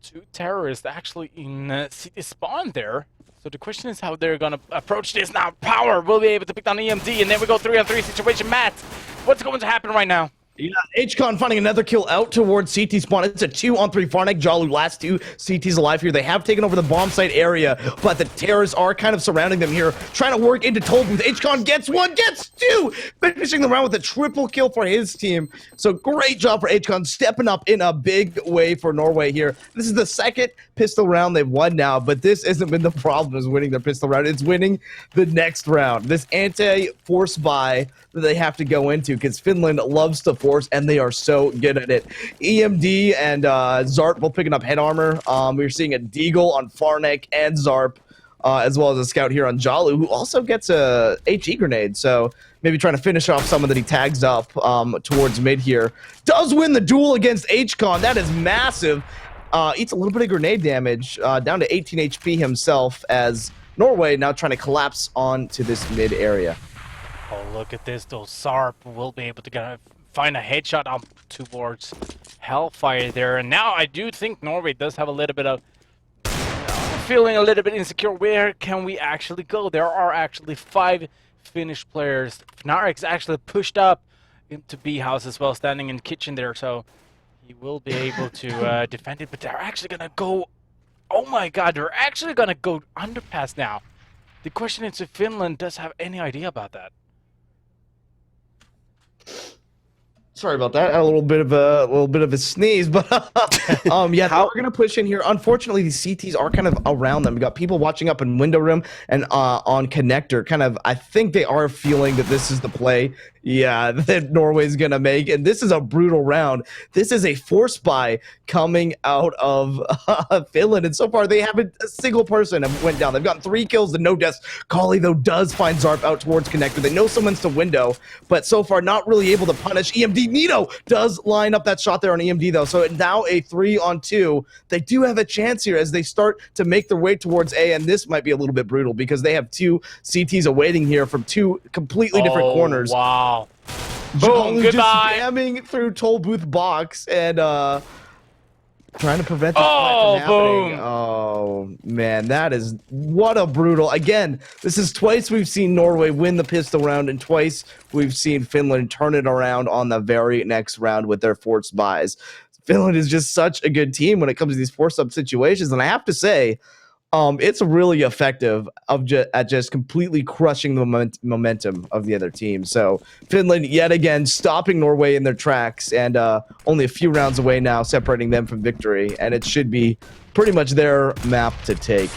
two terrorists actually in city spawn there. So the question is how they're going to approach this now. Power will be able to pick down EMD, and then we go 3-on-3 situation. Matt, what's going to happen right now? Yeah, HCon finding another kill out towards CT spawn. It's a 2-on-3 Farnek. Jalu, last two CTs alive here. They have taken over the bomb site area, but the terrorists are kind of surrounding them here, trying to work into toll booth. HCon gets one, gets two, finishing the round with a triple kill for his team. So great job for HCon, stepping up in a big way for Norway here. This is the second pistol round they've won now, but this hasn't been the problem is winning their pistol round. It's winning the next round. This anti-force buy that they have to go into because Finland loves to force, and they are so good at it. EMD and Zarp both picking up head armor. We're seeing a Deagle on Farnek and Zarp, as well as a scout here on Jalu, who also gets a HE grenade. So maybe trying to finish off someone that he tags up towards mid here. Does win the duel against HCon. That is massive. Eats a little bit of grenade damage, down to 18 HP himself, as Norway now trying to collapse onto this mid area. Oh, look at this, though. Sarp will be able to find a headshot up towards Hellfire there. And now I do think Norway does have a little bit of feeling a little bit insecure. Where can we actually go? There are actually 5 Finnish players. Fnarek's actually pushed up into B house as well, standing in kitchen there. So he will be able to defend it. But they're actually going to go... Oh my god, they're actually going to go underpass now. The question is if Finland does have any idea about that. Sorry about that. A little bit of a sneeze, but yeah, we're gonna push in here. Unfortunately, these CTs are kind of around them. We got people watching up in window room and on connector. Kind of, I think they are feeling that this is the play. Yeah, that Norway's gonna make, and this is a brutal round. This is a force buy coming out of Finland, and so far they haven't a single person have went down. They've gotten 3 kills and no deaths. Kali though does find Zarp out towards connector. They know someone's to window, but so far not really able to punish. EMD Nito does line up that shot there on EMD, though. So now a 3-on-2. They do have a chance here as they start to make their way towards A, and this might be a little bit brutal because they have 2 CTs awaiting here from 2 completely different corners. Wow. Boom, goodbye. Just jamming through toll booth box and trying to prevent this from happening. Boom. Oh, man, that is what a brutal. Again, this is twice we've seen Norway win the pistol round, and twice we've seen Finland turn it around on the very next round with their forced buys. Finland is just such a good team when it comes to these force-up situations, and I have to say, it's really effective at just completely crushing the momentum of the other team. So Finland, yet again, stopping Norway in their tracks, and only a few rounds away now, separating them from victory. And it should be pretty much their map to take.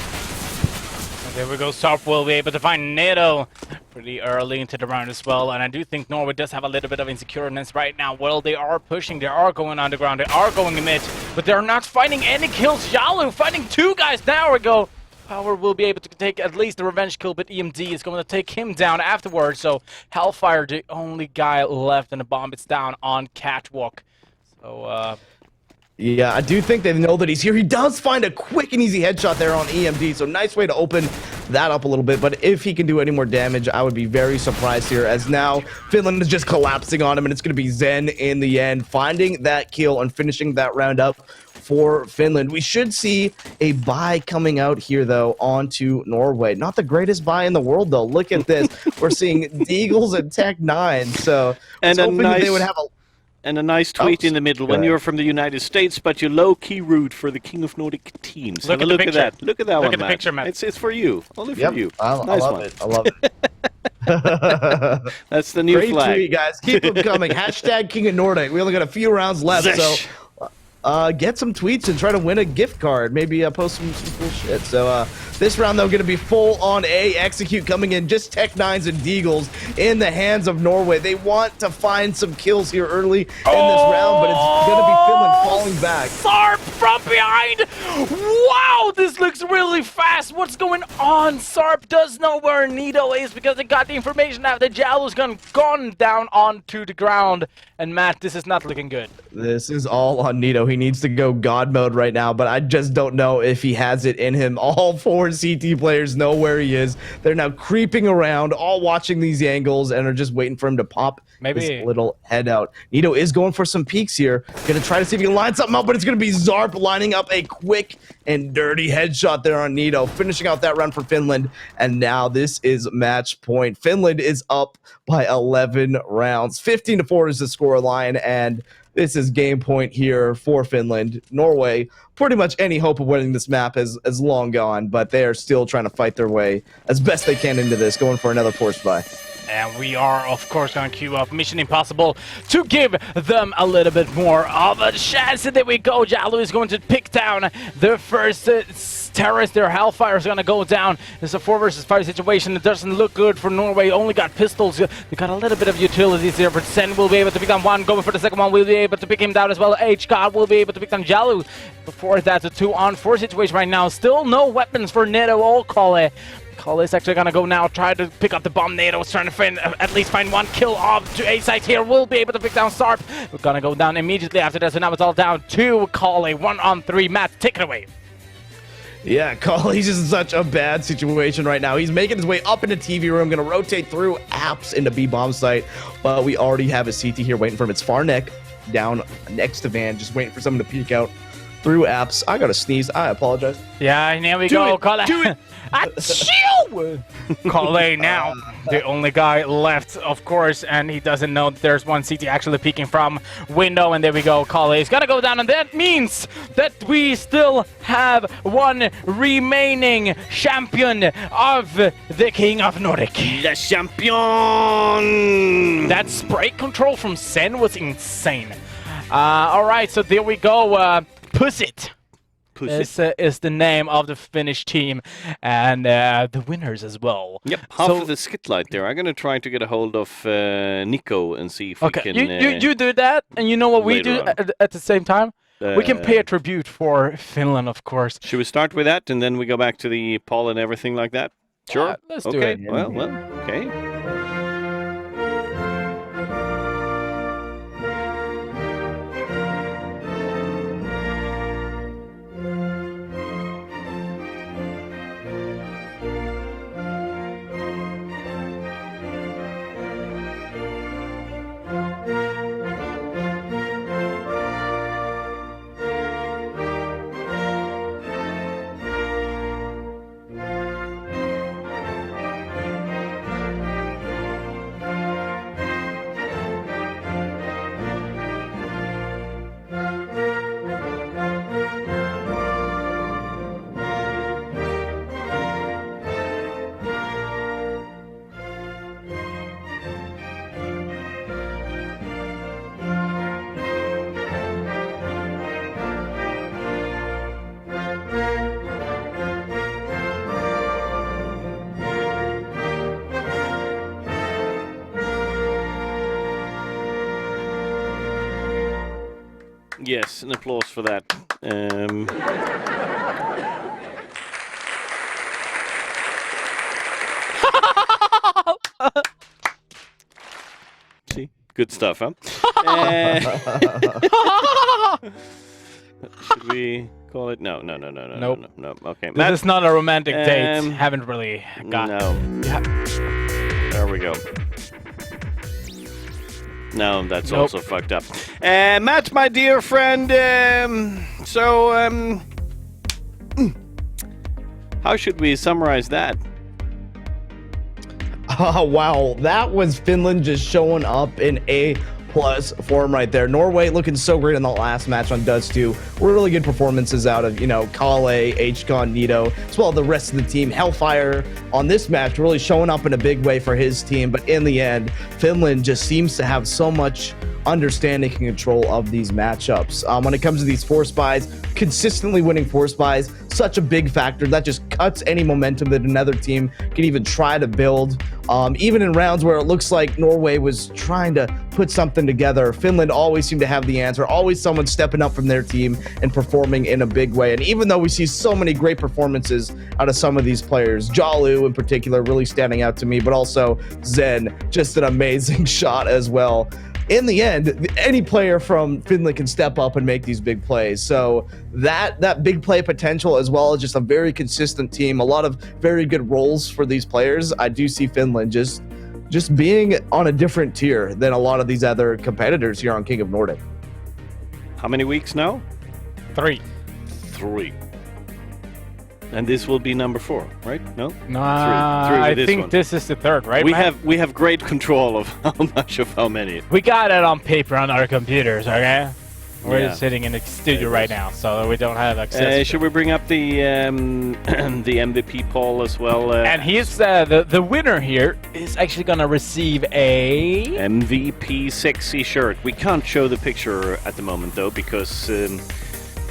There we go. Sarp will be able to find NATO pretty early into the round as well. And I do think Norway does have a little bit of insecureness right now. Well, they are pushing. They are going underground. They are going mid. But they're not finding any kills. Yalu finding 2 guys. There we go. Power will be able to take at least the revenge kill, but EMD is going to take him down afterwards. So Hellfire, the only guy left, and the bomb is down on Catwalk. So, yeah, I do think they know that he's here. He does find a quick and easy headshot there on EMD, so nice way to open that up a little bit. But if he can do any more damage, I would be very surprised here, as now Finland is just collapsing on him, and it's going to be Zen in the end, finding that kill and finishing that round up for Finland. We should see a buy coming out here, though, onto Norway. Not the greatest buy in the world, though. Look at this. We're seeing Deagles and Tech 9, so and hoping that they would have a... And a nice tweet in the middle when you're from the United States, but you low-key root for the King of Nordic teams. Look Have a look at that. Look at that one, Look at the Matt. picture, Matt. It's for you. Only for you. I Nice love one. it. I love it. That's the new Great flag. tweet, guys. Keep them coming. Hashtag King of Nordic. We only got a few rounds left, Zesh. so get some tweets and try to win a gift card. Maybe post some cool shit. So this round, though, going to be full on A. Execute coming in. Just Tech 9s and Deagles in the hands of Norway. They want to find some kills here early in this round, but it's going to be Finland falling back. Sarp from behind! Wow, this looks really fast. What's going on? Sarp does know where Nito is because they got the information after Jalu's gone down onto the ground. And Matt, this is not looking good. This is all on Nito. He needs to go God mode right now, but I just don't know if he has it in him. All 4 CT players know where he is. They're now creeping around, all watching these angles, and are just waiting for him to pop his little head out. Nito is going for some peeks here. Gonna try to see if he can line something up, but it's gonna be Zarp lining up a quick and dirty headshot there on Nito, finishing out that round for Finland. And now this is match point. Finland is up by 11 rounds. 15-4 is the score line, and this is game point here for Finland. Norway, pretty much any hope of winning this map is long gone, but they are still trying to fight their way as best they can into this, going for another force buy. And we are, of course, going to queue up Mission Impossible to give them a little bit more of a chance. And there we go. Jalu is going to pick down the first terrorist. Their Hellfire is going to go down. It's a 4 versus 5 situation. It doesn't look good for Norway. Only got pistols. They got a little bit of utilities there, but Sen will be able to pick down one. Going for the second one, will be able to pick him down as well. H-God will be able to pick down Jalu. Before that, a 2-on-4 situation right now. Still no weapons for Neto or Kale. Kale is actually going to go now, try to pick up the bomb. NATO is trying to find, at least find one kill off to A site here. Will be able to pick down Sarp. We're going to go down immediately after that, so now it's all down to Kale. 1-on-3. Matt, take it away. Yeah, Kale's just in such a bad situation right now. He's making his way up into TV room, going to rotate through apps into B-bomb site, but we already have a CT here waiting for him. It's far neck, down next to Van, just waiting for someone to peek out through apps. I got to sneeze. I apologize. Yeah, and here we go. Kale. Do it. Achoo! Kale now, the only guy left, of course, and he doesn't know that there's one CT actually peeking from window, and there we go. Kale is gonna go down, and that means that we still have one remaining champion of the King of Nordic. Le champion! That spray control from Sen was insane. Alright, so there we go. Pussit. This is the name of the Finnish team, and the winners as well. Yep, half of the skitlight there. I'm going to try to get a hold of Nico and see if we can... You do that, and you know what we do at the same time? We can pay a tribute for Finland, of course. Should we start with that, and then we go back to the poll and everything like that? Sure. Let's do it. Well, okay. Yes, an applause for that. See? Good stuff, huh? Should we call it? No. Nope. No. Okay. This Matt, is not a romantic date. Haven't really got. no. Yeah. There we go. No, that's Nope. also fucked up. Matt, my dear friend, how should we summarize that? Oh, wow. That was Finland just showing up in A+ form right there. Norway looking so great in the last match on Dust 2. Really good performances out of, Kale, HCon, Nito, as well as the rest of the team. Hellfire on this match really showing up in a big way for his team. But in the end, Finland just seems to have so much understanding and control of these matchups. When it comes to these force buys, consistently winning force buys, such a big factor that just cuts any momentum that another team can even try to build. Even in rounds where it looks like Norway was trying to put something together, Finland always seemed to have the answer, always someone stepping up from their team and performing in a big way. And even though we see so many great performances out of some of these players, Jalu in particular really standing out to me, but also Zen, just an amazing shot as well. In the end, any player from Finland can step up and make these big plays. So that big play potential, as well as just a very consistent team, a lot of very good roles for these players. I do see Finland just being on a different tier than a lot of these other competitors here on King of Nordic. How many weeks now? 3. 3. And this will be number 4, right? No? Nah, Three I with this think one. this is the 3rd, right? We Matt? have great control of how much of how many. We got it on paper on our computers, okay? We're Yeah. just sitting in the studio right now, so we don't have access. Should we bring up the the MVP poll as well? And he's the winner here is actually gonna receive a MVP sexy shirt. We can't show the picture at the moment though because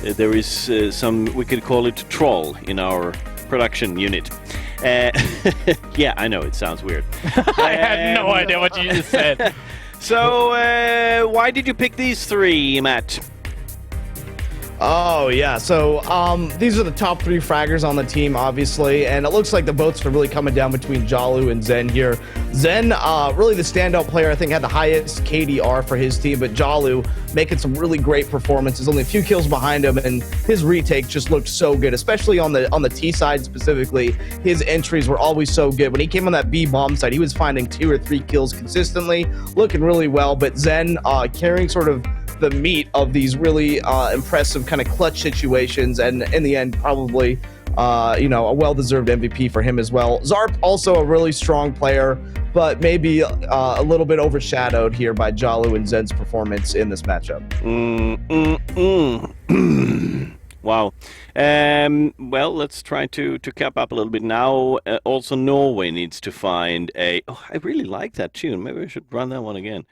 there is some, we could call it troll in our production unit. Yeah, I know it sounds weird. I had no idea what you just said. So why did you pick these 3, Matt? Oh, yeah. So these are the top 3 fraggers on the team, obviously, and it looks like the votes are really coming down between Jalu and Zen here. Zen, really the standout player, I think, had the highest KDR for his team, but Jalu making some really great performances, only a few kills behind him, and his retake just looked so good, especially on the T side specifically. His entries were always so good. When he came on that B bomb side, he was finding 2 or 3 kills consistently, looking really well, but Zen carrying sort of the meat of these really impressive kind of clutch situations, and in the end probably a well-deserved MVP for him as well. Zarp also a really strong player, but maybe a little bit overshadowed here by Jalu and Zen's performance in this matchup. Wow. Well, let's try to cap up a little bit now. Also, Norway needs to find a... Oh, I really like that tune. Maybe I should run that one again.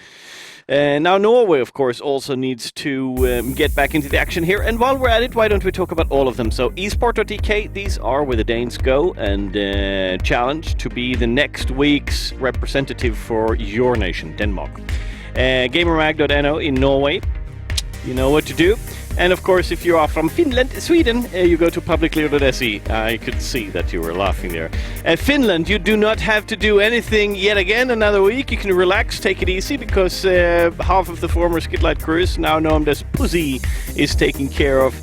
Now, Norway, of course, also needs to get back into the action here. And while we're at it, why don't we talk about all of them? So, esport.dk, these are where the Danes go and challenge to be the next week's representative for your nation, Denmark. Gamermag.no in Norway. You know what to do. And of course, if you are from Finland, Sweden, you go to publiclear.se. I could see that you were laughing there. Finland, you do not have to do anything yet again another week. You can relax, take it easy, because half of the former Skidlight crews, now known as Pussy, is taking care of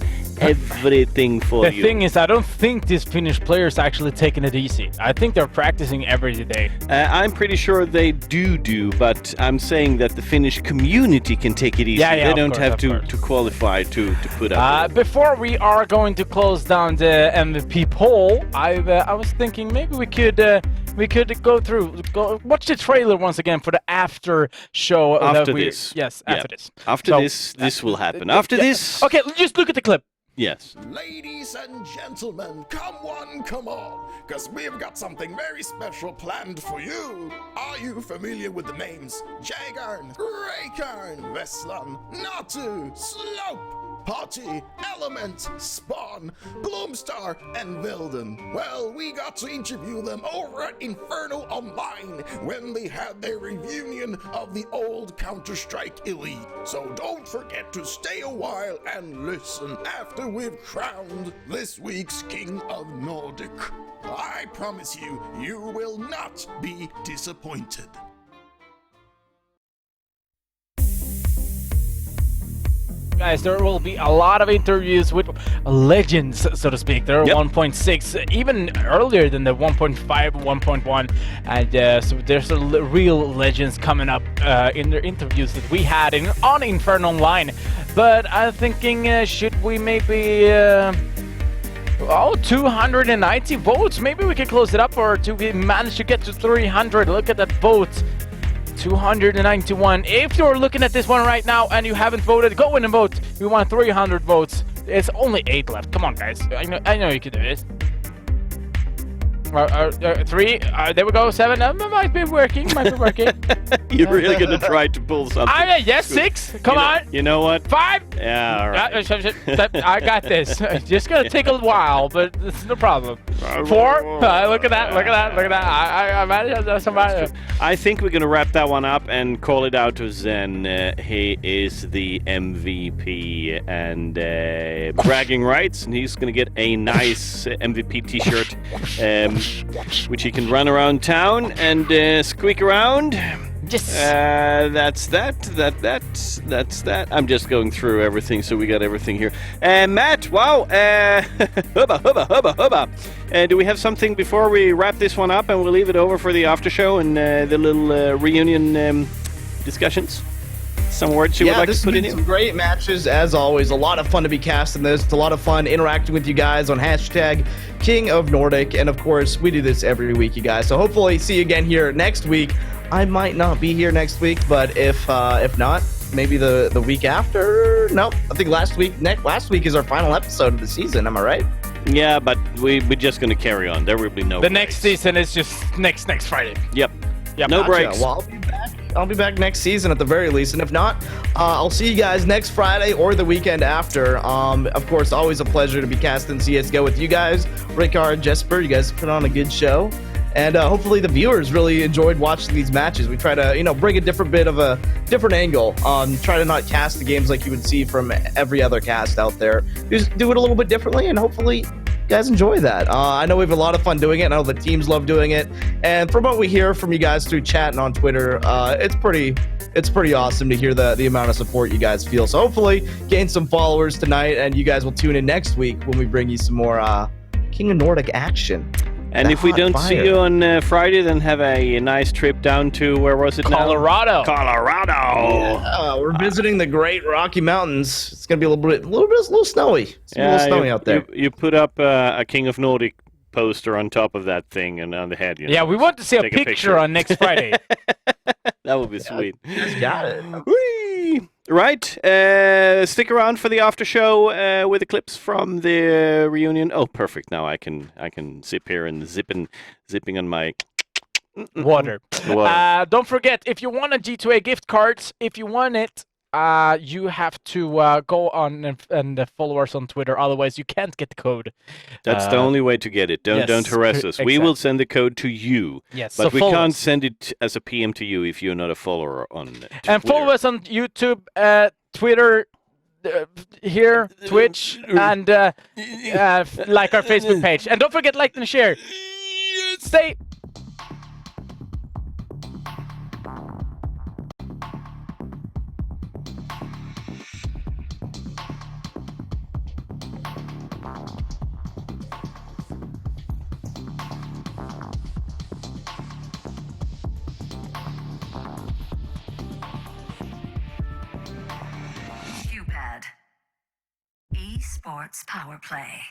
everything for you. The thing is, I don't think these Finnish players are actually taking it easy. I think they're practicing every day. I'm pretty sure they do, but I'm saying that the Finnish community can take it easy. Yeah, they don't course, have to qualify to put up. Before we are going to close down the MVP poll, I was thinking maybe we could go watch the trailer once again for the after show. After this. Yes, after this. After So, this will happen. After this. Okay, just look at the clip. Yes. Ladies and gentlemen, come on, come on, because we've got something very special planned for you. Are you familiar with the names Jagarn, Raykarn, Veslan, Natu, Slope? Party, Element, Spawn, Gloomstar, and Wilden. Well, we got to interview them over at Inferno Online when they had their reunion of the old Counter-Strike elite. So don't forget to stay a while and listen after we've crowned this week's King of Nordic. I promise you, you will not be disappointed. Guys, there will be a lot of interviews with legends, so to speak. There are 1.6, even earlier than the 1.5, 1.1, and so there's real legends coming up in the interviews that we had on Inferno Online. But I'm thinking, should we maybe... 290 votes. Maybe we can close it up, or do we manage to get to 300? Look at that vote. 291. If you're looking at this one right now and you haven't voted, go in and vote. We want 300 votes. It's only 8 left. Come on, guys. I know you can do this. 3. There we go. 7. Might be working. You're really gonna try to pull something? Yes. 6. Come on. You know what? 5. Yeah, all right. I got this. It's just gonna take a while, but it's no problem. 4. Look at that. I managed somebody. I think we're gonna wrap that one up and call it out to Zen. He is the MVP and bragging rights, and he's gonna get a nice MVP T-shirt, which he can run around town and squeak around. Yes. That's that. I'm just going through everything, so we got everything here. Matt, wow. Hubba. Do we have something before we wrap this one up and we'll leave it over for the after show and the little reunion discussions? Some words you would like to put in here? Some great matches, as always. A lot of fun to be cast in this. It's a lot of fun interacting with you guys on hashtag King of Nordic. And of course, we do this every week, you guys. So hopefully see you again here next week. I might not be here next week, but if not, maybe the week after. Nope, I think last week is our final episode of the season. Am I right? Yeah, but we're just going to carry on. There will be no breaks. Next season is just next Friday. Yep. No gotcha. breaks. Well, I'll be back next season at the very least, and if not, I'll see you guys next Friday or the weekend after. Of course, always a pleasure to be casting CSGO with you guys. Rickard, Jesper, you guys put on a good show. And hopefully the viewers really enjoyed watching these matches. We try to, bring a different angle. Try to not cast the games like you would see from every other cast out there. Just do it a little bit differently, and hopefully you guys enjoy that. I know we have a lot of fun doing it. I know the teams love doing it. And from what we hear from you guys through chat and on Twitter, it's pretty awesome to hear the amount of support you guys feel. So hopefully gain some followers tonight, and you guys will tune in next week when we bring you some more King of Nordic action. And if we don't see you on Friday, then have a nice trip down to, where was it Colorado. now? Colorado. Yeah, we're visiting the Great Rocky Mountains. It's gonna be a little snowy. It's a little snowy out there. You put up a King of Nordic poster on top of that thing and on the head. Yeah, we want to see a picture on next Friday. That would be sweet. You got it. Whee! Right, stick around for the after show with the clips from the reunion. Oh, perfect! Now I can zip here and zipping on my water. Don't forget, if you want a G2A gift cards, if you want it, you have to go on and follow us on Twitter. Otherwise, you can't get the code. That's the only way to get it. Don't harass us. Exactly. We will send the code to you. Yes, but so we can't us. send it as a PM to you if you're not a follower on Twitter. And follow us on YouTube, Twitter, here, Twitch, and like our Facebook page. And don't forget, like and share. Stay. Esports Power Play.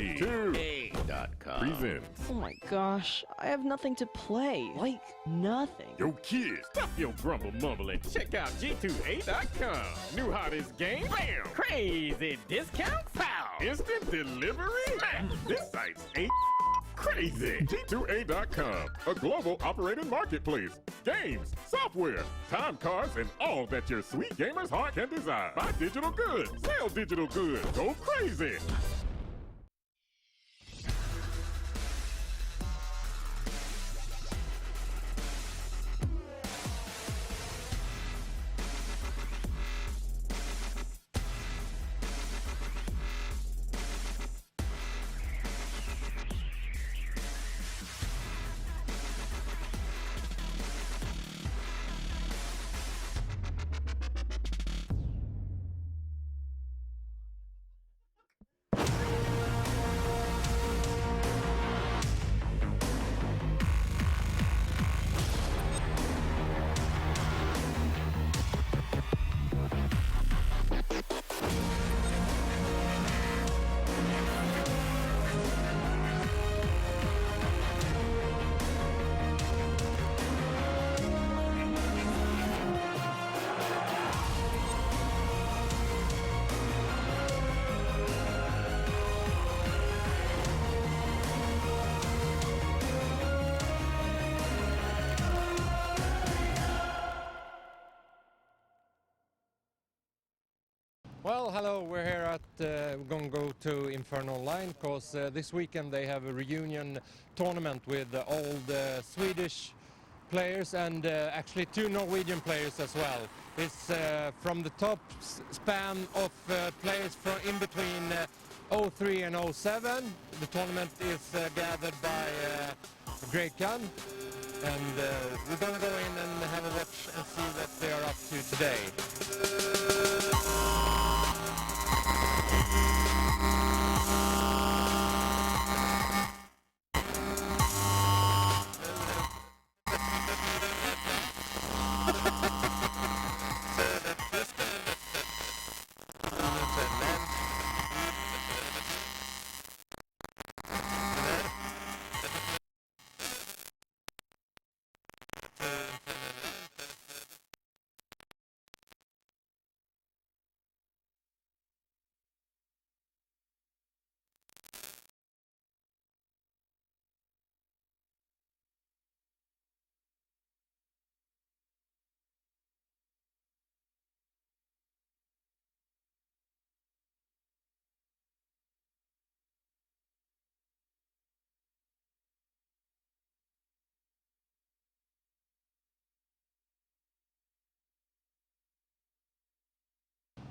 S03E11 presents. Oh my gosh, I have nothing to play. Like, nothing. Yo kids, stop your grumble mumble and check out G2A.com. New hottest game, bam! Crazy discounts, pow! Instant delivery, man! This site's crazy. G2A.com, a global operated marketplace. Games, software, time cards, and all that your sweet gamer's heart can desire. Buy digital goods, sell digital goods, go crazy. Well, hello, we're here at, we're going to go to Inferno Online because this weekend they have a reunion tournament with old Swedish players and actually 2 Norwegian players as well. It's from the top span of players from in between 03 and 07. The tournament is gathered by Grekan, and we're going to go in and have a watch and see what they are up to today.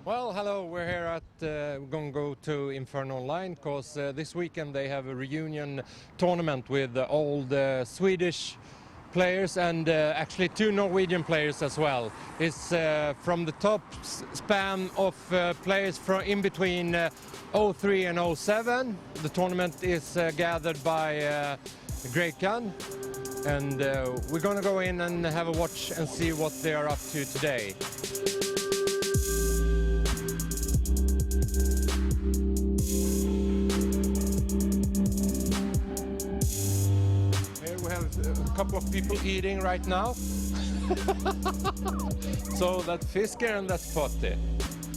Well, hello, we're here at, we're going to go to Inferno Online because this weekend they have a reunion tournament with old Swedish players and actually 2 Norwegian players as well. It's from the top span of players from in between 03 and 07. The tournament is gathered by Grekan, and we're going to go in and have a watch and see what they are up to today. A couple of people eating right now. So that's Fisker and that's Potte.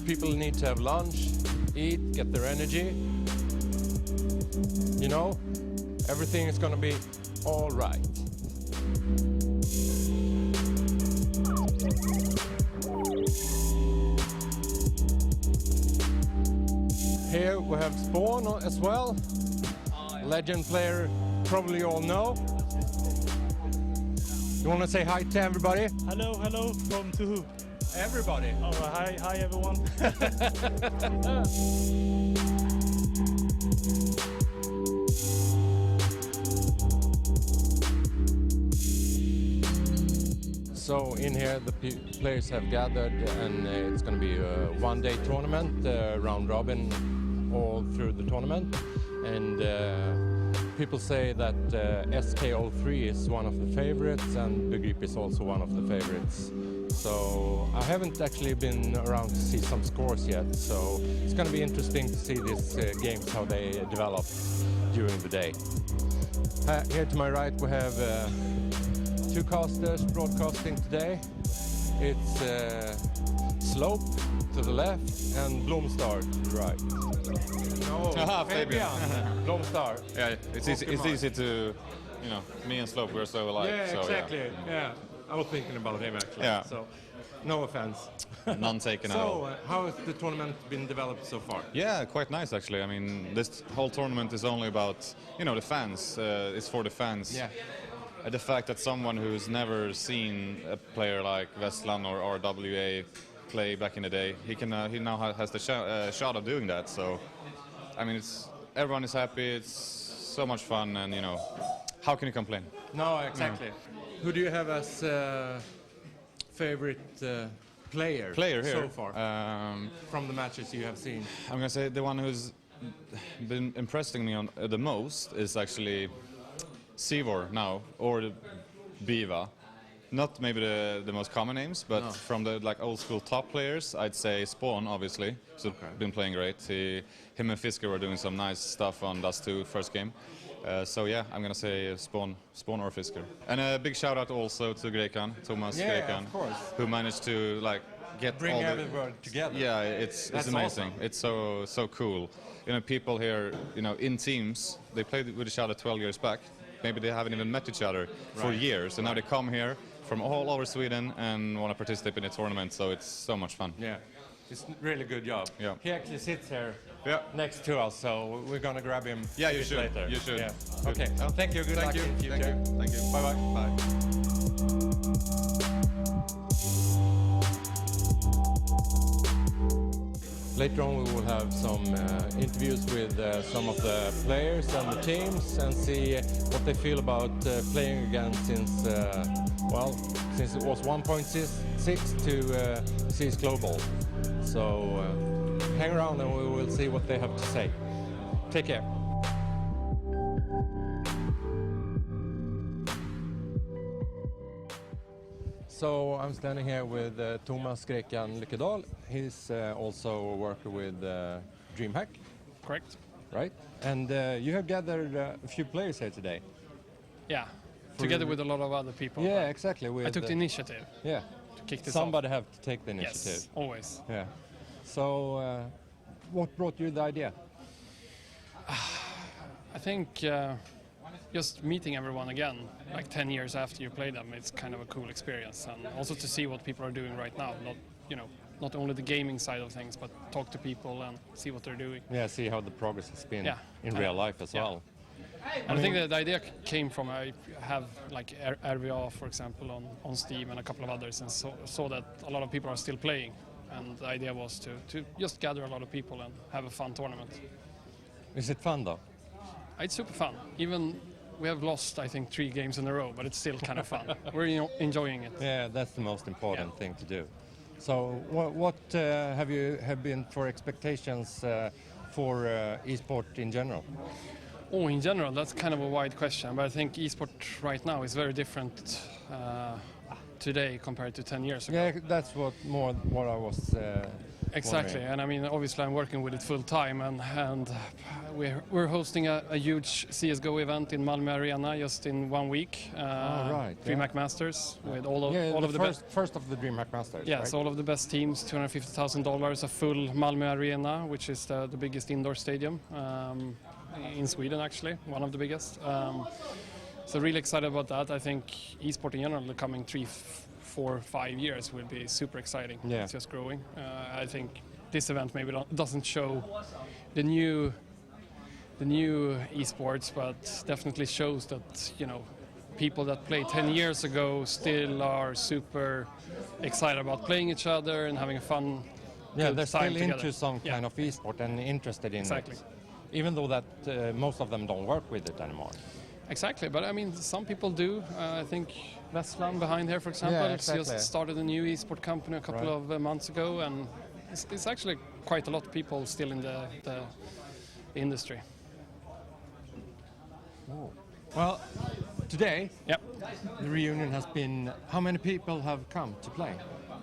People need to have lunch, eat, get their energy. You know, everything is gonna be all right. Here we have Spawn as well. Legend player, probably all know. You want to say hi to everybody? Hello, hello, from to who? Everybody. Oh, hi everyone. So in here the players have gathered, and it's going to be a one-day tournament, round robin all through the tournament, and people say that SK03 is one of the favorites and Begrip is also one of the favorites. So I haven't actually been around to see some scores yet, so it's going to be interesting to see these games, how they develop during the day. Here to my right we have two casters broadcasting today. It's Slope to the left and Blomstar to the right. No, Fabian. Blomstar. Yeah, it's easy to, you know, me and Slope, we're so alike. Yeah, so, exactly. Yeah. I was thinking about him actually. Yeah. So, no offense. None taken at all. So, how has the tournament been developed so far? Yeah, quite nice actually. I mean, this whole tournament is only about, you know, the fans. It's for the fans. Yeah. The fact that someone who's never seen a player like Vestland or RWA play back in the day, he now has the shot of doing that. So, I mean, everyone is happy. It's so much fun, and you know, how can you complain? No, exactly. Who do you have as favorite player Here so far from the matches you have seen? I'm gonna say the one who's been impressing me on the most is actually Sivor now, or Biva. Not maybe the most common names, but from the like old school top players, I'd say Spawn, obviously. So been playing great. Him and Fisker were doing some nice stuff on Dust 2 first game. So yeah, I'm gonna say Spawn or Fisker. And a big shout out also to Grekan, Thomas Grekan, of course, who managed to like bring everyone together. Yeah, it's amazing. Awesome. It's so cool. You know, people here, you know, in teams, they played with each other 12 years back. Maybe they haven't even met each other for years, and now they come here from all over Sweden and want to participate in a tournament. So it's so much fun. Yeah, it's a really good job. Yeah. He actually sits here next to us, so we're gonna grab him. Yeah, you should. Later. You should. Yeah. Good. Okay. Thank you. Good luck in the future. Thank you. Bye bye. Bye. Later on we will have some interviews with some of the players and the teams and see what they feel about playing again since it was 1.6 to CS Global. So hang around and we will see what they have to say. Take care. So I'm standing here with Thomas Grekan Lyckedal. He's also a worker with DreamHack. Correct. Right. And you have gathered a few players here today. Yeah, together with a lot of other people. Yeah, exactly. I took the initiative. Yeah. To kick this Somebody off. have to take the initiative. Yes, always. Yeah. So what brought you the idea? I think just meeting everyone again, like 10 years after you play them, it's kind of a cool experience, and also to see what people are doing right now. Not only the gaming side of things, but talk to people and see what they're doing. Yeah, see how the progress has been in real life as well. I think the idea came from I have like RVA, for example, on Steam and a couple of others, and saw that a lot of people are still playing, and the idea was to just gather a lot of people and have a fun tournament. Is it fun though? It's super fun. Even we have lost, I think, 3 games in a row, but it's still kind of fun. We're enjoying it. Yeah, that's the most important thing to do. So, what have been for expectations for esport in general? Oh, in general, that's kind of a wide question, but I think esport right now is very different today compared to 10 years ago. Yeah, that's what I was. Exactly, wondering. and I mean, obviously, I'm working with it full time, and we're hosting a huge CS:GO event in Malmö Arena just in 1 week. DreamHack Masters with all of the first of the DreamHack Masters. Yes, right? all of the best teams. $250,000, a full Malmö Arena, which is the biggest indoor stadium in Sweden, actually, one of the biggest. So really excited about that. I think esport in general, the coming 3, 4, 5 years will be super exciting. Yeah. It's just growing. I think this event maybe doesn't show the new esports, but definitely shows that people that played 10 years ago still are super excited about playing each other and having a fun. Yeah, they're still together. into some kind of esport and interested in Exactly. it, even though that most of them don't work with it anymore. Exactly, but I mean, some people do. I think Vestland behind here, for example, Yeah, exactly. just started a new esport company a couple of months ago, and it's actually quite a lot of people still in the industry. Well, today, the reunion has been. How many people have come to play?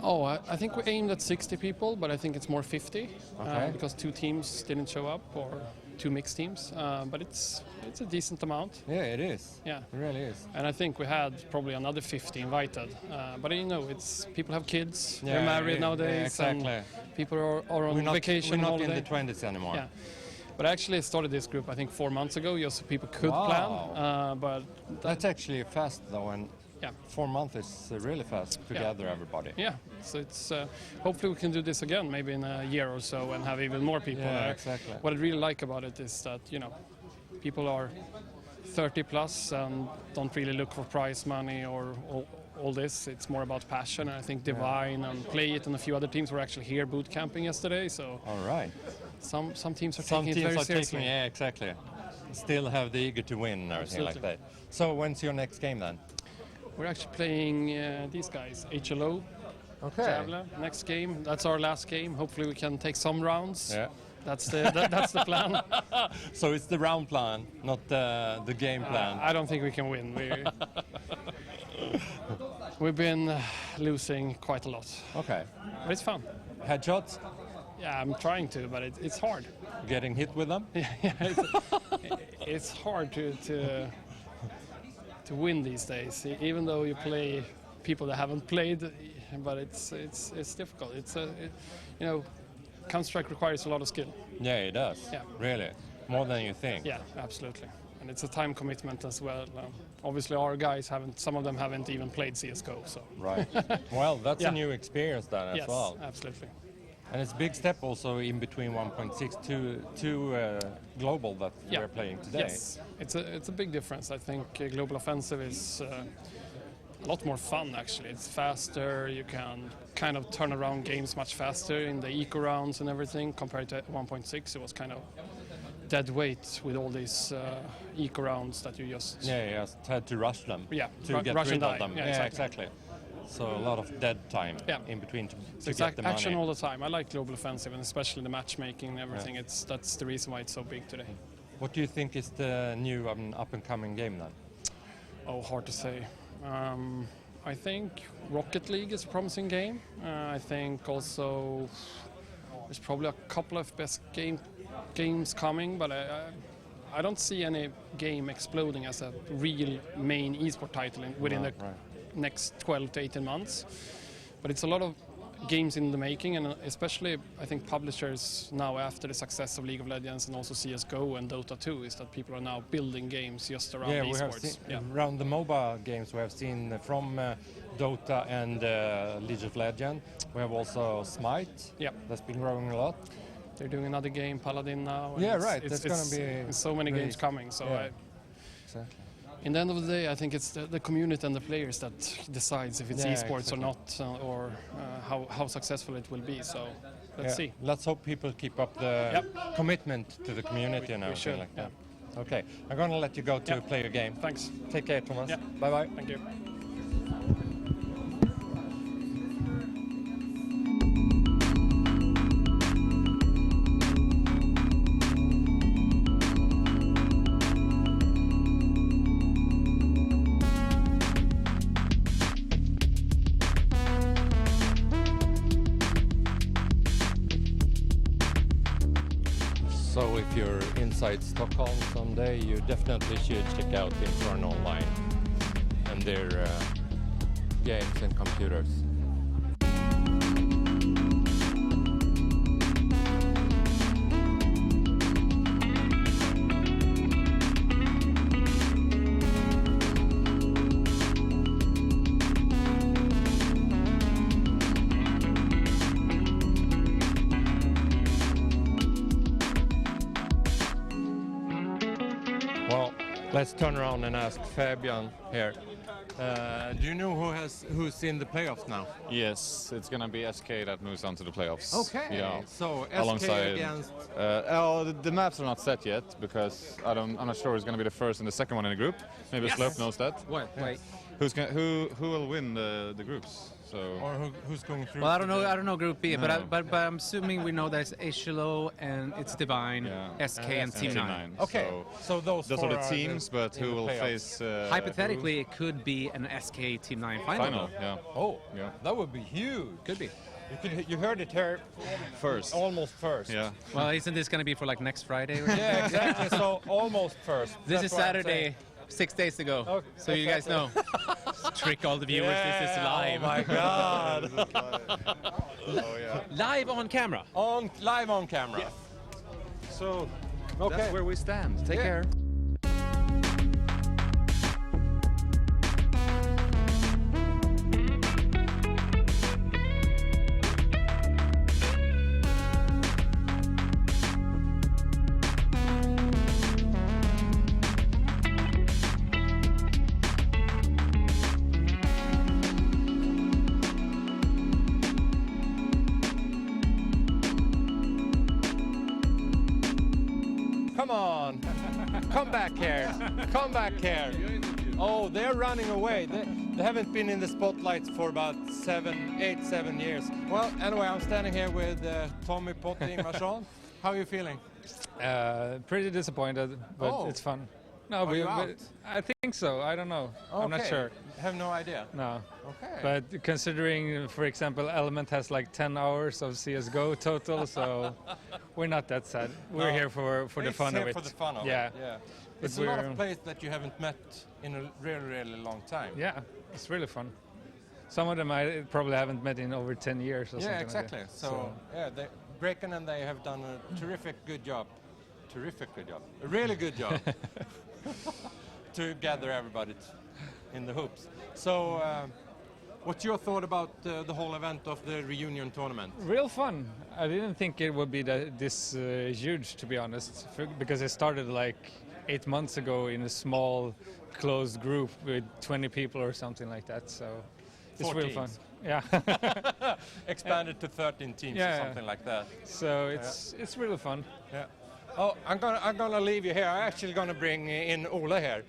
Oh, I think we aimed at 60 people, but I think it's more 50 Okay. because 2 teams didn't show up, or 2 mixed teams. But it's a decent amount. Yeah, it is. Yeah, It really is. and I think we had probably another 50 invited. But you know, it's people have kids, Yeah, they're married yeah, nowadays, exactly. and people are on We're vacation. not in holiday. the 20s anymore. Yeah. But I actually started this group, I think 4 months ago, just so people could Wow. plan. But That's actually fast though, and yeah, 4 months is really fast to Yeah. gather everybody. yeah. So it's hopefully we can do this again, maybe in a year or so, and have even more people Yeah, there. exactly. What I really like about it is that people are 30 plus and don't really look for prize money or all this. It's more about passion. And I think Divine and Play It and a few other teams were actually here boot camping yesterday. So All right. some teams are Some taking it teams very are seriously. taking, yeah, exactly. Still have the eager to win and everything like Absolutely. that. So when's your next game then? We're actually playing these guys, HLO, Okay. Javelin. Next game, that's our last game. Hopefully we can take some rounds. Yeah. That's that's the plan. So it's the round plan, not the game plan. I don't think we can win. We've been losing quite a lot. Okay. But it's fun. Headshots? Yeah, I'm trying to, but it's hard. Getting hit with them? Yeah, it's hard to win these days, even though you play people that haven't played. But it's difficult. Counter-Strike requires a lot of skill. Yeah, it does. Yeah. Really? More than you think. Yeah, absolutely. And it's a time commitment as well. Obviously, our guys some of them haven't even played CSGO. So. Right. Well, that's Yeah. a new experience then as Yes, well. absolutely. And it's a big step also in between 1.6 to global that we're playing today. Yes, it's a big difference. I think Global Offensive is a lot more fun actually. It's faster, you can kind of turn around games much faster in the eco rounds and everything compared to 1.6. It was kind of dead weight with all these eco rounds that you just... Yeah, you just had to rush them Yeah, to get rush rid and of die. them. Yeah, exactly. So a lot of dead time in between to it's get the money. action all the time. I like Global Offensive and especially the matchmaking and everything. That's the reason why it's so big today. What do you think is the new up-and-coming game then? Oh, hard to say. I think Rocket League is a promising game. I think also there's probably a couple of best games coming, but I don't see any game exploding as a real main esport title within the next 12 to 18 months. But it's a lot of games in the making, and especially I think publishers now, after the success of League of Legends and also CSGO and Dota 2, is that people are now building games just around We have esports. seen, around the MOBA games we have seen from Dota and League of Legends. We have also Smite. That's been growing a lot. They're doing another game, Paladin now. and Yeah, it's- right. That's going to be There's so many great. games coming. So Exactly. in the end of the day, I think it's the community and the players that decides if it's esports or not, or how successful it will be. So let's see. Let's hope people keep up the commitment to the community and We everything should, like that. Okay, I'm going to let you go to play your game. Thanks. Take care, Thomas. Yeah. Bye-bye. Thank you. So if you're inside Stockholm someday, you definitely should check out Inferno Online and their games and computers. Well, let's turn around and ask Fabian here. Do you know who's in the playoffs now? Yes, it's gonna be SK that moves on to the playoffs. Okay, Yeah. so SK alongside against... the maps are not set yet because I'm not sure it's gonna be the first and the second one in the group. Maybe Yes. Slope knows that. Wait. Who will win the groups? So Or who's going through? Well, I don't know Group B, No. but I'm assuming we know that it's Eshelo and it's Divine, SK, and Team 9. Okay, so those are four the teams, but in who the will playoffs. face? Hypothetically, it could be an SK Team 9 final. Yeah. Oh, Yeah. that would be huge. Could be. You heard it here First. almost first. Yeah. Well, isn't this going to be for like next Friday? Or Yeah, exactly. So almost first. This That's is what I'm Saturday, saying. 6 days ago. Oh, So you guys know. Trick all the viewers. This is live. Oh my God. Oh yeah. Live on camera. Live on camera. So, okay. That's where we stand. Take Yeah. care. Come on. Come back here. Come back here. Oh, they're running away. They haven't been in the spotlights for about 7 years. Well, anyway, I'm standing here with Tommy Potting Machon. How are you feeling? Pretty disappointed, but it's fun. No, Are you out? I think so. I don't know. I'm not Okay. sure. Have no idea. No. Okay. But considering, for example, Element has like 10 hours of CS:GO total, so we're not that sad. We're No. here for the It's fun here of it. for the fun of yeah. it. Yeah. But It's a lot we're- of players that you haven't met in a really, really long time. Yeah, it's really fun. Some of them I probably haven't met in over 10 years or Yeah, something exactly. like that. So, yeah, Brecken and they have done a terrific good job. Terrific good job. A really good job. To gather everybody in the hoops. So, what's your thought about the whole event of the reunion tournament? Real fun. I didn't think it would be this huge, to be honest, because it started like 8 months ago in a small, closed group with 20 people or something like that. So it's 4 real fun. teams. Yeah. Expanded to 13 teams or something like that. So it's really fun. Yeah. Oh, I'm gonna leave you here. I'm actually gonna bring in Ola here.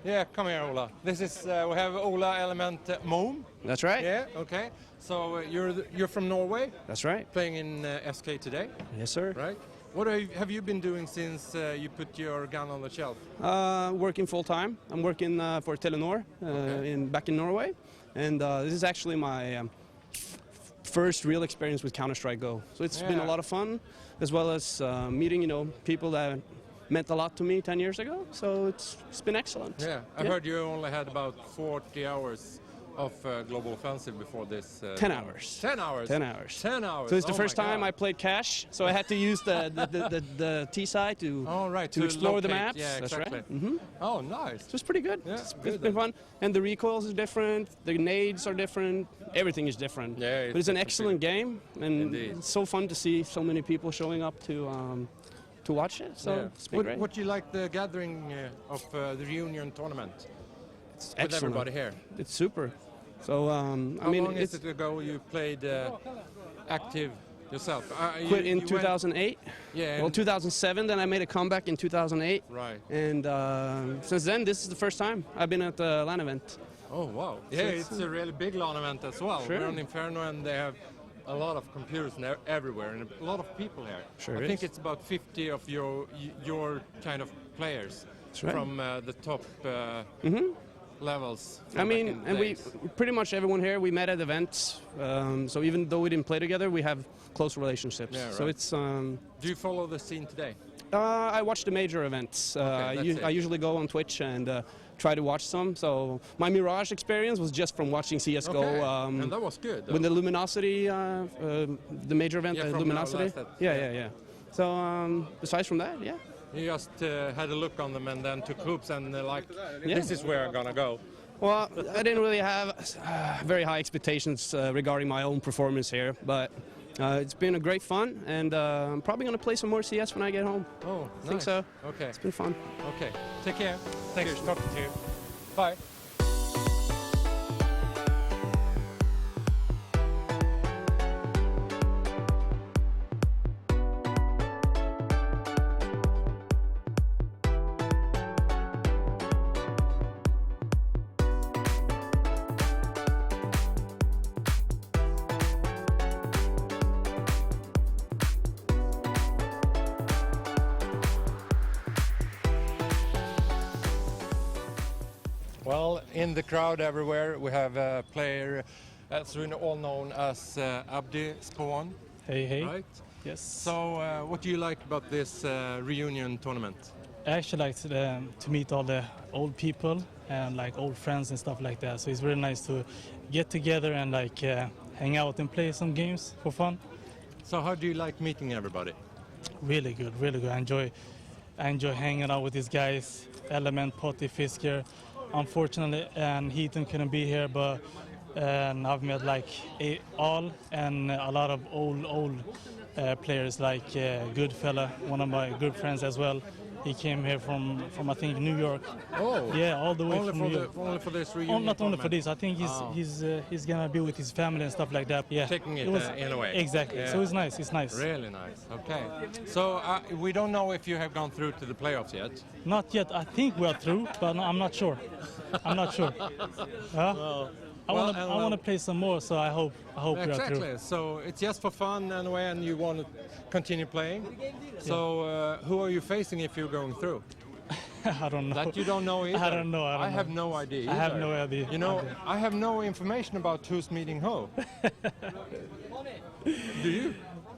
Yeah, come here, Ola. This is we have Ola Element Moom. That's right. Yeah. Okay. So you're from Norway. That's right. Playing in SK today. Yes, sir. Right. What have you been doing since you put your gun on the shelf? Working full time. I'm working for Telenor back in Norway, and this is actually my first real experience with Counter-Strike Go. So it's been a lot of fun, as well as meeting people that meant a lot to me 10 years ago. So it's been excellent. Yeah, I heard you only had about 40 hours of Global Offensive before this. 10 hours. 10 hours. 10 hours. 10 hours. So it's the Oh first my time God. I played cash, so I had to use the T side to to explore the locate. maps. Yeah, That's exactly. right. Mm-hmm. Oh, nice. So it's pretty good. Yeah, It's good been fun. And the recoils is different, the nades are different, everything is different. Yeah, but it's an excellent game, and Indeed. it's so fun to see so many people showing up to watch it. So it's been great. What do you like the gathering of the reunion tournament? It's with excellent. everybody here. It's super. So How I mean, long is it's it ago you played active yourself? quit in you 2008. Yeah, Well, and- 2007. Then I made a comeback in 2008. Right. And since then, this is the first time I've been at the LAN event. Oh wow! So Yeah, it's- it's a really big LAN event as well. Sure. We're on Inferno and they have a lot of computers everywhere and a lot of people here. Sure I is. think it's about 50 of your kind of players That's right. from the top levels. I from mean, back in the and days. pretty much everyone here, we met at events. So even though we didn't play together, we have close relationships. Yeah, So right. it's. Do you follow the scene today? I watch the major events. that's it. I usually go on Twitch and try to watch some. So my Mirage experience was just from watching CS:GO. Okay. And that was good, though. When the Luminosity, the major event, Yeah, the from Luminosity. last set. Yeah. So besides from that, yeah. You just had a look on them and then took hoops and Yeah. this is where I'm gonna go. Well, I didn't really have very high expectations regarding my own performance here, but it's been a great fun, and I'm probably going to play some more CS when I get home. Oh, I think nice. so. Okay. It's been fun. Okay. Take care. Thanks for talking to you. Bye. Well, in the crowd everywhere, we have a player that's all known as Abdi Spawn. Hey, hey. Right? Yes. So, what do you like about this reunion tournament? I actually like to meet all the old people and like old friends and stuff like that. So it's really nice to get together and like hang out and play some games for fun. So how do you like meeting everybody? Really good, really good. I enjoy hanging out with these guys. Element, Potty, Fisker. Unfortunately, and Heaton couldn't be here, but I've met like all and a lot of old players like Goodfella, one of my good friends as well. He came here from I think New York. Oh, yeah, all the way only from for New York. only for this reunion. Not only tournament? for this. I think he's gonna be with his family and stuff like that. Yeah, Taking it in a way. Exactly. Yeah. So it's nice. It's nice. Really nice. Okay. So we don't know if you have gone through to the playoffs yet. Not yet. I think we are through, but I'm not sure. I'm not sure. I want to play some more, so I hope we are through. Exactly. So it's just for fun anyway, and you want to continue playing. So who are you facing if you're going through? I don't know. That you don't know either. I don't know. I have no idea. I have either. no idea. You know, I have no information about who's meeting who. Do you?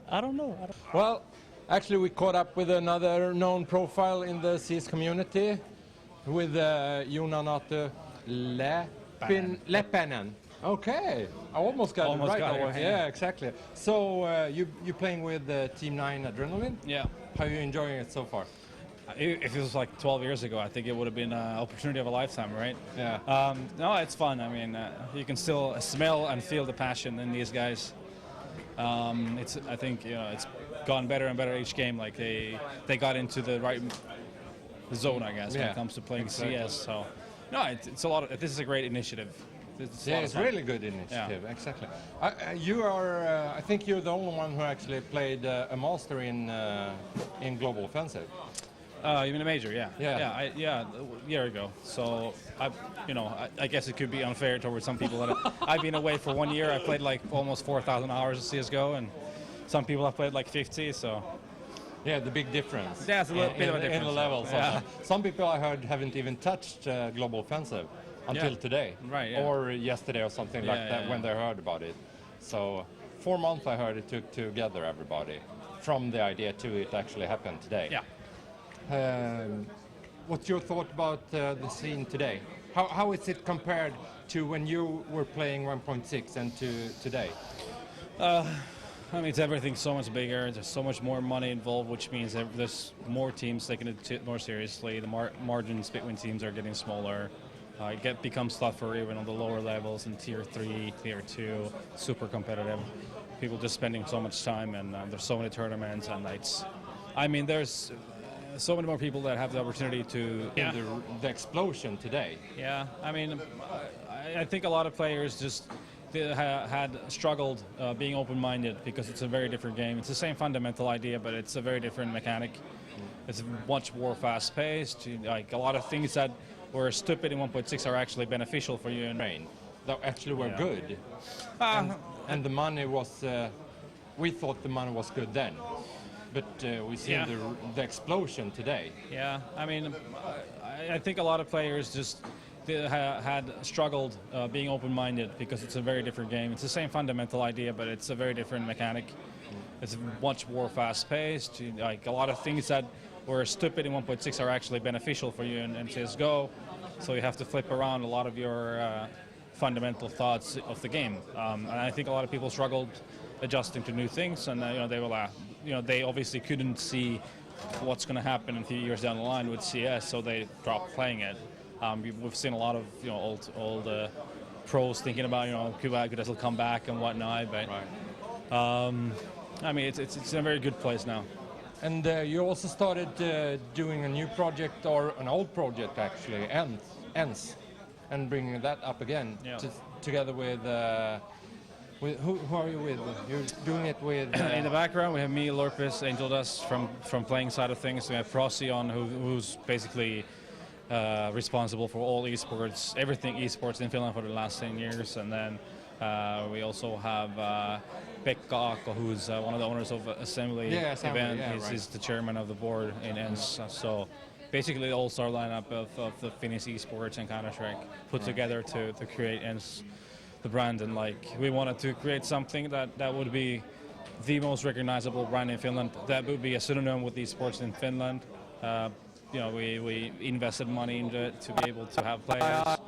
I don't know. Well, actually, we caught up with another known profile in the CS community, with Jonanate Leppänen. Okay, I almost got it right. Yeah, exactly. So you're playing with Team 9 Adrenaline? Yeah. How are you enjoying it so far? If it was like 12 years ago, I think it would have been an opportunity of a lifetime, right? Yeah. No, it's fun. I mean, you can still smell and feel the passion in these guys. I think it's gone better and better each game. Like they got into the right zone, I guess, when it comes to playing CS. So no, it's a lot. This is a great initiative. It's really good initiative. Yeah. Exactly. You are. I think you're the only one who actually played a master in Global Offensive. You mean a major? Yeah. Yeah. A year ago. So I guess it could be unfair towards some people that I've been away for 1 year. I played like almost 4,000 hours of CS:GO, and some people have played like 50. So. Yeah, the big difference. Yeah, it's a little bit of a difference. In the levels. Yeah. Some people I heard haven't even touched Global Offensive until today. Right, yeah. Or yesterday or something like that when they heard about it. So 4 months I heard it took to gather everybody from the idea to it actually happened today. Yeah. What's your thought about the scene today? How is it compared to when you were playing 1.6 and to today? I mean, everything's so much bigger. There's so much more money involved, which means there's more teams taking it more seriously. The margins between teams are getting smaller. It becomes tougher even on the lower levels in Tier 3, Tier 2, super competitive. People just spending so much time, and there's so many tournaments, and there's so many more people that have the opportunity to... The explosion today. Yeah, I mean, I think a lot of players just... had struggled being open-minded because it's a very different game. It's the same fundamental idea, but it's a very different mechanic. It's much more fast-paced. Like a lot of things that were stupid in 1.6 are actually beneficial for you. That actually were good. And the money was. We thought the money was good then, but we see the explosion today. Yeah, I mean, I think a lot of players just. Had struggled being open-minded because it's a very different game. It's the same fundamental idea, but it's a very different mechanic. It's much more fast-paced. Like a lot of things that were stupid in 1.6 are actually beneficial for you in CS:GO. So you have to flip around a lot of your fundamental thoughts of the game. And I think a lot of people struggled adjusting to new things, and they obviously couldn't see what's going to happen in a few years down the line with CS, so they dropped playing it. We've seen a lot of old pros thinking about could I still come back and whatnot, but I mean it's in a very good place now. And you also started doing a new project, or an old project actually, ENS, and bringing that up again together with who are you with? You're doing it with... In the background we have me, Lorpus, Angel Dust from playing side of things. We have Procyon who's basically responsible for all esports, everything esports in Finland for the last 10 years. And then we also have Pekka Aakko, who's one of the owners of Assembly event. He's the chairman of the board in ENS. So basically the all-star lineup of the Finnish esports and Counter-Strike put together to create the brand, and like we wanted to create something that would be the most recognizable brand in Finland, that would be a synonym with esports in Finland. We invested money into it to be able to have players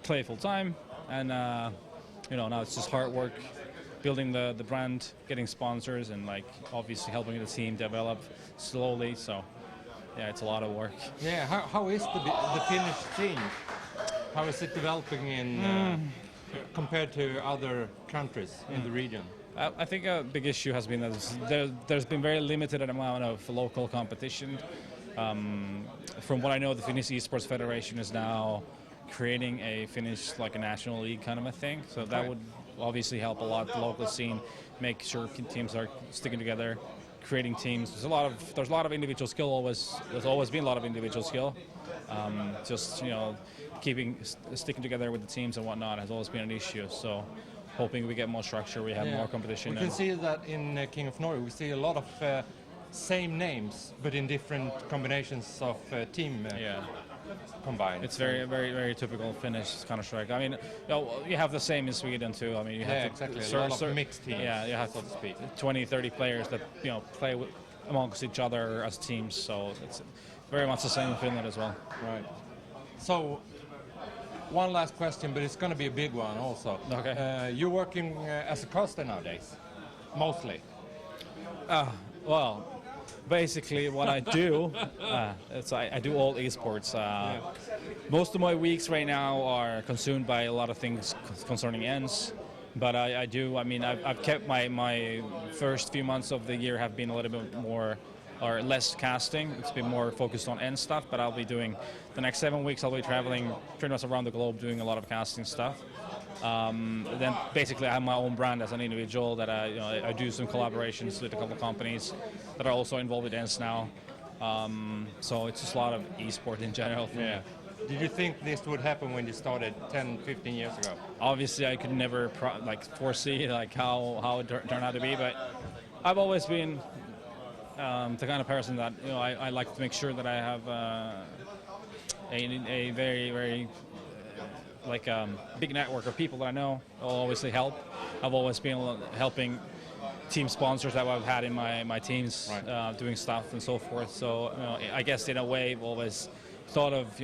play full time, and now it's just hard work building the brand, getting sponsors, and like obviously helping the team develop slowly. So yeah, it's a lot of work. Yeah, how is the Finnish scene? How is it developing in compared to other countries in the region? I think a big issue has been that there's been very limited amount of local competition. From what I know, the Finnish Esports Federation is now creating a Finnish, like a national league kind of a thing. So that would obviously help a lot the local scene, make sure teams are sticking together, creating teams. There's a lot of individual skill. There's always been a lot of individual skill. Sticking together with the teams and whatnot has always been an issue. So hoping we get more structure, we have more competition. We can see that in King of Norway. We see a lot of same names, but in different combinations of team combined. It's very, very, very typical Finnish Counter-Strike. I mean, you have the same in Sweden too. I mean, you have exactly. A lot of mixed teams. Yeah, you have 20, 30 players that play amongst each other as teams. So it's very much the same in Finland as well. Right. So, one last question, but it's going to be a big one also. Okay. You're working as a caster nowadays, mostly. Well, basically what I do, I do all esports. Most of my weeks right now are consumed by a lot of things concerning ENS. But I've kept my first few months of the year have been a little bit more or less casting. It's been more focused on end stuff, but I'll be doing the next 7 weeks. I'll be traveling pretty much around the globe doing a lot of casting stuff. Then basically I have my own brand as an individual that I do some collaborations with a couple of companies that are also involved with ENS now. So it's just a lot of esport in general for me. Did you think this would happen when you started 10, 15 years ago? Obviously, I could never foresee how it turned out to be, but I've always been the kind of person that I like to make sure that I have a very, very big network of people that I know will obviously help. I've always been helping team sponsors that I've had in my teams, doing stuff and so forth. So I guess in a way, I've always thought of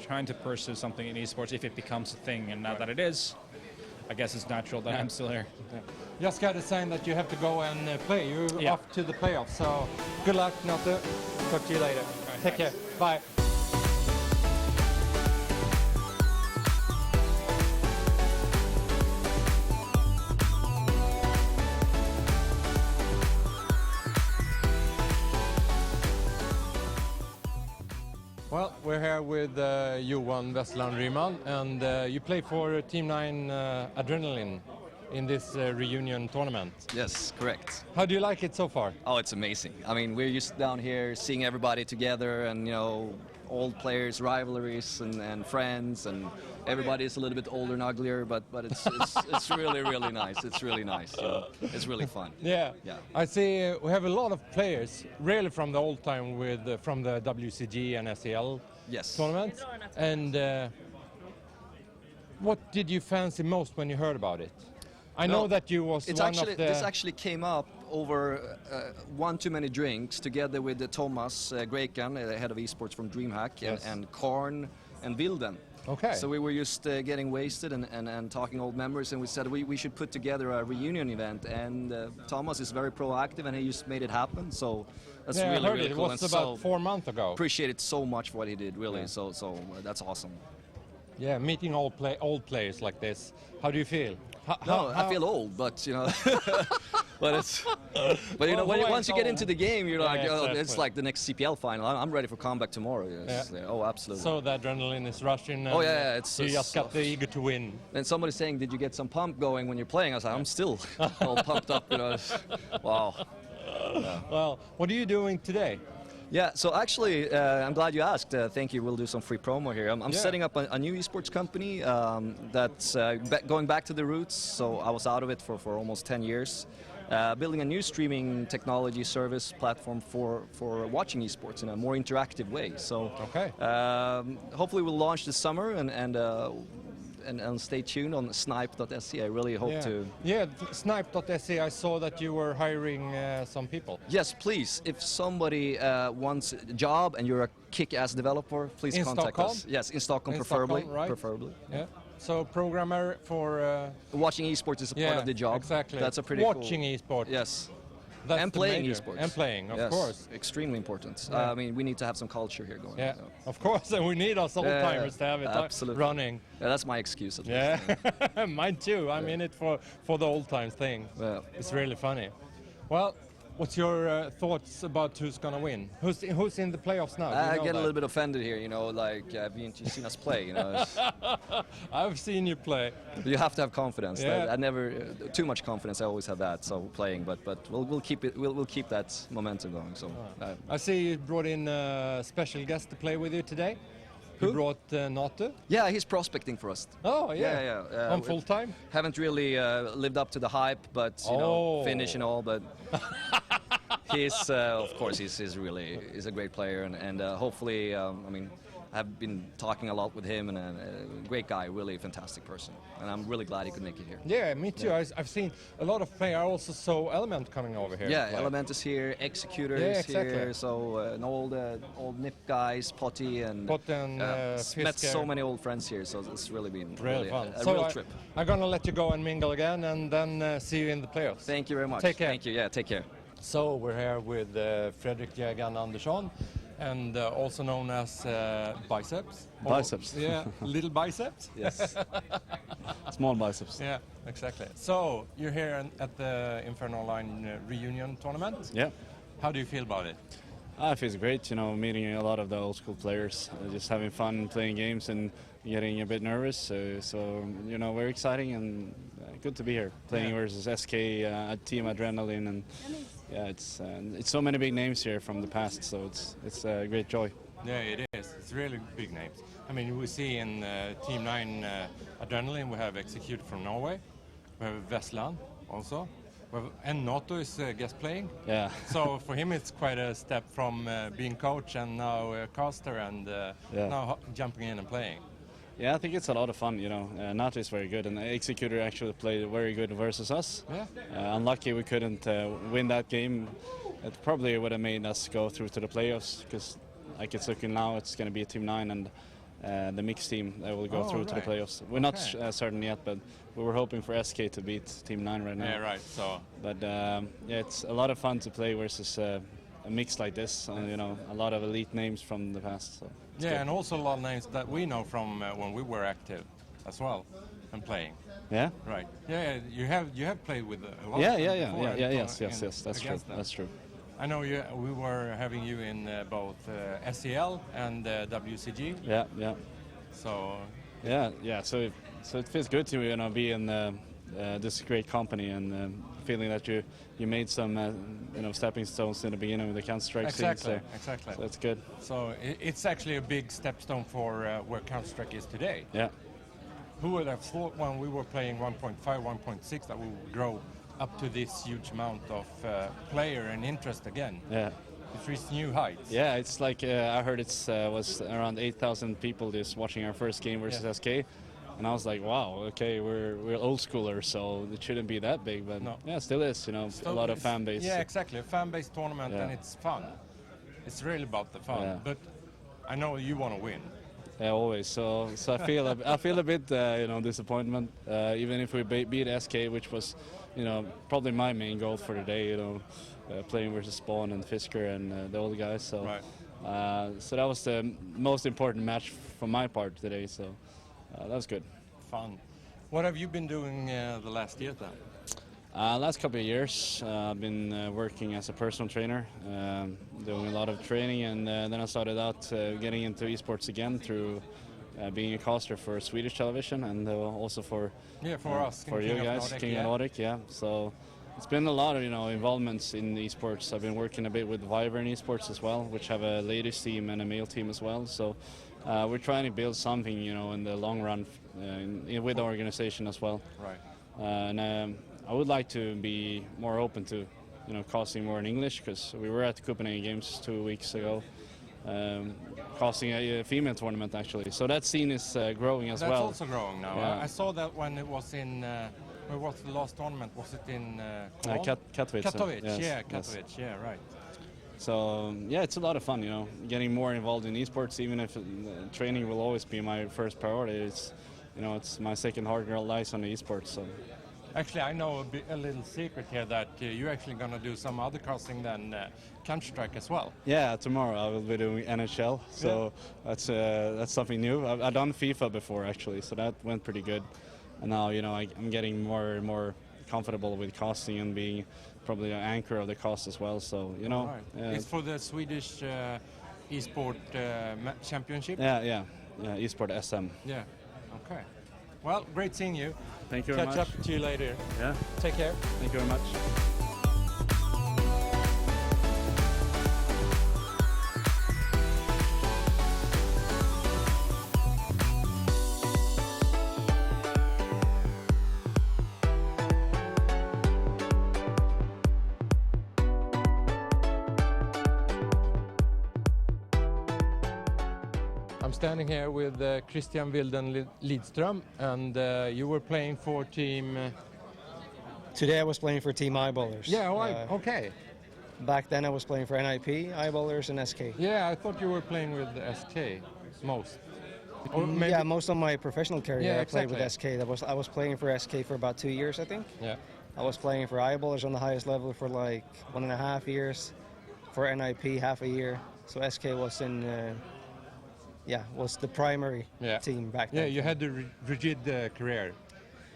trying to pursue something in esports if it becomes a thing, and now that it is, I guess it's natural that I'm still here. Just got a sign that you have to go and play. You're off to the playoffs, so good luck, Notte. Talk to you later. Take care. Bye. Well, we're here with Johan Westland Ryman, and you play for Team 9 Adrenaline in this reunion tournament. Yes, correct. How do you like it so far? Oh, it's amazing. I mean, we're just down here seeing everybody together, and old players, rivalries, and friends, and everybody is a little bit older and uglier, but it's really, really nice. It's really nice. It's really fun. Yeah. I see we have a lot of players, really from the old time from the WCG and SEL tournaments. And what did you fancy most when you heard about it? I know that you was one of the... This actually came up over one too many drinks together with Thomas Grekan, the head of esports from DreamHack, and Karn and Wilden. Okay. So we were just getting wasted and talking old memories, and we said we should put together a reunion event. And Thomas is very proactive, and he just made it happen. So that's really, really cool. It was about 4 months ago. Appreciate it so much for what he did, really. So that's awesome. Yeah, meeting old players like this. How do you feel? I feel old, but once you get into the game, you're like, it's like the next CPL final. I'm ready for comeback tomorrow. Yes. Yeah. Oh, absolutely. So the adrenaline is rushing. Oh yeah, you just got the eager to win. And somebody's saying, did you get some pump going when you're playing? I was like, I'm still all pumped up. Wow. Yeah. Well, what are you doing today? Yeah, so actually, I'm glad you asked. Thank you. We'll do some free promo here. I'm setting up a new esports company that's going back to the roots. So I was out of it for almost 10 years. building a new streaming technology service platform for watching esports in a more interactive way. So hopefully we'll launch this summer and stay tuned on snipe.se. I really hope to. Yeah, snipe.se. I saw that you were hiring some people. Yes, please. If somebody wants a job and you're a kick-ass developer, please in contact Stockholm? us. Yes, in Stockholm, In preferably. Stockholm, right? Preferably. Yeah. So programmer for watching esports is a part of the job. Exactly. That's a pretty watching cool. esports. Yes. That's and the playing major. esports. And playing, of Yes, course. extremely important. Yeah. I mean, we need to have some culture here going. Yeah, So. of course, and we need us old timers to have it absolutely. running. Yeah, that's my excuse at Yeah, least. mine too. I'm in it for the old times thing. Yeah. It's really funny. Well, what's your thoughts about who's gonna win? Who's in the playoffs now? Do you I know get a that? little bit offended here, you know, like haven't you seen us play? You know, I've seen you play. You have to have confidence. Yeah. I never too much confidence. I always have that. So playing, but we'll keep it. We'll keep that momentum going. So I see you brought in a special guest to play with you today. You Who? brought Nato. Yeah, he's prospecting for us. Oh yeah, yeah. On full time. Haven't really lived up to the hype, but you know, finish and all. But he's of course he's a great player, and hopefully I mean. I've been talking a lot with him, and a great guy, really fantastic person, and I'm really glad he could make it here. Yeah, me too. Yeah. I've seen a lot of players. I also saw Element coming over here. Yeah, Element is here, Executor is here, so an old Nip guys, Potty and met so many old friends here, so it's really been Really fun. a So real trip. I'm gonna let you go and mingle again, and then see you in the playoffs. Thank you very much. Take care. Thank you. Yeah, take care. So we're here with Fredrik Jägaren Andersson, and also known as Biceps. Biceps. Yeah, little biceps. Yes. Small biceps. Yeah, exactly. So you're here at the Inferno Online reunion tournament. Yeah. How do you feel about it? It feels great, you know, meeting a lot of the old school players, just having fun playing games and getting a bit nervous. So you know, very exciting and good to be here, playing versus SK, Team Adrenaline, and yeah, it's so many big names here from the past, so it's a great joy. Yeah, it is. It's really big names. I mean, we see in Team 9 Adrenaline, we have Execute from Norway, we have Veslan also, and Nato is guest playing. Yeah. So for him, it's quite a step from being coach and now caster and now jumping in and playing. Yeah, I think it's a lot of fun, you know. Nato is very good, and Executor actually played very good versus us. Yeah. Unlucky we couldn't win that game. It probably would have made us go through to the playoffs, because like it's looking now, it's going to be Team 9 and the mixed team that will go through to the playoffs. We're not certain yet, but we were hoping for SK to beat Team 9 right now. Yeah, right. So. But yeah, it's a lot of fun to play versus a mix like this. You know, a lot of elite names from the past. So yeah, good. and also a lot of names that we know from when we were active as well and playing. Yeah. Right. Yeah, you have played with a lot. Yeah, of them yeah. before Yes. That's true. against them. That's true. I know we were having you in both SEL and WCG. Yeah, yeah. So. Yeah. So it feels good to be in this great company and feeling that you made some stepping stones in the beginning of the Counter-Strike scene. So that's good. So it's actually a big stepstone for where Counter-Strike is today. Yeah. Who would have thought when we were playing 1.5, 1.6 that we would grow up to this huge amount of player and interest again? Yeah. It reached new heights. Yeah, it's like I heard it was around 8,000 people just watching our first game versus SK. And I was like, wow, okay, we're old schoolers, so it shouldn't be that big, but yeah, it still is, a lot of fan base. Yeah, exactly, a fan base tournament, and it's fun. It's really about the fun, but I know you want to win. Yeah, always. So I feel a bit, disappointment, even if we beat SK, which was, probably my main goal for the day, playing versus Spawn and Fisker and the old guys. So, so that was the most important match for my part today. So. That was good. Fun. What have you been doing the last year then? Last couple of years, I've been working as a personal trainer, doing a lot of training, and then I started out getting into esports again through being a caster for Swedish television and also for us, for you guys, Nordic, King of Nordic, So it's been a lot of involvements in the esports. I've been working a bit with Vyvern esports as well, which have a ladies team and a male team as well. So. We're trying to build something, in the long run with the organization as well. Right. And I would like to be more open to, casting more in English, because we were at the Copenhagen Games 2 weeks ago, casting a female tournament actually. So that scene is growing as well. That's also growing now. Yeah. I saw that when it was in. Where was the last tournament? Was it in Katowice. Katowice, Yes, yeah, yes. Katowice, yeah, right. So yeah, it's a lot of fun, getting more involved in esports. Even if training will always be my first priority, it's my second heart lies on the esports. So. Actually, I know a little secret here that you're actually going to do some other casting than Counter-Strike as well. Yeah, tomorrow I will be doing NHL, so that's something new. I've done FIFA before actually, so that went pretty good. And now, I'm getting more and more comfortable with casting and being probably an anchor of the cast as well. So, Right. It's for the Swedish esport championship? Yeah, esport SM. Yeah, okay. Well, great seeing you. Thank you very much. Catch up to you later. Yeah. Take care. Thank you very much. I'm standing here with Christian Wilden Lidström, and you were playing for team... Today I was playing for Team Eyeballers. Yeah, okay. Back then I was playing for NIP, Eyeballers, and SK. Yeah, I thought you were playing with SK most. Yeah, most of my professional career Yeah, I played exactly. with SK. I was playing for SK for about 2 years, I think. Yeah. I was playing for Eyeballers on the highest level for like 1.5 years. For NIP, half a year. So SK was in... was the primary team back then. Yeah, you had the rigid career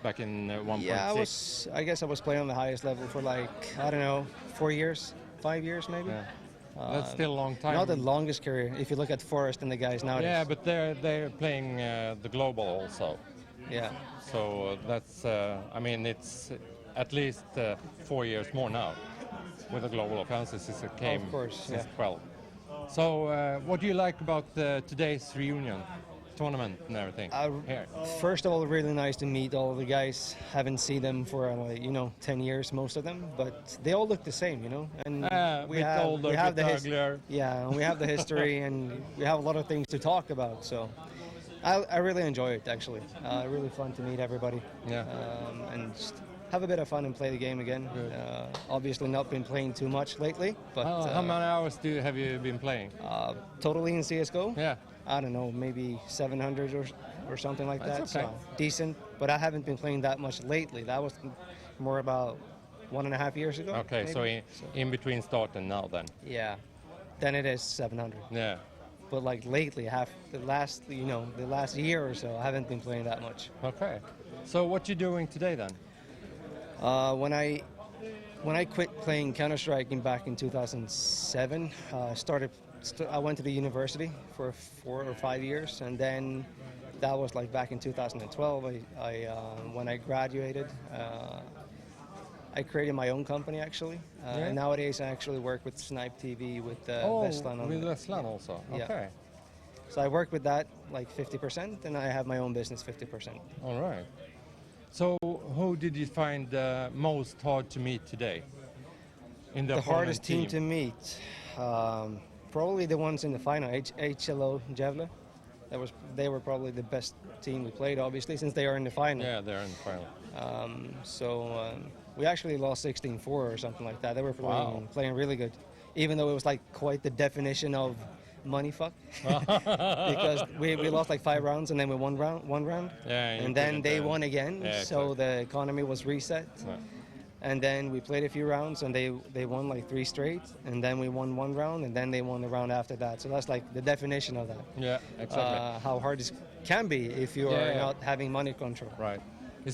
back in 1.6. Yeah, I guess I was playing on the highest level for like, 4 years, 5 years maybe. Yeah. That's still a long time. Not the longest career, if you look at Forrest and the guys nowadays. Yeah, but they're playing the global also. Yeah. So that's, it's at least 4 years more now with the global offensive since it came Of course, since 12. So what do you like about today's reunion tournament and everything here? First of all, really nice to meet all the guys. Haven't seen them for 10 years, most of them, but they all look the same, And we have the uglier. Yeah, and we have the history, and we have a lot of things to talk about. So I really enjoy it actually. Really fun to meet everybody. Yeah. And just have a bit of fun and play the game again. Obviously not been playing too much lately, but how many hours have you been playing? Totally in CS:GO? Yeah. I don't know, maybe 700 or something like That's that. okay. So decent, but I haven't been playing that much lately. That was more about 1.5 years ago. Okay, maybe. so in between start and now then. Yeah, then it is 700. Yeah. But like lately, the last year or so, I haven't been playing that much. Okay. So what you doing today then? When I quit playing Counter-Strike back in 2007, I went to the university for 4 or 5 years, and then that was like back in 2012. When I graduated, I created my own company actually. Yeah. And nowadays I actually work with Snipe TV with Oh, Veslan. with Veslan also. Yeah. Okay. So I work with that like 50%, and I have my own business 50%. All right. So who did you find most hard to meet today? In the hardest opponent team to meet, probably the ones in the final, HLO Gävle. They were probably the best team we played, obviously, since they are in the final. Yeah, they're in the final. We actually lost 16-4 or something like that. They were Wow. playing really good, even though it was like quite the definition of money fuck. Because we lost like 5 rounds and then we won one round. Yeah, and then they won again, Yeah, so the economy was reset. Yeah. And then we played a few rounds and they won like 3 straight, and then we won 1 round, and then they won the round after that. So that's like the definition of that. Yeah, exactly. How hard it can be if you are not having money control. Right.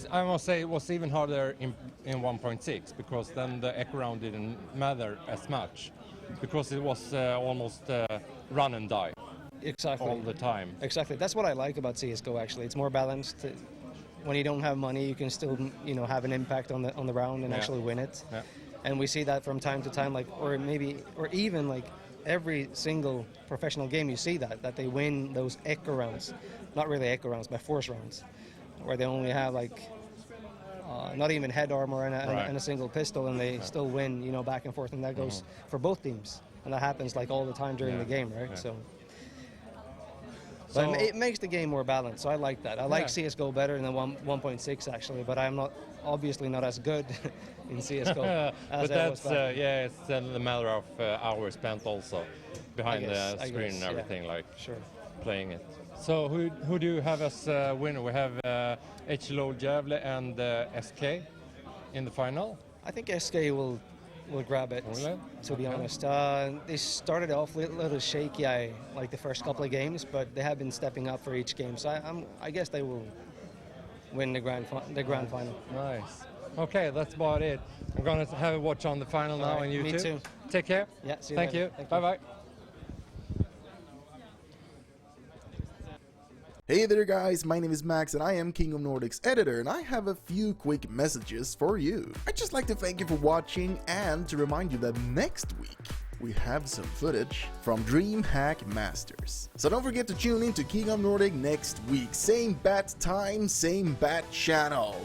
I must say it was even harder in 1.6, because then the echo round didn't matter as much, because it was almost run and die. Exactly. All the time. Exactly. That's what I like about CS:GO. Actually, it's more balanced. When you don't have money, you can still have an impact on the round and actually win it. Yeah. And we see that from time to time, or even like every single professional game, you see that they win those echo rounds, not really echo rounds, but force rounds, where they only have like not even head armor and Right. and a single pistol, and they still win, you know, back and forth, and that goes for both teams, and that happens like all the time during the game, right? Yeah. But So- it makes the game more balanced, so I like that. I like Yeah. CSGO better than 1.6 actually, but I'm not obviously not as good in CSGO as But I was that's back. yeah, it's a matter of hours spent also behind I guess, the I screen guess, and everything, yeah. like Sure. playing it. So who do you have as winner? We have HLO Gävle and SK in the final. I think SK will grab it, Really? to be Okay. honest. They started off a little shaky, like the first couple of games, but they have been stepping up for each game. So I guess they will win the grand final. Nice. Okay, that's about it. I'm gonna have a watch on the final now, Alright, and you me too. Take care. Yeah, see you Thank later. you. Thank you. Bye bye. Hey there guys, my name is Max and I am King of Nordic's editor, and I have a few quick messages for you. I'd just like to thank you for watching and to remind you that next week we have some footage from DreamHack Masters. So don't forget to tune in to King of Nordic next week. Same bat time, same bat channel.